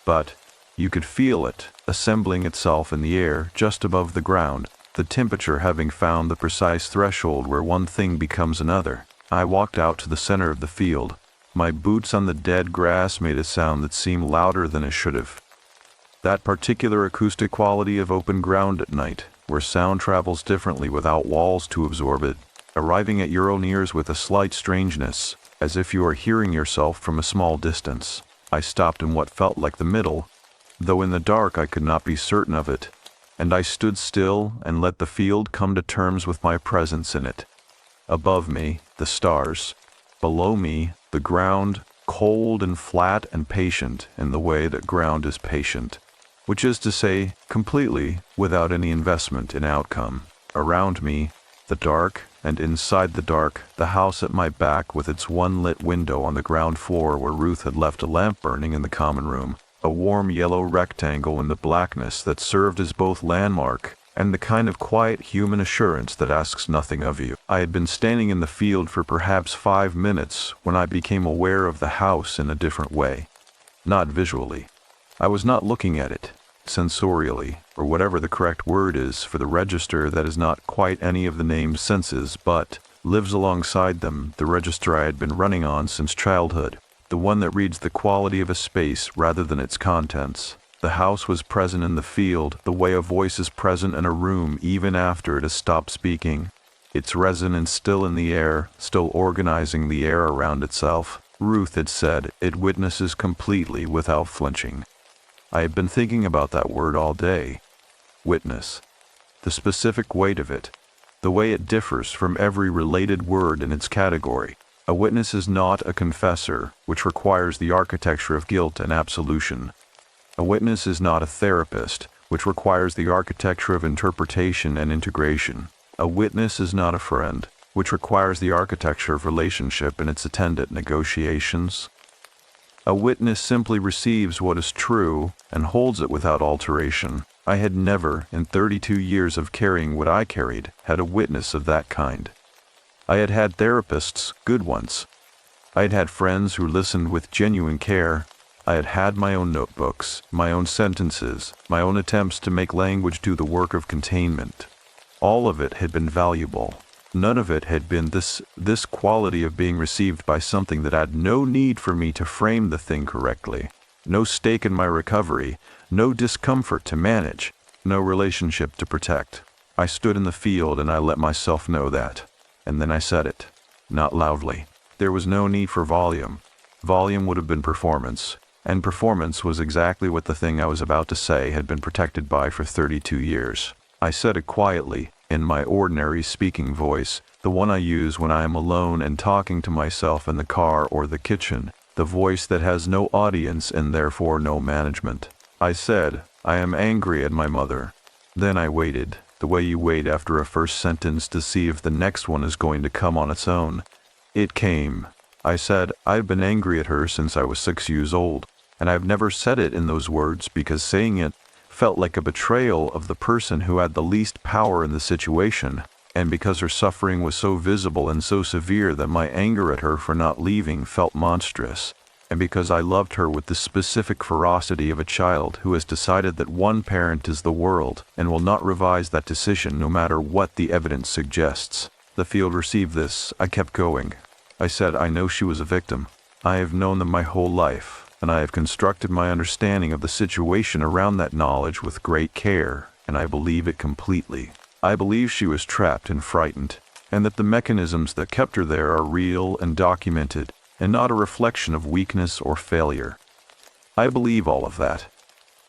but you could feel it assembling itself in the air just above the ground, the temperature having found the precise threshold where one thing becomes another. I walked out to the center of the field. My boots on the dead grass made a sound that seemed louder than it should have. That particular acoustic quality of open ground at night, where sound travels differently without walls to absorb it, arriving at your own ears with a slight strangeness, as if you are hearing yourself from a small distance. I stopped in what felt like the middle, though in the dark I could not be certain of it, and I stood still and let the field come to terms with my presence in it. Above me, the stars. Below me, the ground, cold and flat and patient in the way that ground is patient, which is to say, completely without any investment in outcome. Around me, the dark, and inside the dark, the house at my back with its one lit window on the ground floor where Ruth had left a lamp burning in the common room, a warm yellow rectangle in the blackness that served as both landmark and the kind of quiet human assurance that asks nothing of you. I had been standing in the field for perhaps 5 minutes when I became aware of the house in a different way. Not visually. I was not looking at it, sensorially, or whatever the correct word is for the register that is not quite any of the name's senses, but lives alongside them, the register I had been running on since childhood, the one that reads the quality of a space rather than its contents. The house was present in the field, the way a voice is present in a room even after it has stopped speaking, its resonance still in the air, still organizing the air around itself. Ruth had said, it witnesses completely without flinching. I had been thinking about that word all day. Witness. The specific weight of it, the way it differs from every related word in its category. A witness is not a confessor, which requires the architecture of guilt and absolution. A witness is not a therapist, which requires the architecture of interpretation and integration. A witness is not a friend, which requires the architecture of relationship and its attendant negotiations. A witness simply receives what is true and holds it without alteration. I had never, in 32 years of carrying what I carried, had a witness of that kind. I had had therapists, good ones. I had had friends who listened with genuine care. I had had my own notebooks, my own sentences, my own attempts to make language do the work of containment. All of it had been valuable. None of it had been this quality of being received by something that had no need for me to frame the thing correctly, no stake in my recovery, no discomfort to manage, no relationship to protect. I stood in the field and I let myself know that. And then I said it, not loudly. There was no need for volume. Volume would have been performance, and performance was exactly what the thing I was about to say had been protected by for 32 years. I said it quietly, in my ordinary speaking voice, the one I use when I am alone and talking to myself in the car or the kitchen, the voice that has no audience and therefore no management. I said, I am angry at my mother. Then I waited, the way you wait after a first sentence to see if the next one is going to come on its own. It came. I said, I've been angry at her since I was 6 years old, and I've never said it in those words because saying it felt like a betrayal of the person who had the least power in the situation, and because her suffering was so visible and so severe that my anger at her for not leaving felt monstrous, and because I loved her with the specific ferocity of a child who has decided that one parent is the world and will not revise that decision no matter what the evidence suggests. The field received this. I kept going. I said, I know she was a victim. I have known them my whole life, and I have constructed my understanding of the situation around that knowledge with great care, and I believe it completely. I believe she was trapped and frightened, and that the mechanisms that kept her there are real and documented, and not a reflection of weakness or failure. I believe all of that.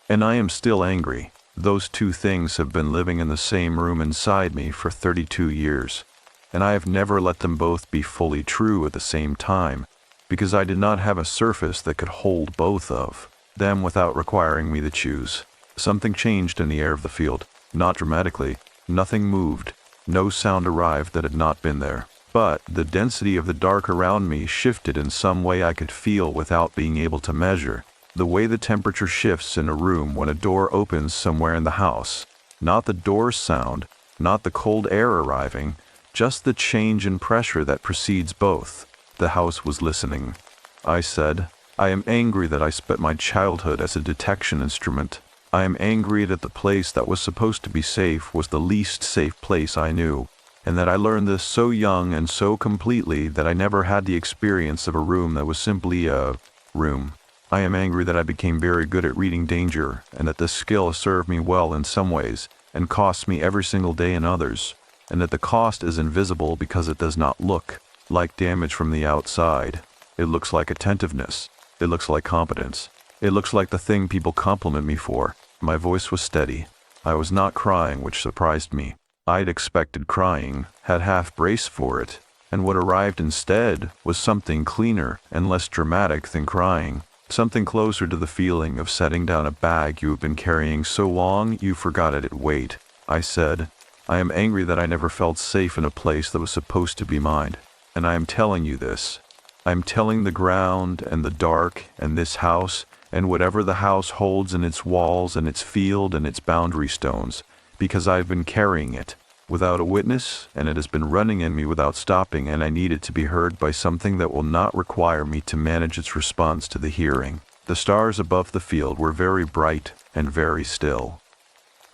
And I am still angry. Those two things have been living in the same room inside me for 32 years, and I have never let them both be fully true at the same time, because I did not have a surface that could hold both of them without requiring me to choose. Something changed in the air of the field, not dramatically. Nothing moved. No sound arrived that had not been there. But the density of the dark around me shifted in some way I could feel without being able to measure. The way the temperature shifts in a room when a door opens somewhere in the house. Not the door's sound, not the cold air arriving, just the change in pressure that precedes both. The house was listening. I said, I am angry that I spent my childhood as a detection instrument. I am angry that the place that was supposed to be safe was the least safe place I knew, and that I learned this so young and so completely that I never had the experience of a room that was simply a room. I am angry that I became very good at reading danger, and that this skill served me well in some ways, and costs me every single day in others, and that the cost is invisible because it does not look like damage from the outside. It looks like attentiveness. It looks like competence. It looks like the thing people compliment me for. My voice was steady. I was not crying, which surprised me. I'd expected crying, had half braced for it, and what arrived instead was something cleaner and less dramatic than crying. Something closer to the feeling of setting down a bag you have been carrying so long you forgot it at weight. I said, I am angry that I never felt safe in a place that was supposed to be mine. And I am telling you this. I am telling the ground and the dark and this house and whatever the house holds in its walls and its field and its boundary stones, because I have been carrying it without a witness, and it has been running in me without stopping, and I need it to be heard by something that will not require me to manage its response to the hearing. The stars above the field were very bright and very still.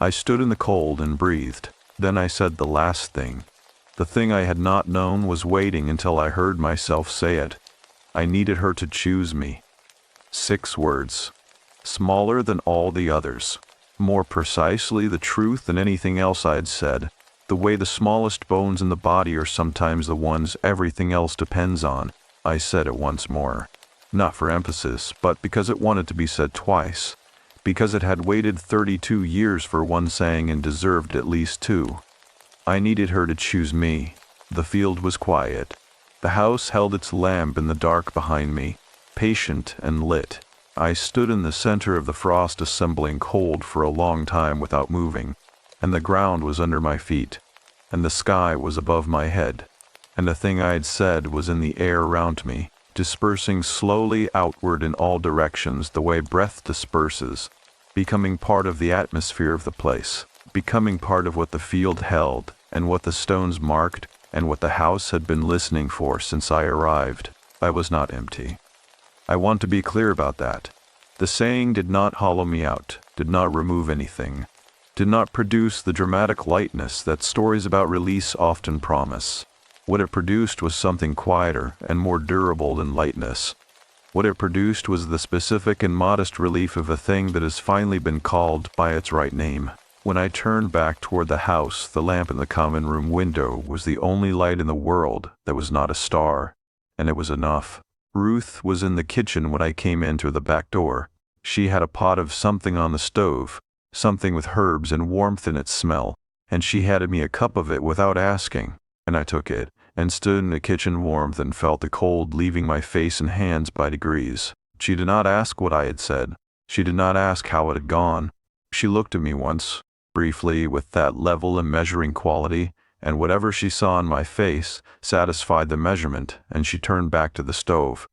I stood in the cold and breathed. Then I said the last thing. The thing I had not known was waiting until I heard myself say it. I needed her to choose me. 6 words. Smaller than all the others. More precisely the truth than anything else I had said. The way the smallest bones in the body are sometimes the ones everything else depends on. I said it once more. Not for emphasis, but because it wanted to be said twice. Because it had waited 32 years for one saying and deserved at least 2. I needed her to choose me. The field was quiet. The house held its lamp in the dark behind me, patient and lit. I stood in the center of the frost assembling cold for a long time without moving, and the ground was under my feet, and the sky was above my head, and the thing I had said was in the air around me, dispersing slowly outward in all directions the way breath disperses. becoming part of the atmosphere of the place, becoming part of what the field held, and what the stones marked, and what the house had been listening for since I arrived. I was not empty. I want to be clear about that. The saying did not hollow me out, did not remove anything, did not produce the dramatic lightness that stories about release often promise. What it produced was something quieter and more durable than lightness. What it produced was the specific and modest relief of a thing that has finally been called by its right name. When I turned back toward the house, the lamp in the common room window was the only light in the world that was not a star, and it was enough. Ruth was in the kitchen when I came in through the back door. She had a pot of something on the stove, something with herbs and warmth in its smell, and she handed me a cup of it without asking, and I took it, and stood in the kitchen warmth and felt the cold leaving my face and hands by degrees. She did not ask what I had said. She did not ask how it had gone. She looked at me once, briefly, with that level and measuring quality, and whatever she saw in my face satisfied the measurement, and she turned back to the stove.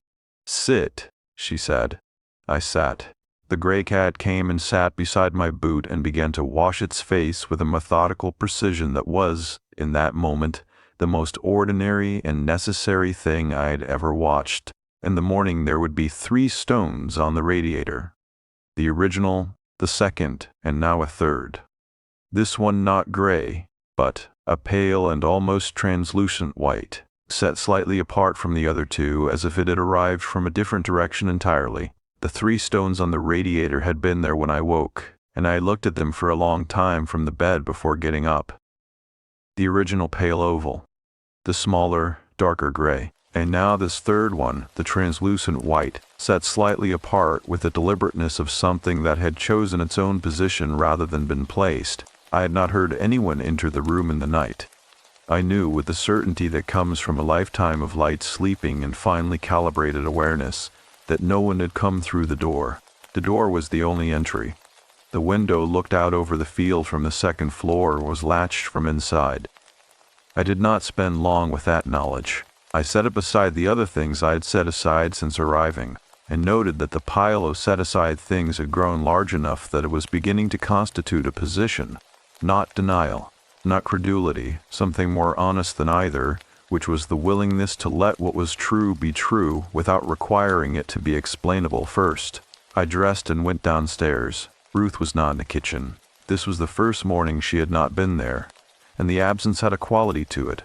"Sit," she said. I sat. The gray cat came and sat beside my boot and began to wash its face with a methodical precision that was, in that moment, the most ordinary and necessary thing I had ever watched. In the morning there would be 3 stones on the radiator. The original, the second, and now a third. This one not gray, but a pale and almost translucent white, set slightly apart from the other 2 as if it had arrived from a different direction entirely. The 3 stones on the radiator had been there when I woke, and I looked at them for a long time from the bed before getting up. The original pale oval, the smaller, darker gray, and now this third one, the translucent white, set slightly apart with the deliberateness of something that had chosen its own position rather than been placed. I had not heard anyone enter the room in the night. I knew, with the certainty that comes from a lifetime of light sleeping and finely calibrated awareness, that no one had come through the door. The door was the only entry. The window looked out over the field from the second floor and was latched from inside. I did not spend long with that knowledge. I set it beside the other things I had set aside since arriving, and noted that the pile of set-aside things had grown large enough that it was beginning to constitute a position, not denial, not credulity, something more honest than either, which was the willingness to let what was true be true without requiring it to be explainable first. I dressed and went downstairs. Ruth was not in the kitchen. This was the first morning she had not been there, and the absence had a quality to it.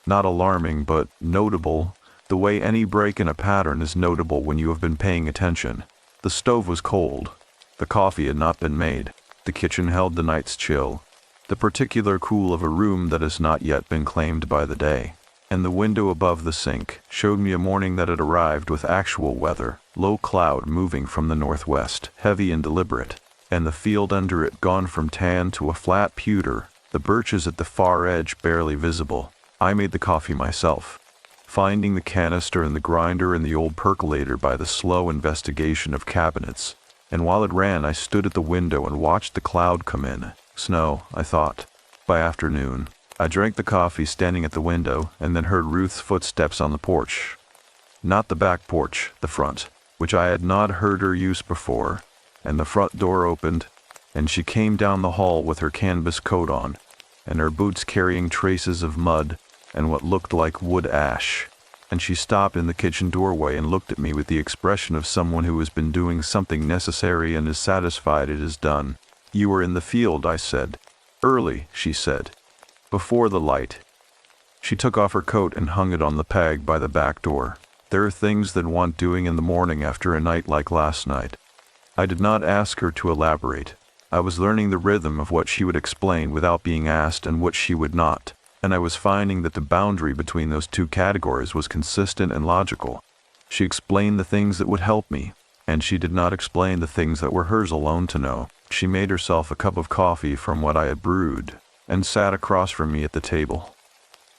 Not alarming, but notable, the way any break in a pattern is notable when you have been paying attention. The stove was cold. The coffee had not been made. The kitchen held the night's chill, the particular cool of a room that has not yet been claimed by the day. And the window above the sink showed me a morning that had arrived with actual weather, low cloud moving from the northwest, heavy and deliberate, and the field under it gone from tan to a flat pewter, the birches at the far edge barely visible. I made the coffee myself, finding the canister and the grinder and the old percolator by the slow investigation of cabinets, and while it ran I stood at the window and watched the cloud come in. Snow, I thought, by afternoon. I drank the coffee standing at the window, and then heard Ruth's footsteps on the porch. Not the back porch, the front, which I had not heard her use before, and the front door opened, and she came down the hall with her canvas coat on, and her boots carrying traces of mud and what looked like wood ash, and she stopped in the kitchen doorway and looked at me with the expression of someone who has been doing something necessary and is satisfied it is done. "You were in the field," I said. "Early," she said. "Before the light." She took off her coat and hung it on the peg by the back door. There are things that want doing in the morning after a night like last night. I did not ask her to elaborate. I was learning the rhythm of what she would explain without being asked and what she would not, and I was finding that the boundary between those 2 categories was consistent and logical. She explained the things that would help me, and she did not explain the things that were hers alone to know. She made herself a cup of coffee from what I had brewed, and sat across from me at the table.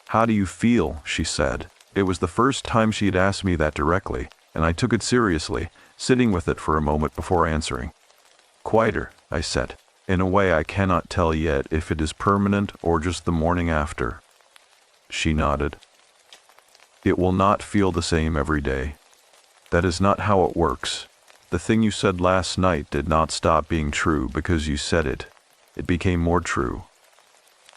"How do you feel?" she said. It was the first time she had asked me that directly, and I took it seriously, sitting with it for a moment before answering. "Quieter," I said, "in a way I cannot tell yet if it is permanent or just the morning after." She nodded. "It will not feel the same every day. That is not how it works. The thing you said last night did not stop being true because you said it. It became more true.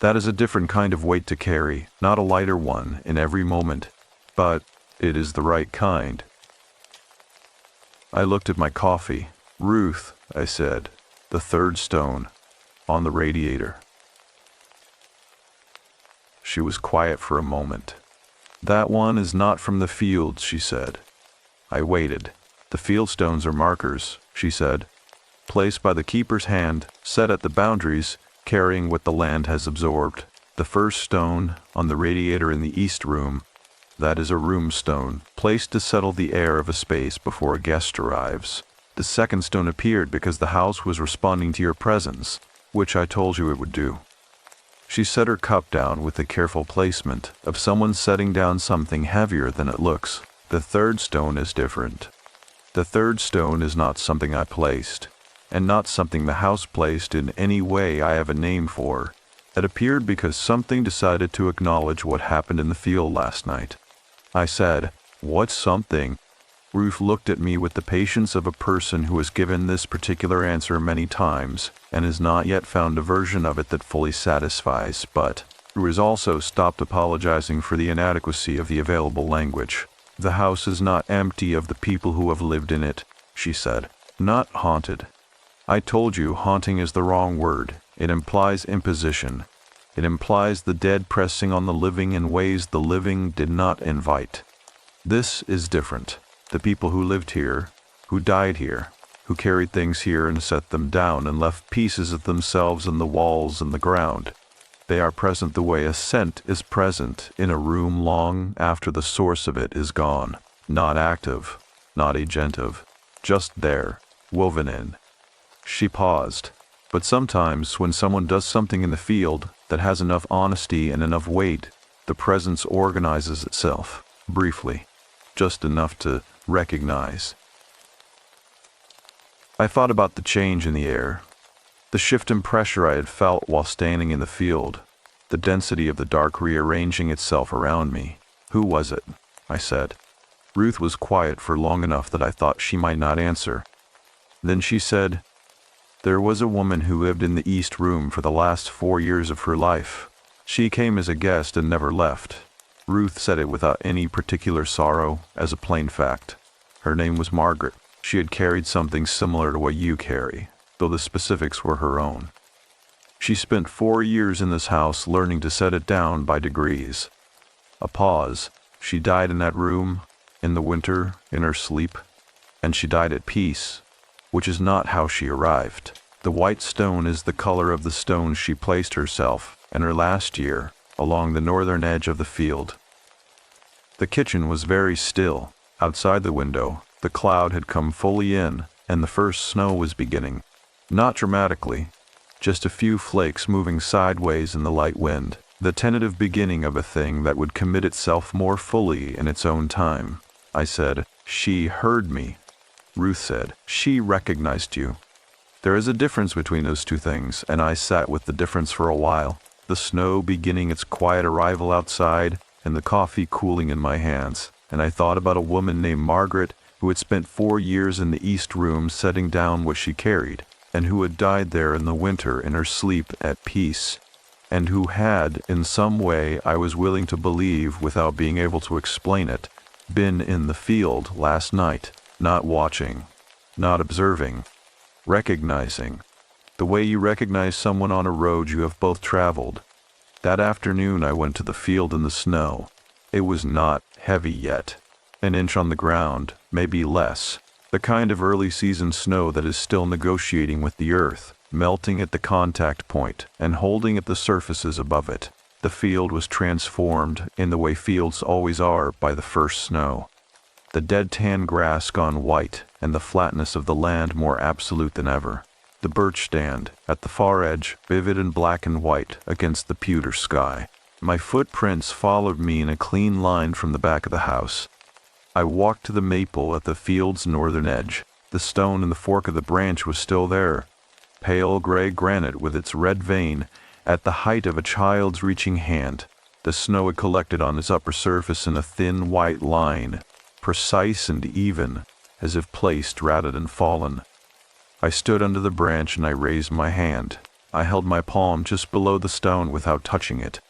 That is a different kind of weight to carry, not a lighter one in every moment, but it is the right kind. I looked at my coffee. Ruth, I said, the third stone, on the radiator. She was quiet for a moment. That one is not from the fields, she said. I waited. The field stones are markers, she said, placed by the keeper's hand, set at the boundaries, carrying what the land has absorbed. The first stone, on the radiator in the east room, that is a room stone, placed to settle the air of a space before a guest arrives. The second stone appeared because the house was responding to your presence, which I told you it would do. She set her cup down with the careful placement of someone setting down something heavier than it looks. The third stone is different. The third stone is not something I placed, and not something the house placed in any way I have a name for. It appeared because something decided to acknowledge what happened in the field last night. I said, "What's something?" Ruth looked at me with the patience of a person who has given this particular answer many times and has not yet found a version of it that fully satisfies, but who has also stopped apologizing for the inadequacy of the available language. "The house is not empty of the people who have lived in it," she said. "Not haunted. I told you haunting is the wrong word. It implies imposition. It implies the dead pressing on the living in ways the living did not invite. This is different. The people who lived here, who died here, who carried things here and set them down and left pieces of themselves in the walls and the ground. They are present the way a scent is present in a room long after the source of it is gone. Not active, not agentive, just there, woven in." She paused. But sometimes when someone does something in the field that has enough honesty and enough weight, the presence organizes itself, briefly, just enough to recognize. I thought about the change in the air, the shift in pressure I had felt while standing in the field, the density of the dark rearranging itself around me. "Who was it?" I said. Ruth was quiet for long enough that I thought she might not answer. Then she said, "There was a woman who lived in the east room for the last 4 years of her life. She came as a guest and never left." Ruth said it without any particular sorrow, as a plain fact. Her name was Margaret. She had carried something similar to what you carry, though the specifics were her own. She spent 4 years in this house learning to set it down by degrees. A pause. She died in that room, in the winter, in her sleep, and she died at peace, which is not how she arrived. The white stone is the color of the stone she placed herself in her last year along the northern edge of the field. The kitchen was very still. Outside the window, the cloud had come fully in, and the first snow was beginning. Not dramatically, just a few flakes moving sideways in the light wind, the tentative beginning of a thing that would commit itself more fully in its own time. I said, "She heard me." Ruth said, "She recognized you." There is a difference between those two things, and I sat with the difference for a while, the snow beginning its quiet arrival outside and the coffee cooling in my hands, and I thought about a woman named Margaret who had spent 4 years in the east room setting down what she carried, and who had died there in the winter in her sleep at peace, and who had, in some way I was willing to believe without being able to explain it, been in the field last night, not watching, not observing, recognizing, the way you recognize someone on a road you have both traveled. That afternoon I went to the field in the snow. It was not heavy yet. An inch on the ground, maybe less. The kind of early season snow that is still negotiating with the earth, melting at the contact point and holding at the surfaces above it. The field was transformed in the way fields always are by the first snow. The dead tan grass gone white and the flatness of the land more absolute than ever. The birch stand, at the far edge, vivid and black and white against the pewter sky. My footprints followed me in a clean line from the back of the house. I walked to the maple at the field's northern edge. The stone in the fork of the branch was still there, pale gray granite with its red vein, at the height of a child's reaching hand. The snow had collected on its upper surface in a thin white line, precise and even, as if placed rather than fallen. I stood under the branch and I raised my hand. I held my palm just below the stone without touching it,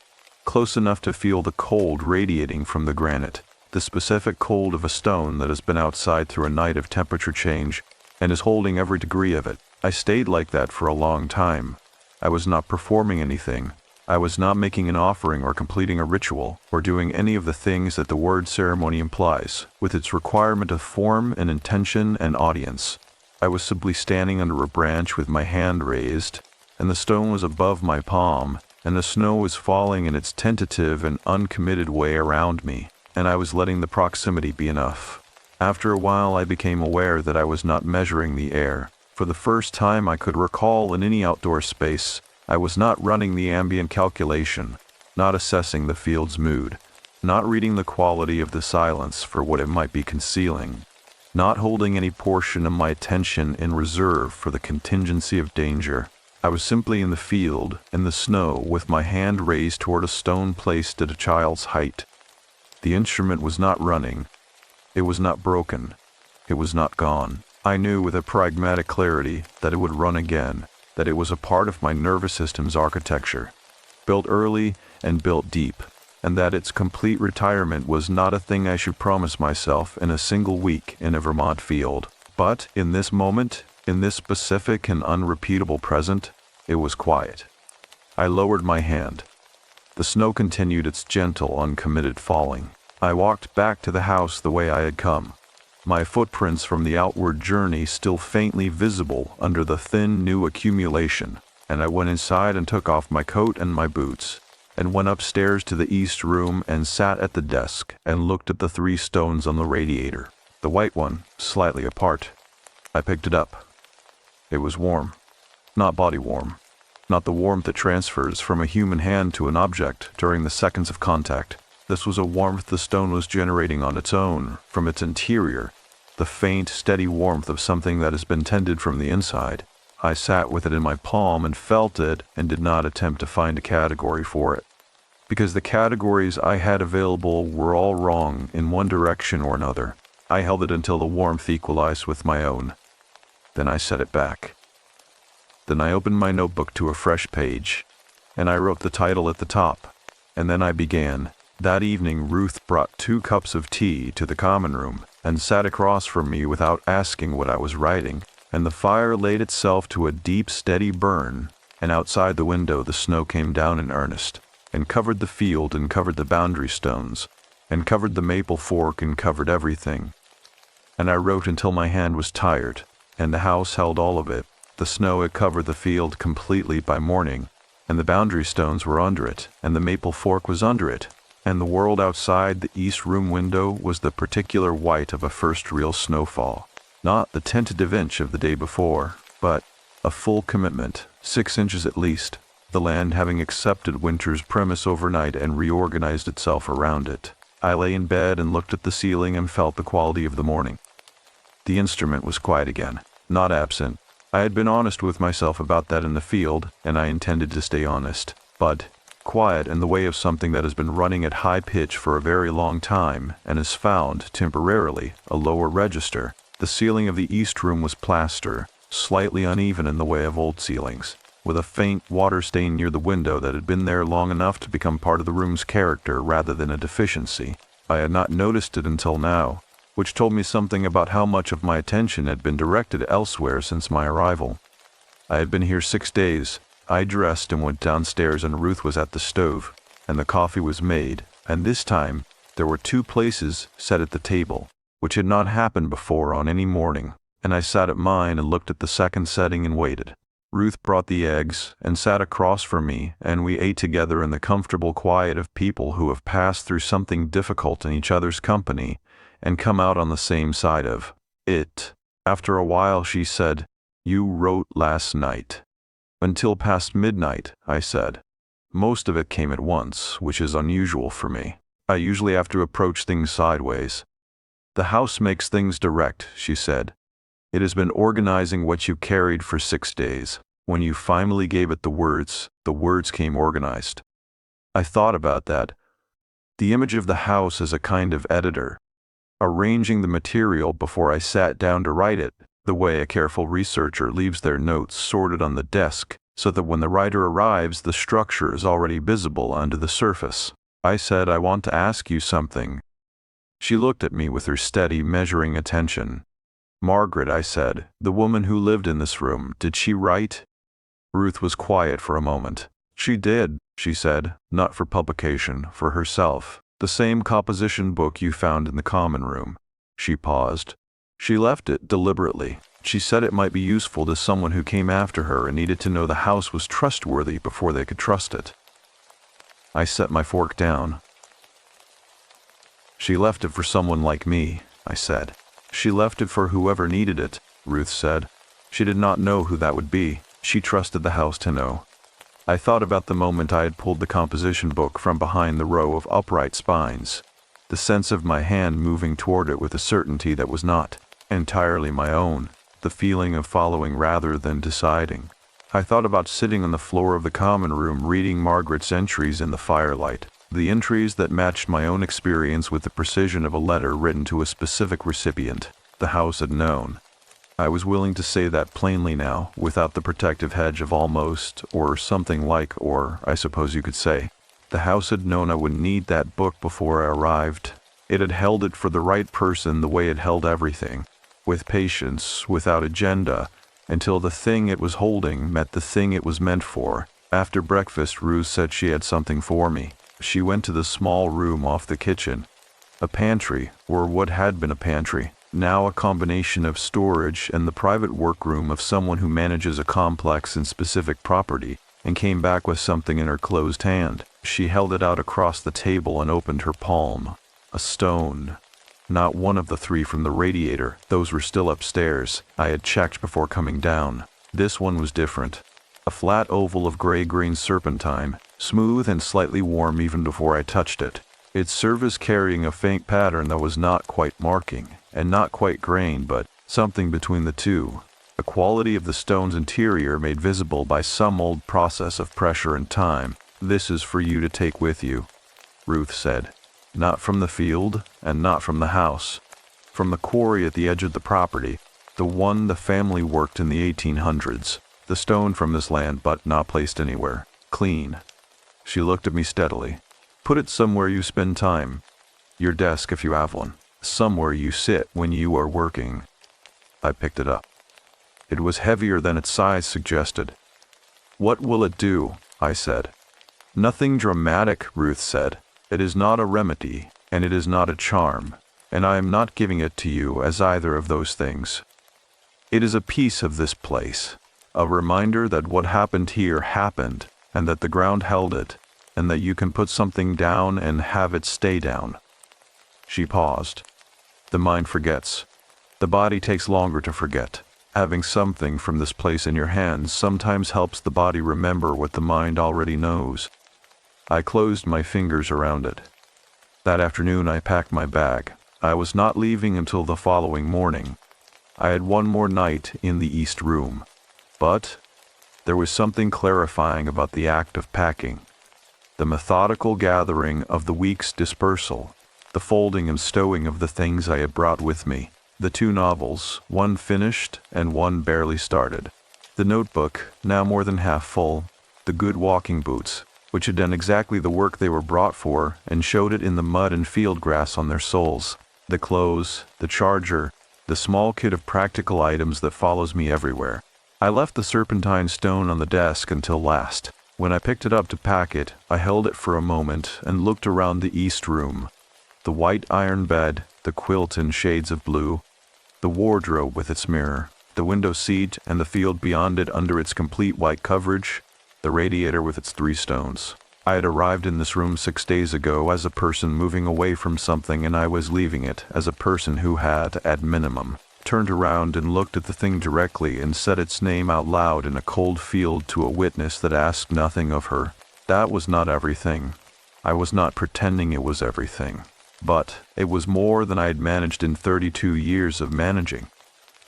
close enough to feel the cold radiating from the granite, the specific cold of a stone that has been outside through a night of temperature change and is holding every degree of it. I stayed like that for a long time. I was not performing anything. I was not making an offering or completing a ritual or doing any of the things that the word ceremony implies, with its requirement of form and intention and audience. I was simply standing under a branch with my hand raised, and the stone was above my palm, and the snow was falling in its tentative and uncommitted way around me, and I was letting the proximity be enough. After a while I became aware that I was not measuring the air. For the first time I could recall in any outdoor space, I was not running the ambient calculation, not assessing the field's mood, not reading the quality of the silence for what it might be concealing, not holding any portion of my attention in reserve for the contingency of danger. I was simply in the field, in the snow, with my hand raised toward a stone placed at a child's height. The instrument was not running. It was not broken. It was not gone. I knew with a pragmatic clarity that it would run again, that it was a part of my nervous system's architecture, built early and built deep, and that its complete retirement was not a thing I should promise myself in a single week in a Vermont field. But in this moment, in this specific and unrepeatable present, it was quiet. I lowered my hand. The snow continued its gentle, uncommitted falling. I walked back to the house the way I had come, my footprints from the outward journey still faintly visible under the thin new accumulation, and I went inside and took off my coat and my boots, and went upstairs to the east room and sat at the desk and looked at the 3 stones on the radiator, the white one slightly apart. I picked it up. It was warm, not body warm, not the warmth that transfers from a human hand to an object during the seconds of contact. This was a warmth the stone was generating on its own, from its interior, the faint, steady warmth of something that has been tended from the inside. I sat with it in my palm and felt it and did not attempt to find a category for it, because the categories I had available were all wrong in one direction or another. I held it until the warmth equalized with my own. Then I set it back. Then I opened my notebook to a fresh page, and I wrote the title at the top, and then I began. That evening Ruth brought 2 cups of tea to the common room and sat across from me without asking what I was writing, and the fire laid itself to a deep, steady burn, and outside the window the snow came down in earnest, and covered the field and covered the boundary stones, and covered the maple fork and covered everything. And I wrote until my hand was tired, and the house held all of it. The snow had covered the field completely by morning, and the boundary stones were under it, and the maple fork was under it, and the world outside the east room window was the particular white of a first real snowfall. Not the tentative inch of the day before, but a full commitment, 6 inches at least, the land having accepted winter's premise overnight and reorganized itself around it. I lay in bed and looked at the ceiling and felt the quality of the morning. The instrument was quiet again, not absent. I had been honest with myself about that in the field, and I intended to stay honest, but quiet in the way of something that has been running at high pitch for a very long time and has found, temporarily, a lower register. The ceiling of the east room was plaster, slightly uneven in the way of old ceilings, with a faint water stain near the window that had been there long enough to become part of the room's character rather than a deficiency. I had not noticed it until now, which told me something about how much of my attention had been directed elsewhere since my arrival. I had been here 6 days. I dressed and went downstairs, and Ruth was at the stove, and the coffee was made, and this time there were 2 places set at the table, which had not happened before on any morning, and I sat at mine and looked at the second setting and waited. Ruth brought the eggs and sat across from me, and we ate together in the comfortable quiet of people who have passed through something difficult in each other's company and come out on the same side of it. After a while she said, "You wrote last night." "Until past midnight," I said. Most of it came at once, which is unusual for me. I usually have to approach things sideways. "The house makes things direct," she said. "It has been organizing what you carried for 6 days. When you finally gave it the words came organized." I thought about that. The image of the house as a kind of editor. arranging the material before I sat down to write it, the way a careful researcher leaves their notes sorted on the desk so that when the writer arrives, the structure is already visible under the surface. I said, "I want to ask you something." She looked at me with her steady, measuring attention. "Margaret," I said, "the woman who lived in this room, did she write?" Ruth was quiet for a moment. "She did," she said, "not for publication, for herself. The same composition book you found in the common room." She paused. "She left it deliberately. She said it might be useful to someone who came after her and needed to know the house was trustworthy before they could trust it." I set my fork down. "She left it for someone like me," I said. "She left it for whoever needed it," Ruth said. "She did not know who that would be. She trusted the house to know." I thought about the moment I had pulled the composition book from behind the row of upright spines, the sense of my hand moving toward it with a certainty that was not entirely my own, the feeling of following rather than deciding. I thought about sitting on the floor of the common room reading Margaret's entries in the firelight, the entries that matched my own experience with the precision of a letter written to a specific recipient. The house had known. I was willing to say that plainly now, without the protective hedge of almost, or something like, or, I suppose you could say. The house had known I would need that book before I arrived. It had held it for the right person the way it held everything, with patience, without agenda, until the thing it was holding met the thing it was meant for. After breakfast, Ruth said she had something for me. She went to the small room off the kitchen, a pantry, or what had been a pantry, now a combination of storage and the private workroom of someone who manages a complex and specific property, and came back with something in her closed hand. She held it out across the table and opened her palm. A stone. Not one of the three from the radiator, those were still upstairs. I had checked before coming down. This one was different. A flat oval of gray-green serpentine, smooth and slightly warm even before I touched it. Its surface carrying a faint pattern that was not quite marking, and not quite grain, but something between the two. A quality of the stone's interior made visible by some old process of pressure and time. "This is for you to take with you," Ruth said. "Not from the field, and not from the house. From the quarry at the edge of the property, the one the family worked in the 1800s. The stone from this land, but not placed anywhere. Clean." She looked at me steadily. "Put it somewhere you spend time. Your desk if you have one. Somewhere you sit when you are working." I picked it up. It was heavier than its size suggested. "What will it do?" I said. "Nothing dramatic," Ruth said. "It is not a remedy, and it is not a charm, and I am not giving it to you as either of those things. It is a piece of this place, a reminder that what happened here happened, and that the ground held it, and that you can put something down and have it stay down." She paused. "The mind forgets. The body takes longer to forget. Having something from this place in your hands sometimes helps the body remember what the mind already knows." I closed my fingers around it. That afternoon I packed my bag. I was not leaving until the following morning. I had one more night in the East Room. But there was something clarifying about the act of packing. The methodical gathering of the week's dispersal, the folding and stowing of the things I had brought with me, the 2 novels, one finished and one barely started, the notebook, now more than half full, the good walking boots, which had done exactly the work they were brought for and showed it in the mud and field grass on their soles, the clothes, the charger, the small kit of practical items that follows me everywhere. I left the serpentine stone on the desk until last. When I picked it up to pack it, I held it for a moment and looked around the East Room. The white iron bed, the quilt in shades of blue, the wardrobe with its mirror, the window seat and the field beyond it under its complete white coverage, the radiator with its 3 stones. I had arrived in this room 6 days ago as a person moving away from something, and I was leaving it as a person who had, at minimum, turned around and looked at the thing directly and said its name out loud in a cold field to a witness that asked nothing of her. That was not everything. I was not pretending it was everything. But it was more than I had managed in 32 years of managing.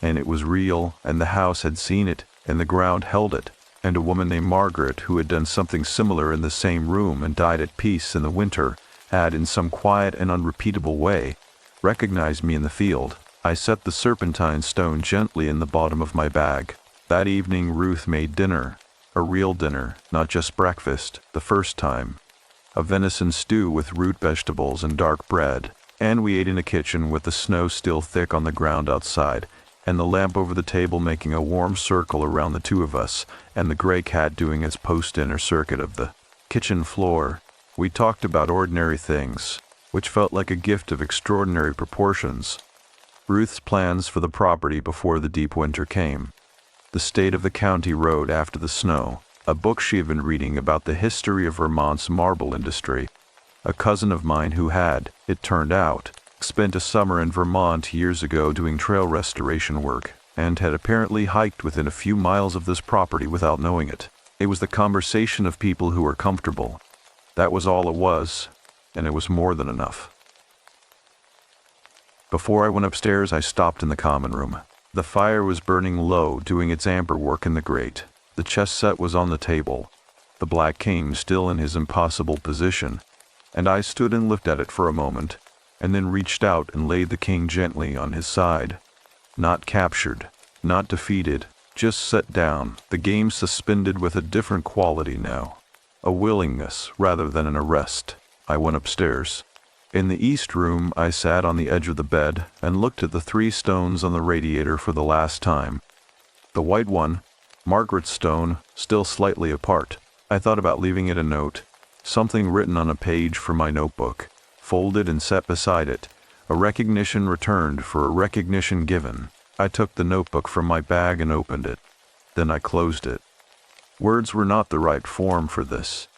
And it was real, and the house had seen it, and the ground held it, and a woman named Margaret, who had done something similar in the same room and died at peace in the winter, had, in some quiet and unrepeatable way, recognized me in the field. I set the serpentine stone gently in the bottom of my bag. That evening Ruth made dinner. A real dinner, not just breakfast, the first time. A venison stew with root vegetables and dark bread. And we ate in a kitchen with the snow still thick on the ground outside, and the lamp over the table making a warm circle around the two of us, and the gray cat doing its post-dinner circuit of the kitchen floor. We talked about ordinary things, which felt like a gift of extraordinary proportions. Ruth's plans for the property before the deep winter came. The state of the county road after the snow. A book she had been reading about the history of Vermont's marble industry. A cousin of mine who had, it turned out, spent a summer in Vermont years ago doing trail restoration work, and had apparently hiked within a few miles of this property without knowing it. It was the conversation of people who were comfortable. That was all it was, and it was more than enough. Before I went upstairs, I stopped in the common room. The fire was burning low, doing its amber work in the grate. The chess set was on the table, the black king still in his impossible position, and I stood and looked at it for a moment, and then reached out and laid the king gently on his side. Not captured, not defeated, just set down, the game suspended with a different quality now. A willingness rather than an arrest. I went upstairs. In the east room, I sat on the edge of the bed and looked at the 3 stones on the radiator for the last time. The white one, Margaret's stone, still slightly apart. I thought about leaving it a note, something written on a page from my notebook, folded and set beside it, a recognition returned for a recognition given. I took the notebook from my bag and opened it. Then I closed it. Words were not the right form for this.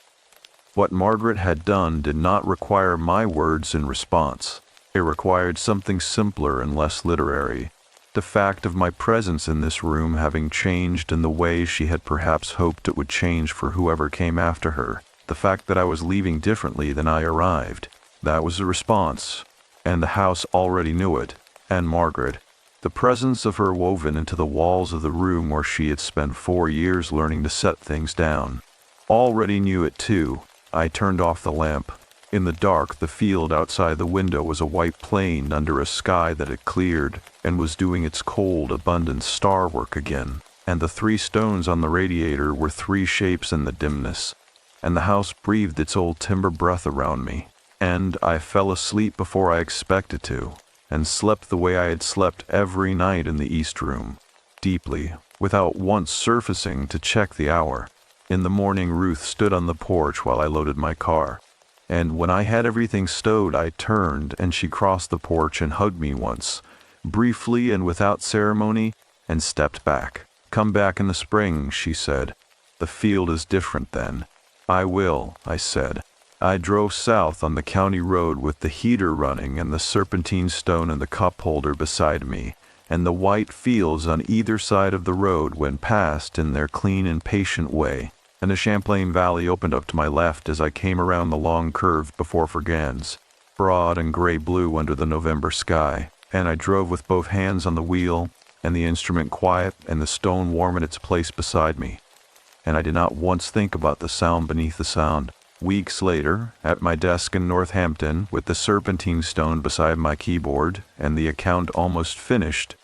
What Margaret had done did not require my words in response. It required something simpler and less literary. The fact of my presence in this room having changed in the way she had perhaps hoped it would change for whoever came after her. The fact that I was leaving differently than I arrived. That was the response. And the house already knew it. And Margaret. The presence of her woven into the walls of the room where she had spent 4 years learning to set things down. Already knew it too. I turned off the lamp. In the dark, the field outside the window was a white plain under a sky that had cleared and was doing its cold, abundant star work again. And the 3 stones on the radiator were 3 shapes in the dimness. And the house breathed its old timber breath around me. And I fell asleep before I expected to, and slept the way I had slept every night in the east room, deeply, without once surfacing to check the hour. In the morning, Ruth stood on the porch while I loaded my car, and when I had everything stowed, I turned and she crossed the porch and hugged me once, briefly and without ceremony, and stepped back. "Come back in the spring," she said. "The field is different then." "I will," I said. I drove south on the county road with the heater running and the serpentine stone in the cup holder beside me, and the white fields on either side of the road went past in their clean and patient way, and the Champlain Valley opened up to my left as I came around the long curve before Fergans, broad and gray-blue under the November sky, and I drove with both hands on the wheel, and the instrument quiet and the stone warm in its place beside me, and I did not once think about the sound beneath the sound. Weeks later, at my desk in Northampton, with the serpentine stone beside my keyboard and the account almost finished,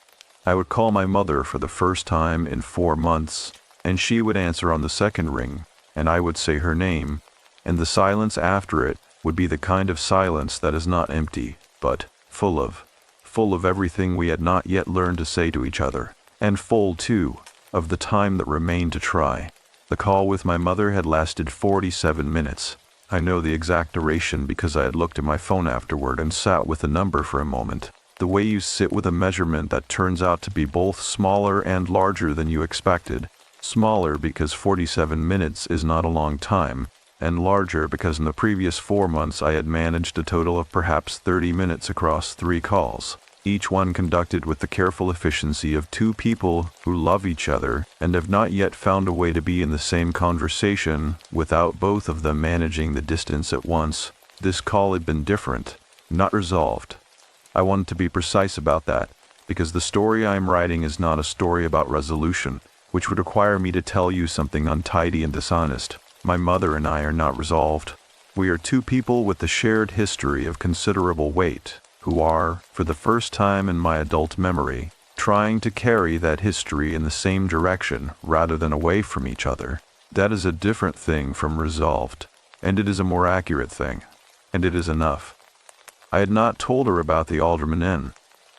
I would call my mother for the first time in 4 months, and she would answer on the second ring, and I would say her name, and the silence after it would be the kind of silence that is not empty, but full of everything we had not yet learned to say to each other, and full, too, of the time that remained to try. The call with my mother had lasted 47 minutes. I know the exact duration because I had looked at my phone afterward and sat with the number for a moment. The way you sit with a measurement that turns out to be both smaller and larger than you expected. Smaller because 47 minutes is not a long time, and larger because in the previous 4 months I had managed a total of perhaps 30 minutes across 3 calls. Each one conducted with the careful efficiency of 2 people who love each other and have not yet found a way to be in the same conversation without both of them managing the distance at once. This call had been different, not resolved. I wanted to be precise about that, because the story I am writing is not a story about resolution, which would require me to tell you something untidy and dishonest. My mother and I are not resolved. We are 2 people with a shared history of considerable weight, who are, for the first time in my adult memory, trying to carry that history in the same direction rather than away from each other. That is a different thing from resolved, and it is a more accurate thing, and it is enough. I had not told her about the Alderman Inn,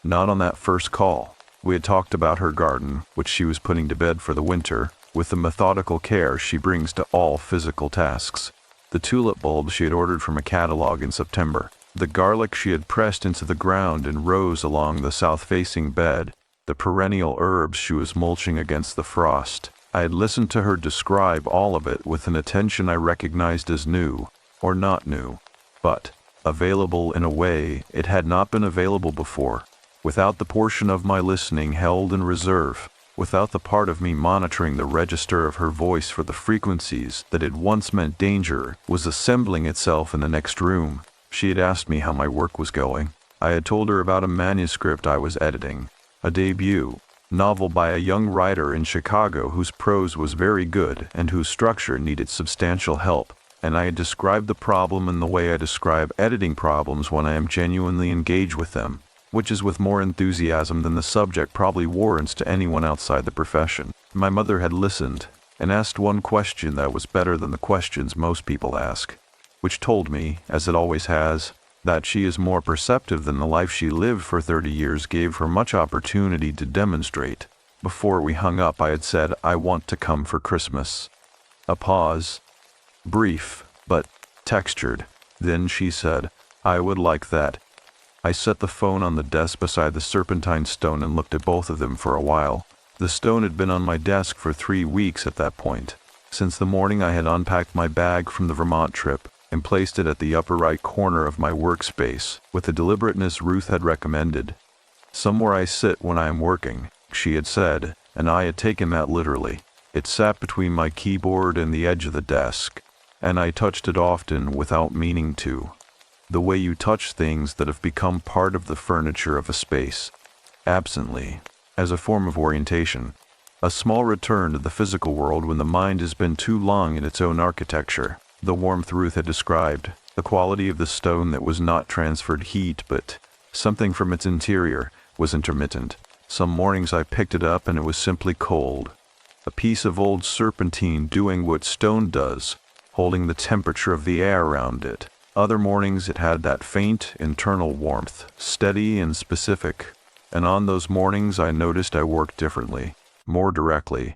not on that first call. We had talked about her garden, which she was putting to bed for the winter, with the methodical care she brings to all physical tasks. The tulip bulbs she had ordered from a catalog in September, the garlic she had pressed into the ground in rows along the south-facing bed, the perennial herbs she was mulching against the frost. I had listened to her describe all of it with an attention I recognized as new, or not new, but available in a way it had not been available before, without the portion of my listening held in reserve, without the part of me monitoring the register of her voice for the frequencies that had once meant danger was assembling itself in the next room. She had asked me how my work was going. I had told her about a manuscript I was editing, a debut novel by a young writer in Chicago whose prose was very good and whose structure needed substantial help, and I had described the problem in the way I describe editing problems when I am genuinely engaged with them, which is with more enthusiasm than the subject probably warrants to anyone outside the profession. My mother had listened and asked one question that was better than the questions most people ask, which told me, as it always has, that she is more perceptive than the life she lived for 30 years gave her much opportunity to demonstrate. Before we hung up, I had said, "I want to come for Christmas." A pause, brief, but textured. Then she said, "I would like that." I set the phone on the desk beside the serpentine stone and looked at both of them for a while. The stone had been on my desk for 3 weeks at that point, since the morning I had unpacked my bag from the Vermont trip and placed it at the upper right corner of my workspace with the deliberateness Ruth had recommended. "Somewhere I sit when I am working," she had said, and I had taken that literally. It sat between my keyboard and the edge of the desk, and I touched it often without meaning to. The way you touch things that have become part of the furniture of a space, absently, as a form of orientation, a small return to the physical world when the mind has been too long in its own architecture. The warmth Ruth had described, the quality of the stone that was not transferred heat but something from its interior, was intermittent. Some mornings I picked it up and it was simply cold, a piece of old serpentine doing what stone does, holding the temperature of the air around it. Other mornings it had that faint internal warmth, steady and specific, and on those mornings I noticed I worked differently, more directly,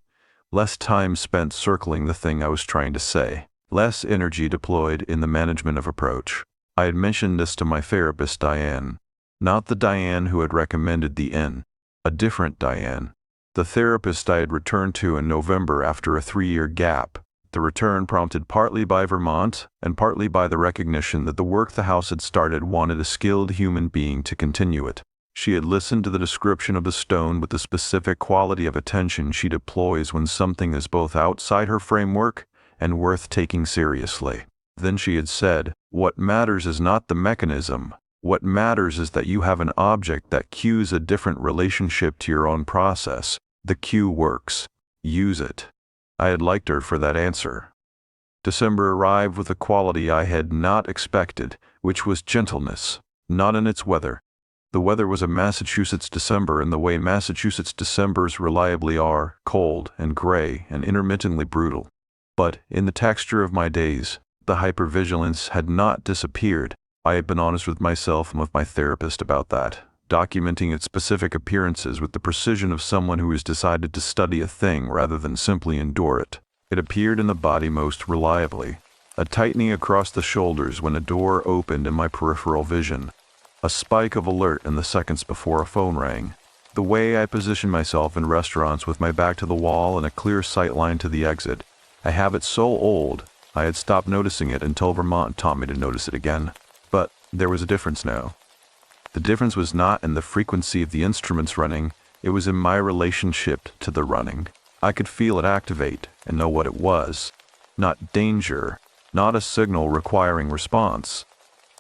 less time spent circling the thing I was trying to say, less energy deployed in the management of approach. I had mentioned this to my therapist Diane, not the Diane who had recommended the inn, a different Diane, the therapist I had returned to in November after a 3-year gap. The return prompted partly by Vermont and partly by the recognition that the work the house had started wanted a skilled human being to continue it. She had listened to the description of the stone with the specific quality of attention she deploys when something is both outside her framework and worth taking seriously. Then she had said, "What matters is not the mechanism. What matters is that you have an object that cues a different relationship to your own process. The cue works. Use it." I had liked her for that answer. December arrived with a quality I had not expected, which was gentleness, not in its weather. The weather was a Massachusetts December in the way Massachusetts Decembers reliably are, cold and gray and intermittently brutal. But in the texture of my days, the hypervigilance had not disappeared. I had been honest with myself and with my therapist about that, documenting its specific appearances with the precision of someone who has decided to study a thing rather than simply endure it. It appeared in the body most reliably, a tightening across the shoulders when a door opened in my peripheral vision, a spike of alert in the seconds before a phone rang. The way I position myself in restaurants with my back to the wall and a clear sight line to the exit, a habit so old I had stopped noticing it until Vermont taught me to notice it again. But there was a difference now. The difference was not in the frequency of the instruments running, it was in my relationship to the running. I could feel it activate and know what it was. Not danger, not a signal requiring response,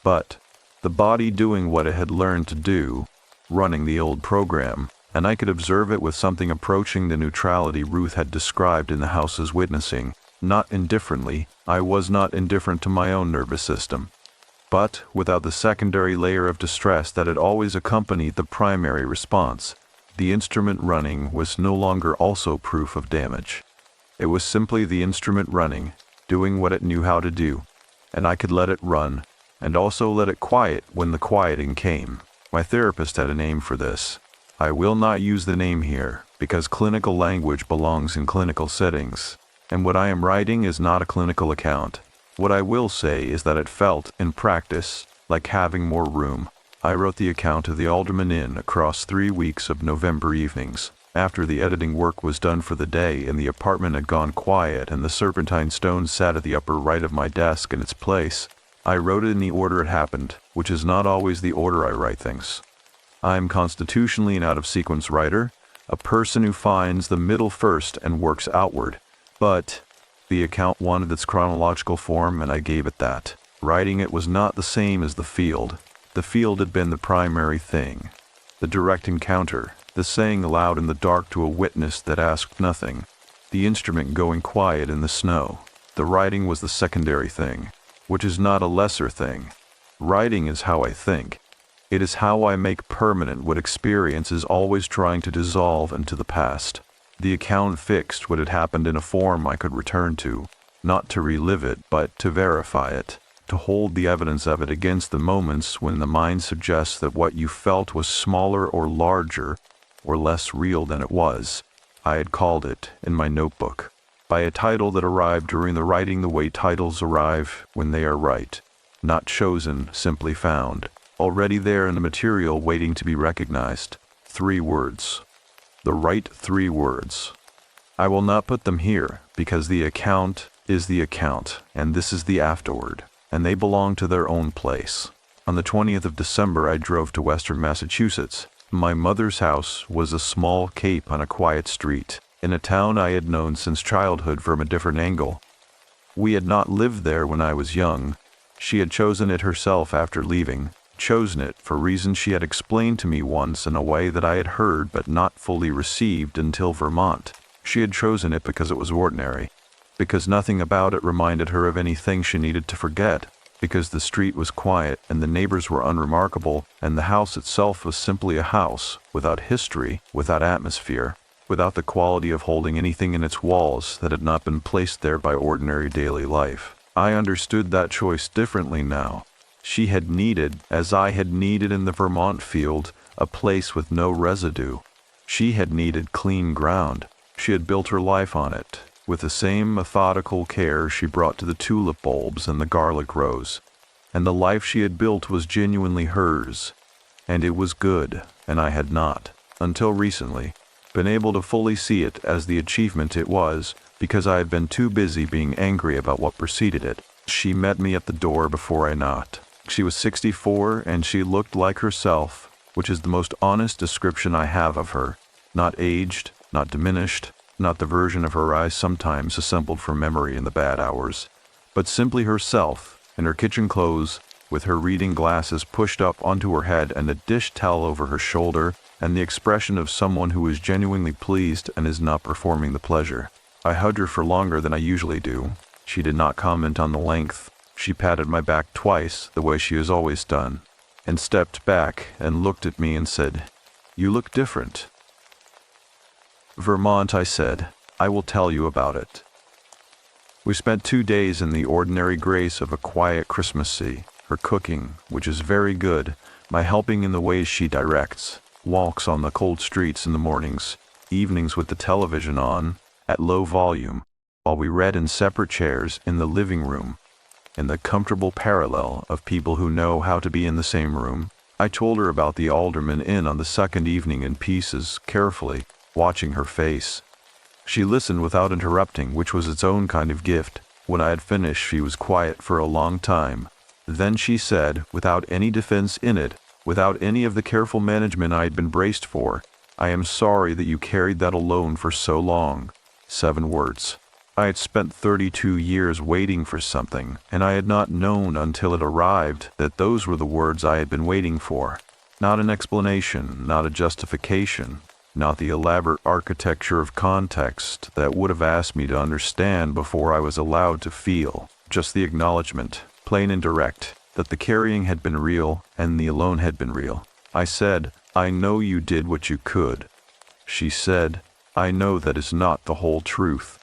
but the body doing what it had learned to do, running the old program, and I could observe it with something approaching the neutrality Ruth had described in the house as witnessing. Not indifferently, I was not indifferent to my own nervous system. but without the secondary layer of distress that had always accompanied the primary response. The instrument running was no longer also proof of damage. It was simply the instrument running, doing what it knew how to do, and I could let it run, and also let it quiet when the quieting came. My therapist had a name for this. I will not use the name here, because clinical language belongs in clinical settings, and what I am writing is not a clinical account. What I will say is that it felt, in practice, like having more room. I wrote the account of the Alderman Inn across 3 weeks of November evenings. After the editing work was done for the day and the apartment had gone quiet and the serpentine stone sat at the upper right of my desk in its place, I wrote it in the order it happened, which is not always the order I write things. I am constitutionally an out-of-sequence writer, a person who finds the middle first and works outward, but the account wanted its chronological form and I gave it that. Writing it was not the same as the field. The field had been the primary thing. The direct encounter, the saying aloud in the dark to a witness that asked nothing, the instrument going quiet in the snow. The writing was the secondary thing, which is not a lesser thing. Writing is how I think. It is how I make permanent what experience is always trying to dissolve into the past. The account fixed what had happened in a form I could return to, not to relive it, but to verify it, to hold the evidence of it against the moments when the mind suggests that what you felt was smaller or larger or less real than it was. I had called it, in my notebook, by a title that arrived during the writing the way titles arrive when they are right, not chosen, simply found, already there in the material waiting to be recognized. 3 words. The right 3 words. I will not put them here, because the account is the account, and this is the afterword, and they belong to their own place. On the 20th of December I drove to western Massachusetts. My mother's house was a small cape on a quiet street, in a town I had known since childhood from a different angle. We had not lived there when I was young. She had chosen it herself after leaving, chosen it for reasons she had explained to me once in a way that I had heard but not fully received until Vermont. She had chosen it because it was ordinary, because nothing about it reminded her of anything she needed to forget, because the street was quiet and the neighbors were unremarkable and the house itself was simply a house, without history, without atmosphere, without the quality of holding anything in its walls that had not been placed there by ordinary daily life. I understood that choice differently now. She had needed, as I had needed in the Vermont field, a place with no residue. She had needed clean ground. She had built her life on it, with the same methodical care she brought to the tulip bulbs and the garlic rows, and the life she had built was genuinely hers, and it was good, and I had not, until recently, been able to fully see it as the achievement it was, because I had been too busy being angry about what preceded it. She met me at the door before I knocked. She was 64, and she looked like herself, which is the most honest description I have of her, not aged, not diminished, not the version of her I sometimes assembled from memory in the bad hours, but simply herself, in her kitchen clothes, with her reading glasses pushed up onto her head and a dish towel over her shoulder, and the expression of someone who is genuinely pleased and is not performing the pleasure. I hugged her for longer than I usually do. She did not comment on the length. She patted my back twice, the way she has always done, and stepped back and looked at me and said, "You look different." "Vermont," I said. "I will tell you about it." We spent 2 days in the ordinary grace of a quiet Christmassy, her cooking, which is very good, my helping in the ways she directs, walks on the cold streets in the mornings, evenings with the television on, at low volume, while we read in separate chairs in the living room, in the comfortable parallel of people who know how to be in the same room. I told her about the Alderman Inn on the second evening in pieces, carefully, watching her face. She listened without interrupting, which was its own kind of gift. When I had finished, she was quiet for a long time. Then she said, without any defense in it, without any of the careful management I had been braced for, "I am sorry that you carried that alone for so long." 7 words. I had spent 32 years waiting for something, and I had not known until it arrived that those were the words I had been waiting for. Not an explanation, not a justification, not the elaborate architecture of context that would have asked me to understand before I was allowed to feel, just the acknowledgement, plain and direct. that the carrying had been real and the alone had been real. I said, "I know you did what you could." She said, "I know that is not the whole truth."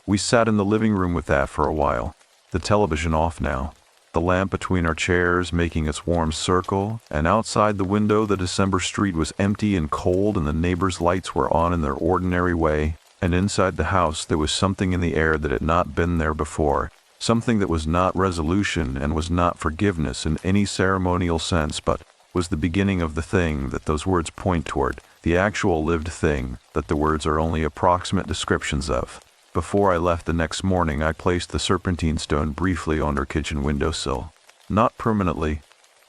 We sat in the living room with that for a while, the television off now, the lamp between our chairs making its warm circle, and outside the window the December street was empty and cold and the neighbors' lights were on in their ordinary way, and inside the house there was something in the air that had not been there before, something that was not resolution and was not forgiveness in any ceremonial sense, but was the beginning of the thing that those words point toward, the actual lived thing that the words are only approximate descriptions of. Before I left the next morning, I placed the serpentine stone briefly on her kitchen windowsill. Not permanently.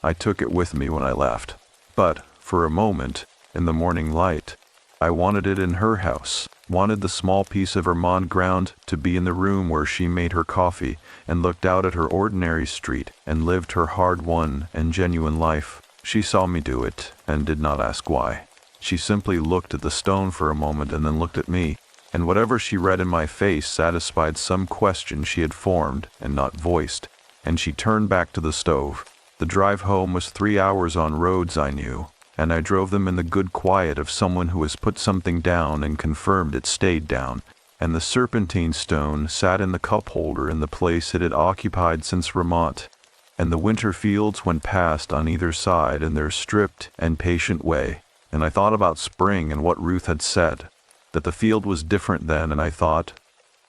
I took it with me when I left. But, for a moment, in the morning light, I wanted it in her house, wanted the small piece of Vermont ground to be in the room where she made her coffee and looked out at her ordinary street and lived her hard-won and genuine life. She saw me do it and did not ask why. She simply looked at the stone for a moment and then looked at me, and whatever she read in my face satisfied some question she had formed and not voiced, and she turned back to the stove. The drive home was 3 hours on roads I knew, and I drove them in the good quiet of someone who has put something down and confirmed it stayed down, and the serpentine stone sat in the cup holder in the place it had occupied since Vermont, and the winter fields went past on either side in their stripped and patient way, and I thought about spring and what Ruth had said, that the field was different then, and I thought,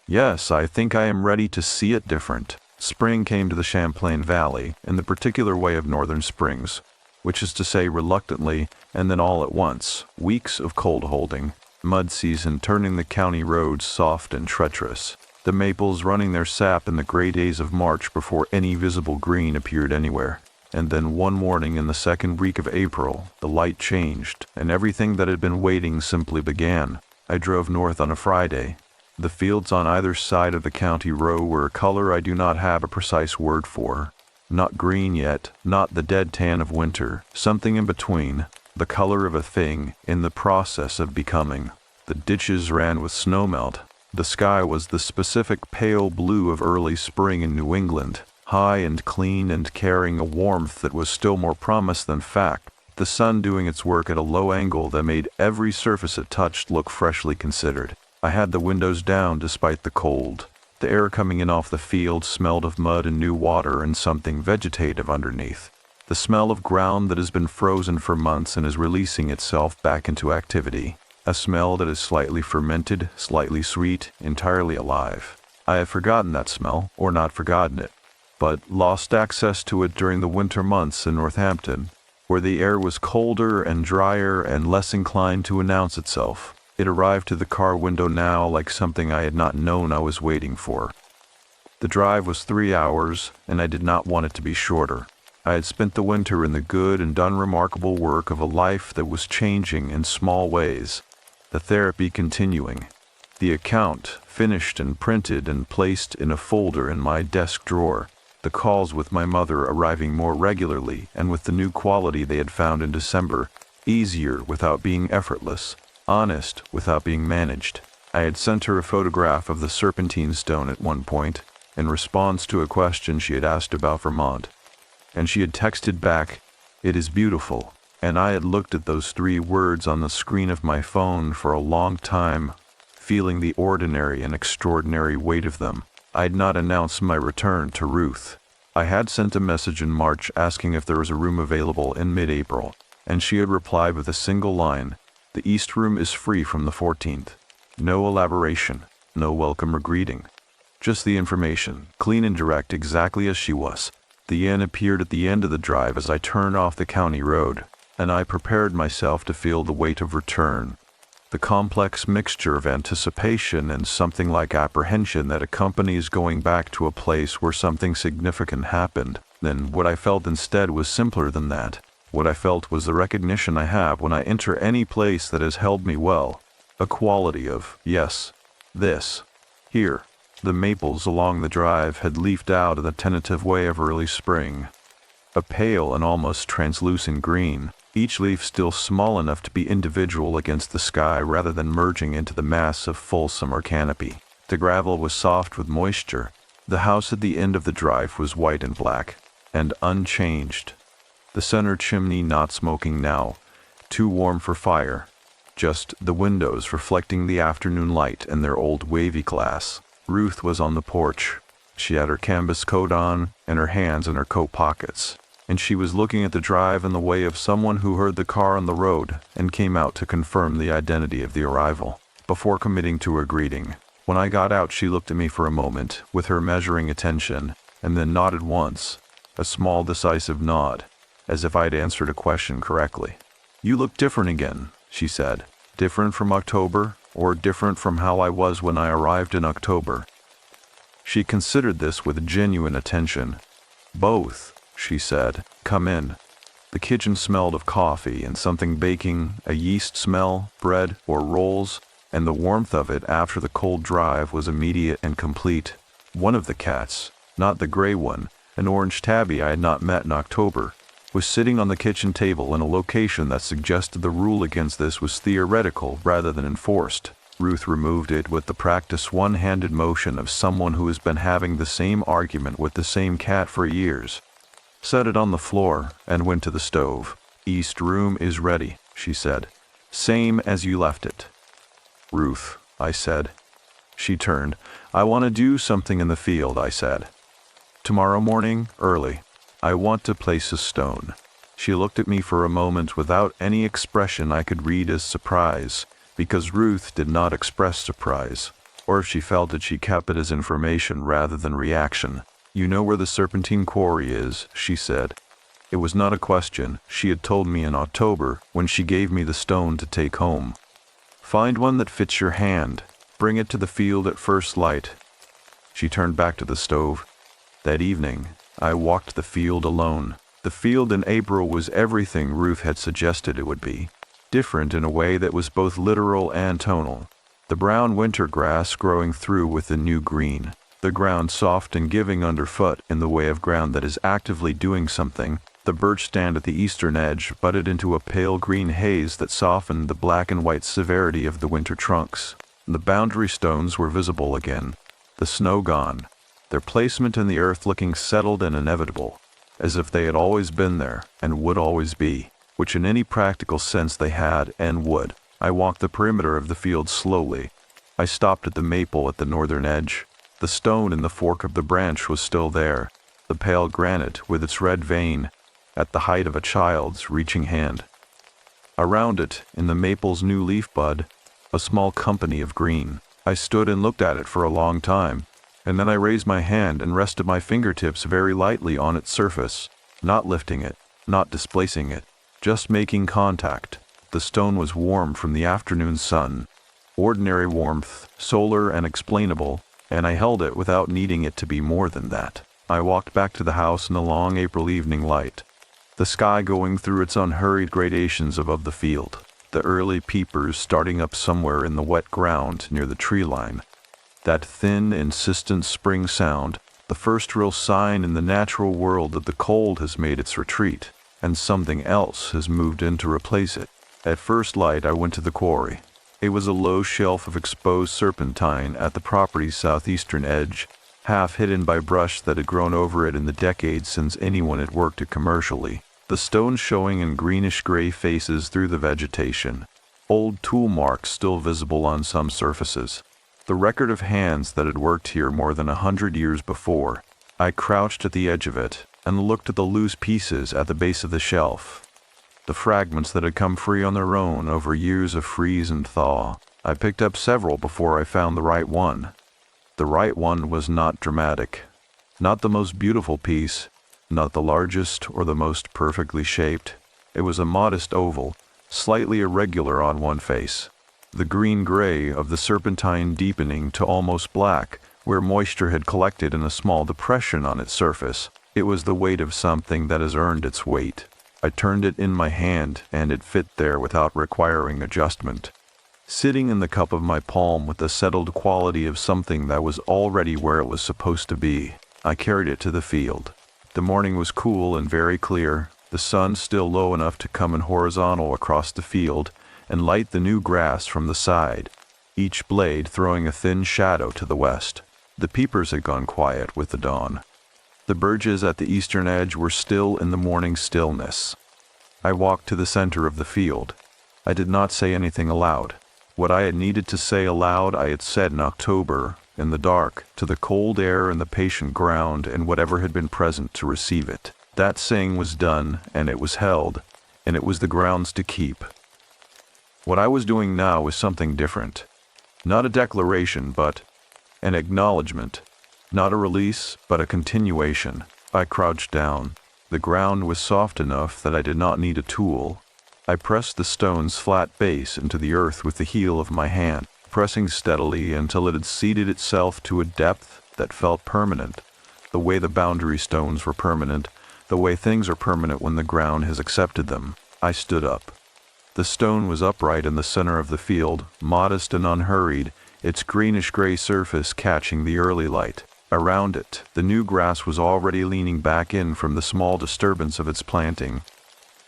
yes, I think I am ready to see it different. Spring came to the Champlain Valley in the particular way of northern springs, which is to say reluctantly and then all at once, weeks of cold holding, mud season turning the county roads soft and treacherous, the maples running their sap in the gray days of March before any visible green appeared anywhere. And then one morning in the second week of April, the light changed, and everything that had been waiting simply began. I drove north on a Friday. The fields on either side of the county road were a color I do not have a precise word for. Not green yet, not the dead tan of winter, something in between, the color of a thing in the process of becoming. The ditches ran with snowmelt. The sky was the specific pale blue of early spring in New England, high and clean and carrying a warmth that was still more promise than fact. The sun doing its work at a low angle that made every surface it touched look freshly considered. I had the windows down despite the cold. The air coming in off the field smelled of mud and new water and something vegetative underneath. The smell of ground that has been frozen for months and is releasing itself back into activity. A smell that is slightly fermented, slightly sweet, entirely alive. I have forgotten that smell, or not forgotten it, but lost access to it during the winter months in Northampton, where the air was colder and drier and less inclined to announce itself. It arrived to the car window now like something I had not known I was waiting for. The drive was 3 hours, and I did not want it to be shorter. I had spent the winter in the good and done remarkable work of a life that was changing in small ways, the therapy continuing, the account finished and printed and placed in a folder in my desk drawer, the calls with my mother arriving more regularly and with the new quality they had found in December, easier without being effortless, honest without being managed. I had sent her a photograph of the serpentine stone at one point, in response to a question she had asked about Vermont, and she had texted back, "It is beautiful," and I had looked at those 3 words on the screen of my phone for a long time, feeling the ordinary and extraordinary weight of them. I had not announced my return to Ruth. I had sent a message in March asking if there was a room available in mid-April, and she had replied with a single line, "The East Room is free from the 14th. No elaboration, no welcome or greeting. Just the information, clean and direct exactly as she was. The inn appeared at the end of the drive as I turned off the county road, and I prepared myself to feel the weight of return. The complex mixture of anticipation and something like apprehension that accompanies going back to a place where something significant happened. Then what I felt instead was simpler than that. What I felt was the recognition I have when I enter any place that has held me well, a quality of, yes, this, here. The maples along the drive had leafed out in the tentative way of early spring, a pale and almost translucent green, each leaf still small enough to be individual against the sky rather than merging into the mass of full summer canopy. The gravel was soft with moisture. The house at the end of the drive was white and black, and unchanged. The center chimney not smoking now, too warm for fire, just the windows reflecting the afternoon light in their old wavy glass. Ruth was on the porch. She had her canvas coat on and her hands in her coat pockets, and she was looking at the drive in the way of someone who heard the car on the road and came out to confirm the identity of the arrival, before committing to a greeting. When I got out, she looked at me for a moment with her measuring attention, and then nodded once, a small decisive nod, as if I'd answered a question correctly. "You look different again," she said. "Different from October, or different from how I was when I arrived in October?" She considered this with genuine attention. "Both," she said. "Come in." The kitchen smelled of coffee and something baking, a yeast smell, bread or rolls, and the warmth of it after the cold drive was immediate and complete. One of the cats, not the gray one, an orange tabby I had not met in October, was sitting on the kitchen table in a location that suggested the rule against this was theoretical rather than enforced. Ruth removed it with the practiced one-handed motion of someone who has been having the same argument with the same cat for years, set it on the floor, and went to the stove. "East room is ready," she said. "Same as you left it." "Ruth," I said. She turned. "I want to do something in the field," I said. "Tomorrow morning, early. I want to place a stone." She looked at me for a moment without any expression I could read as surprise, because Ruth did not express surprise, or if she felt it, she kept it as information rather than reaction. "You know where the Serpentine Quarry is," she said. It was not a question. She had told me in October when she gave me the stone to take home. "Find one that fits your hand. Bring it to the field at first light." She turned back to the stove. That evening, I walked the field alone. The field in April was everything Ruth had suggested it would be, different in a way that was both literal and tonal. The brown winter grass growing through with the new green, the ground soft and giving underfoot in the way of ground that is actively doing something. The birch stand at the eastern edge budded into a pale green haze that softened the black and white severity of the winter trunks. The boundary stones were visible again, the snow gone, their placement in the earth looking settled and inevitable, as if they had always been there and would always be, which in any practical sense they had and would. I walked the perimeter of the field slowly. I stopped at the maple at the northern edge. The stone in the fork of the branch was still there, the pale granite with its red vein, at the height of a child's reaching hand. Around it, in the maple's new leaf bud, a small company of green. I stood and looked at it for a long time, and then I raised my hand and rested my fingertips very lightly on its surface, not lifting it, not displacing it, just making contact. The stone was warm from the afternoon sun, ordinary warmth, solar and explainable, and I held it without needing it to be more than that. I walked back to the house in the long April evening light, the sky going through its unhurried gradations above the field, the early peepers starting up somewhere in the wet ground near the tree line. That thin, insistent spring sound, the first real sign in the natural world that the cold has made its retreat, and something else has moved in to replace it. At first light, I went to the quarry. It was a low shelf of exposed serpentine at the property's southeastern edge, half hidden by brush that had grown over it in the decades since anyone had worked it commercially, the stones showing in greenish-gray faces through the vegetation, old tool marks still visible on some surfaces, the record of hands that had worked here more than 100 years before. I crouched at the edge of it and looked at the loose pieces at the base of the shelf, the fragments that had come free on their own over years of freeze and thaw. I picked up several before I found the right one. The right one was not dramatic, not the most beautiful piece, not the largest or the most perfectly shaped. It was a modest oval, slightly irregular on one face, the green-gray of the serpentine deepening to almost black, where moisture had collected in a small depression on its surface. It was the weight of something that has earned its weight. I turned it in my hand, and it fit there without requiring adjustment, sitting in the cup of my palm with the settled quality of something that was already where it was supposed to be. I carried it to the field. The morning was cool and very clear, the sun still low enough to come in horizontal across the field and light the new grass from the side, each blade throwing a thin shadow to the west. The peepers had gone quiet with the dawn. The birches at the eastern edge were still in the morning stillness. I walked to the center of the field. I did not say anything aloud. What I had needed to say aloud I had said in October, in the dark, to the cold air and the patient ground and whatever had been present to receive it. That saying was done, and it was held, and it was the ground's to keep. What I was doing now was something different. Not a declaration, but an acknowledgement. Not a release, but a continuation. I crouched down. The ground was soft enough that I did not need a tool. I pressed the stone's flat base into the earth with the heel of my hand, pressing steadily until it had seated itself to a depth that felt permanent, the way the boundary stones were permanent, the way things are permanent when the ground has accepted them. I stood up. The stone was upright in the center of the field, modest and unhurried, its greenish-gray surface catching the early light. Around it, the new grass was already leaning back in from the small disturbance of its planting.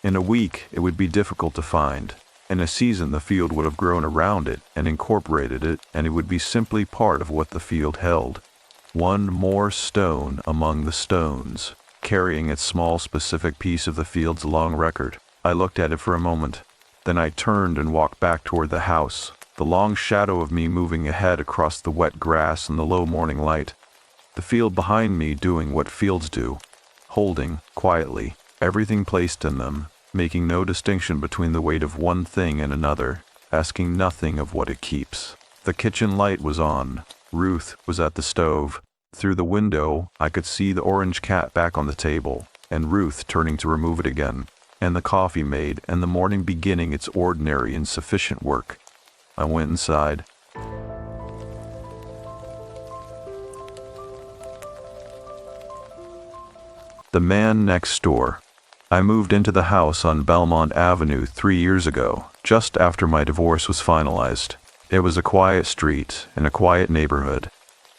In a week, it would be difficult to find. In a season, the field would have grown around it and incorporated it, and it would be simply part of what the field held. One more stone among the stones, carrying its small specific piece of the field's long record. I looked at it for a moment. Then I turned and walked back toward the house, the long shadow of me moving ahead across the wet grass in the low morning light. The field behind me doing what fields do, holding, quietly, everything placed in them, making no distinction between the weight of one thing and another, asking nothing of what it keeps. The kitchen light was on. Ruth was at the stove. Through the window, I could see the orange cat back on the table, and Ruth turning to remove it again, and the coffee made, and the morning beginning its ordinary and sufficient work. I went inside. The man next door. I moved into the house on Belmont Avenue 3 years ago, just after my divorce was finalized. It was a quiet street in a quiet neighborhood.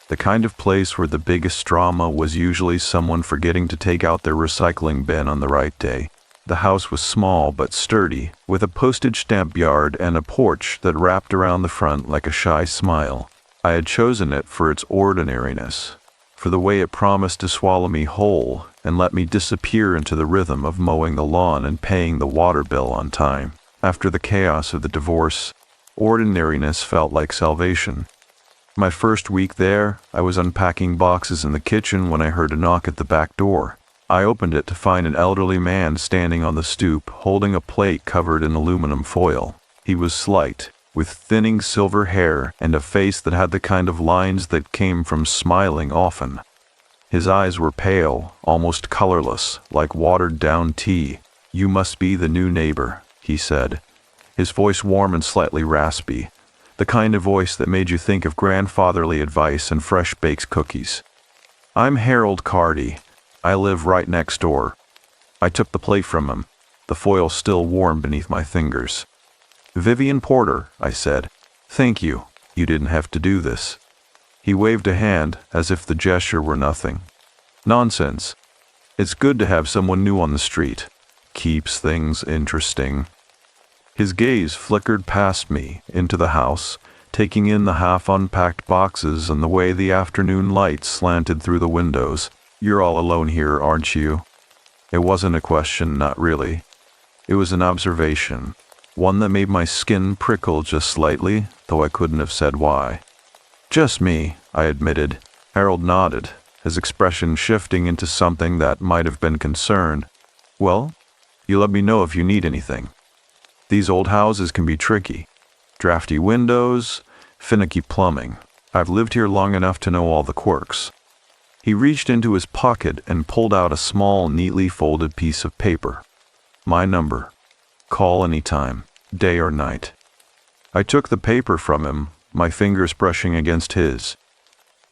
The kind of place where the biggest drama was usually someone forgetting to take out their recycling bin on the right day. The house was small but sturdy, with a postage stamp yard and a porch that wrapped around the front like a shy smile. I had chosen it for its ordinariness, for the way it promised to swallow me whole and let me disappear into the rhythm of mowing the lawn and paying the water bill on time. After the chaos of the divorce, ordinariness felt like salvation. My first week there, I was unpacking boxes in the kitchen when I heard a knock at the back door. I opened it to find an elderly man standing on the stoop, holding a plate covered in aluminum foil. He was slight, with thinning silver hair and a face that had the kind of lines that came from smiling often. His eyes were pale, almost colorless, like watered-down tea. "You must be the new neighbor," he said, his voice warm and slightly raspy, the kind of voice that made you think of grandfatherly advice and fresh-baked cookies. "I'm Harold Cardy. I live right next door." I took the plate from him, the foil still warm beneath my fingers. "Vivian Porter," I said. "Thank you. You didn't have to do this." He waved a hand as if the gesture were nothing. "Nonsense. It's good to have someone new on the street. Keeps things interesting." His gaze flickered past me into the house, taking in the half-unpacked boxes and the way the afternoon light slanted through the windows. "You're all alone here, aren't you?" It wasn't a question, not really. It was an observation, one that made my skin prickle just slightly, though I couldn't have said why. "Just me," I admitted. Harold nodded, his expression shifting into something that might have been concern. "Well, you let me know if you need anything. These old houses can be tricky. Drafty windows, finicky plumbing. I've lived here long enough to know all the quirks." He reached into his pocket and pulled out a small, neatly folded piece of paper. "My number. Call anytime, day or night." I took the paper from him, my fingers brushing against his.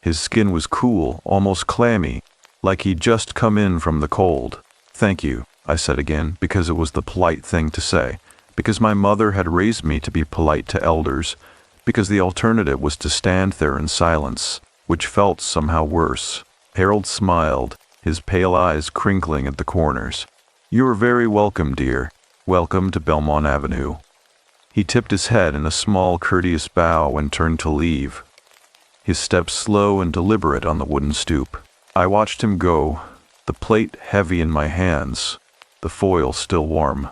His skin was cool, almost clammy, like he'd just come in from the cold. "Thank you," I said again, because it was the polite thing to say, because my mother had raised me to be polite to elders, because the alternative was to stand there in silence, which felt somehow worse. Harold smiled, his pale eyes crinkling at the corners. "You're very welcome, dear. Welcome to Belmont Avenue." He tipped his head in a small, courteous bow and turned to leave, his steps slow and deliberate on the wooden stoop. I watched him go, the plate heavy in my hands, the foil still warm.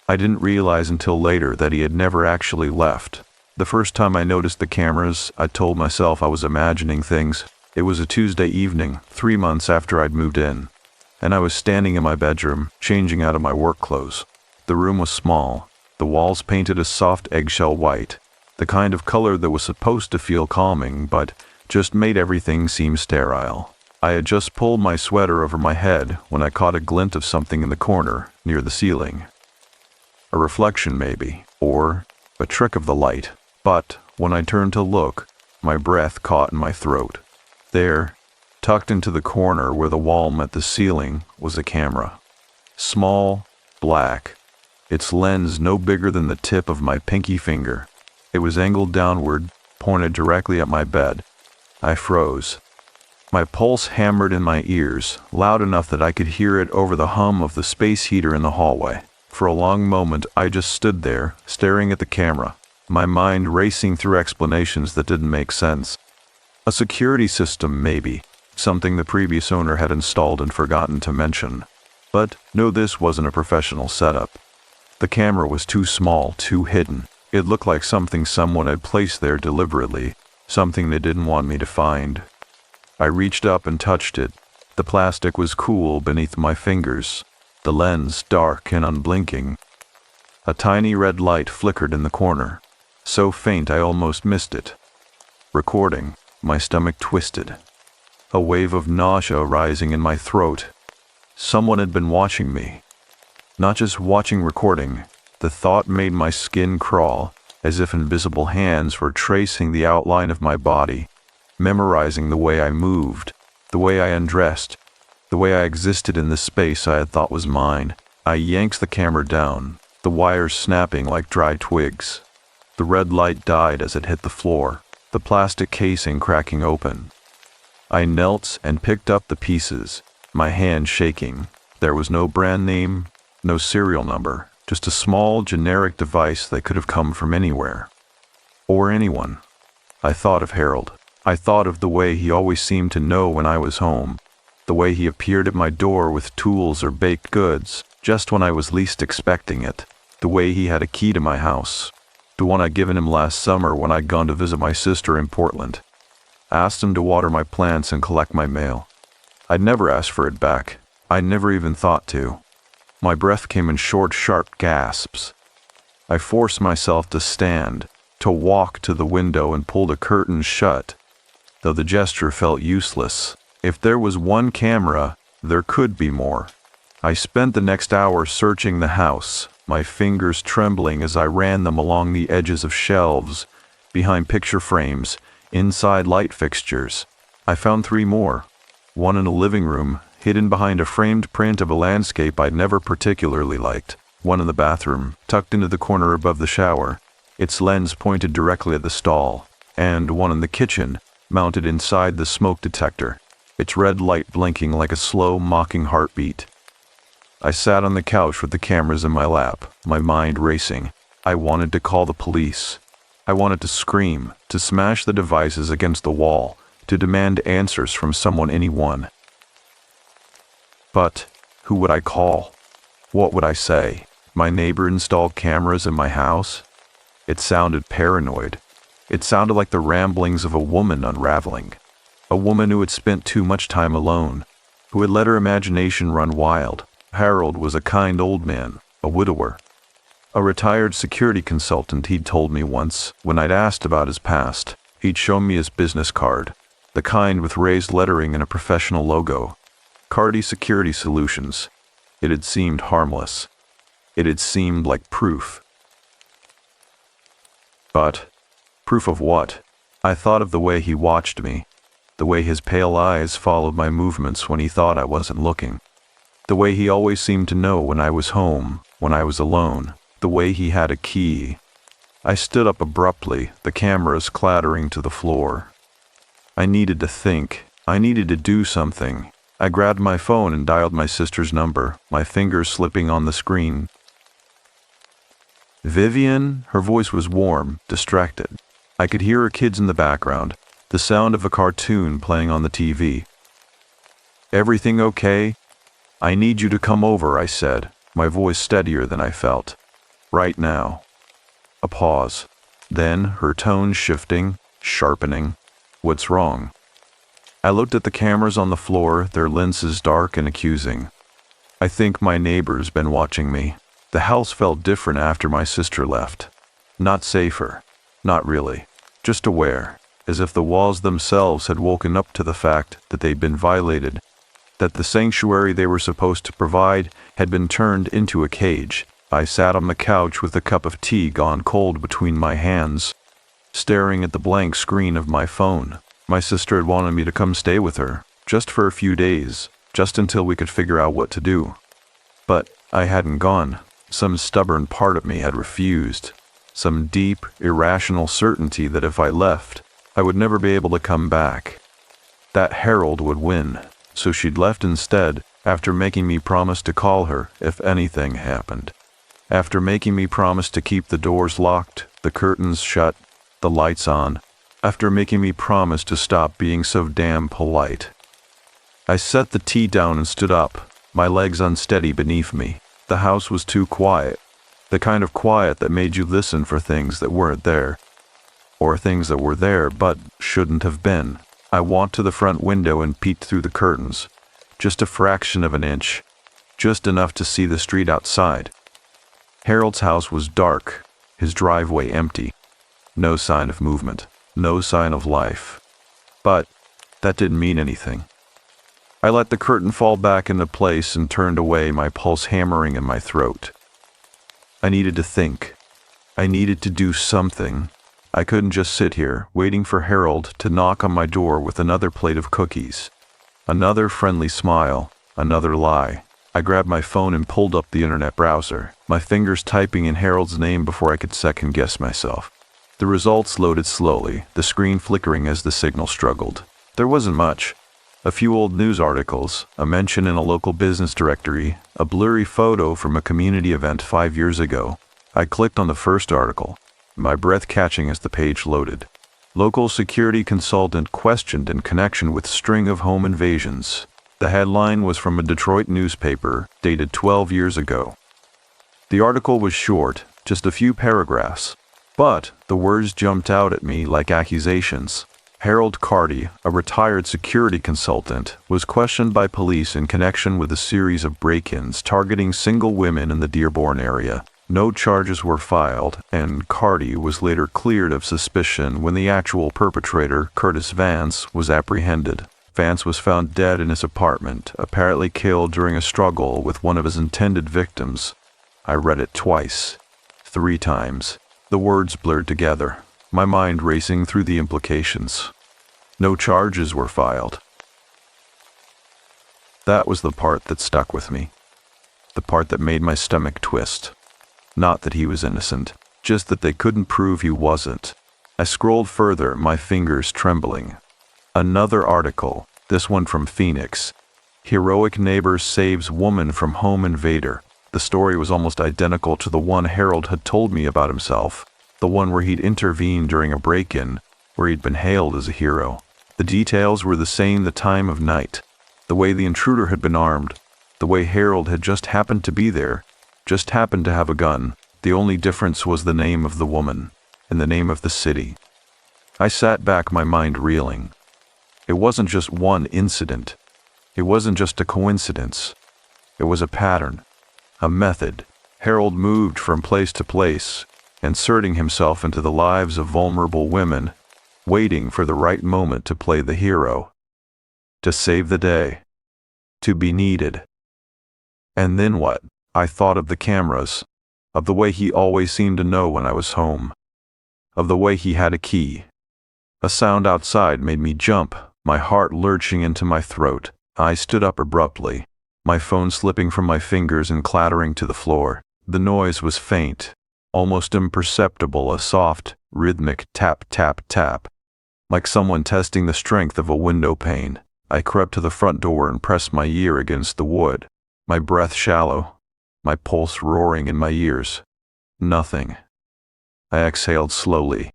I didn't realize until later that he had never actually left. The first time I noticed the cameras, I told myself I was imagining things. It was a Tuesday evening, 3 months after I'd moved in, and I was standing in my bedroom, changing out of my work clothes. The room was small, the walls painted a soft eggshell white, the kind of color that was supposed to feel calming, but just made everything seem sterile. I had just pulled my sweater over my head when I caught a glint of something in the corner, near the ceiling. A reflection maybe, or a trick of the light, but when I turned to look, my breath caught in my throat. There, tucked into the corner where the wall met the ceiling, was a camera. Small, black, its lens no bigger than the tip of my pinky finger. It was angled downward, pointed directly at my bed. I froze. My pulse hammered in my ears, loud enough that I could hear it over the hum of the space heater in the hallway. For a long moment, I just stood there, staring at the camera, my mind racing through explanations that didn't make sense. A security system, maybe, something the previous owner had installed and forgotten to mention. But no, this wasn't a professional setup. The camera was too small, too hidden. It looked like something someone had placed there deliberately, something they didn't want me to find. I reached up and touched it. The plastic was cool beneath my fingers, the lens dark and unblinking. A tiny red light flickered in the corner, so faint I almost missed it. Recording, my stomach twisted. A wave of nausea rising in my throat. Someone had been watching me. Not just watching recording, the thought made my skin crawl, as if invisible hands were tracing the outline of my body, memorizing the way I moved, the way I undressed, the way I existed in the space I had thought was mine. I yanked the camera down, the wires snapping like dry twigs. The red light died as it hit the floor, the plastic casing cracking open. I knelt and picked up the pieces, my hand shaking. There was no brand name, no serial number, just a small, generic device that could have come from anywhere. Or anyone. I thought of Harold. I thought of the way he always seemed to know when I was home, the way he appeared at my door with tools or baked goods, just when I was least expecting it, the way he had a key to my house, the one I'd given him last summer when I'd gone to visit my sister in Portland. Asked him to water my plants and collect my mail. I'd never asked for it back. I'd never even thought to. My breath came in short, sharp gasps. I forced myself to stand, to walk to the window and pull the curtains shut, though the gesture felt useless. If there was one camera, there could be more. I spent the next hour searching the house, my fingers trembling as I ran them along the edges of shelves, behind picture frames, inside light fixtures. I found 3 more. One in a living room, hidden behind a framed print of a landscape I'd never particularly liked. One in the bathroom, tucked into the corner above the shower, its lens pointed directly at the stall. And one in the kitchen, mounted inside the smoke detector, its red light blinking like a slow, mocking heartbeat. I sat on the couch with the cameras in my lap, my mind racing. I wanted to call the police. I wanted to scream, to smash the devices against the wall, to demand answers from someone, anyone. But who would I call? What would I say? My neighbor installed cameras in my house? It sounded paranoid. It sounded like the ramblings of a woman unraveling. A woman who had spent too much time alone, who had let her imagination run wild. Harold was a kind old man, a widower. A retired security consultant, he'd told me once, when I'd asked about his past. He'd shown me his business card, the kind with raised lettering and a professional logo. Cardi Security Solutions. It had seemed harmless. It had seemed like proof. But proof of what? I thought of the way he watched me, the way his pale eyes followed my movements when he thought I wasn't looking, the way he always seemed to know when I was home, when I was alone, the way he had a key. I stood up abruptly, the cameras clattering to the floor. I needed to think. I needed to do something. I grabbed my phone and dialed my sister's number, my fingers slipping on the screen. Vivian? Her voice was warm, distracted. I could hear her kids in the background, the sound of a cartoon playing on the TV. Everything okay? I need you to come over, I said, my voice steadier than I felt. Right now. A pause. Then, her tone shifting, sharpening. What's wrong? I looked at the cameras on the floor, their lenses dark and accusing. I think my neighbor's been watching me. The house felt different after my sister left. Not safer. Not really. Just aware, as if the walls themselves had woken up to the fact that they'd been violated, that the sanctuary they were supposed to provide had been turned into a cage. I sat on the couch with a cup of tea gone cold between my hands, staring at the blank screen of my phone. My sister had wanted me to come stay with her, just for a few days, just until we could figure out what to do. But I hadn't gone. Some stubborn part of me had refused. Some deep, irrational certainty that if I left, I would never be able to come back. That Harold would win, so she'd left instead, after making me promise to call her if anything happened. After making me promise to keep the doors locked, the curtains shut, the lights on. After making me promise to stop being so damn polite. I set the tea down and stood up, my legs unsteady beneath me. The house was too quiet. The kind of quiet that made you listen for things that weren't there. Or things that were there but shouldn't have been. I walked to the front window and peeked through the curtains. Just a fraction of an inch. Just enough to see the street outside. Harold's house was dark, his driveway empty. No sign of movement. No sign of life. But that didn't mean anything. I let the curtain fall back into place and turned away, my pulse hammering in my throat. I needed to think. I needed to do something. I couldn't just sit here, waiting for Harold to knock on my door with another plate of cookies. Another friendly smile, another lie. I grabbed my phone and pulled up the internet browser, my fingers typing in Harold's name before I could second-guess myself. The results loaded slowly, the screen flickering as the signal struggled. There wasn't much. A few old news articles, a mention in a local business directory, a blurry photo from a community event 5 years ago. I clicked on the first article, my breath catching as the page loaded. Local security consultant questioned in connection with string of home invasions. The headline was from a Detroit newspaper, dated 12 years ago. The article was short, just a few paragraphs, but the words jumped out at me like accusations. Harold Carty, a retired security consultant, was questioned by police in connection with a series of break-ins targeting single women in the Dearborn area. No charges were filed, and Carty was later cleared of suspicion when the actual perpetrator, Curtis Vance, was apprehended. Vance was found dead in his apartment, apparently killed during a struggle with one of his intended victims. I read it twice, 3 times. The words blurred together, my mind racing through the implications. No charges were filed. That was the part that stuck with me. The part that made my stomach twist. Not that he was innocent, just that they couldn't prove he wasn't. I scrolled further, my fingers trembling. Another article, this one from Phoenix. Heroic neighbor saves woman from home invader. The story was almost identical to the one Harold had told me about himself, the one where he'd intervened during a break-in, where he'd been hailed as a hero. The details were the same, the time of night, the way the intruder had been armed, the way Harold had just happened to be there, just happened to have a gun. The only difference was the name of the woman, and the name of the city. I sat back, my mind reeling. It wasn't just one incident. It wasn't just a coincidence. It was a pattern, a method. Harold moved from place to place, inserting himself into the lives of vulnerable women, waiting for the right moment to play the hero, to save the day, to be needed. And then what? I thought of the cameras, of the way he always seemed to know when I was home, of the way he had a key. A sound outside made me jump, my heart lurching into my throat. I stood up abruptly, my phone slipping from my fingers and clattering to the floor. The noise was faint, almost imperceptible, a soft, rhythmic tap, tap, tap, like someone testing the strength of a window pane. I crept to the front door and pressed my ear against the wood, my breath shallow, my pulse roaring in my ears. Nothing. I exhaled slowly,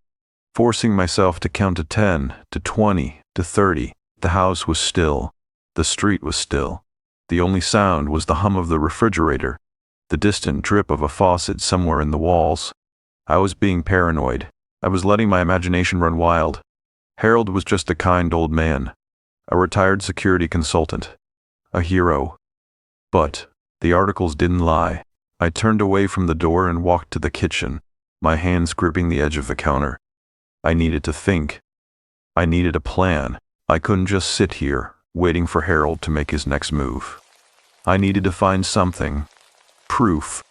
forcing myself to count to 10, to 20, to 30. The house was still. The street was still. The only sound was the hum of the refrigerator, the distant drip of a faucet somewhere in the walls. I was being paranoid. I was letting my imagination run wild. Harold was just a kind old man, a retired security consultant, a hero. But the articles didn't lie. I turned away from the door and walked to the kitchen, my hands gripping the edge of the counter. I needed to think. I needed a plan. I couldn't just sit here, waiting for Harold to make his next move. I needed to find something. Proof.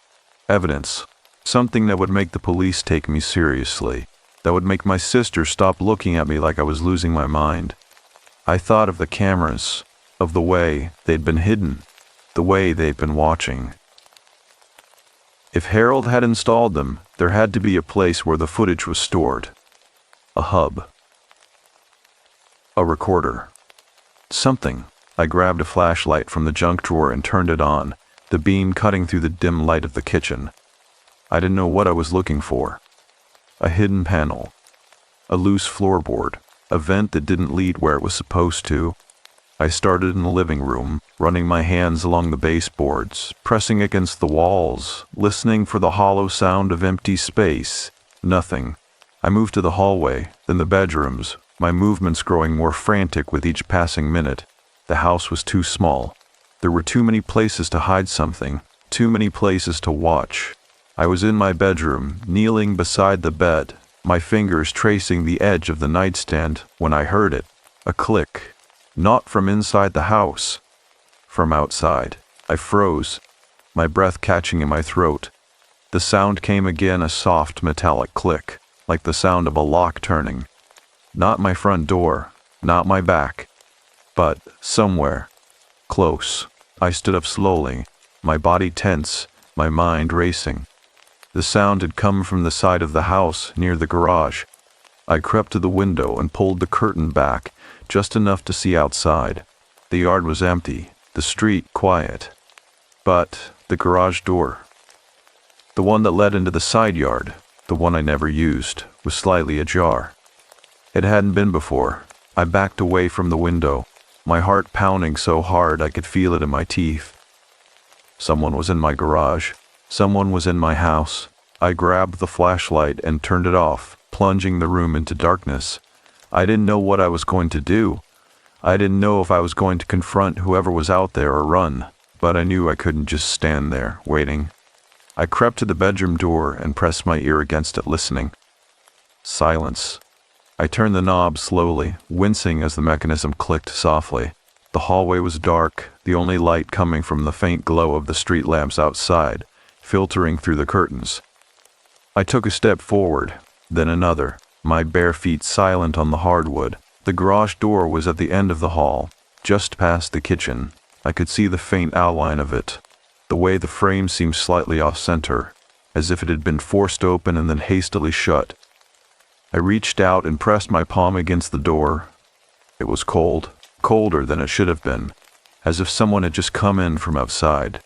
Evidence. Something that would make the police take me seriously. That would make my sister stop looking at me like I was losing my mind. I thought of the cameras, of the way they'd been hidden, the way they'd been watching. If Harold had installed them, there had to be a place where the footage was stored. A hub. A recorder. Something. I grabbed a flashlight from the junk drawer and turned it on, the beam cutting through the dim light of the kitchen. I didn't know what I was looking for. A hidden panel. A loose floorboard. A vent that didn't lead where it was supposed to. I started in the living room, running my hands along the baseboards, pressing against the walls, listening for the hollow sound of empty space. Nothing. I moved to the hallway, then the bedrooms, my movements growing more frantic with each passing minute. The house was too small. There were too many places to hide something, too many places to watch. I was in my bedroom, kneeling beside the bed, my fingers tracing the edge of the nightstand, when I heard it. A click. Not from inside the house. From outside. I froze, my breath catching in my throat. The sound came again, a soft metallic click, like the sound of a lock turning. Not my front door, not my back, but somewhere. Close. I stood up slowly, my body tense, my mind racing. The sound had come from the side of the house, near the garage. I crept to the window and pulled the curtain back, just enough to see outside. The yard was empty, the street quiet. But the garage door, the one that led into the side yard, the one I never used, was slightly ajar. It hadn't been before. I backed away from the window, my heart pounding so hard I could feel it in my teeth. Someone was in my garage. Someone was in my house. I grabbed the flashlight and turned it off, plunging the room into darkness. I didn't know what I was going to do. I didn't know if I was going to confront whoever was out there or run, but I knew I couldn't just stand there, waiting. I crept to the bedroom door and pressed my ear against it, listening. Silence. I turned the knob slowly, wincing as the mechanism clicked softly. The hallway was dark, the only light coming from the faint glow of the street lamps outside, filtering through the curtains. I took a step forward, then another, my bare feet silent on the hardwood. The garage door was at the end of the hall, just past the kitchen. I could see the faint outline of it, the way the frame seemed slightly off-center, as if it had been forced open and then hastily shut. I reached out and pressed my palm against the door. It was cold, colder than it should have been, as if someone had just come in from outside.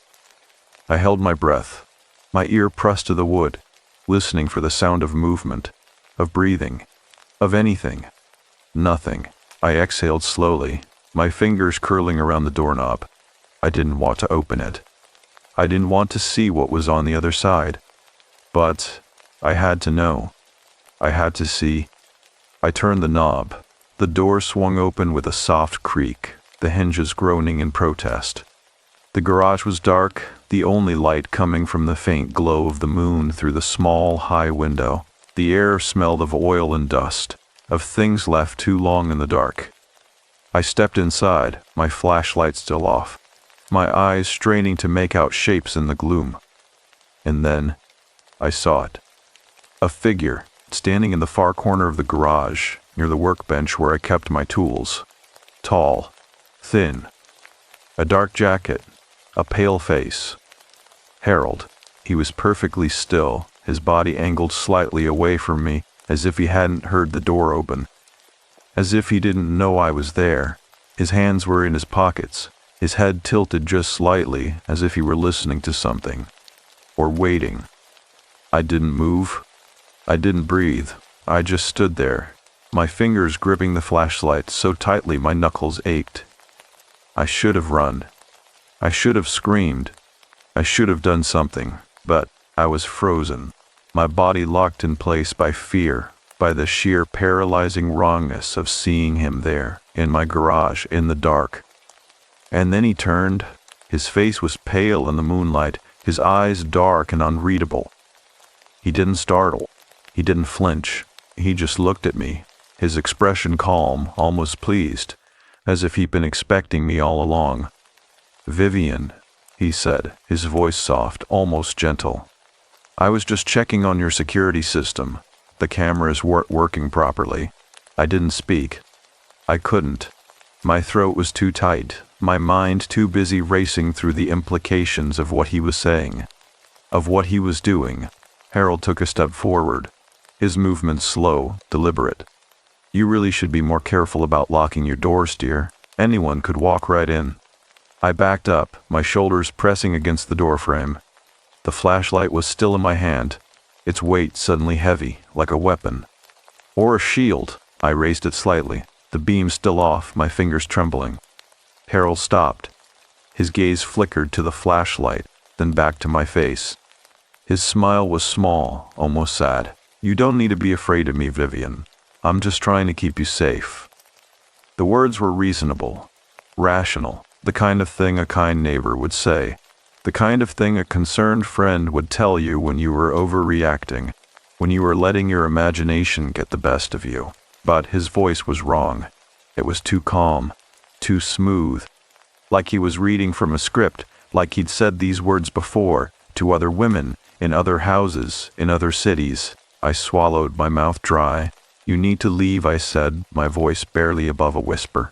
I held my breath, my ear pressed to the wood, listening for the sound of movement, of breathing, of anything. Nothing. I exhaled slowly, my fingers curling around the doorknob. I didn't want to open it. I didn't want to see what was on the other side. But I had to know. I had to see. I turned the knob. The door swung open with a soft creak, the hinges groaning in protest. The garage was dark, the only light coming from the faint glow of the moon through the small, high window. The air smelled of oil and dust, of things left too long in the dark. I stepped inside, my flashlight still off, my eyes straining to make out shapes in the gloom. And then I saw it. A figure, standing in the far corner of the garage, near the workbench where I kept my tools. Tall, thin, a dark jacket, a pale face. Harold. He was perfectly still, his body angled slightly away from me, as if he hadn't heard the door open. As if he didn't know I was there. His hands were in his pockets, his head tilted just slightly, as if he were listening to something. Or waiting. I didn't move. I didn't breathe. I just stood there, my fingers gripping the flashlight so tightly my knuckles ached. I should have run. I should have screamed. I should have done something, but I was frozen. My body locked in place by fear, by the sheer paralyzing wrongness of seeing him there, in my garage, in the dark. And then he turned. His face was pale in the moonlight, his eyes dark and unreadable. He didn't startle. He didn't flinch. He just looked at me, his expression calm, almost pleased, as if he'd been expecting me all along. "Vivian," he said, his voice soft, almost gentle. "I was just checking on your security system. The cameras weren't working properly." I didn't speak. I couldn't. My throat was too tight, my mind too busy racing through the implications of what he was saying, of what he was doing. Harold took a step forward, his movements slow, deliberate. "You really should be more careful about locking your doors, dear. Anyone could walk right in." I backed up, my shoulders pressing against the doorframe. The flashlight was still in my hand, its weight suddenly heavy, like a weapon. Or a shield. I raised it slightly, the beam still off, my fingers trembling. Harold stopped. His gaze flickered to the flashlight, then back to my face. His smile was small, almost sad. "You don't need to be afraid of me, Vivian. I'm just trying to keep you safe." The words were reasonable, rational, the kind of thing a kind neighbor would say, the kind of thing a concerned friend would tell you when you were overreacting, when you were letting your imagination get the best of you. But his voice was wrong. It was too calm, too smooth, like he was reading from a script, like he'd said these words before, to other women, in other houses, in other cities. I swallowed, my mouth dry. "You need to leave," I said, my voice barely above a whisper.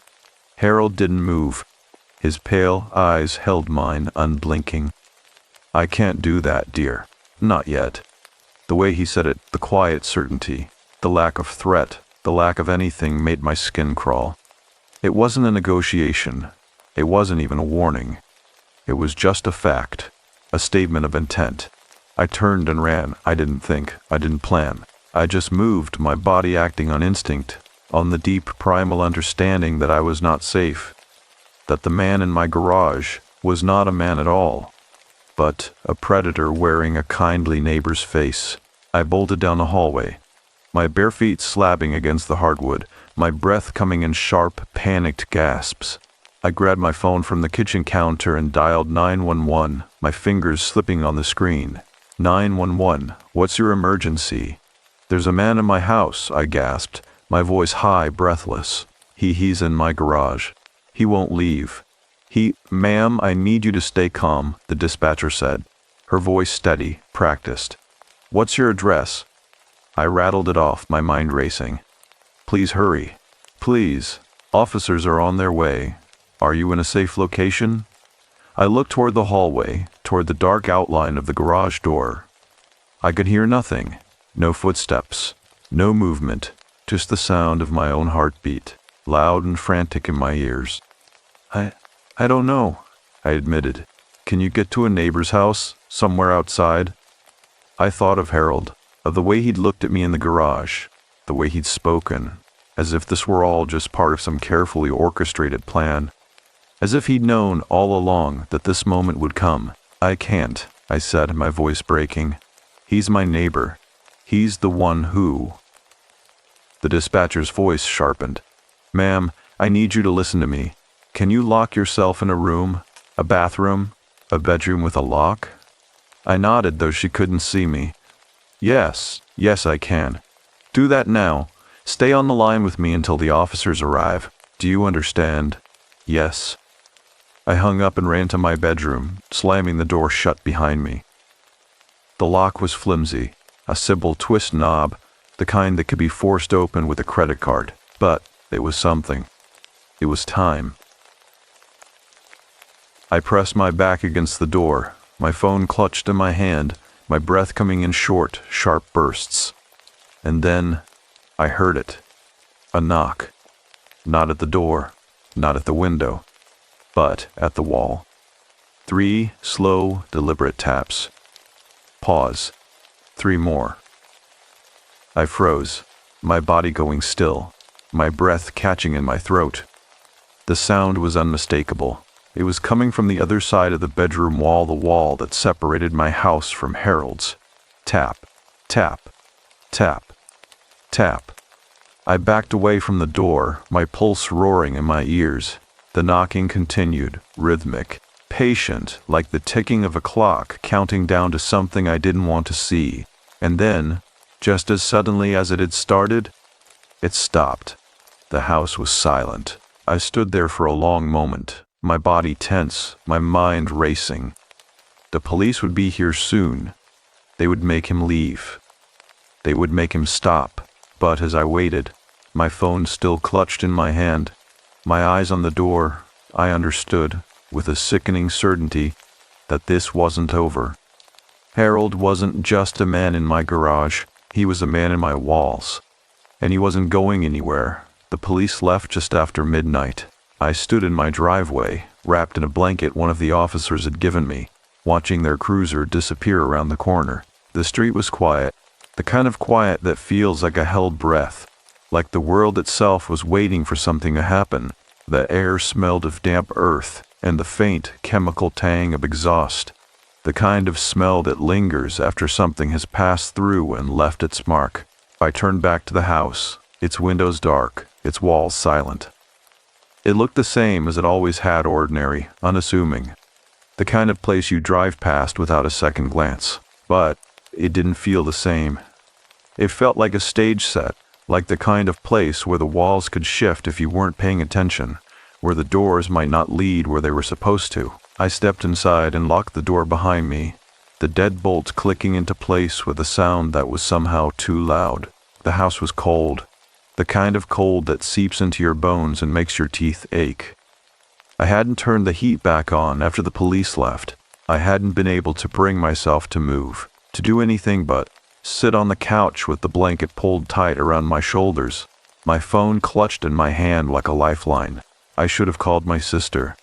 Harold didn't move. His pale eyes held mine, unblinking. "I can't do that, dear. Not yet." The way he said it, the quiet certainty, the lack of threat, the lack of anything made my skin crawl. It wasn't a negotiation. It wasn't even a warning. It was just a fact, a statement of intent. I turned and ran. I didn't think. I didn't plan. I just moved, my body acting on instinct, on the deep primal understanding that I was not safe, that the man in my garage was not a man at all, but a predator wearing a kindly neighbor's face. I bolted down the hallway, my bare feet slapping against the hardwood, my breath coming in sharp, panicked gasps. I grabbed my phone from the kitchen counter and dialed 911, my fingers slipping on the screen. 911, what's your emergency? "There's a man in my house," I gasped, my voice high, breathless. He's in my garage. He won't leave. "Ma'am, I need you to stay calm," the dispatcher said, her voice steady, practiced. "What's your address?" I rattled it off, my mind racing. "Please hurry. Please. Officers are on their way. Are you in a safe location?" I looked toward the hallway, toward the dark outline of the garage door. I could hear nothing. No footsteps. No movement. Just the sound of my own heartbeat, loud and frantic in my ears. I don't know," I admitted. "Can you get to a neighbor's house, somewhere outside?" I thought of Harold, of the way he'd looked at me in the garage, the way he'd spoken, as if this were all just part of some carefully orchestrated plan, as if he'd known all along that this moment would come. "I can't," I said, my voice breaking. "He's my neighbor. He's the one who—" The dispatcher's voice sharpened. "Ma'am, I need you to listen to me. Can you lock yourself in a room, a bathroom, a bedroom with a lock?" I nodded, though she couldn't see me. Yes, I can. Do that now. Stay on the line with me until the officers arrive. Do you understand?" "Yes." I hung up and ran to my bedroom, slamming the door shut behind me. The lock was flimsy, a simple twist knob, the kind that could be forced open with a credit card. But it was something. It was time. I pressed my back against the door, my phone clutched in my hand, my breath coming in short, sharp bursts. And then I heard it. A knock. Not at the door, not at the window, but at the wall. 3 slow, deliberate taps. Pause. 3 more. I froze, my body going still, my breath catching in my throat. The sound was unmistakable. It was coming from the other side of the bedroom wall, the wall that separated my house from Harold's. Tap, tap, tap, tap. I backed away from the door, my pulse roaring in my ears. The knocking continued, rhythmic, patient, like the ticking of a clock counting down to something I didn't want to see. And then, just as suddenly as it had started, it stopped. The house was silent. I stood there for a long moment, my body tense, my mind racing. The police would be here soon. They would make him leave. They would make him stop. But as I waited, my phone still clutched in my hand, my eyes on the door, I understood, with a sickening certainty, that this wasn't over. Harold wasn't just a man in my garage, he was a man in my walls. And he wasn't going anywhere. The police left just after midnight. I stood in my driveway, wrapped in a blanket one of the officers had given me, watching their cruiser disappear around the corner. The street was quiet, the kind of quiet that feels like a held breath, like the world itself was waiting for something to happen. The air smelled of damp earth and the faint chemical tang of exhaust, the kind of smell that lingers after something has passed through and left its mark. I turned back to the house, its windows dark, its walls silent. It looked the same as it always had, ordinary, unassuming, the kind of place you drive past without a second glance. But it didn't feel the same. It felt like a stage set, like the kind of place where the walls could shift if you weren't paying attention, where the doors might not lead where they were supposed to. I stepped inside and locked the door behind me, the deadbolts clicking into place with a sound that was somehow too loud. The house was cold, the kind of cold that seeps into your bones and makes your teeth ache. I hadn't turned the heat back on after the police left. I hadn't been able to bring myself to move, to do anything but sit on the couch with the blanket pulled tight around my shoulders, my phone clutched in my hand like a lifeline. I should have called my sister.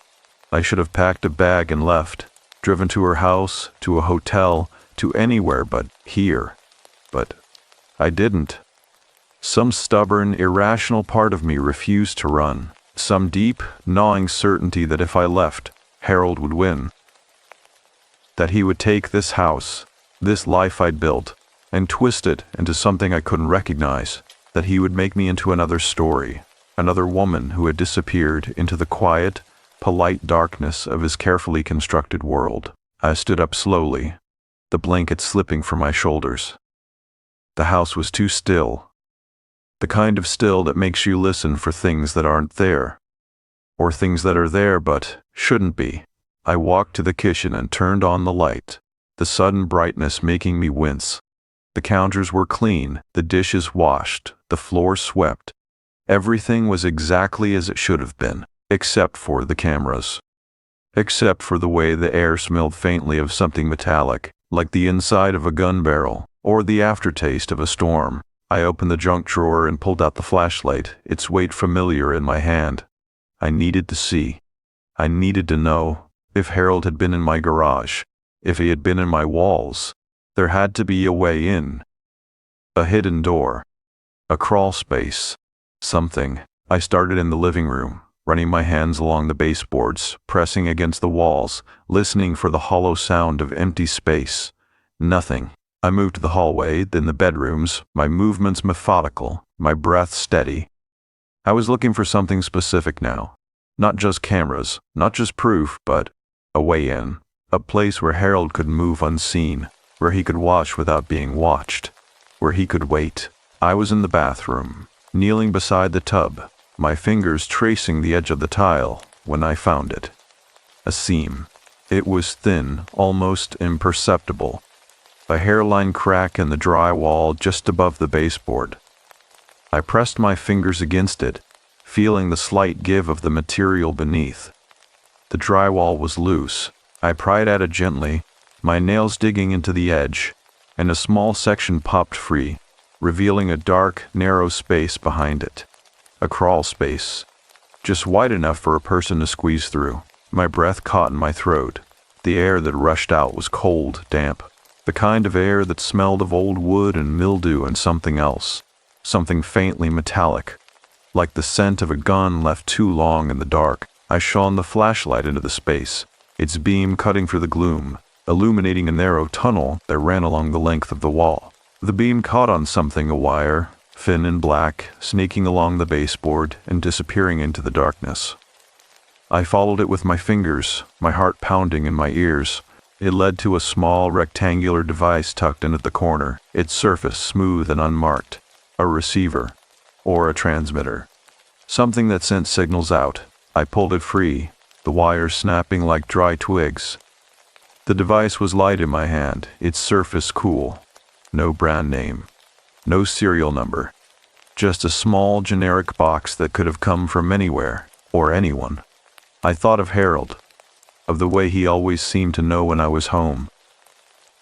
I should have packed a bag and left, driven to her house, to a hotel, to anywhere but here. But I didn't. Some stubborn, irrational part of me refused to run. Some deep, gnawing certainty that if I left, Harold would win. That he would take this house, this life I'd built, and twist it into something I couldn't recognize. That he would make me into another story, another woman who had disappeared into the quiet, polite darkness of his carefully constructed world. I stood up slowly, the blanket slipping from my shoulders. The house was too still. The kind of still that makes you listen for things that aren't there, or things that are there but shouldn't be. I walked to the kitchen and turned on the light, the sudden brightness making me wince. The counters were clean, the dishes washed, the floor swept. Everything was exactly as it should have been, except for the cameras. Except for the way the air smelled faintly of something metallic, like the inside of a gun barrel, or the aftertaste of a storm. I opened the junk drawer and pulled out the flashlight, its weight familiar in my hand. I needed to see. I needed to know. If Harold had been in my garage, if he had been in my walls, there had to be a way in. A hidden door. A crawl space. Something. I started in the living room, running my hands along the baseboards, pressing against the walls, listening for the hollow sound of empty space. Nothing. I moved to the hallway, then the bedrooms, my movements methodical, my breath steady. I was looking for something specific now. Not just cameras, not just proof, but a way in. A place where Harold could move unseen, where he could watch without being watched, where he could wait. I was in the bathroom, kneeling beside the tub, my fingers tracing the edge of the tile, when I found it. A seam. It was thin, almost imperceptible. A hairline crack in the drywall just above the baseboard. I pressed my fingers against it, feeling the slight give of the material beneath. The drywall was loose. I pried at it gently, my nails digging into the edge, and a small section popped free, revealing a dark, narrow space behind it. A crawl space, just wide enough for a person to squeeze through. My breath caught in my throat. The air that rushed out was cold, damp. The kind of air that smelled of old wood and mildew and something else, something faintly metallic. Like the scent of a gun left too long in the dark, I shone the flashlight into the space, its beam cutting through the gloom, illuminating a narrow tunnel that ran along the length of the wall. The beam caught on something, a wire, thin and black, sneaking along the baseboard and disappearing into the darkness. I followed it with my fingers, my heart pounding in my ears. It led to a small rectangular device tucked into the corner, its surface smooth and unmarked. A receiver, or a transmitter. Something that sent signals out. I pulled it free, the wires snapping like dry twigs. The device was light in my hand, its surface cool. No brand name, no serial number. Just a small generic box that could have come from anywhere, or anyone. I thought of Harold, of the way he always seemed to know when I was home,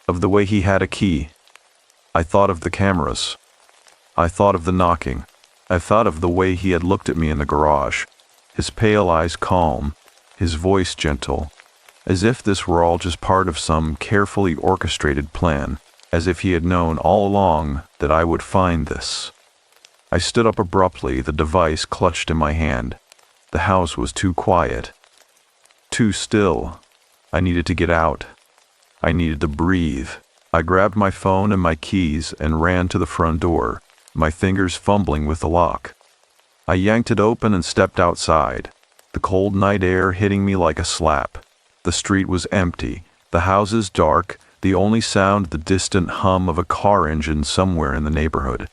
of the way he had a key. I thought of the cameras. I thought of the knocking. I thought of the way he had looked at me in the garage, his pale eyes calm, his voice gentle, as if this were all just part of some carefully orchestrated plan, as if he had known all along that I would find this. I stood up abruptly, the device clutched in my hand. The house was too quiet, too still. I needed to get out. I needed to breathe. I grabbed my phone and my keys and ran to the front door, my fingers fumbling with the lock. I yanked it open and stepped outside, the cold night air hitting me like a slap. The street was empty, the houses dark, the only sound the distant hum of a car engine somewhere in the neighborhood.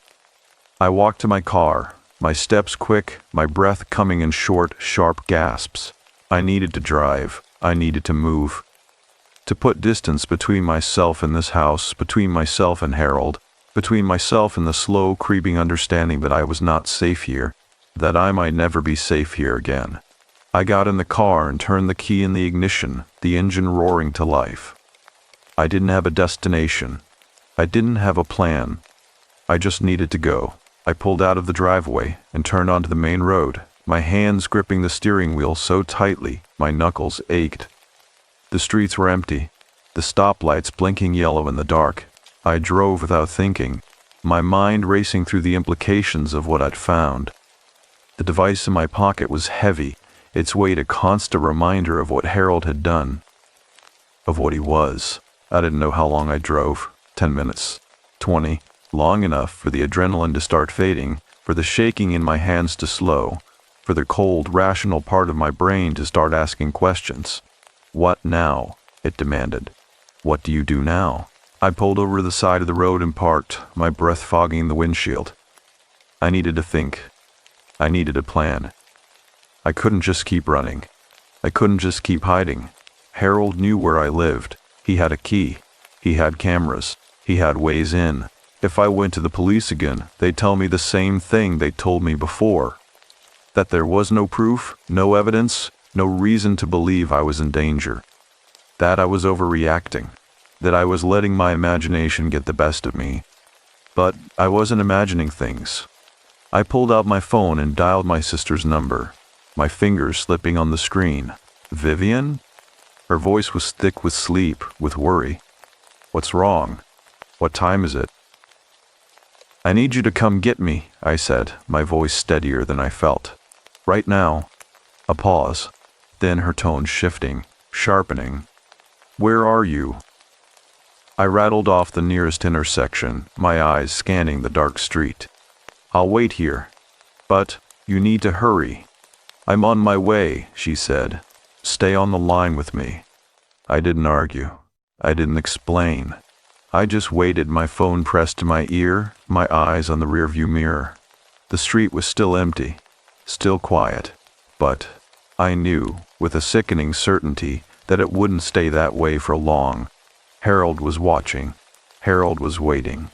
I walked to my car, my steps quick, my breath coming in short, sharp gasps. I needed to drive. I needed to move. To put distance between myself and this house, between myself and Harold, between myself and the slow, creeping understanding that I was not safe here, that I might never be safe here again. I got in the car and turned the key in the ignition, the engine roaring to life. I didn't have a destination. I didn't have a plan. I just needed to go. I pulled out of the driveway and turned onto the main road, my hands gripping the steering wheel so tightly my knuckles ached. The streets were empty, the stoplights blinking yellow in the dark. I drove without thinking, my mind racing through the implications of what I'd found. The device in my pocket was heavy, its weight a constant reminder of what Harold had done, of what he was. I didn't know how long I drove, 10 minutes, 20, long enough for the adrenaline to start fading, for the shaking in my hands to slow, for the cold, rational part of my brain to start asking questions. What now? It demanded. What do you do now? I pulled over to the side of the road and parked, my breath fogging the windshield. I needed to think. I needed a plan. I couldn't just keep running. I couldn't just keep hiding. Harold knew where I lived. He had a key. He had cameras. He had ways in. If I went to the police again, they'd tell me the same thing they told me before. That there was no proof, no evidence, no reason to believe I was in danger. That I was overreacting. That I was letting my imagination get the best of me. But I wasn't imagining things. I pulled out my phone and dialed my sister's number, my fingers slipping on the screen. Vivian? Her voice was thick with sleep, with worry. What's wrong? What time is it? I need you to come get me, I said, my voice steadier than I felt. Right now. A pause, then her tone shifting, sharpening. Where are you? I rattled off the nearest intersection, my eyes scanning the dark street. I'll wait here. But you need to hurry. I'm on my way, she said. Stay on the line with me. I didn't argue. I didn't explain. I just waited, my phone pressed to my ear, my eyes on the rearview mirror. The street was still empty, still quiet, but I knew, with a sickening certainty, that it wouldn't stay that way for long. Harold was watching. Harold was waiting.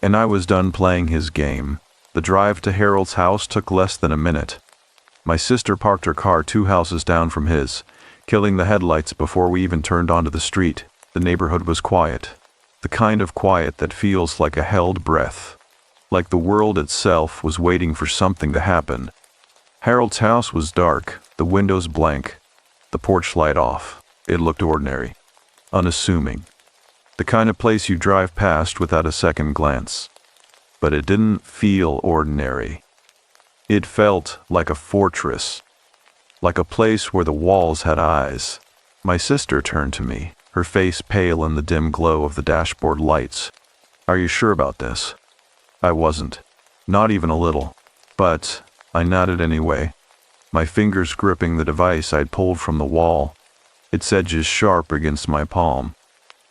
And I was done playing his game. The drive to Harold's house took less than a minute. My sister parked her car 2 houses down from his, killing the headlights before we even turned onto the street. The neighborhood was quiet. The kind of quiet that feels like a held breath. Like the world itself was waiting for something to happen. Harold's house was dark, the windows blank, the porch light off. It looked ordinary, unassuming. The kind of place you drive past without a second glance. But it didn't feel ordinary. It felt like a fortress, like a place where the walls had eyes. My sister turned to me, her face pale in the dim glow of the dashboard lights. "Are you sure about this?" I wasn't, not even a little, but I nodded anyway, my fingers gripping the device I'd pulled from the wall, its edges sharp against my palm.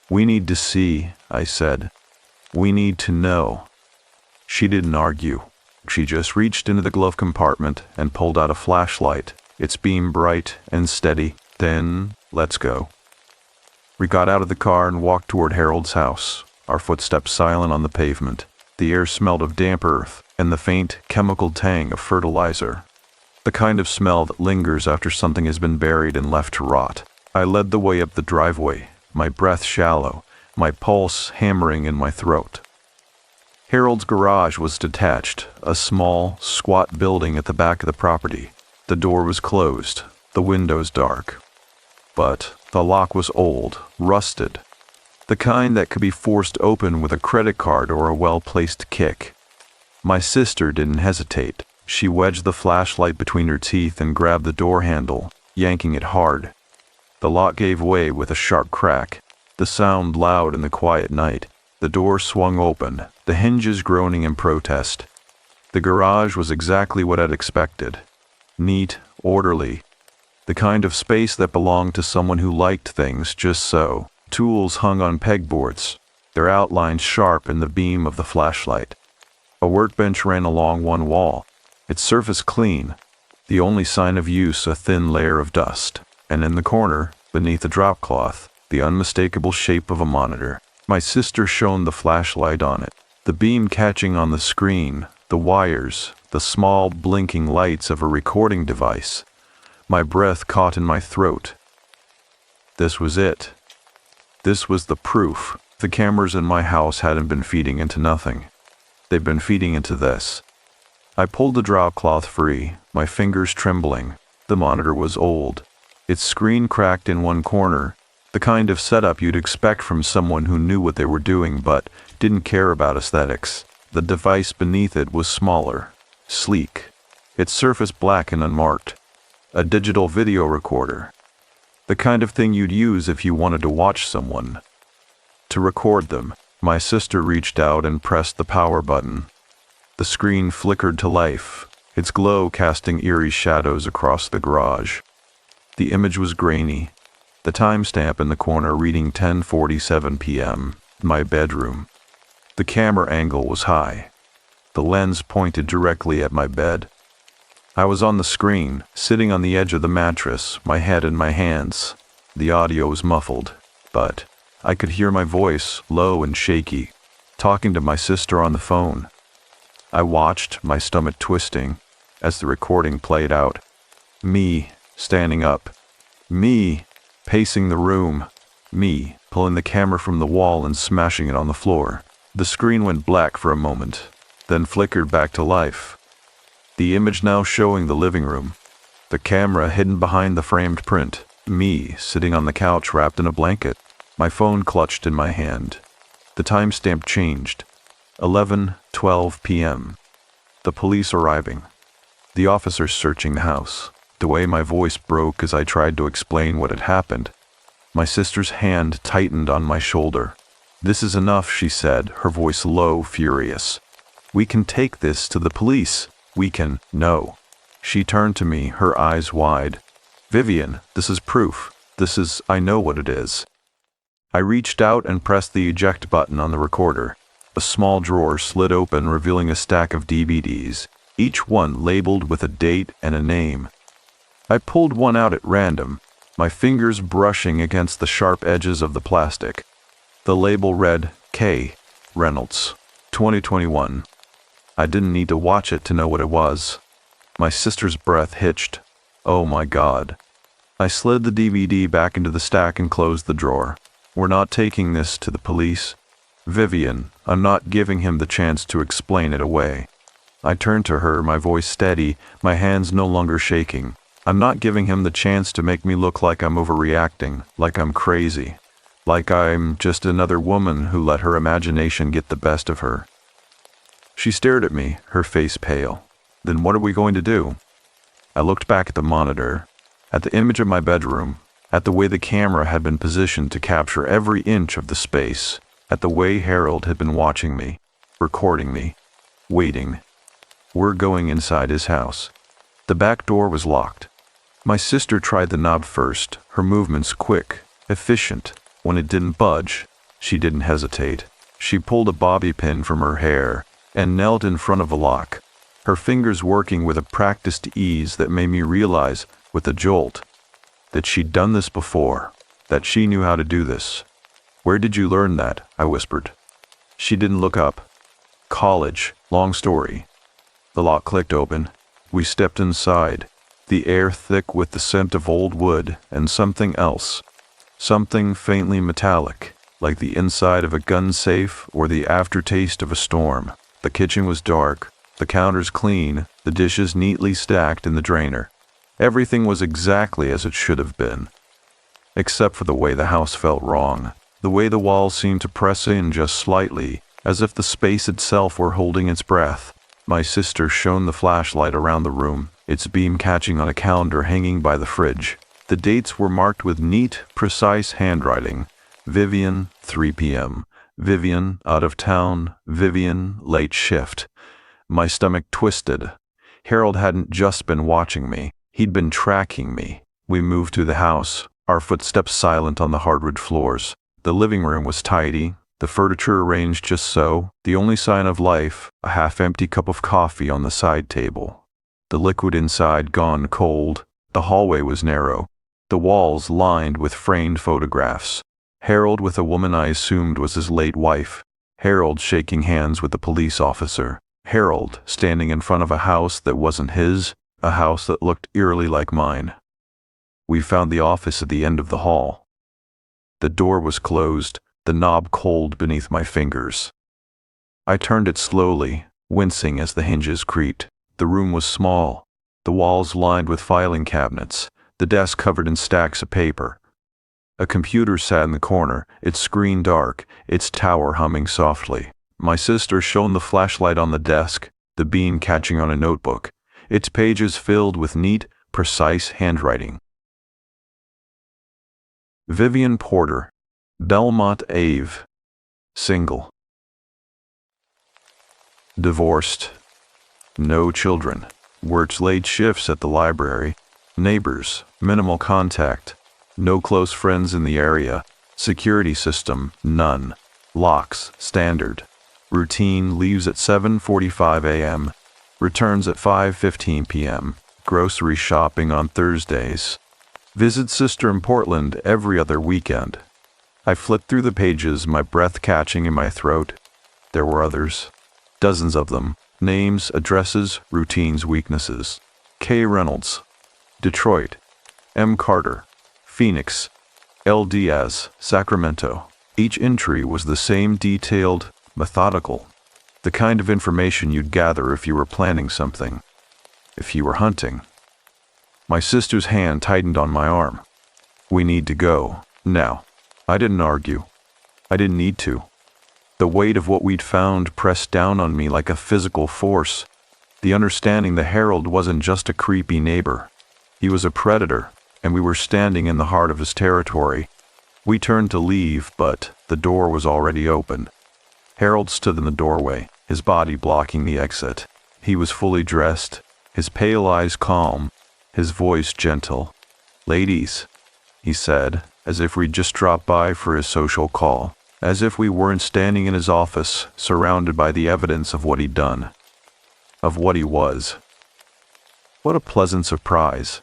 "We need to see," I said. "We need to know." She didn't argue. She just reached into the glove compartment and pulled out a flashlight, its beam bright and steady. "Then, let's go." We got out of the car and walked toward Harold's house, our footsteps silent on the pavement. The air smelled of damp earth and the faint chemical tang of fertilizer, the kind of smell that lingers after something has been buried and left to rot. I led the way up the driveway, my breath shallow, my pulse hammering in my throat. Harold's garage was detached, a small, squat building at the back of the property. The door was closed, the windows dark. But the lock was old, rusted, the kind that could be forced open with a credit card or a well-placed kick. My sister didn't hesitate. She wedged the flashlight between her teeth and grabbed the door handle, yanking it hard. The lock gave way with a sharp crack, the sound loud in the quiet night. The door swung open, the hinges groaning in protest. The garage was exactly what I'd expected. Neat, orderly, the kind of space that belonged to someone who liked things just so. Tools hung on pegboards, their outlines sharp in the beam of the flashlight. A workbench ran along one wall, its surface clean, the only sign of use a thin layer of dust. And in the corner, beneath the drop cloth, the unmistakable shape of a monitor. My sister shone the flashlight on it, the beam catching on the screen, the wires, the small blinking lights of a recording device. My breath caught in my throat. This was it. This was the proof. The cameras in my house hadn't been feeding into nothing. They'd been feeding into this. I pulled the drop cloth free, my fingers trembling. The monitor was old. Its screen cracked in one corner, the kind of setup you'd expect from someone who knew what they were doing but didn't care about aesthetics. The device beneath it was smaller, sleek, its surface black and unmarked. A digital video recorder. The kind of thing you'd use if you wanted to watch someone. To record them. My sister reached out and pressed the power button. The screen flickered to life, its glow casting eerie shadows across the garage. The image was grainy, the timestamp in the corner reading 10:47 p.m., my bedroom. The camera angle was high. The lens pointed directly at my bed. I was on the screen, sitting on the edge of the mattress, my head in my hands. The audio was muffled, but I could hear my voice, low and shaky, talking to my sister on the phone. I watched, my stomach twisting, as the recording played out. Me, standing up. Me, pacing the room. Me, pulling the camera from the wall and smashing it on the floor. The screen went black for a moment, then flickered back to life. The image now showing the living room. The camera hidden behind the framed print. Me, sitting on the couch wrapped in a blanket. My phone clutched in my hand. The timestamp changed. 11:12 p.m. The police arriving. The officers searching the house. The way my voice broke as I tried to explain what had happened. My sister's hand tightened on my shoulder. "This is enough," she said, her voice low, furious. "We can take this to the police. We can." "No." She turned to me, her eyes wide. "Vivian, this is proof. I know what it is." I reached out and pressed the eject button on the recorder. A small drawer slid open, revealing a stack of DVDs, each one labeled with a date and a name. I pulled one out at random, my fingers brushing against the sharp edges of the plastic. The label read, K. Reynolds, 2021. I didn't need to watch it to know what it was. My sister's breath hitched. Oh my God. I slid the DVD back into the stack and closed the drawer. "We're not taking this to the police. Vivian," I'm not giving him the chance to explain it away. I turned to her, my voice steady, my hands no longer shaking. "I'm not giving him the chance to make me look like I'm overreacting, like I'm crazy, like I'm just another woman who let her imagination get the best of her." She stared at me, her face pale. Then what are we going to do? I looked back at the monitor, at the image of my bedroom, at the way the camera had been positioned to capture every inch of the space, at the way Harold had been watching me, recording me, waiting. We're going inside his house. The back door was locked. My sister tried the knob first, her movements quick, efficient. When it didn't budge, she didn't hesitate. She pulled a bobby pin from her hair and knelt in front of the lock, her fingers working with a practiced ease that made me realize, with a jolt, that she'd done this before, that she knew how to do this. "Where did you learn that?" I whispered. She didn't look up. "College, long story." The lock clicked open. We stepped inside, the air thick with the scent of old wood and something else, something faintly metallic, like the inside of a gun safe or the aftertaste of a storm. The kitchen was dark, the counters clean, the dishes neatly stacked in the drainer. Everything was exactly as it should have been, except for the way the house felt wrong, the way the walls seemed to press in just slightly, as if the space itself were holding its breath. My sister shone the flashlight around the room, its beam catching on a calendar hanging by the fridge. The dates were marked with neat, precise handwriting. Vivian, 3 p.m. Vivian, out of town. Vivian, late shift. My stomach twisted. Harold hadn't just been watching me. He'd been tracking me. We moved to the house, our footsteps silent on the hardwood floors. The living room was tidy, the furniture arranged just so, the only sign of life, a half-empty cup of coffee on the side table. The liquid inside gone cold. The hallway was narrow, the walls lined with framed photographs. Harold with a woman I assumed was his late wife. Harold shaking hands with a police officer. Harold standing in front of a house that wasn't his, a house that looked eerily like mine. We found the office at the end of the hall. The door was closed, the knob cold beneath my fingers. I turned it slowly, wincing as the hinges creaked. The room was small, the walls lined with filing cabinets, the desk covered in stacks of paper. A computer sat in the corner, its screen dark, its tower humming softly. My sister shone the flashlight on the desk, the beam catching on a notebook, its pages filled with neat, precise handwriting. Vivian Porter, Belmont Ave, single. Divorced. No children. Works late shifts at the library. Neighbors, minimal contact. No close friends in the area. Security system, none. Locks, standard. Routine, leaves at 7:45 a.m. Returns at 5:15 p.m. Grocery shopping on Thursdays. Visits sister in Portland every other weekend. I flipped through the pages, my breath catching in my throat. There were others. Dozens of them. Names, addresses, routines, weaknesses. K. Reynolds, Detroit. M. Carter, Phoenix. L. Diaz, Sacramento. Each entry was the same, detailed, methodical. The kind of information you'd gather if you were planning something. If you were hunting. My sister's hand tightened on my arm. "We need to go, now." I didn't argue. I didn't need to. The weight of what we'd found pressed down on me like a physical force. The understanding that Harold wasn't just a creepy neighbor. He was a predator, and we were standing in the heart of his territory. We turned to leave, but the door was already open. Harold stood in the doorway, his body blocking the exit. He was fully dressed, his pale eyes calm, his voice gentle. "Ladies," he said, as if we'd just dropped by for his social call, as if we weren't standing in his office, surrounded by the evidence of what he'd done, of what he was. What a pleasant surprise.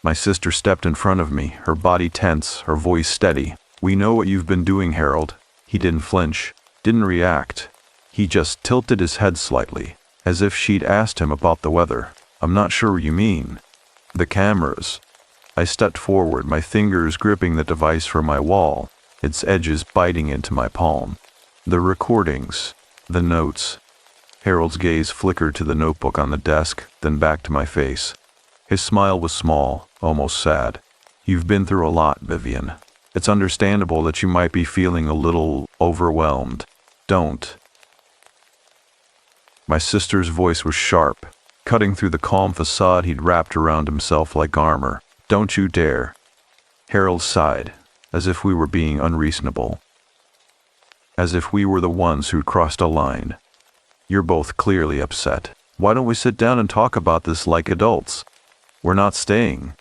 My sister stepped in front of me, her body tense, her voice steady. "We know what you've been doing, Harold." He didn't flinch, didn't react. He just tilted his head slightly, as if she'd asked him about the weather. "I'm not sure what you mean." "The cameras." I stepped forward, my fingers gripping the device from my wall, its edges biting into my palm. "The recordings, the notes." Harold's gaze flickered to the notebook on the desk, then back to my face. His smile was small, almost sad. "You've been through a lot, Vivian. It's understandable that you might be feeling a little overwhelmed. Don't." My sister's voice was sharp, cutting through the calm facade he'd wrapped around himself like armor. "Don't you dare." Harold sighed, as if we were being unreasonable. As if we were the ones who'd crossed a line. "You're both clearly upset. Why don't we sit down and talk about this like adults? We're not staying."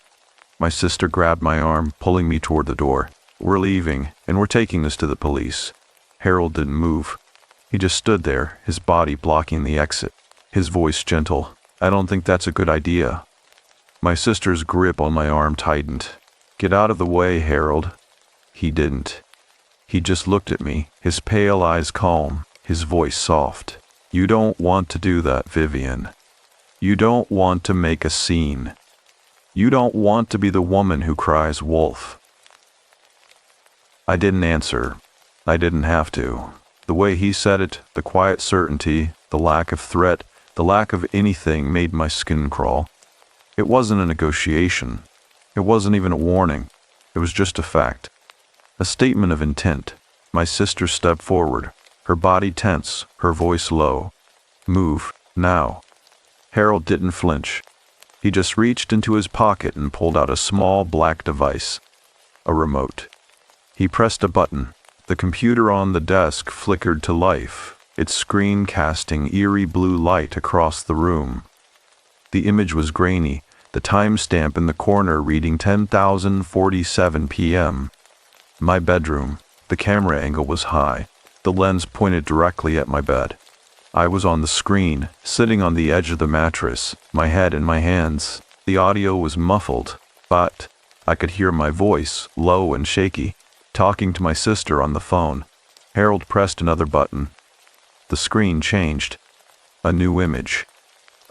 My sister grabbed my arm, pulling me toward the door. "We're leaving, and we're taking this to the police." Harold didn't move. He just stood there, his body blocking the exit, his voice gentle. "I don't think that's a good idea." My sister's grip on my arm tightened. "Get out of the way, Harold." He didn't. He just looked at me, his pale eyes calm, his voice soft. "You don't want to do that, Vivian. You don't want to make a scene. You don't want to be the woman who cries wolf." I didn't answer. I didn't have to. The way he said it, the quiet certainty, the lack of threat, the lack of anything made my skin crawl. It wasn't a negotiation. It wasn't even a warning. It was just a fact. A statement of intent. My sister stepped forward, her body tense, her voice low. "Move, now." Harold didn't flinch. He just reached into his pocket and pulled out a small black device. A remote. He pressed a button. The computer on the desk flickered to life, its screen casting eerie blue light across the room. The image was grainy, the timestamp in the corner reading 10:47 p.m. My bedroom. The camera angle was high. The lens pointed directly at my bed. I was on the screen, sitting on the edge of the mattress, my head in my hands. The audio was muffled, but I could hear my voice, low and shaky, talking to my sister on the phone. Harold pressed another button. The screen changed. A new image.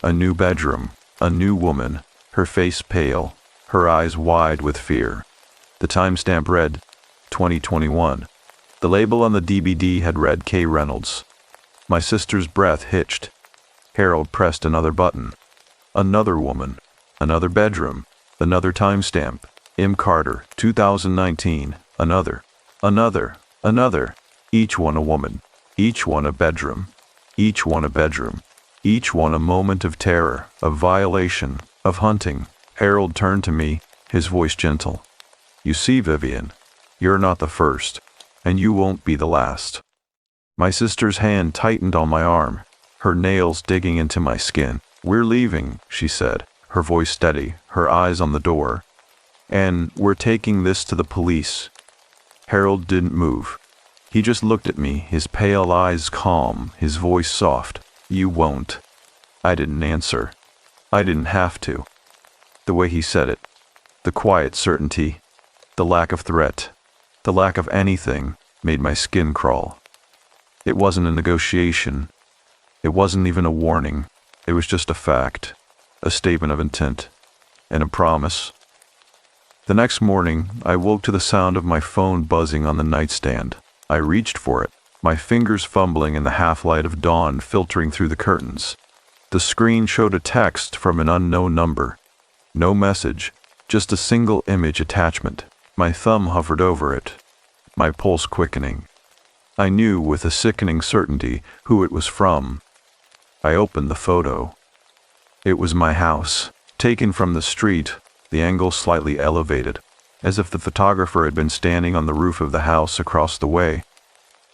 A new bedroom. A new woman, her face pale, her eyes wide with fear. The timestamp read 2021. The label on the DVD had read K. Reynolds. My sister's breath hitched. Harold pressed another button. Another woman. Another bedroom. Another timestamp. M. Carter, 2019. Another. Another. Each one a woman. Each one a bedroom. Each one a bedroom. Each one a moment of terror, of violation, of hunting. Harold turned to me, his voice gentle. "You see, Vivian, you're not the first, and you won't be the last." My sister's hand tightened on my arm, her nails digging into my skin. "We're leaving," she said, her voice steady, her eyes on the door. "And we're taking this to the police." Harold didn't move. He just looked at me, his pale eyes calm, his voice soft. "You won't." I didn't answer. I didn't have to. The way he said it, the quiet certainty, the lack of threat, the lack of anything, made my skin crawl. It wasn't a negotiation. It wasn't even a warning. It was just a fact, a statement of intent, and a promise. The next morning, I woke to the sound of my phone buzzing on the nightstand. I reached for it, my fingers fumbling in the half-light of dawn filtering through the curtains. The screen showed a text from an unknown number. No message, just a single image attachment. My thumb hovered over it, my pulse quickening. I knew with a sickening certainty who it was from. I opened the photo. It was my house, taken from the street, the angle slightly elevated, as if the photographer had been standing on the roof of the house across the way.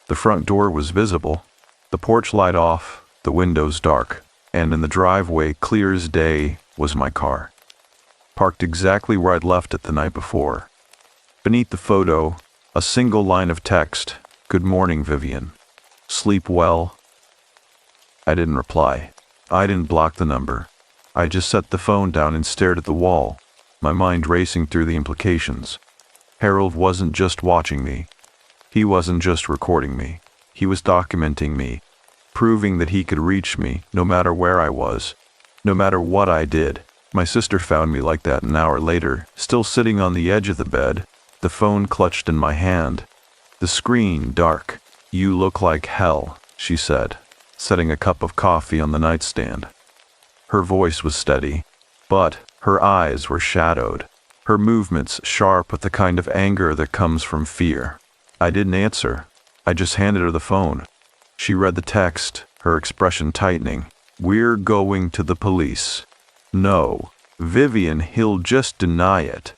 The front door was visible, the porch light off, the windows dark, and in the driveway, clear as day, was my car, parked exactly where I'd left it the night before. Beneath the photo, a single line of text, "Good morning, Vivian. Sleep well." I didn't reply. I didn't block the number. I just set the phone down and stared at the wall, my mind racing through the implications. Harold wasn't just watching me. He wasn't just recording me. He was documenting me, proving that he could reach me no matter where I was, no matter what I did. My sister found me like that an hour later, still sitting on the edge of the bed, the phone clutched in my hand, the screen dark. "You look like hell," she said, setting a cup of coffee on the nightstand. Her voice was steady, but her eyes were shadowed, her movements sharp with the kind of anger that comes from fear. I didn't answer. I just handed her the phone. She read the text, her expression tightening. We're going to the police. No, Vivian, he'll just deny it.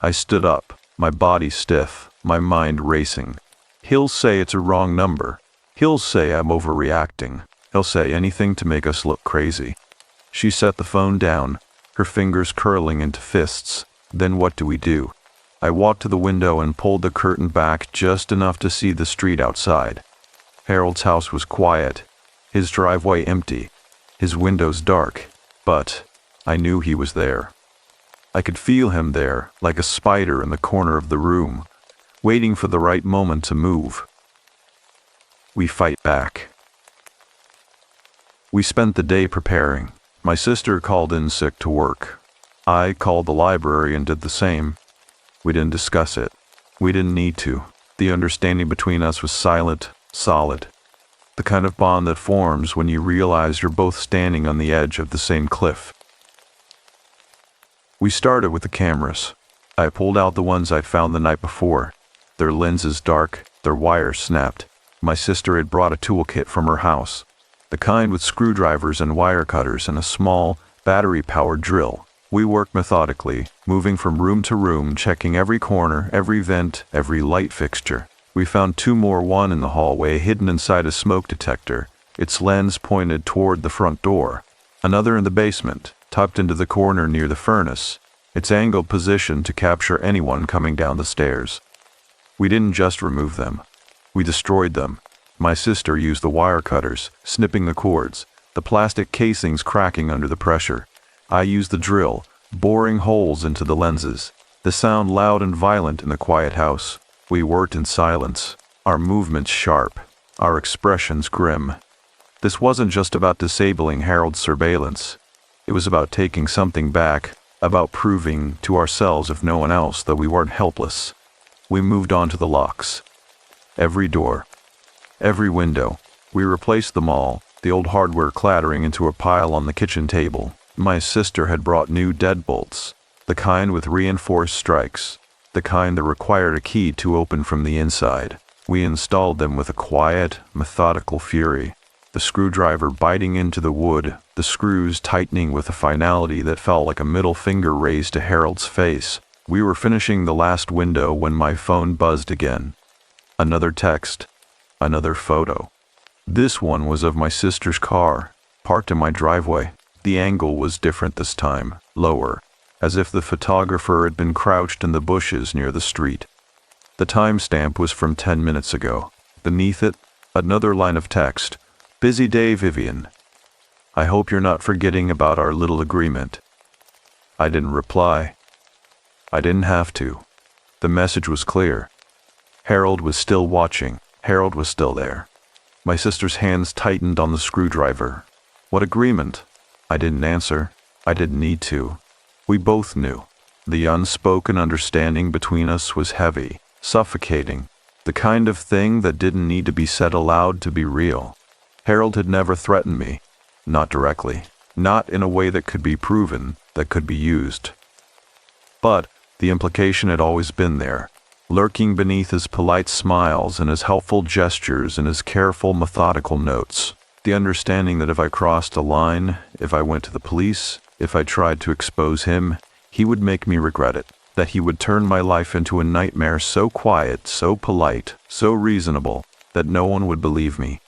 I stood up, my body stiff, my mind racing. He'll say it's a wrong number. He'll say I'm overreacting. He'll say anything to make us look crazy. She set the phone down, her fingers curling into fists. Then what do? I walked to the window and pulled the curtain back just enough to see the street outside. Harold's house was quiet, his driveway empty, his windows dark, but I knew he was there. I could feel him there, like a spider in the corner of the room, waiting for the right moment to move. We fight back. We spent the day preparing. My sister called in sick to work. I called the library and did the same. We didn't discuss it. We didn't need to. The understanding between us was silent, solid. The kind of bond that forms when you realize you're both standing on the edge of the same cliff. We started with the cameras. I pulled out the ones I'd found the night before. Their lenses dark, their wires snapped. My sister had brought a toolkit from her house, the kind with screwdrivers and wire cutters and a small, battery-powered drill. We worked methodically, moving from room to room, checking every corner, every vent, every light fixture. We found two more, one in the hallway, hidden inside a smoke detector, its lens pointed toward the front door. Another in the basement, tucked into the corner near the furnace, its angle positioned to capture anyone coming down the stairs. We didn't just remove them. We destroyed them. My sister used the wire cutters, snipping the cords, the plastic casings cracking under the pressure. I used the drill, boring holes into the lenses, the sound loud and violent in the quiet house. We worked in silence, our movements sharp, our expressions grim. This wasn't just about disabling Harold's surveillance. It was about taking something back, about proving to ourselves, if no one else, that we weren't helpless. We moved on to the locks. Every door, every window. We replaced them all, the old hardware clattering into a pile on the kitchen table. My sister had brought new deadbolts, the kind with reinforced strikes, the kind that required a key to open from the inside. We installed them with a quiet, methodical fury, the screwdriver biting into the wood, the screws tightening with a finality that felt like a middle finger raised to Harold's face. We were finishing the last window when my phone buzzed again. Another text, another photo. This one was of my sister's car, parked in my driveway. The angle was different this time, lower, as if the photographer had been crouched in the bushes near the street. The timestamp was from 10 minutes ago. Beneath it, another line of text. Busy day, Vivian. I hope you're not forgetting about our little agreement. I didn't reply. I didn't have to. The message was clear. Harold was still watching. Harold was still there. My sister's hands tightened on the screwdriver. What agreement? I didn't answer. I didn't need to. We both knew. The unspoken understanding between us was heavy, suffocating, the kind of thing that didn't need to be said aloud to be real. Harold had never threatened me, not directly, not in a way that could be proven, that could be used. But the implication had always been there, lurking beneath his polite smiles and his helpful gestures and his careful, methodical notes. The understanding that if I crossed a line, if I went to the police, if I tried to expose him, he would make me regret it, that he would turn my life into a nightmare so quiet, so polite, so reasonable, that no one would believe me,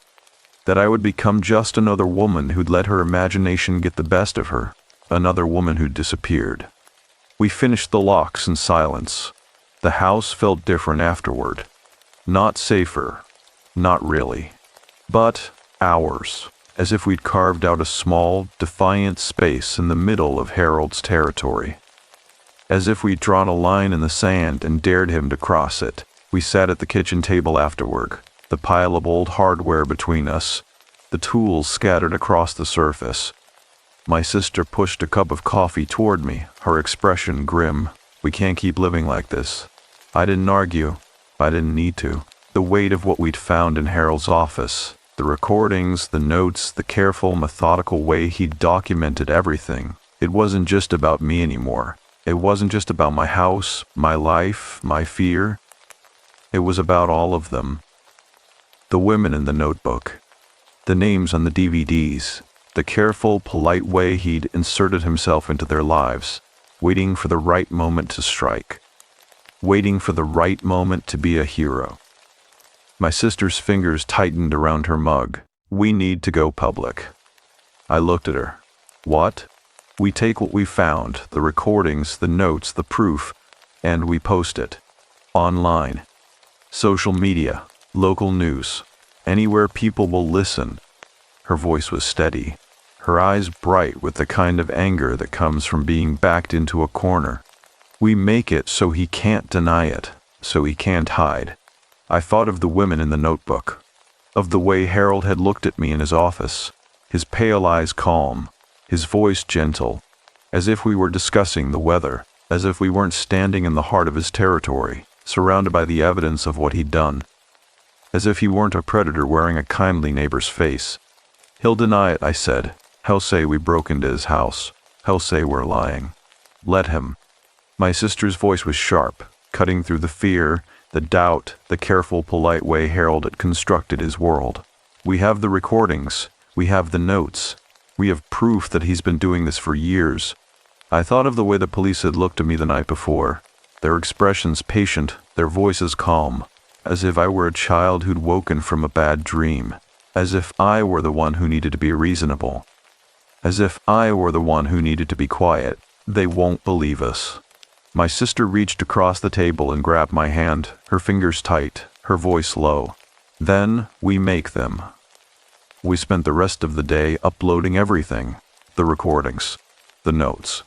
that I would become just another woman who'd let her imagination get the best of her, another woman who'd disappeared. We finished the locks in silence. The house felt different afterward. Not safer, not really, but ours, as if we'd carved out a small, defiant space in the middle of Harold's territory. As if we'd drawn a line in the sand and dared him to cross it. We sat at the kitchen table afterward, the pile of old hardware between us, the tools scattered across the surface. My sister pushed a cup of coffee toward me, her expression grim. We can't keep living like this. I didn't argue. I didn't need to. The weight of what we'd found in Harold's office, the recordings, the notes, the careful, methodical way he'd documented everything. It wasn't just about me anymore. It wasn't just about my house, my life, my fear. It was about all of them. The women in the notebook, the names on the DVDs, the careful, polite way he'd inserted himself into their lives, waiting for the right moment to strike, waiting for the right moment to be a hero. My sister's fingers tightened around her mug. We need to go public. I looked at her. What? We take what we found, the recordings, the notes, the proof, and we post it. Online. Social media. Local news. Anywhere people will listen. Her voice was steady. Her eyes bright with the kind of anger that comes from being backed into a corner. We make it so he can't deny it, so he can't hide. I thought of the women in the notebook, of the way Harold had looked at me in his office, his pale eyes calm, his voice gentle, as if we were discussing the weather, as if we weren't standing in the heart of his territory, surrounded by the evidence of what he'd done, as if he weren't a predator wearing a kindly neighbor's face. He'll deny it, I said. He'll say we broke into his house. He'll say we're lying. Let him. My sister's voice was sharp, cutting through the fear, the doubt, the careful, polite way Harold had constructed his world. We have the recordings. We have the notes. We have proof that he's been doing this for years. I thought of the way the police had looked at me the night before, their expressions patient, their voices calm, as if I were a child who'd woken from a bad dream, as if I were the one who needed to be reasonable, as if I were the one who needed to be quiet. They won't believe us. My sister reached across the table and grabbed my hand, her fingers tight, her voice low. Then we make them. We spent the rest of the day uploading everything, the recordings, the notes,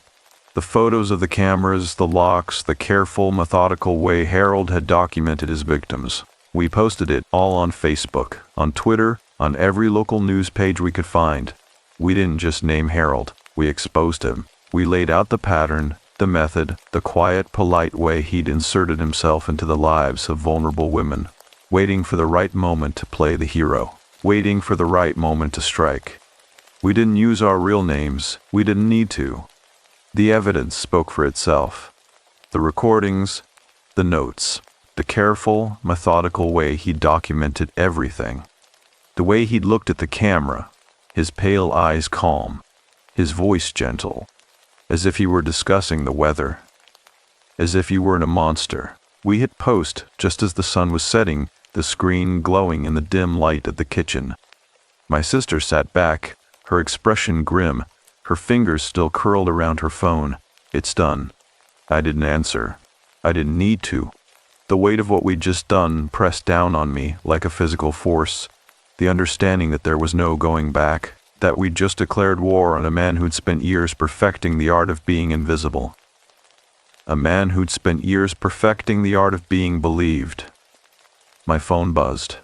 the photos of the cameras, the locks, the careful, methodical way Harold had documented his victims. We posted it all on Facebook, on Twitter, on every local news page we could find. We didn't just name Harold, we exposed him. We laid out the pattern, the method, the quiet, polite way he'd inserted himself into the lives of vulnerable women, waiting for the right moment to play the hero, waiting for the right moment to strike. We didn't use our real names. We didn't need to. The evidence spoke for itself. The recordings, the notes, the careful, methodical way he documented everything. The way he'd looked at the camera, his pale eyes calm, his voice gentle, as if he were discussing the weather, as if he weren't a monster. We hit post just as the sun was setting, the screen glowing in the dim light of the kitchen. My sister sat back, her expression grim, her fingers still curled around her phone. It's done. I didn't answer. I didn't need to. The weight of what we'd just done pressed down on me like a physical force, the understanding that there was no going back, that we'd just declared war on a man who'd spent years perfecting the art of being invisible. A man who'd spent years perfecting the art of being believed. My phone buzzed.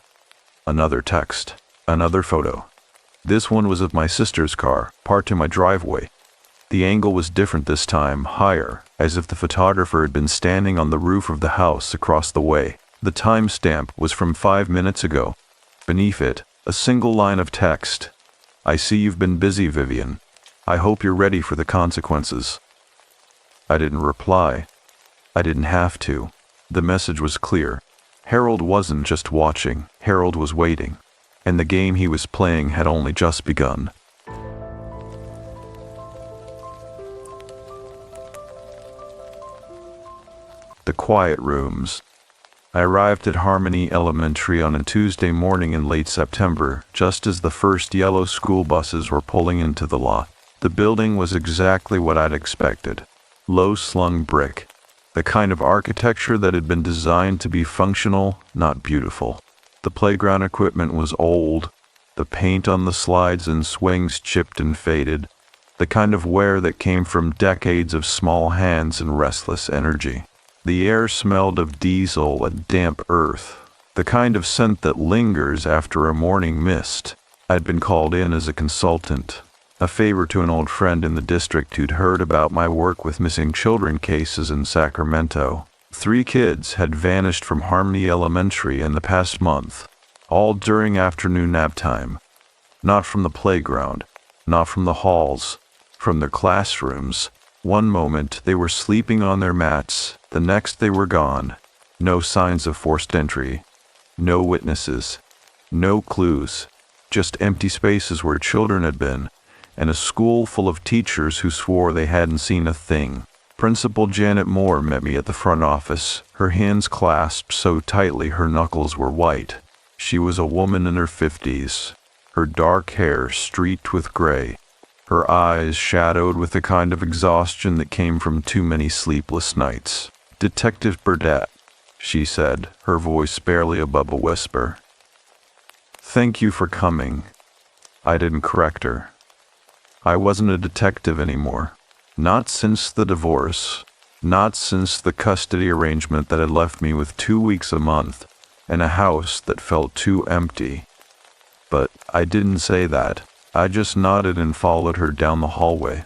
Another text. Another photo. This one was of my sister's car, parked in my driveway. The angle was different this time, higher, as if the photographer had been standing on the roof of the house across the way. The timestamp was from 5 minutes ago. Beneath it, a single line of text. I see you've been busy, Vivian. I hope you're ready for the consequences. I didn't reply. I didn't have to. The message was clear. Harold wasn't just watching, Harold was waiting. And the game he was playing had only just begun. The quiet rooms. I arrived at Harmony Elementary on a Tuesday morning in late September, just as the first yellow school buses were pulling into the lot. The building was exactly what I'd expected. Low-slung brick. The kind of architecture that had been designed to be functional, not beautiful. The playground equipment was old, the paint on the slides and swings chipped and faded, the kind of wear that came from decades of small hands and restless energy. The air smelled of diesel and damp earth, the kind of scent that lingers after a morning mist. I'd been called in as a consultant, a favor to an old friend in the district who'd heard about my work with missing children cases in Sacramento. 3 kids had vanished from Harmony Elementary in the past month, all during afternoon nap time. Not from the playground, not from the halls, from their classrooms. One moment they were sleeping on their mats, the next they were gone. No signs of forced entry, no witnesses, no clues, just empty spaces where children had been, and a school full of teachers who swore they hadn't seen a thing. Principal Janet Moore met me at the front office, her hands clasped so tightly her knuckles were white. She was a woman in her 50s, her dark hair streaked with gray, her eyes shadowed with the kind of exhaustion that came from too many sleepless nights. "Detective Burdett," she said, her voice barely above a whisper. "Thank you for coming." I didn't correct her. I wasn't a detective anymore. Not since the divorce. Not since the custody arrangement that had left me with 2 weeks a month and a house that felt too empty. But I didn't say that. I just nodded and followed her down the hallway,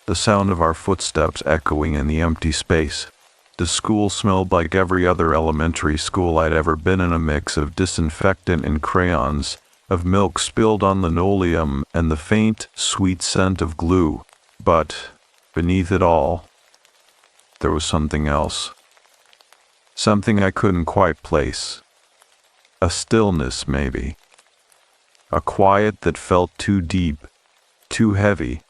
the sound of our footsteps echoing in the empty space. The school smelled like every other elementary school I'd ever been, in a mix of disinfectant and crayons, of milk spilled on linoleum and the faint, sweet scent of glue. But beneath it all, there was something else. Something I couldn't quite place. A stillness, maybe. A quiet that felt too deep, too heavy,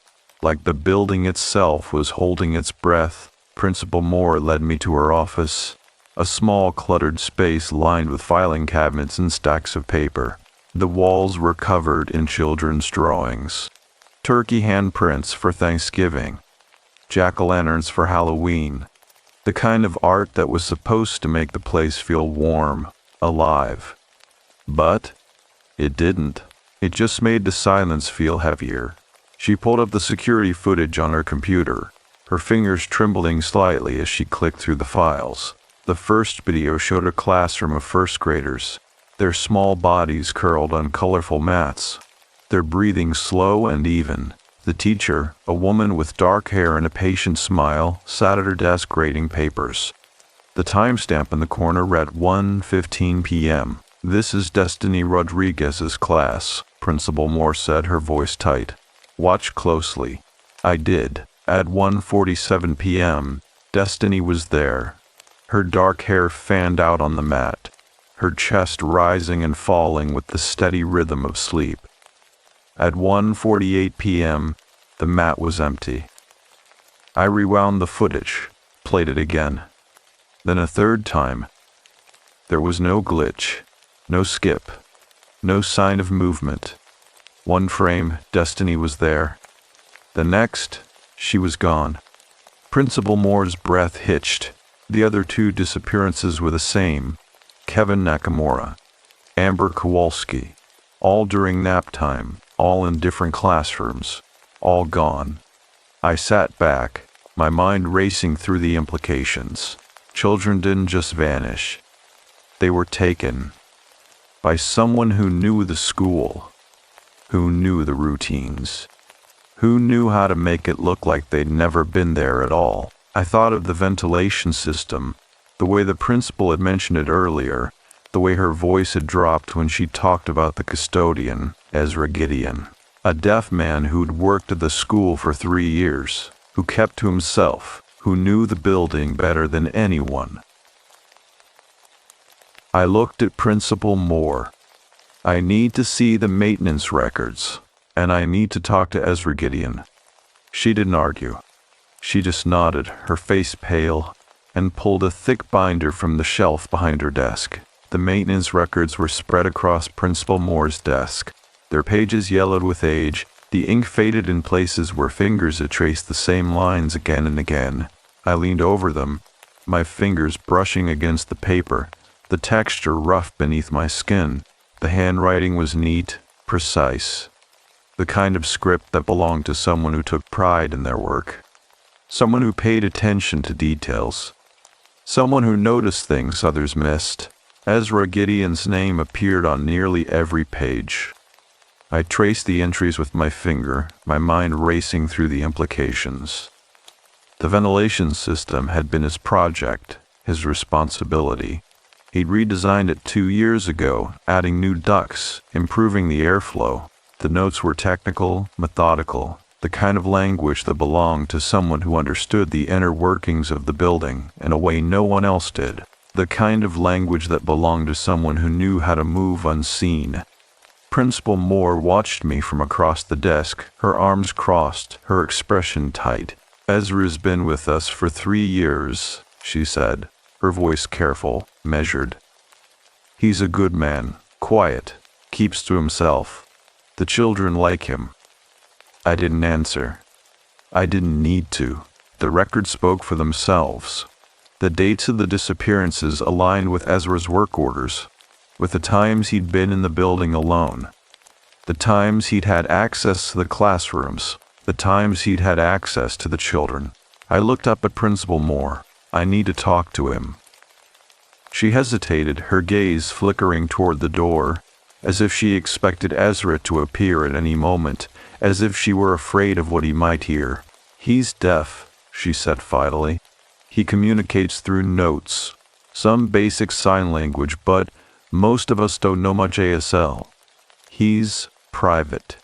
like the building itself was holding its breath. Principal Moore led me to her office, a small cluttered space lined with filing cabinets and stacks of paper. The walls were covered in children's drawings. Turkey handprints for Thanksgiving, jack-o'-lanterns for Halloween, the kind of art that was supposed to make the place feel warm, alive. But it didn't. It just made the silence feel heavier. She pulled up the security footage on her computer, her fingers trembling slightly as she clicked through the files. The first video showed a classroom of first graders, their small bodies curled on colorful mats, their breathing slow and even. The teacher, a woman with dark hair and a patient smile, sat at her desk grading papers. The timestamp in the corner read 1:15 p.m. "This is Destiny Rodriguez's class," Principal Moore said, her voice tight. "Watch closely." I did. At 1:47 p.m., Destiny was there, her dark hair fanned out on the mat, her chest rising and falling with the steady rhythm of sleep. At 1:48 p.m., the mat was empty. I rewound the footage, played it again. Then a third time. There was no glitch, no skip, no sign of movement. One frame, Destiny was there. The next, she was gone. Principal Moore's breath hitched. The other two disappearances were the same. Kevin Nakamura, Amber Kowalski, all during nap time, all in different classrooms, all gone. I sat back, my mind racing through the implications. Children didn't just vanish. They were taken by someone who knew the school, who knew the routines, who knew how to make it look like they'd never been there at all. I thought of the ventilation system, the way the principal had mentioned it earlier, the way her voice had dropped when she talked about the custodian, Ezra Gideon, a deaf man who'd worked at the school for 3 years, who kept to himself, who knew the building better than anyone. I looked at Principal Moore. I need to see the maintenance records, and I need to talk to Ezra Gideon. She didn't argue. She just nodded, her face pale, and pulled a thick binder from the shelf behind her desk. The maintenance records were spread across Principal Moore's desk, their pages yellowed with age, the ink faded in places where fingers had traced the same lines again and again. I leaned over them, my fingers brushing against the paper, the texture rough beneath my skin. The handwriting was neat, precise, the kind of script that belonged to someone who took pride in their work, someone who paid attention to details, someone who noticed things others missed. Ezra Gideon's name appeared on nearly every page. I traced the entries with my finger, my mind racing through the implications. The ventilation system had been his project, his responsibility. He'd redesigned it 2 years ago, adding new ducts, improving the airflow. The notes were technical, methodical, the kind of language that belonged to someone who understood the inner workings of the building in a way no one else did. The kind of language that belonged to someone who knew how to move unseen. Principal Moore watched me from across the desk, her arms crossed, her expression tight. Ezra's been with us for 3 years, she said, her voice careful, measured. He's a good man, quiet, keeps to himself. The children like him. I didn't answer. I didn't need to. The records spoke for themselves. The dates of the disappearances aligned with Ezra's work orders, with the times he'd been in the building alone, the times he'd had access to the classrooms, the times he'd had access to the children. I looked up at Principal Moore. I need to talk to him. She hesitated, her gaze flickering toward the door, as if she expected Ezra to appear at any moment, as if she were afraid of what he might hear. He's deaf, she said finally. He communicates through notes, some basic sign language, but most of us don't know much ASL. He's private.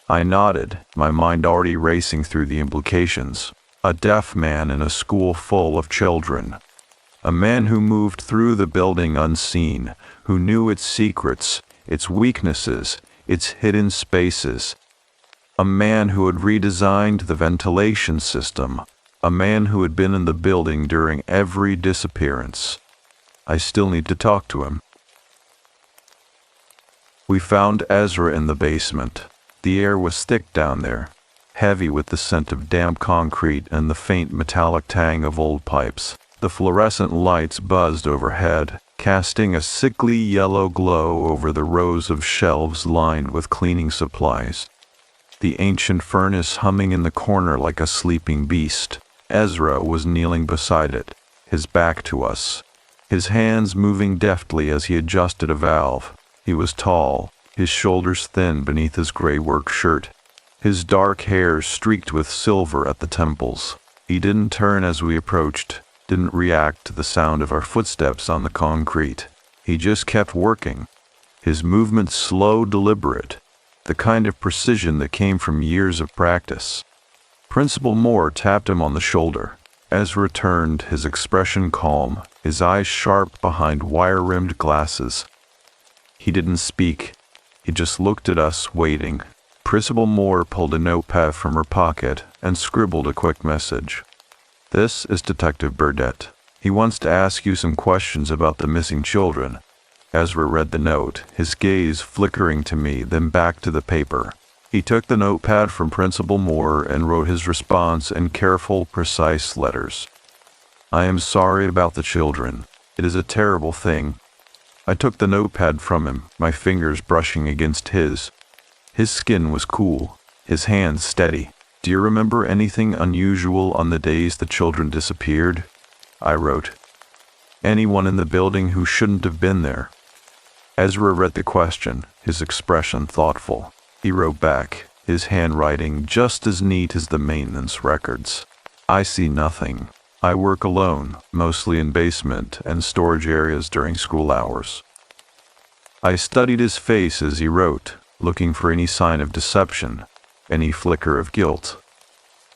I nodded, my mind already racing through the implications. A deaf man in a school full of children. A man who moved through the building unseen, who knew its secrets, its weaknesses, its hidden spaces. A man who had redesigned the ventilation system. A man who had been in the building during every disappearance. I still need to talk to him. We found Ezra in the basement. The air was thick down there, heavy with the scent of damp concrete and the faint metallic tang of old pipes. The fluorescent lights buzzed overhead, casting a sickly yellow glow over the rows of shelves lined with cleaning supplies. The ancient furnace humming in the corner like a sleeping beast. Ezra was kneeling beside it, his back to us, his hands moving deftly as he adjusted a valve. He was tall, his shoulders thin beneath his gray work shirt, his dark hair streaked with silver at the temples. He didn't turn as we approached, didn't react to the sound of our footsteps on the concrete. He just kept working, his movements slow, deliberate, the kind of precision that came from years of practice. Principal Moore tapped him on the shoulder. Ezra turned, his expression calm, his eyes sharp behind wire-rimmed glasses. He didn't speak. He just looked at us, waiting. Principal Moore pulled a notepad from her pocket and scribbled a quick message. This is Detective Burdett. He wants to ask you some questions about the missing children. Ezra read the note, his gaze flickering to me, then back to the paper. He took the notepad from Principal Moore and wrote his response in careful, precise letters. I am sorry about the children. It is a terrible thing. I took the notepad from him, my fingers brushing against his. His skin was cool, his hands steady. Do you remember anything unusual on the days the children disappeared? I wrote. Anyone in the building who shouldn't have been there? Ezra read the question, his expression thoughtful. He wrote back, his handwriting just as neat as the maintenance records. I see nothing. I work alone, mostly in basement and storage areas during school hours. I studied his face as he wrote, looking for any sign of deception, any flicker of guilt.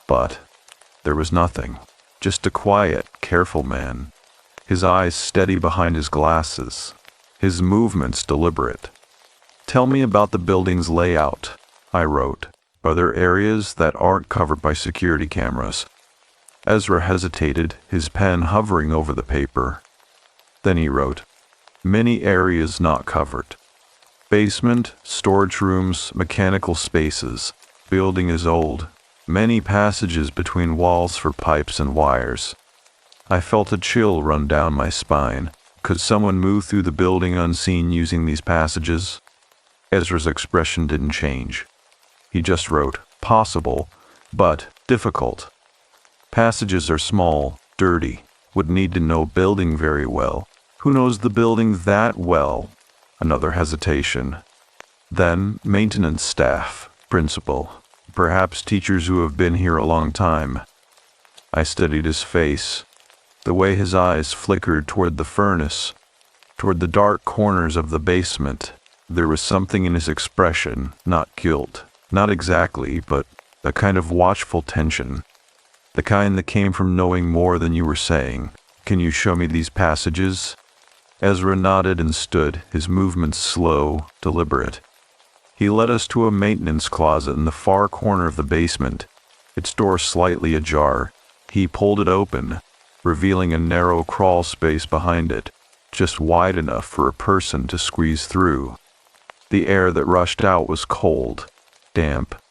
But there was nothing, just a quiet, careful man, his eyes steady behind his glasses, his movements deliberate. Tell me about the building's layout, I wrote. Are there areas that aren't covered by security cameras? Ezra hesitated, his pen hovering over the paper. Then he wrote, many areas not covered. Basement, storage rooms, mechanical spaces. Building is old. Many passages between walls for pipes and wires. I felt a chill run down my spine. Could someone move through the building unseen using these passages? Ezra's expression didn't change. He just wrote, possible, but difficult. Passages are small, dirty, would need to know building very well. Who knows the building that well? Another hesitation. Then, maintenance staff, principal, perhaps teachers who have been here a long time. I studied his face, the way his eyes flickered toward the furnace, toward the dark corners of the basement. There was something in his expression, not guilt, not exactly, but a kind of watchful tension. The kind that came from knowing more than you were saying. Can you show me these passages? Ezra nodded and stood, his movements slow, deliberate. He led us to a maintenance closet in the far corner of the basement, its door slightly ajar. He pulled it open, revealing a narrow crawl space behind it, just wide enough for a person to squeeze through. The air that rushed out was cold, damp,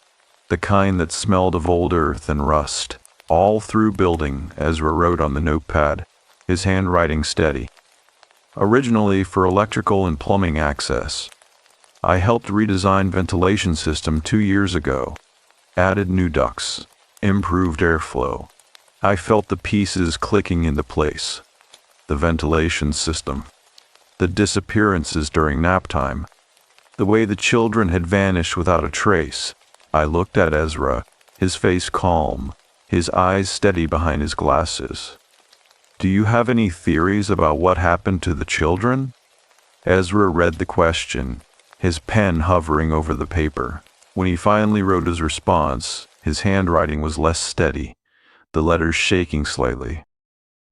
the kind that smelled of old earth and rust. All through building, Ezra wrote on the notepad, his handwriting steady. Originally for electrical and plumbing access. I helped redesign ventilation system 2 years ago. Added new ducts, improved airflow. I felt the pieces clicking into place. The ventilation system. The disappearances during nap time. The way the children had vanished without a trace. I looked at Ezra, his face calm, his eyes steady behind his glasses. Do you have any theories about what happened to the children? Ezra read the question, his pen hovering over the paper. When he finally wrote his response, his handwriting was less steady, the letters shaking slightly.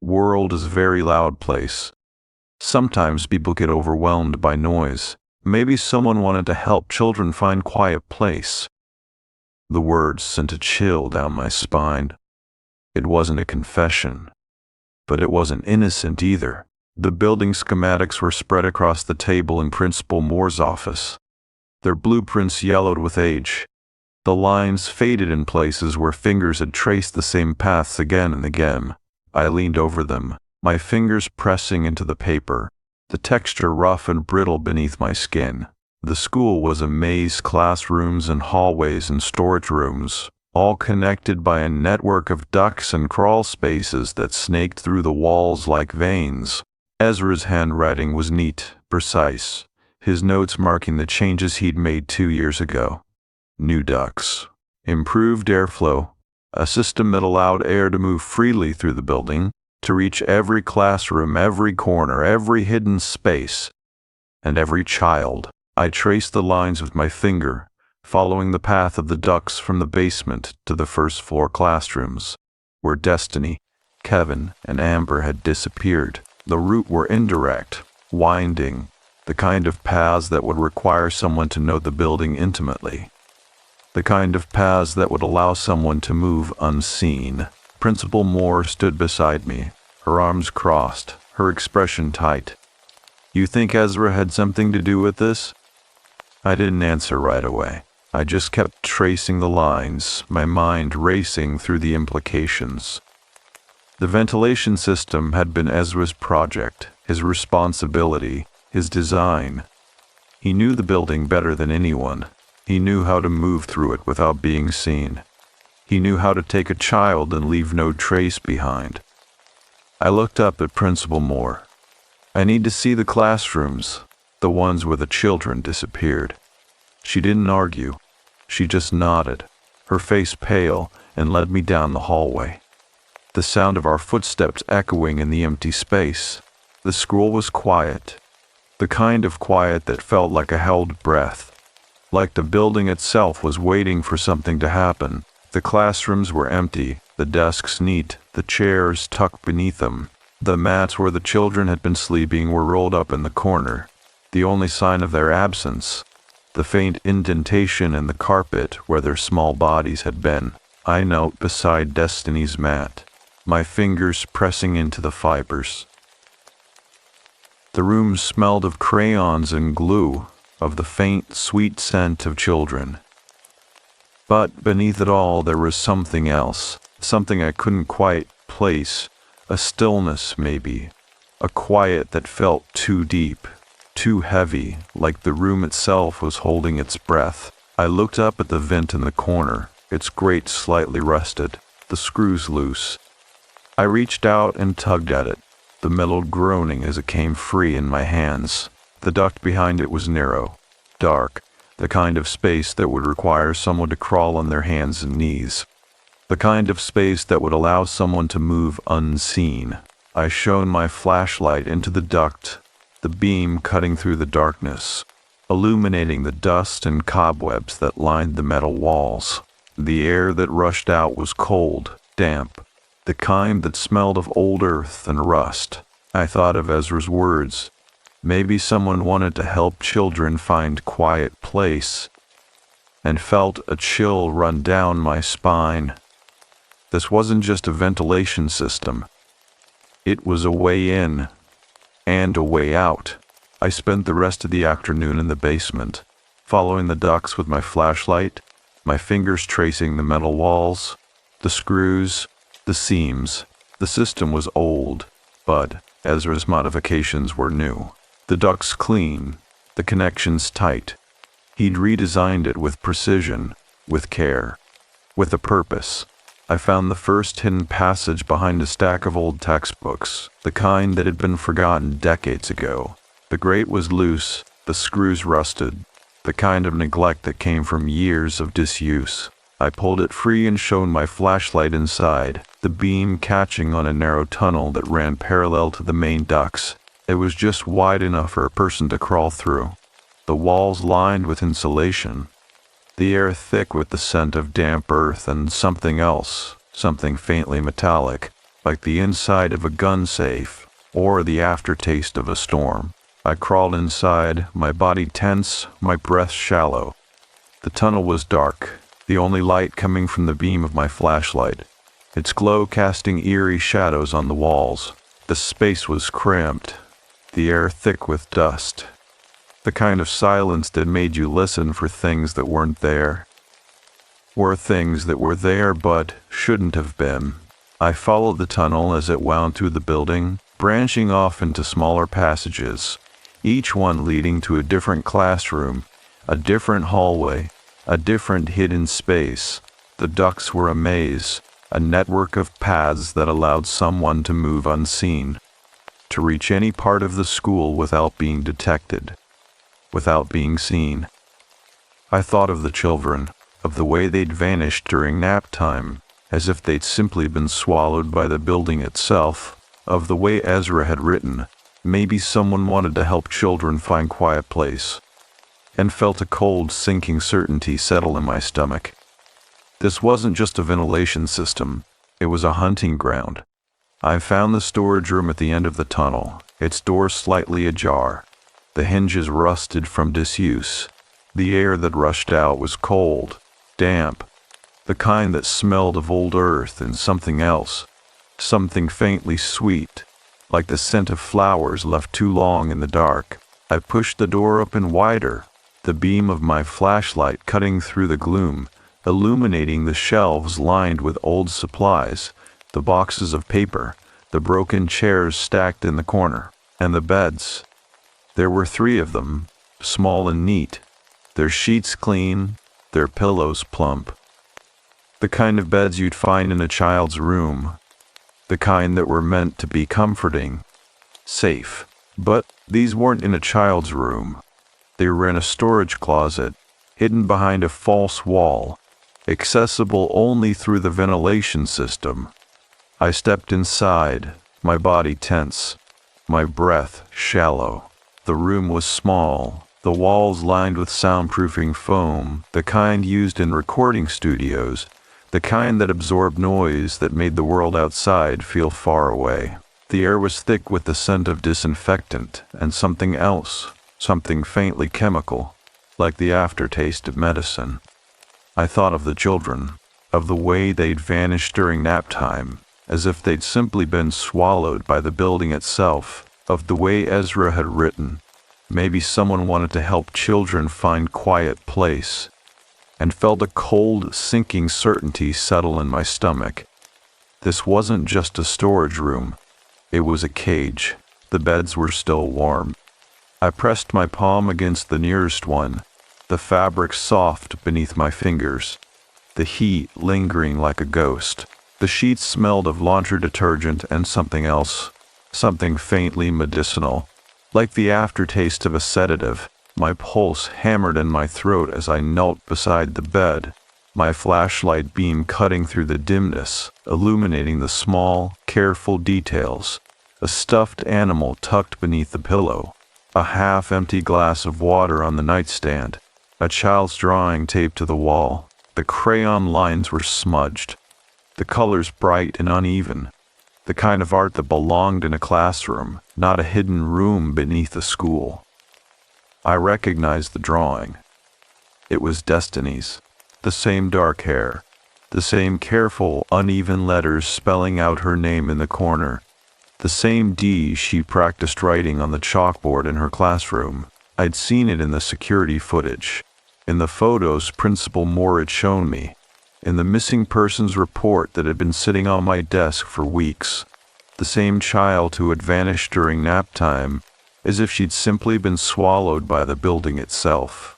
World is a very loud place. Sometimes people get overwhelmed by noise. Maybe someone wanted to help children find quiet place. The words sent a chill down my spine. It wasn't a confession, but it wasn't innocent either. The building schematics were spread across the table in Principal Moore's office, their blueprints yellowed with age. The lines faded in places where fingers had traced the same paths again and again. I leaned over them, my fingers pressing into the paper, the texture rough and brittle beneath my skin. The school was a maze, classrooms and hallways and storage rooms, all connected by a network of ducts and crawl spaces that snaked through the walls like veins. Ezra's handwriting was neat, precise, his notes marking the changes he'd made 2 years ago. New ducts, improved airflow, a system that allowed air to move freely through the building, to reach every classroom, every corner, every hidden space, and every child. I traced the lines with my finger, following the path of the ducts from the basement to the first floor classrooms, where Destiny, Kevin, and Amber had disappeared. The route were indirect, winding, the kind of paths that would require someone to know the building intimately. The kind of paths that would allow someone to move unseen. Principal Moore stood beside me, her arms crossed, her expression tight. You think Ezra had something to do with this? I didn't answer right away. I just kept tracing the lines, my mind racing through the implications. The ventilation system had been Ezra's project, his responsibility, his design. He knew the building better than anyone. He knew how to move through it without being seen. He knew how to take a child and leave no trace behind. I looked up at Principal Moore. I need to see the classrooms, the ones where the children disappeared. She didn't argue. She just nodded, her face pale, and led me down the hallway. The sound of our footsteps echoing in the empty space. The school was quiet, the kind of quiet that felt like a held breath, like the building itself was waiting for something to happen. The classrooms were empty, the desks neat, the chairs tucked beneath them. The mats where the children had been sleeping were rolled up in the corner. The only sign of their absence, the faint indentation in the carpet where their small bodies had been. I knelt beside Destiny's mat, my fingers pressing into the fibers. The room smelled of crayons and glue, of the faint, sweet scent of children. But beneath it all there was something else, something I couldn't quite place, a stillness maybe, a quiet that felt too deep, too heavy, like the room itself was holding its breath. I looked up at the vent in the corner, its grate slightly rusted, the screws loose. I reached out and tugged at it, the metal groaning as it came free in my hands. The duct behind it was narrow, dark, the kind of space that would require someone to crawl on their hands and knees. The kind of space that would allow someone to move unseen. I shone my flashlight into the duct, the beam cutting through the darkness, illuminating the dust and cobwebs that lined the metal walls. The air that rushed out was cold, damp, the kind that smelled of old earth and rust. I thought of Ezra's words. Maybe someone wanted to help children find quiet place. and felt a chill run down my spine. This wasn't just a ventilation system. It was a way in and a way out. I spent the rest of the afternoon in the basement, following the ducts with my flashlight, my fingers tracing the metal walls, the screws, the seams. The system was old, but Ezra's modifications were new. The ducts clean, the connections tight. He'd redesigned it with precision, with care, with a purpose. I found the first hidden passage behind a stack of old textbooks, the kind that had been forgotten decades ago. The grate was loose, the screws rusted, the kind of neglect that came from years of disuse. I pulled it free and shone my flashlight inside, the beam catching on a narrow tunnel that ran parallel to the main ducts. It was just wide enough for a person to crawl through. The walls lined with insulation, the air thick with the scent of damp earth and something else, something faintly metallic, like the inside of a gun safe or the aftertaste of a storm. I crawled inside, my body tense, my breath shallow. The tunnel was dark, the only light coming from the beam of my flashlight, its glow casting eerie shadows on the walls. The space was cramped, the air thick with dust. The kind of silence that made you listen for things that weren't there, or things that were there but shouldn't have been. I followed the tunnel as it wound through the building, branching off into smaller passages, each one leading to a different classroom, a different hallway, a different hidden space. The ducts were a maze, a network of paths that allowed someone to move unseen, to reach any part of the school without being detected, without being seen. I thought of the children, of the way they'd vanished during nap time, as if they'd simply been swallowed by the building itself, of the way Ezra had written, maybe someone wanted to help children find quiet place, and felt a cold, sinking certainty settle in my stomach. This wasn't just a ventilation system, it was a hunting ground. I found the storage room at the end of the tunnel, its door slightly ajar, the hinges rusted from disuse. The air that rushed out was cold, damp, the kind that smelled of old earth and something else, something faintly sweet, like the scent of flowers left too long in the dark. I pushed the door open wider, the beam of my flashlight cutting through the gloom, illuminating the shelves lined with old supplies, the boxes of paper, the broken chairs stacked in the corner, and the beds. There were 3 of them, small and neat, their sheets clean, their pillows plump. The kind of beds you'd find in a child's room, the kind that were meant to be comforting, safe. But these weren't in a child's room. They were in a storage closet, hidden behind a false wall, accessible only through the ventilation system. I stepped inside, my body tense, my breath shallow. The room was small, the walls lined with soundproofing foam, the kind used in recording studios, the kind that absorbed noise that made the world outside feel far away. The air was thick with the scent of disinfectant and something else, something faintly chemical, like the aftertaste of medicine. I thought of the children, of the way they'd vanished during nap time, as if they'd simply been swallowed by the building itself, of the way Ezra had written. Maybe someone wanted to help children find quiet place, and felt a cold, sinking certainty settle in my stomach. This wasn't just a storage room, it was a cage. The beds were still warm. I pressed my palm against the nearest one, the fabric soft beneath my fingers, the heat lingering like a ghost. The sheets smelled of laundry detergent and something else, something faintly medicinal, like the aftertaste of a sedative. My pulse hammered in my throat as I knelt beside the bed, my flashlight beam cutting through the dimness, illuminating the small, careful details. A stuffed animal tucked beneath the pillow, a half-empty glass of water on the nightstand, a child's drawing taped to the wall. The crayon lines were smudged, the colors bright and uneven, the kind of art that belonged in a classroom, not a hidden room beneath a school. I recognized the drawing. It was Destiny's. The same dark hair. The same careful, uneven letters spelling out her name in the corner. The same D she practiced writing on the chalkboard in her classroom. I'd seen it in the security footage. In the photos Principal Moore had shown me. In the missing persons report that had been sitting on my desk for weeks. The same child who had vanished during nap time, as if she'd simply been swallowed by the building itself.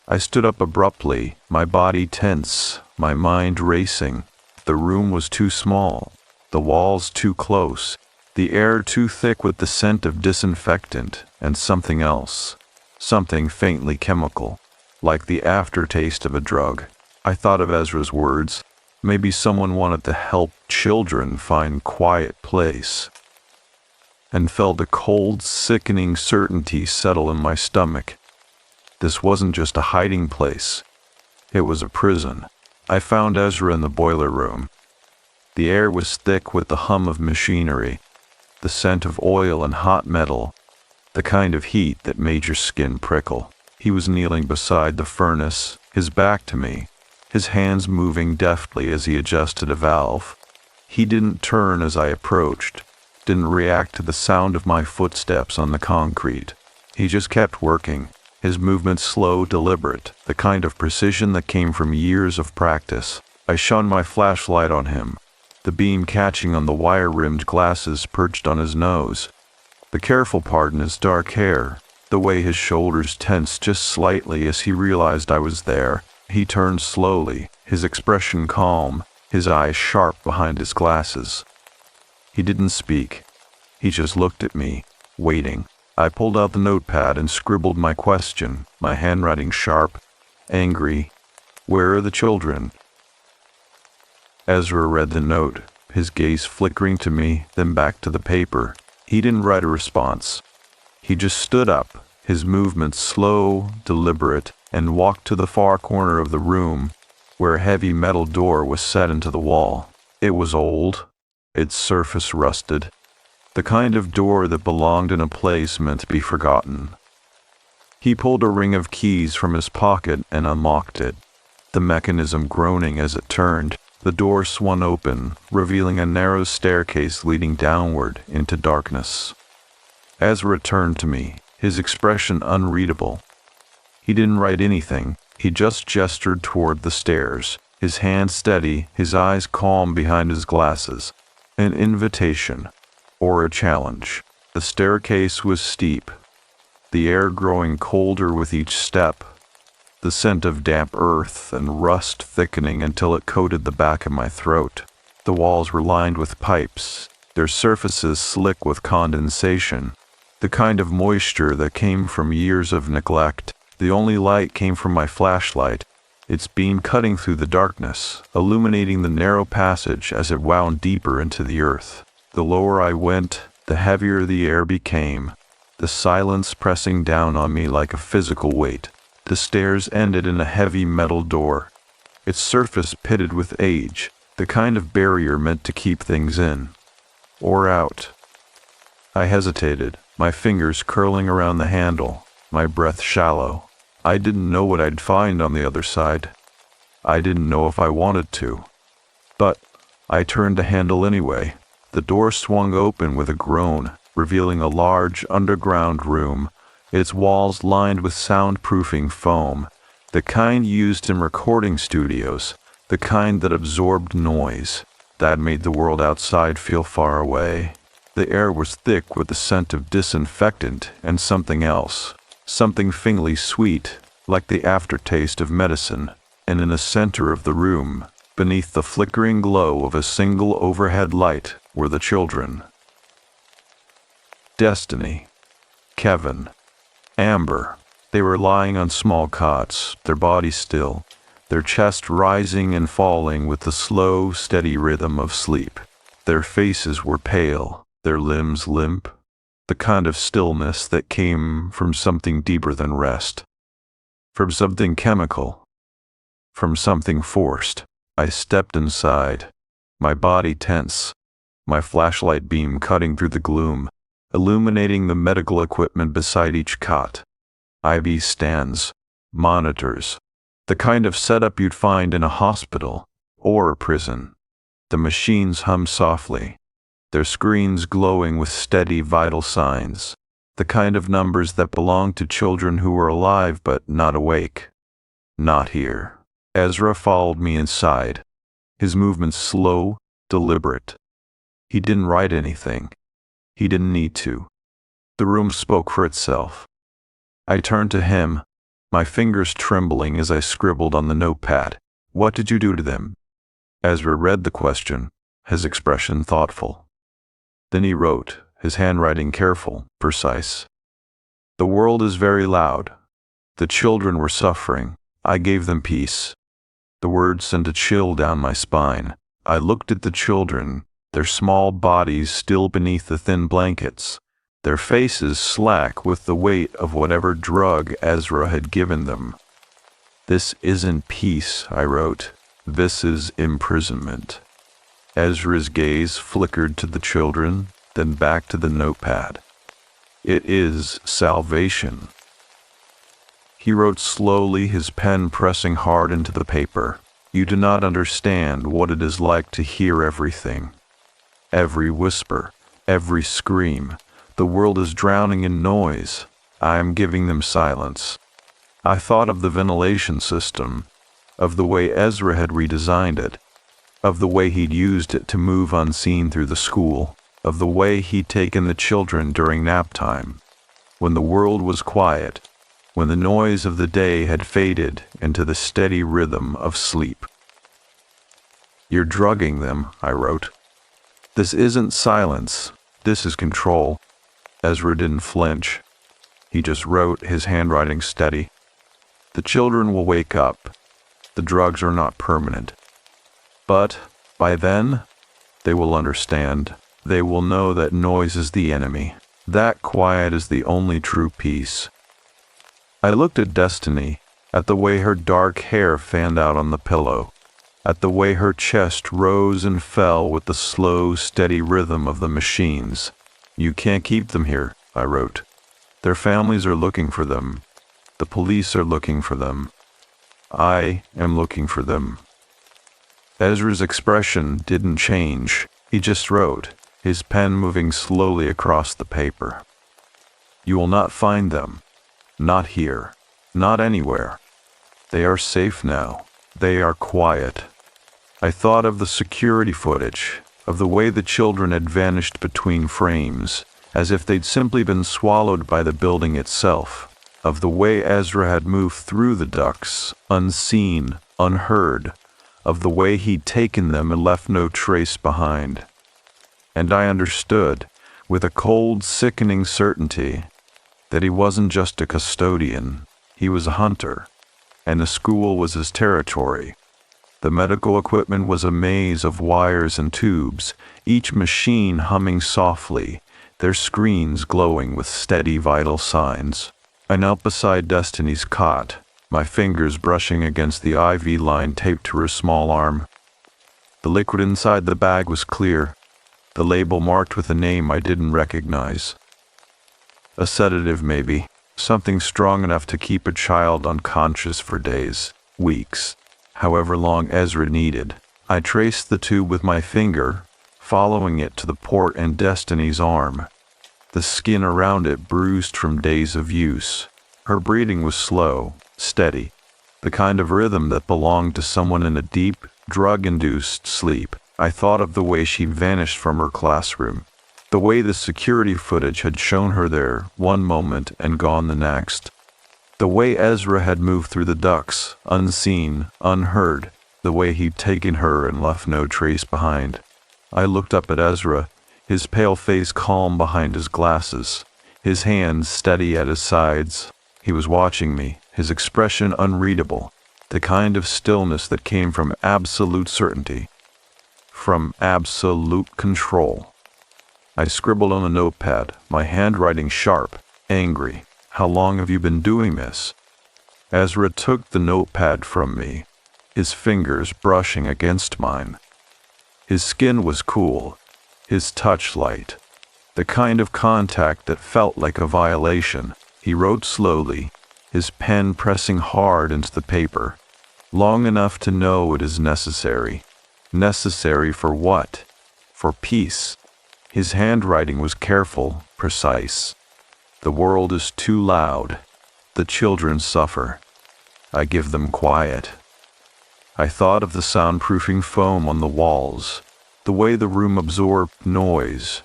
I stood up abruptly, my body tense, my mind racing. The room was too small, the walls too close, the air too thick with the scent of disinfectant and something else, something faintly chemical, like the aftertaste of a drug. I thought of Ezra's words. Maybe someone wanted to help children find quiet place, and felt a cold, sickening certainty settle in my stomach. This wasn't just a hiding place. It was a prison. I found Ezra in the boiler room. The air was thick with the hum of machinery, the scent of oil and hot metal, the kind of heat that made your skin prickle. He was kneeling beside the furnace, his back to me, his hands moving deftly as he adjusted a valve. He didn't turn as I approached, didn't react to the sound of my footsteps on the concrete. He just kept working. His movements slow, deliberate, the kind of precision that came from years of practice. I shone my flashlight on him, the beam catching on the wire-rimmed glasses perched on his nose. The careful part in his dark hair, the way his shoulders tensed just slightly as he realized I was there. He turned slowly, his expression calm, his eyes sharp behind his glasses. He didn't speak. He just looked at me, waiting. I pulled out the notepad and scribbled my question, my handwriting sharp, angry. "Where are the children?" Ezra read the note, his gaze flickering to me, then back to the paper. He didn't write a response. He just stood up, his movements slow, deliberate, and walked to the far corner of the room, where a heavy metal door was set into the wall. It was old, its surface rusted. The kind of door that belonged in a place meant to be forgotten. He pulled a ring of keys from his pocket and unlocked it. The mechanism groaning as it turned, the door swung open, revealing a narrow staircase leading downward into darkness. Ezra turned to me, his expression unreadable. He didn't write anything, he just gestured toward the stairs, his hand steady, his eyes calm behind his glasses. An invitation. Or a challenge. The staircase was steep, the air growing colder with each step, the scent of damp earth and rust thickening until it coated the back of my throat. The walls were lined with pipes, their surfaces slick with condensation, the kind of moisture that came from years of neglect. The only light came from my flashlight, its beam cutting through the darkness, illuminating the narrow passage as it wound deeper into the earth. The lower I went, the heavier the air became, the silence pressing down on me like a physical weight. The stairs ended in a heavy metal door, its surface pitted with age, the kind of barrier meant to keep things in. Or out. I hesitated, my fingers curling around the handle, my breath shallow. I didn't know what I'd find on the other side. I didn't know if I wanted to. But I turned the handle anyway. The door swung open with a groan, revealing a large underground room, its walls lined with soundproofing foam, the kind used in recording studios, the kind that absorbed noise, that made the world outside feel far away. The air was thick with the scent of disinfectant and something else, something faintly sweet, like the aftertaste of medicine, and in the center of the room, beneath the flickering glow of a single overhead light, were the children. Destiny, Kevin, Amber. They were lying on small cots, their bodies still, their chests rising and falling with the slow, steady rhythm of sleep. Their faces were pale, their limbs limp, the kind of stillness that came from something deeper than rest, from something chemical, from something forced. I stepped inside, my body tense, my flashlight beam cutting through the gloom, illuminating the medical equipment beside each cot. IV stands, Monitors. The kind of setup you'd find in a hospital or a prison. The machines hum softly, their screens glowing with steady vital signs. The kind of numbers that belong to children who were alive but not awake. Not here. Ezra followed me inside, his movements slow, deliberate. He didn't write anything. He didn't need to. The room spoke for itself. I turned to him, my fingers trembling as I scribbled on the notepad. What did you do to them? Ezra read the question, his expression thoughtful. Then he wrote, his handwriting careful, precise. The world is very loud. The children were suffering. I gave them peace. The words sent a chill down my spine. I looked at the children, their small bodies still beneath the thin blankets, their faces slack with the weight of whatever drug Ezra had given them. This isn't peace, I wrote. This is imprisonment. Ezra's gaze flickered to the children, then back to the notepad. It is salvation. He wrote slowly, his pen pressing hard into the paper. You do not understand what it is like to hear everything. Every whisper, every scream. The world is drowning in noise. I am giving them silence. I thought of the ventilation system, of the way Ezra had redesigned it, of the way he'd used it to move unseen through the school, of the way he'd taken the children during nap time, when the world was quiet, when the noise of the day had faded into the steady rhythm of sleep. You're drugging them, I wrote. This isn't silence, this is control. Ezra didn't flinch. He just wrote, his handwriting steady. The children will wake up. The drugs are not permanent. But by then, they will understand. They will know that noise is the enemy, that quiet is the only true peace. I looked at Destiny, at the way her dark hair fanned out on the pillow, at the way her chest rose and fell with the slow, steady rhythm of the machines. You can't keep them here, I wrote. Their families are looking for them. The police are looking for them. I am looking for them. Ezra's expression didn't change. He just wrote, his pen moving slowly across the paper. You will not find them. Not here. Not anywhere. They are safe now. They are quiet. I thought of the security footage, of the way the children had vanished between frames, as if they'd simply been swallowed by the building itself, of the way Ezra had moved through the ducts, unseen, unheard, of the way he'd taken them and left no trace behind. And I understood, with a cold, sickening certainty, that he wasn't just a custodian, he was a hunter, and the school was his territory. The medical equipment was a maze of wires and tubes, each machine humming softly, their screens glowing with steady vital signs. I knelt beside Destiny's cot, my fingers brushing against the IV line taped to her small arm. The liquid inside the bag was clear, the label marked with a name I didn't recognize. A sedative maybe, something strong enough to keep a child unconscious for days, weeks, however long Ezra needed. I traced the tube with my finger, following it to the port in Destiny's arm. The skin around it bruised from days of use. Her breathing was slow, steady, the kind of rhythm that belonged to someone in a deep, drug-induced sleep. I thought of the way she vanished from her classroom, the way the security footage had shown her there one moment and gone the next, the way Ezra had moved through the ducts, unseen, unheard, the way he'd taken her and left no trace behind. I looked up at Ezra, his pale face calm behind his glasses, his hands steady at his sides. He was watching me, his expression unreadable, the kind of stillness that came from absolute certainty, from absolute control. I scribbled on a notepad, my handwriting sharp, angry. How long have you been doing this? Ezra took the notepad from me, his fingers brushing against mine. His skin was cool, his touch light, the kind of contact that felt like a violation. He wrote slowly, his pen pressing hard into the paper, long enough to know it is necessary. Necessary for what? For peace. His handwriting was careful, precise. The world is too loud. The children suffer. I give them quiet. I thought of the soundproofing foam on the walls, the way the room absorbed noise,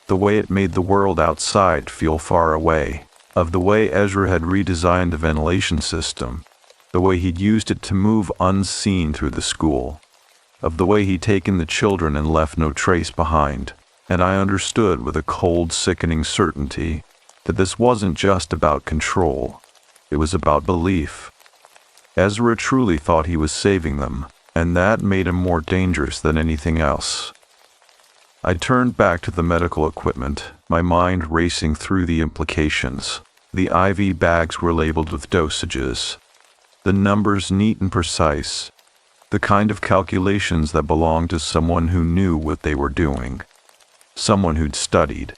the way it made the world outside feel far away, of the way Ezra had redesigned the ventilation system, the way he'd used it to move unseen through the school, of the way he'd taken the children and left no trace behind. And I understood with a cold, sickening certainty that this wasn't just about control. It was about belief. Ezra truly thought he was saving them, and that made him more dangerous than anything else. I turned back to the medical equipment, my mind racing through the implications. The IV bags were labeled with dosages, the numbers neat and precise, the kind of calculations that belonged to someone who knew what they were doing, someone who'd studied,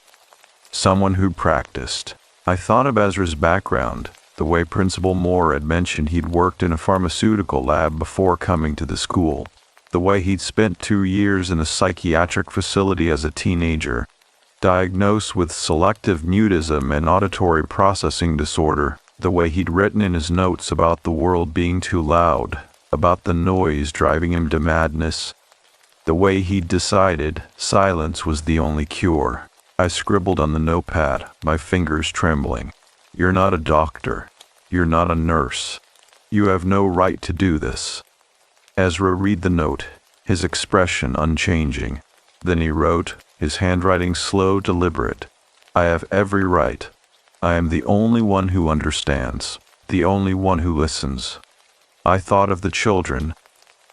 someone who'd practiced. I thought of Ezra's background, the way Principal Moore had mentioned he'd worked in a pharmaceutical lab before coming to the school, the way he'd spent 2 years in a psychiatric facility as a teenager, diagnosed with selective mutism and auditory processing disorder, the way he'd written in his notes about the world being too loud, about the noise driving him to madness, the way he'd decided silence was the only cure. I scribbled on the notepad, my fingers trembling. You're not a doctor. You're not a nurse. You have no right to do this. Ezra read the note, his expression unchanging. Then he wrote, his handwriting slow, deliberate. I have every right. I am the only one who understands, the only one who listens. I thought of the children,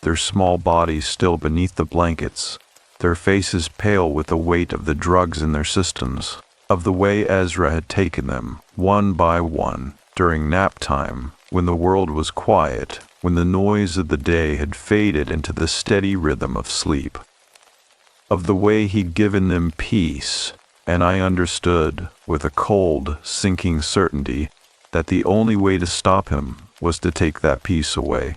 their small bodies still beneath the blankets, their faces pale with the weight of the drugs in their systems, of the way Ezra had taken them, one by one, during nap time, when the world was quiet, when the noise of the day had faded into the steady rhythm of sleep, of the way he'd given them peace, and I understood, with a cold, sinking certainty, that the only way to stop him was to take that peace away.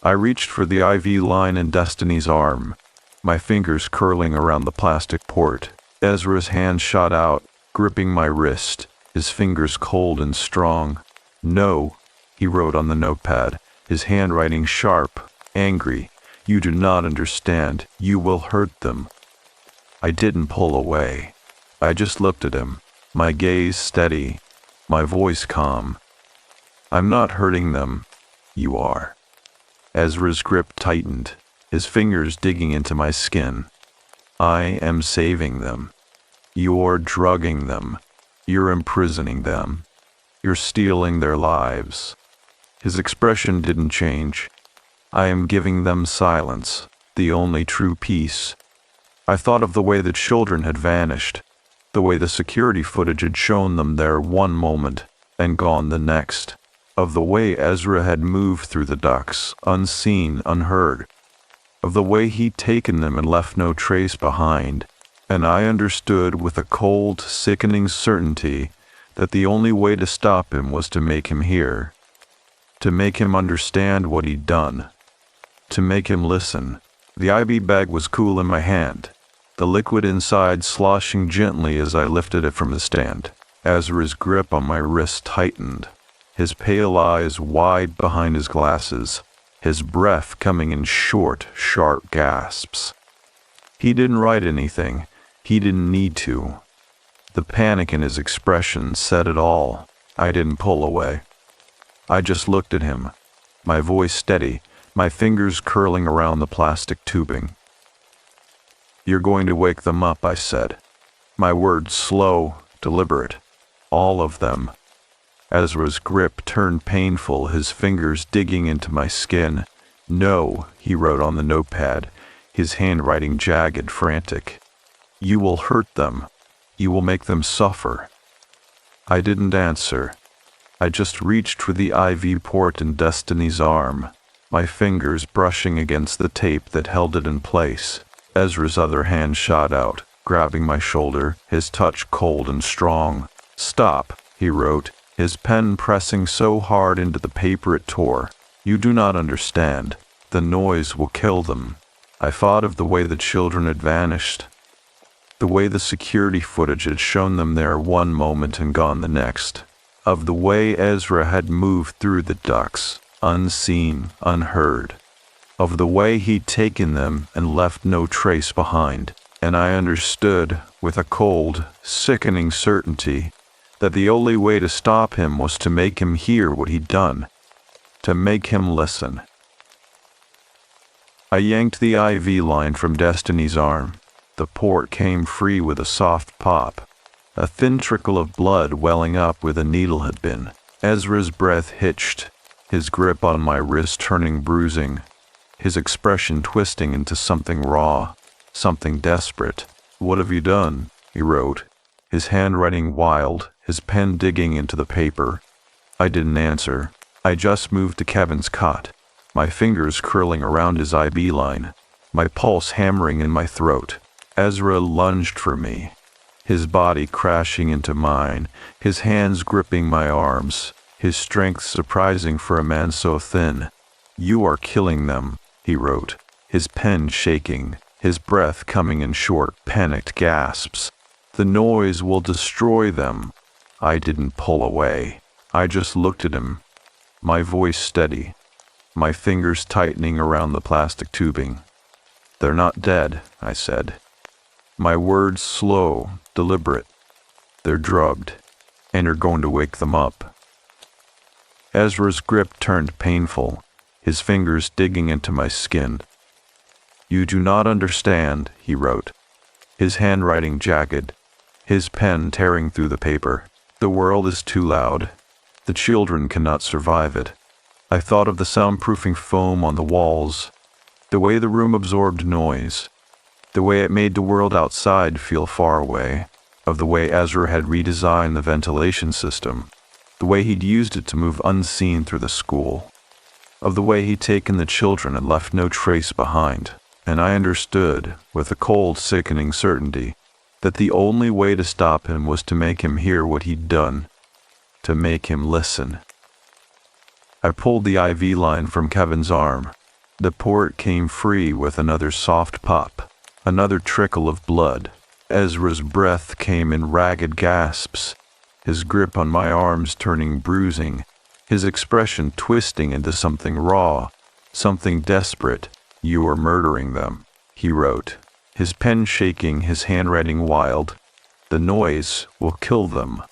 I reached for the IV line in Destiny's arm, my fingers curling around the plastic port. Ezra's hand shot out, gripping my wrist, his fingers cold and strong. No, he wrote on the notepad, his handwriting sharp, angry. You do not understand. You will hurt them. I didn't pull away. I just looked at him, my gaze steady, my voice calm. I'm not hurting them. You are. Ezra's grip tightened, his fingers digging into my skin. I am saving them. You're drugging them. You're imprisoning them. You're stealing their lives. His expression didn't change. I am giving them silence, the only true peace. I thought of the way the children had vanished, the way the security footage had shown them there one moment and gone the next, of the way Ezra had moved through the ducts, unseen, unheard, of the way he'd taken them and left no trace behind, and I understood with a cold, sickening certainty that the only way to stop him was to make him hear, to make him understand what he'd done, to make him listen. The IV bag was cool in my hand, the liquid inside sloshing gently as I lifted it from the stand. Ezra's grip on my wrist tightened, his pale eyes wide behind his glasses, his breath coming in short, sharp gasps. He didn't write anything. He didn't need to. The panic in his expression said it all. I didn't pull away. I just looked at him, my voice steady, my fingers curling around the plastic tubing. You're going to wake them up, I said. My words slow, deliberate. All of them. Ezra's grip turned painful, his fingers digging into my skin. No, he wrote on the notepad, his handwriting jagged, frantic. You will hurt them. You will make them suffer. I didn't answer. I just reached for the IV port in Destiny's arm, my fingers brushing against the tape that held it in place. Ezra's other hand shot out, grabbing my shoulder, his touch cold and strong. Stop, he wrote, his pen pressing so hard into the paper it tore. "You do not understand. The noise will kill them." I thought of the way the children had vanished, the way the security footage had shown them there one moment and gone the next, of the way Ezra had moved through the ducts, unseen, unheard, of the way he'd taken them and left no trace behind. And I understood, with a cold, sickening certainty, that the only way to stop him was to make him hear what he'd done, to make him listen. I yanked the IV line from Destiny's arm. The port came free with a soft pop, a thin trickle of blood welling up where the needle had been. Ezra's breath hitched, his grip on my wrist turning bruising, his expression twisting into something raw, something desperate. "What have you done?" he wrote, his handwriting wild, his pen digging into the paper. I didn't answer. I just moved to Kevin's cot, my fingers curling around his IV line, my pulse hammering in my throat. Ezra lunged for me, his body crashing into mine, his hands gripping my arms, his strength surprising for a man so thin. "You are killing them," he wrote, his pen shaking, his breath coming in short, panicked gasps. "The noise will destroy them." I didn't pull away. I just looked at him, my voice steady, my fingers tightening around the plastic tubing. "They're not dead," I said, my words slow, deliberate. "They're drugged, and you're going to wake them up." Ezra's grip turned painful, his fingers digging into my skin. "You do not understand," he wrote, his handwriting jagged, his pen tearing through the paper. "The world is too loud. The children cannot survive it." I thought of the soundproofing foam on the walls, the way the room absorbed noise, the way it made the world outside feel far away, of the way Ezra had redesigned the ventilation system, the way he'd used it to move unseen through the school, of the way he'd taken the children and left no trace behind. And I understood, with a cold, sickening certainty, that the only way to stop him was to make him hear what he'd done, to make him listen. I pulled the IV line from Kevin's arm. The port came free with another soft pop, another trickle of blood. Ezra's breath came in ragged gasps, his grip on my arms turning bruising, his expression twisting into something raw, something desperate. "You are murdering them," he wrote, his pen shaking, his handwriting wild. "The noise will kill them."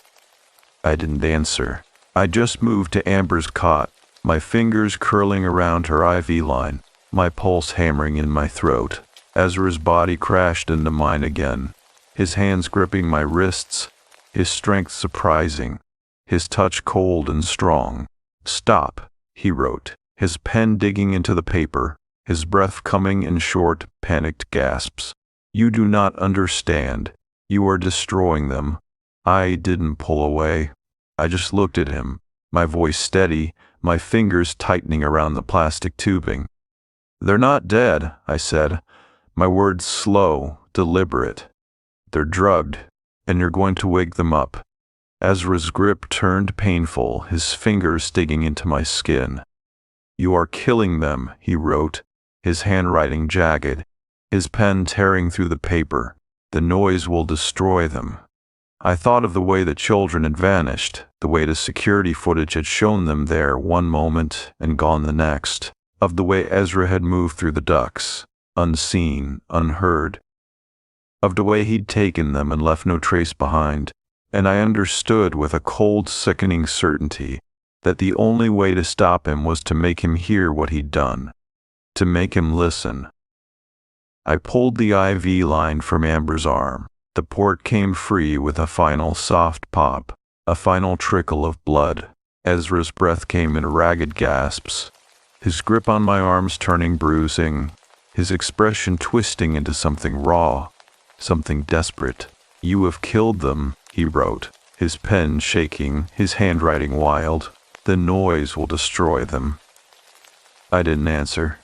I didn't answer. I just moved to Amber's cot, my fingers curling around her IV line, my pulse hammering in my throat. Ezra's body crashed into mine again, his hands gripping my wrists, his strength surprising, his touch cold and strong. "Stop," he wrote, his pen digging into the paper, his breath coming in short, panicked gasps. "You do not understand. You are destroying them." I didn't pull away. I just looked at him, my voice steady, my fingers tightening around the plastic tubing. "They're not dead," I said, my words slow, deliberate. "They're drugged, and you're going to wake them up." Ezra's grip turned painful, his fingers digging into my skin. "You are killing them," he wrote, his handwriting jagged, his pen tearing through the paper. "The noise will destroy them." I thought of the way the children had vanished, the way the security footage had shown them there one moment and gone the next, of the way Ezra had moved through the ducts, unseen, unheard, of the way he'd taken them and left no trace behind. And I understood with a cold, sickening certainty that the only way to stop him was to make him hear what he'd done, to make him listen. I pulled the IV line from Amber's arm. The port came free with a final soft pop, a final trickle of blood. Ezra's breath came in ragged gasps, his grip on my arms turning bruising, his expression twisting into something raw, something desperate. "You have killed them," he wrote, his pen shaking, his handwriting wild. "The noise will destroy them." I didn't answer.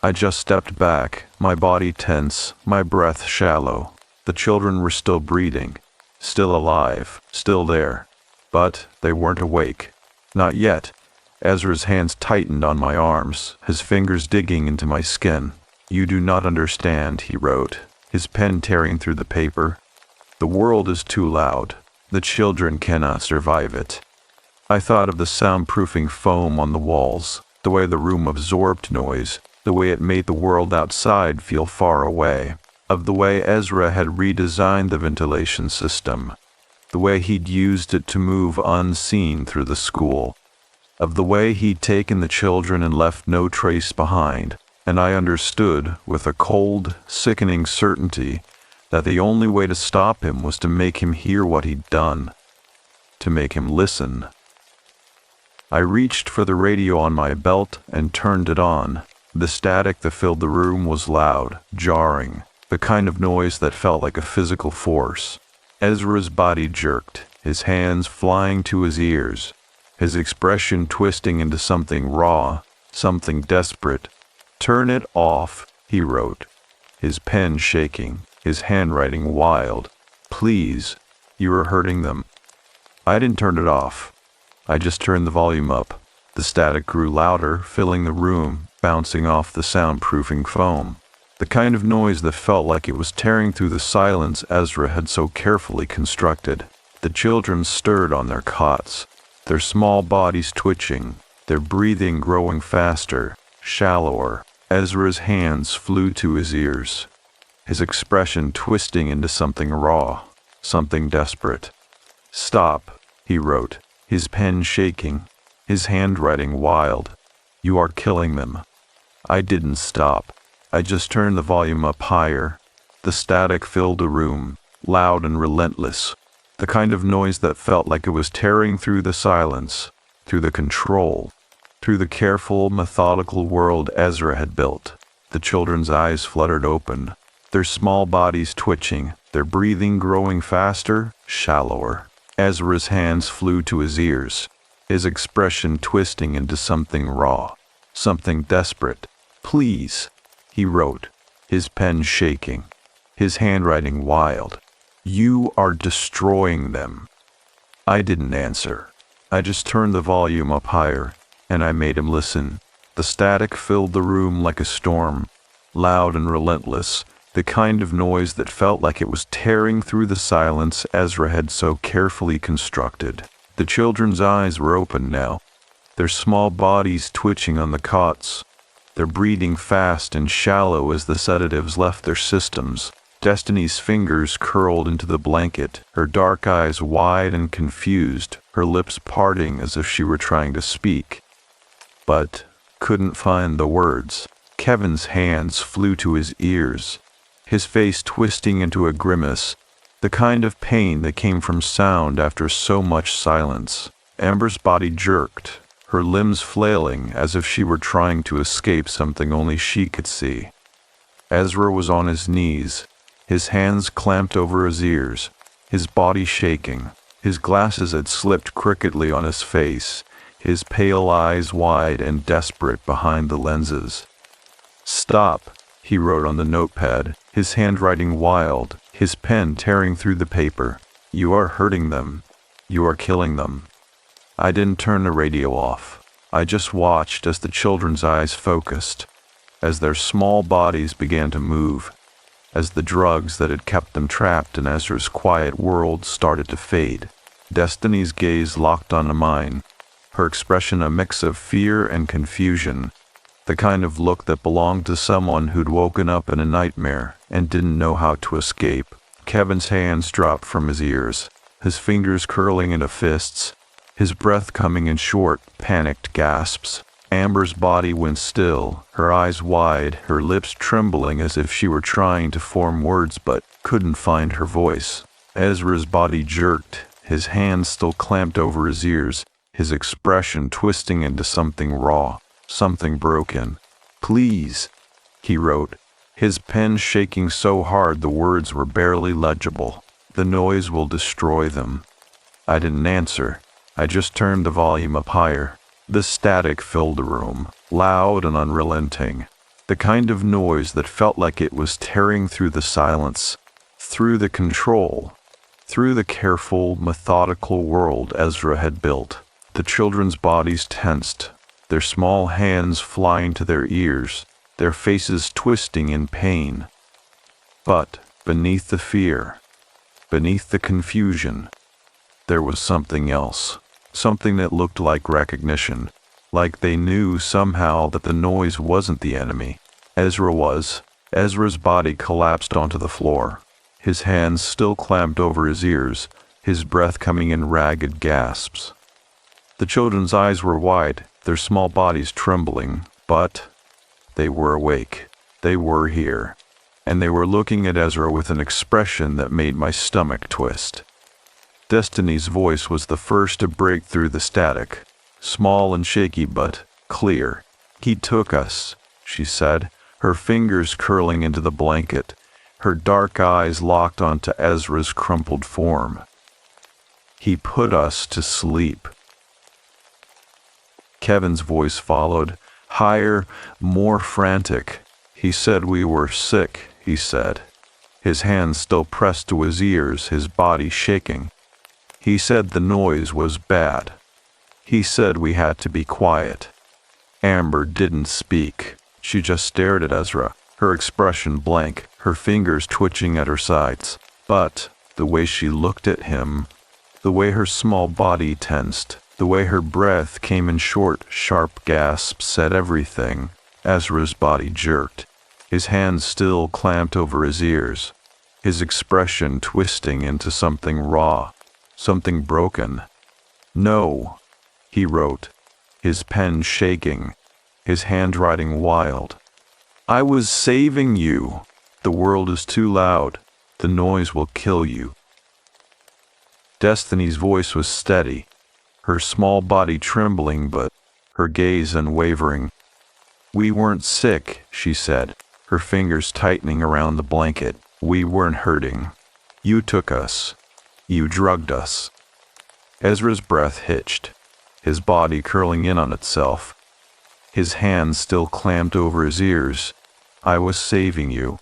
I just stepped back, my body tense, my breath shallow. The children were still breathing, still alive, still there. But they weren't awake. Not yet. Ezra's hands tightened on my arms, his fingers digging into my skin. "You do not understand," he wrote, his pen tearing through the paper. "The world is too loud. The children cannot survive it." I thought of the soundproofing foam on the walls, the way the room absorbed noise, the way it made the world outside feel far away, of the way Ezra had redesigned the ventilation system, the way he'd used it to move unseen through the school, of the way he'd taken the children and left no trace behind, and I understood, with a cold, sickening certainty, that the only way to stop him was to make him hear what he'd done, to make him listen. I reached for the radio on my belt and turned it on. The static that filled the room was loud, jarring, the kind of noise that felt like a physical force. Ezra's body jerked, his hands flying to his ears, his expression twisting into something raw, something desperate. "Turn it off," he wrote, his pen shaking, his handwriting wild. "Please, you are hurting them." I didn't turn it off. I just turned the volume up. The static grew louder, filling the room, bouncing off the soundproofing foam. The kind of noise that felt like it was tearing through the silence Ezra had so carefully constructed. The children stirred on their cots, their small bodies twitching, their breathing growing faster, shallower. Ezra's hands flew to his ears, his expression twisting into something raw, something desperate. "Stop," he wrote, his pen shaking, his handwriting wild. "You are killing them." I didn't stop. I just turned the volume up higher. The static filled the room, loud and relentless, the kind of noise that felt like it was tearing through the silence, through the control, through the careful, methodical world Ezra had built. The children's eyes fluttered open, their small bodies twitching, their breathing growing faster, shallower. Ezra's hands flew to his ears, his expression twisting into something raw, something desperate. "Please," he wrote, his pen shaking, his handwriting wild. "You are destroying them." I didn't answer. I just turned the volume up higher, and I made him listen. The static filled the room like a storm, loud and relentless, the kind of noise that felt like it was tearing through the silence Ezra had so carefully constructed. The children's eyes were open now, their small bodies twitching on the cots, their breathing fast and shallow as the sedatives left their systems. Destiny's fingers curled into the blanket, her dark eyes wide and confused, her lips parting as if she were trying to speak, but couldn't find the words. Kevin's hands flew to his ears, his face twisting into a grimace, the kind of pain that came from sound after so much silence. Amber's body jerked, her limbs flailing as if she were trying to escape something only she could see. Ezra was on his knees, his hands clamped over his ears, his body shaking. His glasses had slipped crookedly on his face, his pale eyes wide and desperate behind the lenses. "Stop," he wrote on the notepad, his handwriting wild, his pen tearing through the paper. "You are hurting them. You are killing them." I didn't turn the radio off. I just watched as the children's eyes focused, as their small bodies began to move, as the drugs that had kept them trapped in Ezra's quiet world started to fade. Destiny's gaze locked onto mine, her expression a mix of fear and confusion, the kind of look that belonged to someone who'd woken up in a nightmare and didn't know how to escape. Kevin's hands dropped from his ears, his fingers curling into fists, his breath coming in short, panicked gasps. Amber's body went still, her eyes wide, her lips trembling as if she were trying to form words but couldn't find her voice. Ezra's body jerked, his hands still clamped over his ears, his expression twisting into something raw, something broken. "Please," he wrote, his pen shaking so hard the words were barely legible. "The noise will destroy them." I didn't answer. I just turned the volume up higher. The static filled the room, loud and unrelenting, the kind of noise that felt like it was tearing through the silence, through the control, through the careful, methodical world Ezra had built. The children's bodies tensed, their small hands flying to their ears, their faces twisting in pain. But beneath the fear, beneath the confusion, there was something else, something that looked like recognition, like they knew somehow that the noise wasn't the enemy. Ezra was. Ezra's body collapsed onto the floor, his hands still clamped over his ears, his breath coming in ragged gasps. The children's eyes were wide, their small bodies trembling, but they were awake. They were here, and they were looking at Ezra with an expression that made my stomach twist. Destiny's voice was the first to break through the static, small and shaky but clear. "He took us," she said, her fingers curling into the blanket, her dark eyes locked onto Ezra's crumpled form. "He put us to sleep." Kevin's voice followed, higher, more frantic. "He said we were sick," he said, his hands still pressed to his ears, his body shaking. "He said the noise was bad. He said we had to be quiet." Amber didn't speak. She just stared at Ezra, her expression blank, her fingers twitching at her sides. But the way she looked at him, the way her small body tensed, the way her breath came in short, sharp gasps said everything. Ezra's body jerked, his hands still clamped over his ears, his expression twisting into something raw, something broken. "No," he wrote, his pen shaking, his handwriting wild. "I was saving you. The world is too loud. The noise will kill you." Destiny's voice was steady, her small body trembling but her gaze unwavering. "We weren't sick," she said, her fingers tightening around the blanket. "We weren't hurting. You took us. You drugged us." Ezra's breath hitched, his body curling in on itself, his hands still clamped over his ears. "I was saving you,"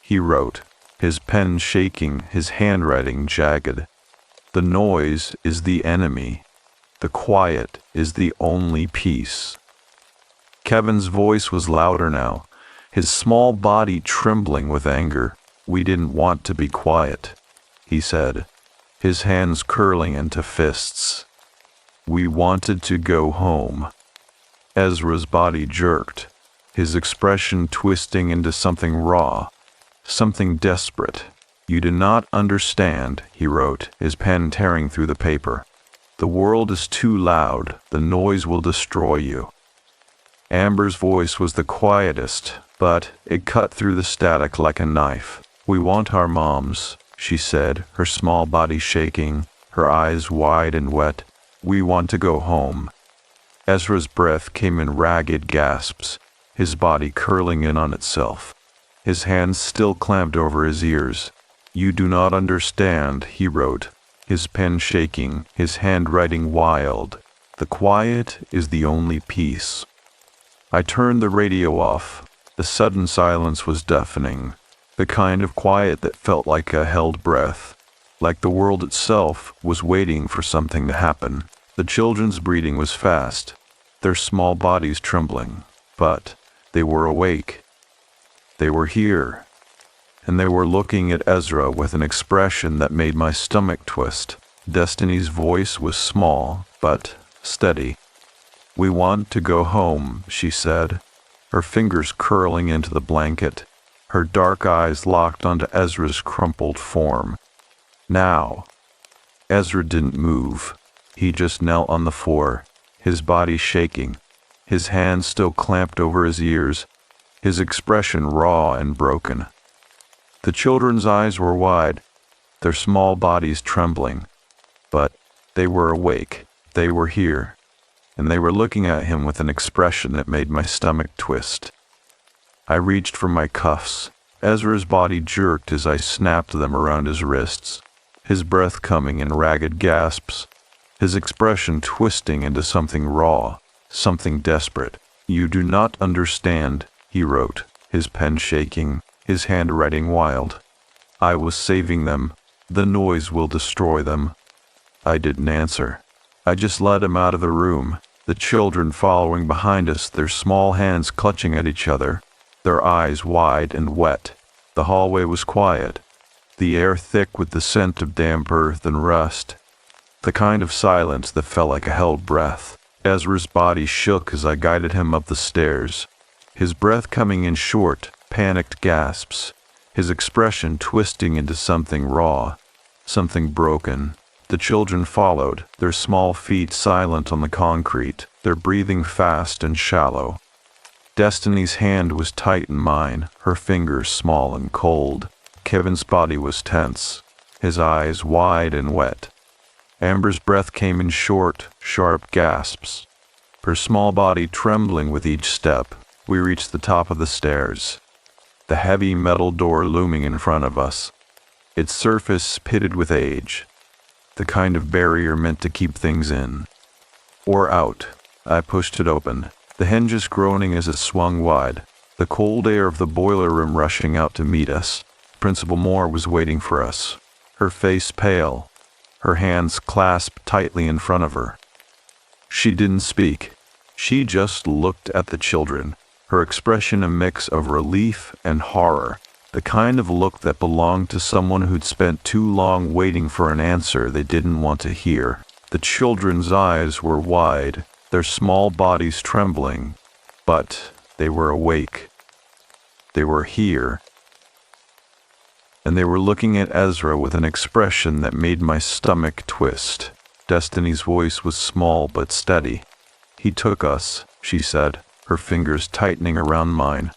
he wrote, his pen shaking, his handwriting jagged. "The noise is the enemy. The quiet is the only peace." Kevin's voice was louder now, his small body trembling with anger. "We didn't want to be quiet," he said, his hands curling into fists. "We wanted to go home." Ezra's body jerked, his expression twisting into something raw, something desperate. "You do not understand," he wrote, his pen tearing through the paper. "The world is too loud. The noise will destroy you." Amber's voice was the quietest, but it cut through the static like a knife. "We want our moms," she said, her small body shaking, her eyes wide and wet. "We want to go home." Ezra's breath came in ragged gasps, his body curling in on itself, his hands still clamped over his ears. "You do not understand," he wrote, his pen shaking, his handwriting wild. "The quiet is the only peace." I turned the radio off. The sudden silence was deafening, the kind of quiet that felt like a held breath, like the world itself was waiting for something to happen. The children's breathing was fast, their small bodies trembling, but they were awake. They were here, and they were looking at Ezra with an expression that made my stomach twist. Destiny's voice was small, but steady. "We want to go home," she said, her fingers curling into the blanket, her dark eyes locked onto Ezra's crumpled form. "Now." Ezra didn't move. He just knelt on the floor, his body shaking, his hands still clamped over his ears, his expression raw and broken. The children's eyes were wide, their small bodies trembling, but they were awake. They were here, and they were looking at him with an expression that made my stomach twist. I reached for my cuffs. Ezra's body jerked as I snapped them around his wrists, his breath coming in ragged gasps, his expression twisting into something raw, something desperate. "You do not understand," he wrote, his pen shaking, his handwriting wild. "I was saving them. The noise will destroy them. I didn't answer. I just led him out of the room, the children following behind us, their small hands clutching at each other, their eyes wide and wet. The hallway was quiet, the air thick with the scent of damp earth and rust, the kind of silence that felt like a held breath. Ezra's body shook as I guided him up the stairs, his breath coming in short, panicked gasps, his expression twisting into something raw, something broken. The children followed, their small feet silent on the concrete, their breathing fast and shallow. Destiny's hand was tight in mine, her fingers small and cold. Kevin's body was tense, his eyes wide and wet. Amber's breath came in short, sharp gasps, her small body trembling with each step. We reached the top of the stairs, the heavy metal door looming in front of us, its surface pitted with age, the kind of barrier meant to keep things in. Or out. I pushed it open, the hinges groaning as it swung wide, the cold air of the boiler room rushing out to meet us. Principal Moore was waiting for us, her face pale, her hands clasped tightly in front of her. She didn't speak. She just looked at the children, her expression a mix of relief and horror, the kind of look that belonged to someone who'd spent too long waiting for an answer they didn't want to hear. The children's eyes were wide, their small bodies trembling, but they were awake. They were here. And they were looking at Ezra with an expression that made my stomach twist. Destiny's voice was small but steady. "He took us," she said, her fingers tightening around mine.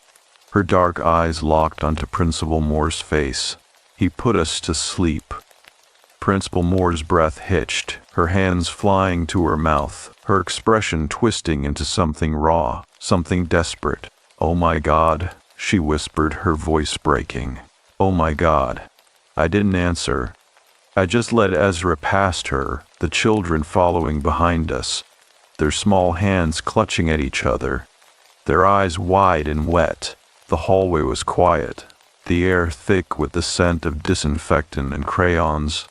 Her dark eyes locked onto Principal Moore's face. "He put us to sleep." Principal Moore's breath hitched, her hands flying to her mouth, her expression twisting into something raw, something desperate. "Oh my God," she whispered, her voice breaking. "Oh my God." I didn't answer. I just led Ezra past her, the children following behind us, their small hands clutching at each other, their eyes wide and wet. The hallway was quiet, the air thick with the scent of disinfectant and crayons,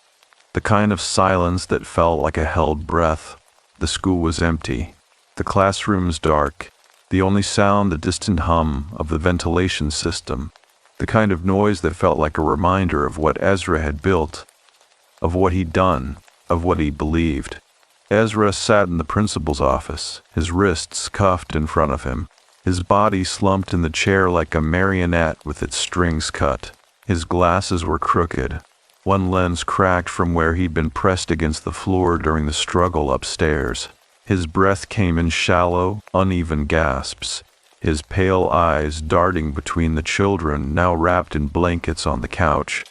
the kind of silence that felt like a held breath. The school was empty, the classrooms dark, the only sound the distant hum of the ventilation system, the kind of noise that felt like a reminder of what Ezra had built, of what he'd done, of what he believed. Ezra sat in the principal's office, his wrists cuffed in front of him, his body slumped in the chair like a marionette with its strings cut. His glasses were crooked, one lens cracked from where he'd been pressed against the floor during the struggle upstairs. His breath came in shallow, uneven gasps, his pale eyes darting between the children now wrapped in blankets on the couch,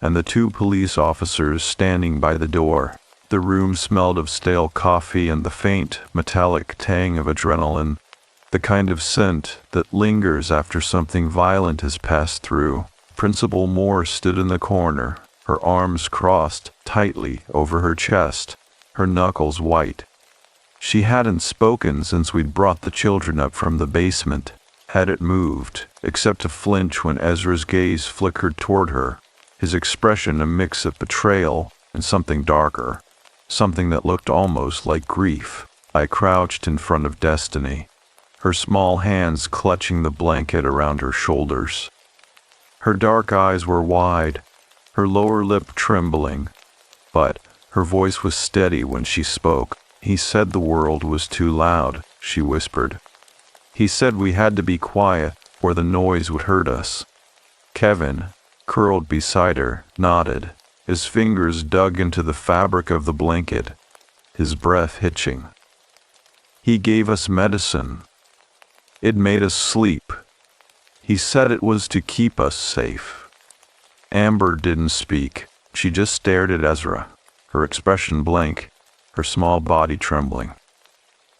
and the two police officers standing by the door. The room smelled of stale coffee and the faint, metallic tang of adrenaline, the kind of scent that lingers after something violent has passed through. Principal Moore stood in the corner, her arms crossed tightly over her chest, her knuckles white. She hadn't spoken since we'd brought the children up from the basement, hadn't moved, except to flinch when Ezra's gaze flickered toward her, his expression a mix of betrayal and something darker, something that looked almost like grief. I crouched in front of Destiny, her small hands clutching the blanket around her shoulders. Her dark eyes were wide, her lower lip trembling, but her voice was steady when she spoke. "He said the world was too loud," she whispered. "He said we had to be quiet or the noise would hurt us." Kevin, curled beside her, nodded, his fingers dug into the fabric of the blanket, his breath hitching. "He gave us medicine. It made us sleep. He said it was to keep us safe." Amber didn't speak. She just stared at Ezra, her expression blank, her small body trembling.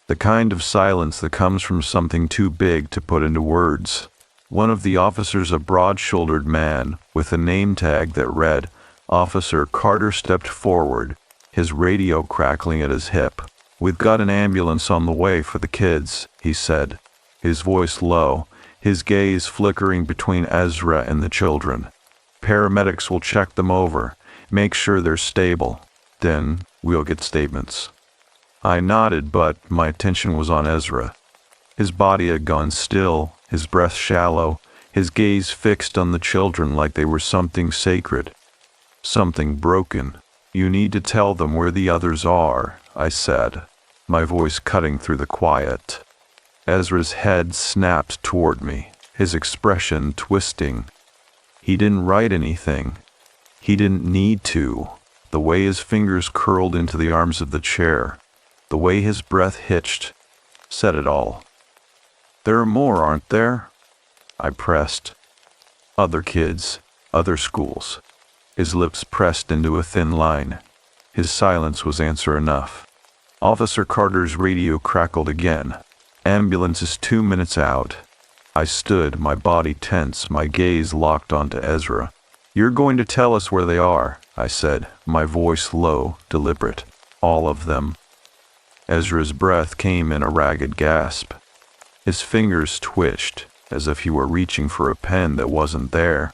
The kind of silence that comes from something too big to put into words. One of the officers, a broad-shouldered man with a name tag that read Officer Carter, stepped forward, his radio crackling at his hip. "We've got an ambulance on the way for the kids," he said, his voice low, his gaze flickering between Ezra and the children. "Paramedics will check them over, Make sure they're stable. Then we'll get statements. I nodded, but my attention was on Ezra. His body had gone still, his breath shallow, his gaze fixed on the children like they were something sacred, something broken. You need to tell them where the others are, I said, my voice cutting through the quiet. Ezra's head snapped toward me, his expression twisting. He didn't write anything. He didn't need to. The way his fingers curled into the arms of the chair, the way his breath hitched, said it all. There are more, aren't there? I pressed. Other kids, other schools. His lips pressed into a thin line. His silence was answer enough. Officer Carter's radio crackled again. Ambulance is 2 minutes out. I stood, my body tense, my gaze locked onto Ezra. You're going to tell us where they are, I said, my voice low, deliberate. All of them. Ezra's breath came in a ragged gasp. His fingers twitched, as if he were reaching for a pen that wasn't there.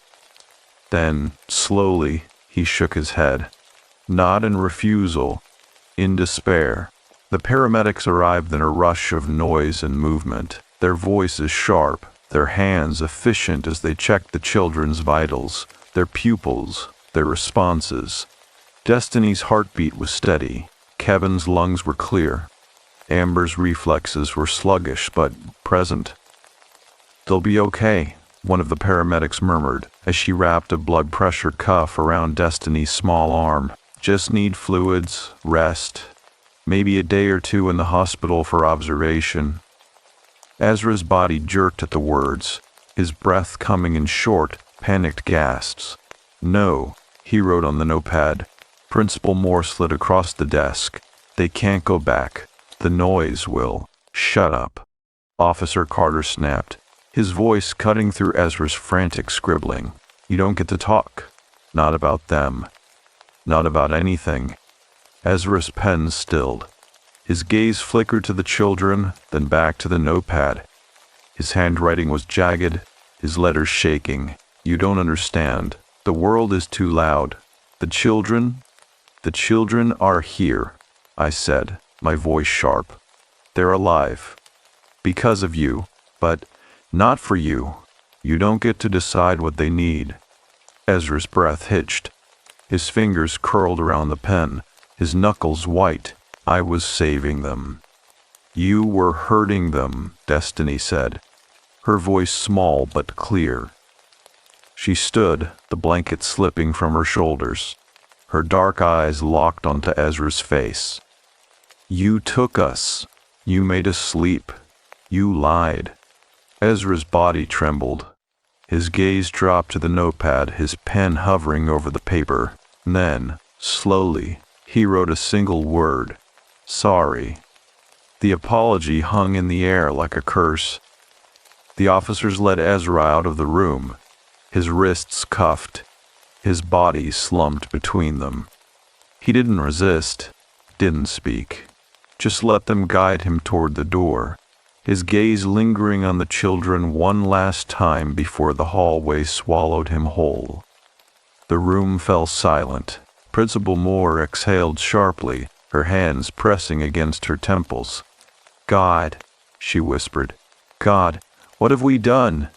Then, slowly, he shook his head. Not in refusal, in despair. The paramedics arrived in a rush of noise and movement, their voices sharp, their hands efficient as they checked the children's vitals, their pupils, their responses. Destiny's heartbeat was steady. Kevin's lungs were clear. Amber's reflexes were sluggish but present. They'll be okay, one of the paramedics murmured as she wrapped a blood pressure cuff around Destiny's small arm. Just need fluids, rest, maybe a day or two in the hospital for observation. Ezra's body jerked at the words, his breath coming in short, panicked gasps. No, he wrote on the notepad. Principal Moore slid across the desk. They can't go back. The noise will. Shut up. Officer Carter snapped, his voice cutting through Ezra's frantic scribbling. You don't get to talk. Not about them. Not about anything. Ezra's pen stilled. His gaze flickered to the children, then back to the notepad. His handwriting was jagged, his letters shaking. You don't understand. The world is too loud. The children are here, I said, my voice sharp. They're alive. Because of you, but not for you. You don't get to decide what they need. Ezra's breath hitched. His fingers curled around the pen, his knuckles white. I was saving them. You were hurting them, Destiny said, her voice small but clear. She stood, the blanket slipping from her shoulders, her dark eyes locked onto Ezra's face. You took us. You made us sleep. You lied. Ezra's body trembled. His gaze dropped to the notepad, his pen hovering over the paper. Then, slowly, he wrote a single word. Sorry. The apology hung in the air like a curse. The officers led Ezra out of the room, his wrists cuffed, his body slumped between them. He didn't resist, didn't speak. Just let them guide him toward the door, his gaze lingering on the children one last time before the hallway swallowed him whole. The room fell silent. Principal Moore exhaled sharply, her hands pressing against her temples. God, she whispered. God, what have we done?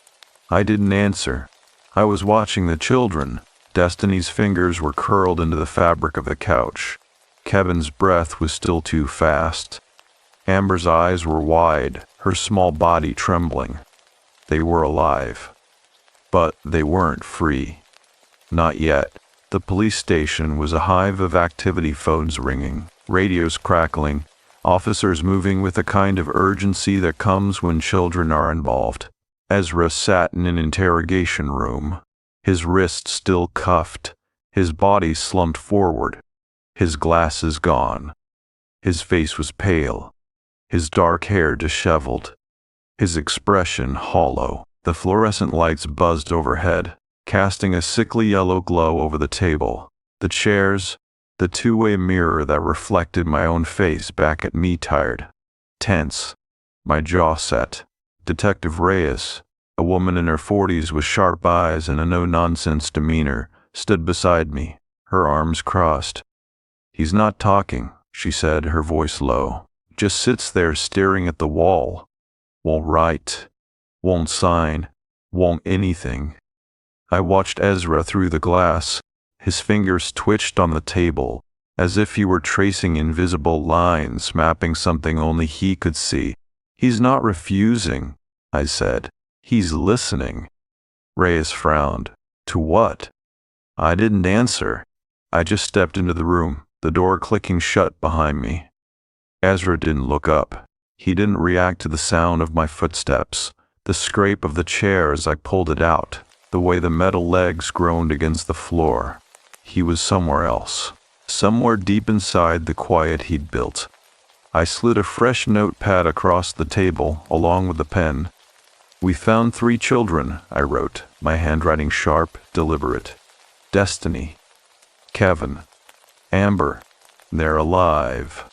I didn't answer. I was watching the children. Destiny's fingers were curled into the fabric of the couch. Kevin's breath was still too fast. Amber's eyes were wide, her small body trembling. They were alive. But they weren't free. Not yet. The police station was a hive of activity, phones ringing, radios crackling, officers moving with a kind of urgency that comes when children are involved. Ezra sat in an interrogation room, his wrists still cuffed, his body slumped forward, his glasses gone. His face was pale, his dark hair disheveled, his expression hollow. The fluorescent lights buzzed overhead, casting a sickly yellow glow over the table, the chairs, the two-way mirror that reflected my own face back at me, tired, tense, my jaw set. Detective Reyes, a woman in her 40s with sharp eyes and a no-nonsense demeanor, stood beside me. her arms crossed. "He's not talking," she said, her voice low. "Just sits there staring at the wall. Won't write, won't sign, won't anything." I watched Ezra through the glass. His fingers twitched on the table, as if he were tracing invisible lines, mapping something only he could see. "He's not refusing," I said. "He's listening." Reyes frowned. "To what?" I didn't answer. I just stepped into the room, the door clicking shut behind me. Ezra didn't look up. He didn't react to the sound of my footsteps, the scrape of the chair as I pulled it out, the way the metal legs groaned against the floor. He was somewhere else, somewhere deep inside the quiet he'd built. I slid a fresh notepad across the table, along with the pen. "We found 3 children," I wrote, my handwriting sharp, deliberate. "Destiny, Kevin, Amber. They're alive.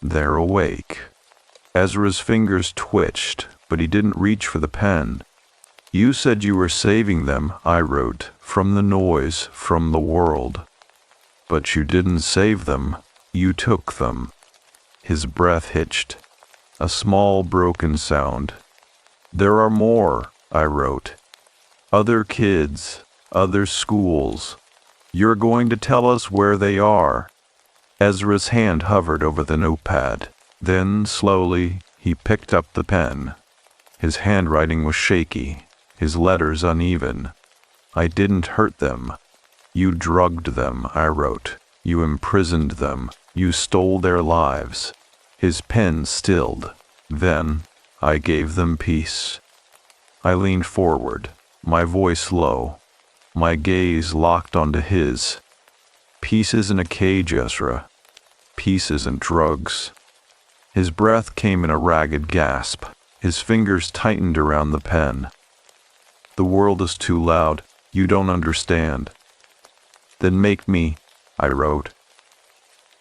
They're awake." Ezra's fingers twitched, but he didn't reach for the pen. "You said you were saving them," I wrote, "from the noise, from the world. But you didn't save them. You took them." His breath hitched. A small, broken sound. "There are more," I wrote. "Other kids, other schools. You're going to tell us where they are." Ezra's hand hovered over the notepad. Then, slowly, he picked up the pen. His handwriting was shaky, his letters uneven. "I didn't hurt them. You drugged them," I wrote. "You imprisoned them. You stole their lives." His pen stilled. "Then I gave them peace." I leaned forward, my voice low, my gaze locked onto his. "Peace isn't a cage, Ezra. Peace isn't drugs." His breath came in a ragged gasp. His fingers tightened around the pen. "The world is too loud. You don't understand." "Then make me," I wrote.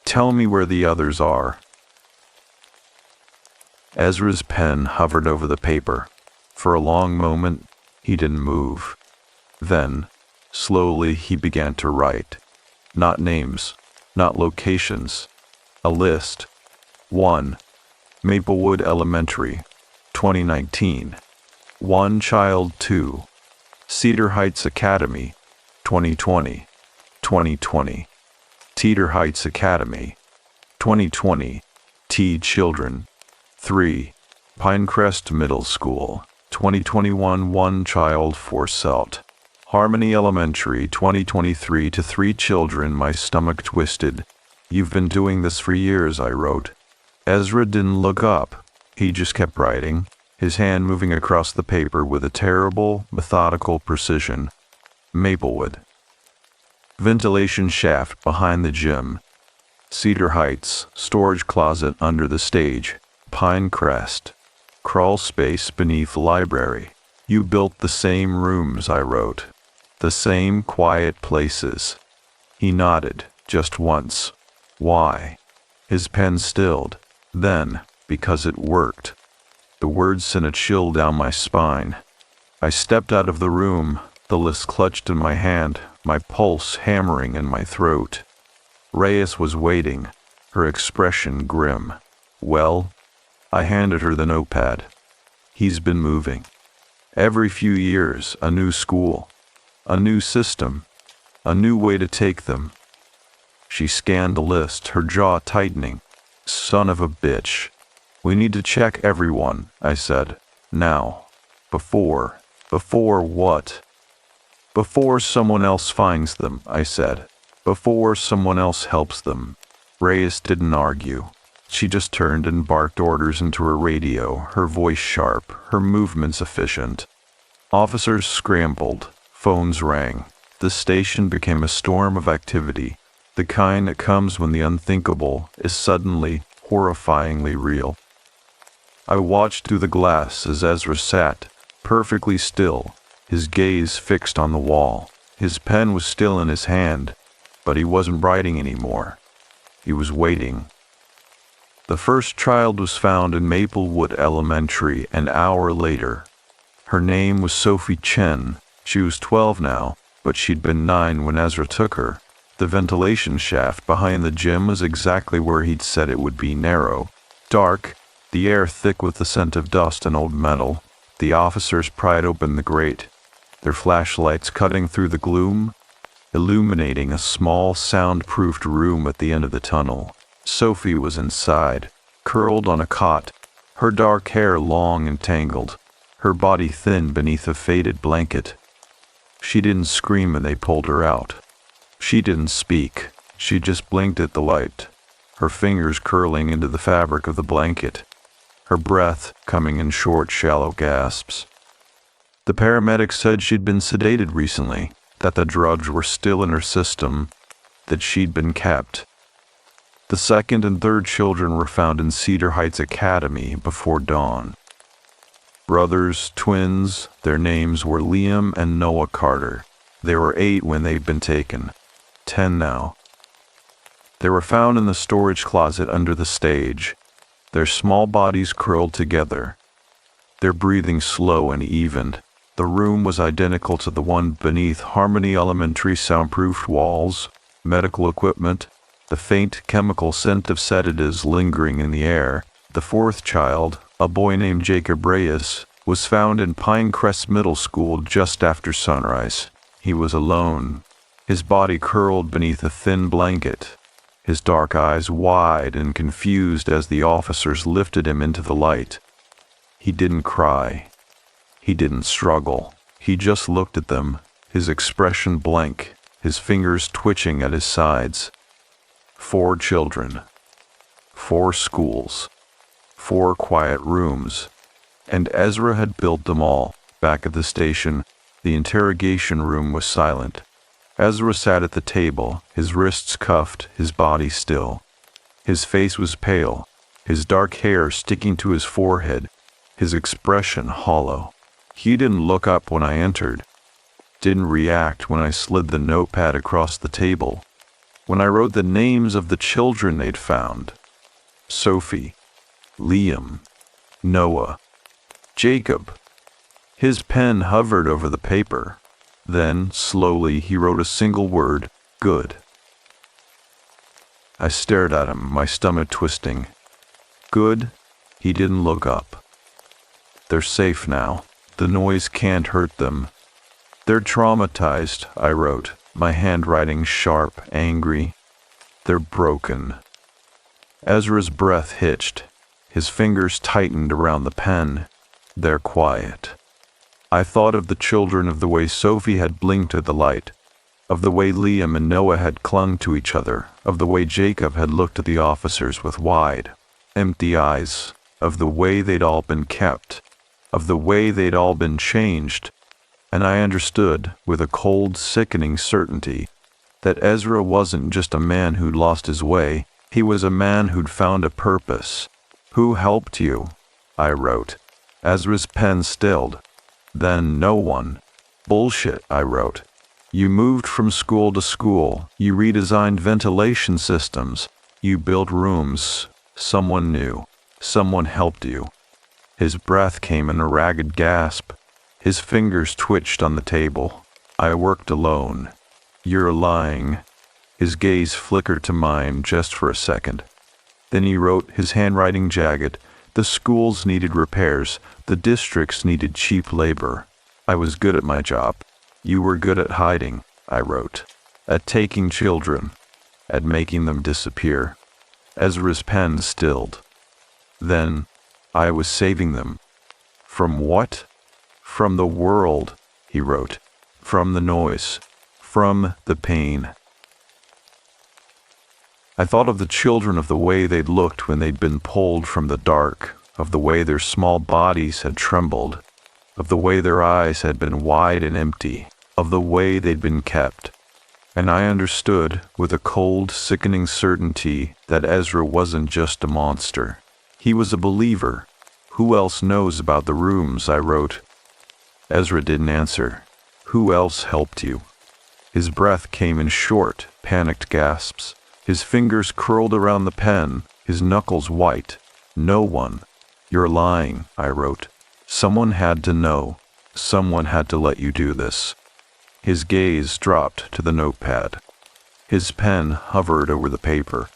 "Tell me where the others are." Ezra's pen hovered over the paper. For a long moment, he didn't move. Then, slowly, he began to write. Not names, not locations. A list. 1. Maplewood Elementary, 2019. 1 Child 2. Cedar Heights Academy, 2020. 2020. Cedar Heights Academy, 2020. T. Children. 3. Pinecrest Middle School, 2021. 1 Child 4 Celt. Harmony Elementary, 2023 to 3 children. My stomach twisted. "You've been doing this for years," I wrote. Ezra didn't look up. He just kept writing, his hand moving across the paper with a terrible, methodical precision. Maplewood. Ventilation shaft behind the gym. Cedar Heights, storage closet under the stage. Pinecrest. Crawl space beneath library. "You built the same rooms," I wrote. "The same quiet places." He nodded, just once. "Why?" His pen stilled. Then, because it worked. The words sent a chill down my spine. I stepped out of the room, the list clutched in my hand, my pulse hammering in my throat. Reyes was waiting, her expression grim. "Well?" I handed her the notepad. "He's been moving. Every few years, a new school, a new system, a new way to take them." She scanned the list, her jaw tightening. "Son of a bitch. We need to check everyone," I said. "Now. Before what?" "Before someone else finds them," I said. "Before someone else helps them." Reyes didn't argue. She just turned and barked orders into her radio, her voice sharp, her movements efficient. Officers scrambled. Phones rang. The station became a storm of activity, the kind that comes when the unthinkable is suddenly, horrifyingly real. I watched through the glass as Ezra sat, perfectly still, his gaze fixed on the wall. His pen was still in his hand, but he wasn't writing anymore. He was waiting. The first child was found in Maplewood Elementary an hour later. Her name was Sophie Chen. She was 12 now, but she'd been 9 when Ezra took her. The ventilation shaft behind the gym was exactly where he'd said it would be, narrow, dark, the air thick with the scent of dust and old metal. The officers pried open the grate, their flashlights cutting through the gloom, illuminating a small soundproofed room at the end of the tunnel. Sophie was inside, curled on a cot, her dark hair long and tangled, her body thin beneath a faded blanket. She didn't scream when they pulled her out. She didn't speak. She just blinked at the light, her fingers curling into the fabric of the blanket, her breath coming in short, shallow gasps. The paramedics said she'd been sedated recently, that the drugs were still in her system, that she'd been kept. The second and third children were found in Cedar Heights Academy before dawn. Brothers, twins, their names were Liam and Noah Carter. They were 8 when they'd been taken, 10 now. They were found in the storage closet under the stage, their small bodies curled together, their breathing slow and even. The room was identical to the one beneath Harmony Elementary, soundproofed walls, medical equipment, the faint chemical scent of sedatives lingering in the air. The fourth child, a boy named Jacob Reyes, was found in Pinecrest Middle School just after sunrise. He was alone, his body curled beneath a thin blanket, his dark eyes wide and confused as the officers lifted him into the light. He didn't cry. He didn't struggle. He just looked at them, his expression blank, his fingers twitching at his sides. 4 children, 4 schools, 4 quiet rooms, and Ezra had built them all. Back at the station, the interrogation room was silent. Ezra sat at the table, his wrists cuffed, his body still. His face was pale, his dark hair sticking to his forehead, his expression hollow. He didn't look up when I entered, didn't react when I slid the notepad across the table, when I wrote the names of the children they'd found. Sophie, Liam, Noah, Jacob. His pen hovered over the paper. Then, slowly, he wrote a single word, good. I stared at him, my stomach twisting. Good? He didn't look up. They're safe now. The noise can't hurt them. They're traumatized, I wrote, my handwriting sharp, angry. They're broken. Ezra's breath hitched. His fingers tightened around the pen. They're quiet. I thought of the children, of the way Sophie had blinked at the light, of the way Liam and Noah had clung to each other, of the way Jacob had looked at the officers with wide, empty eyes, of the way they'd all been kept, of the way they'd all been changed, and I understood, with a cold, sickening certainty, that Ezra wasn't just a man who'd lost his way, he was a man who'd found a purpose. Who helped you? I wrote. Ezra's pen stilled. Then no one. Bullshit, I wrote. You moved from school to school, you redesigned ventilation systems, you built rooms. Someone knew. Someone helped you. His breath came in a ragged gasp. His fingers twitched on the table. I worked alone. You're lying. His gaze flickered to mine just for a second. Then he wrote, his handwriting jagged. The schools needed repairs. The districts needed cheap labor. I was good at my job. You were good at hiding, I wrote. At taking children. At making them disappear. Ezra's pen stilled. Then, I was saving them. From what? From the world, he wrote. From the noise. From the pain. I thought of the children, of the way they'd looked when they'd been pulled from the dark, of the way their small bodies had trembled, of the way their eyes had been wide and empty, of the way they'd been kept. And I understood, with a cold, sickening certainty, that Ezra wasn't just a monster. He was a believer. Who else knows about the rooms? I wrote. Ezra didn't answer. Who else helped you? His breath came in short, panicked gasps. His fingers curled around the pen, his knuckles white. No one. You're lying, I wrote. Someone had to know. Someone had to let you do this. His gaze dropped to the notepad. His pen hovered over the paper.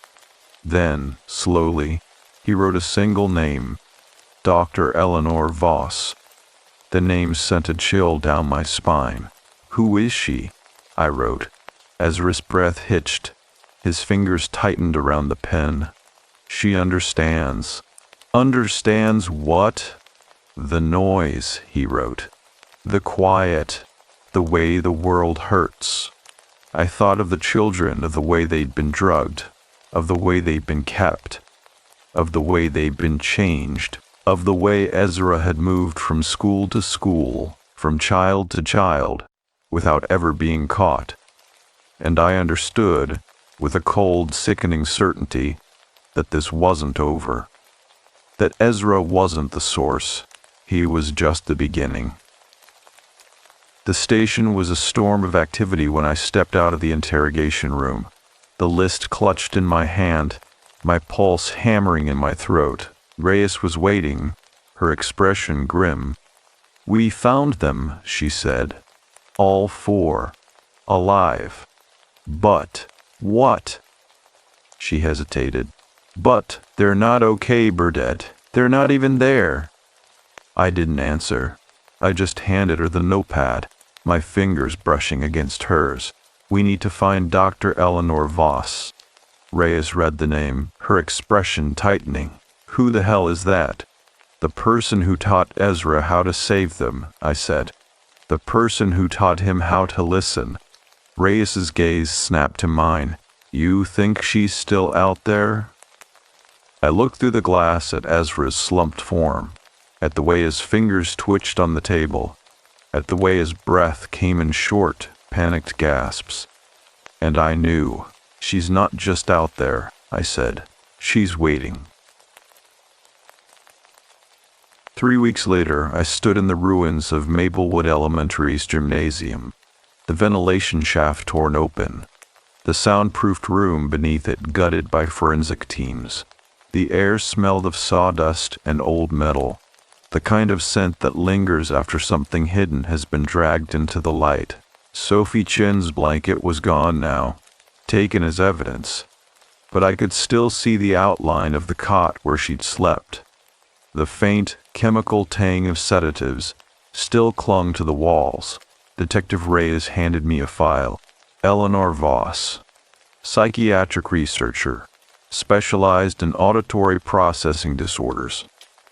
Then, slowly, he wrote a single name, Dr. Eleanor Voss. The name sent a chill down my spine. "Who is she?" I wrote. Ezra's breath hitched. His fingers tightened around the pen. "She understands." "Understands what?" "The noise," he wrote. "The quiet. The way the world hurts." I thought of the children, of the way they'd been drugged, of the way they'd been kept, of the way they'd been changed, of the way Ezra had moved from school to school, from child to child, without ever being caught. And I understood, with a cold, sickening certainty, that this wasn't over. That Ezra wasn't the source. He was just the beginning. The station was a storm of activity when I stepped out of the interrogation room, the list clutched in my hand, my pulse hammering in my throat. Reyes was waiting, her expression grim. "We found them," she said. "All four. Alive. But what?" She hesitated. "But they're not okay, Burdett. They're not even there." I didn't answer. I just handed her the notepad, my fingers brushing against hers. "We need to find Dr. Eleanor Voss." Reyes read the name, her expression tightening. "Who the hell is that?" "The person who taught Ezra how to save them," I said. "The person who taught him how to listen." Reyes's gaze snapped to mine. "You think she's still out there?" I looked through the glass at Ezra's slumped form, at the way his fingers twitched on the table, at the way his breath came in short, panicked gasps. And I knew. "She's not just out there," I said. "She's waiting." 3 weeks later, I stood in the ruins of Maplewood Elementary's gymnasium, the ventilation shaft torn open, the soundproofed room beneath it gutted by forensic teams. The air smelled of sawdust and old metal, the kind of scent that lingers after something hidden has been dragged into the light. Sophie Chin's blanket was gone now, taken as evidence, but I could still see the outline of the cot where she'd slept. The faint, chemical tang of sedatives still clung to the walls. Detective Reyes handed me a file. Eleanor Voss, psychiatric researcher, specialized in auditory processing disorders.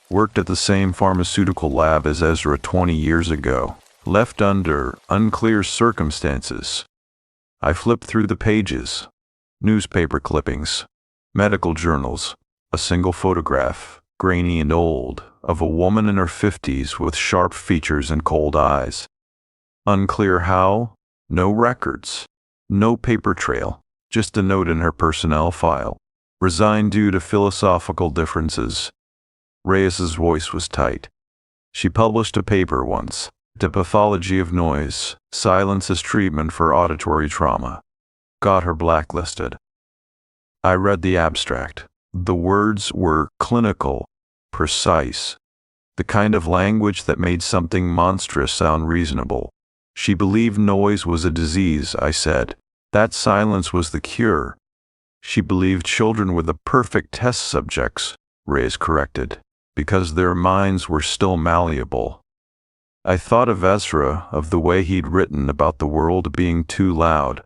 Worked at the same pharmaceutical lab as Ezra 20 years ago. Left under unclear circumstances. I flipped through the pages. Newspaper clippings, medical journals, a single photograph, grainy and old, of a woman in her 50s with sharp features and cold eyes. Unclear how? No records. No paper trail. Just a note in her personnel file. Resigned due to philosophical differences. Reyes's voice was tight. She published a paper once. The Pathology of Noise, Silence as Treatment for Auditory Trauma. Got her blacklisted. I read the abstract. The words were clinical, precise, the kind of language that made something monstrous sound reasonable. She believed noise was a disease, I said. That silence was the cure. She believed children were the perfect test subjects, Reyes corrected, because their minds were still malleable. I thought of Ezra, of the way he'd written about the world being too loud,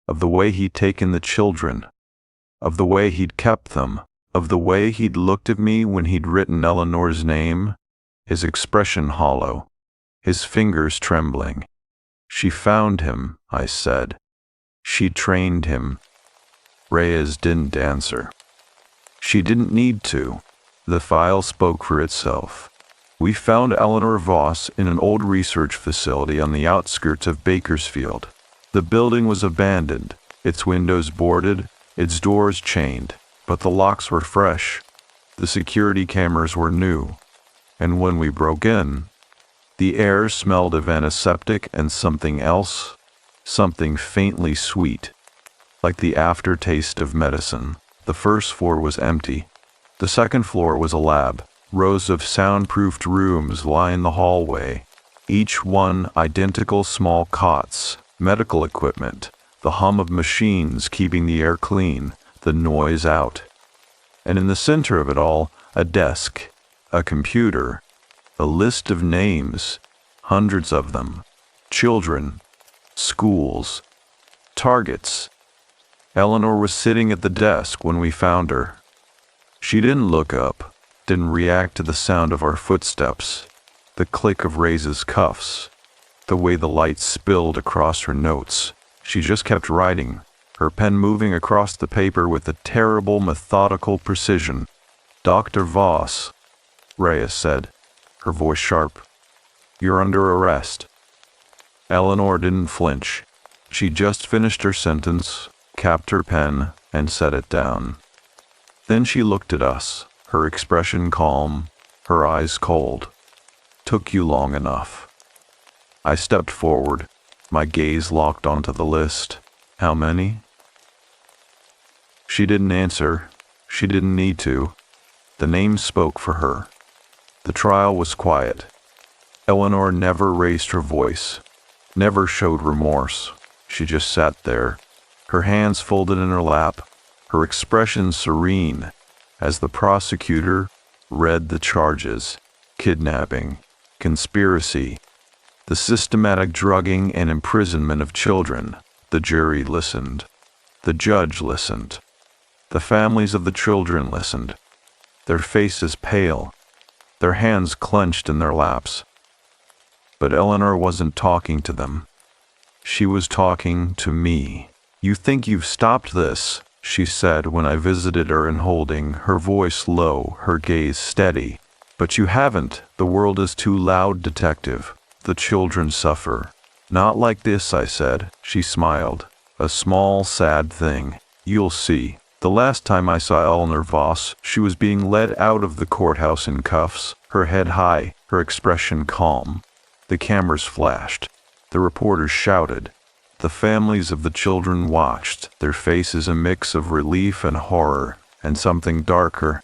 of the way he'd taken the children, of the way he'd kept them, of the way he'd looked at me when he'd written Eleanor's name, his expression hollow, his fingers trembling. She found him, I said. She trained him. Reyes didn't answer. She didn't need to. The file spoke for itself. We found Eleanor Voss in an old research facility on the outskirts of Bakersfield. The building was abandoned, its windows boarded, its doors chained, but the locks were fresh. The security cameras were new. And when we broke in, the air smelled of antiseptic and something else, something faintly sweet, like the aftertaste of medicine. The first floor was empty. The second floor was a lab. Rows of soundproofed rooms line the hallway, each one identical small cots, medical equipment, the hum of machines keeping the air clean, the noise out. And in the center of it all, a desk, a computer, a list of names, hundreds of them, children, schools, targets. Eleanor was sitting at the desk when we found her. She didn't look up, didn't react to the sound of our footsteps, the click of Ray's cuffs, the way the light spilled across her notes. She just kept writing, her pen moving across the paper with a terrible, methodical precision. "Dr. Voss," Reyes said, her voice sharp, "you're under arrest." Eleanor didn't flinch. She just finished her sentence, capped her pen, and set it down. Then she looked at us, her expression calm, her eyes cold. "Took you long enough." I stepped forward, my gaze locked onto the list. "How many?" She didn't answer. She didn't need to. The names spoke for her. The trial was quiet. Eleanor never raised her voice, never showed remorse. She just sat there, her hands folded in her lap, her expression serene, as the prosecutor read the charges: kidnapping, conspiracy, the systematic drugging and imprisonment of children. The jury listened. The judge listened. The families of the children listened, their faces pale, their hands clenched in their laps. But Eleanor wasn't talking to them. She was talking to me. "You think you've stopped this," she said when I visited her in holding, her voice low, her gaze steady. "But you haven't. The world is too loud, detective. The children suffer." "Not like this," I said. She smiled. "A small, sad thing. You'll see." The last time I saw Eleanor Voss, she was being led out of the courthouse in cuffs, her head high, her expression calm. The cameras flashed. The reporters shouted. The families of the children watched, their faces a mix of relief and horror, and something darker,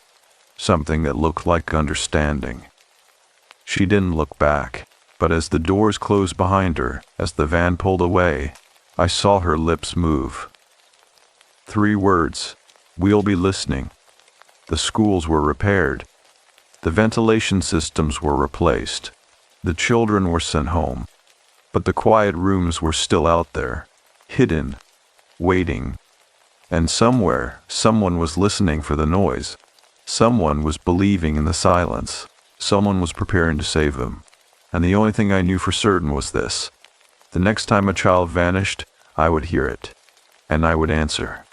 something that looked like understanding. She didn't look back, but as the doors closed behind her, as the van pulled away, I saw her lips move. 3 words. "We'll be listening." The schools were repaired. The ventilation systems were replaced. The children were sent home. But the quiet rooms were still out there, hidden, waiting. And somewhere, someone was listening for the noise. Someone was believing in the silence. Someone was preparing to save them. And the only thing I knew for certain was this: the next time a child vanished, I would hear it, and I would answer.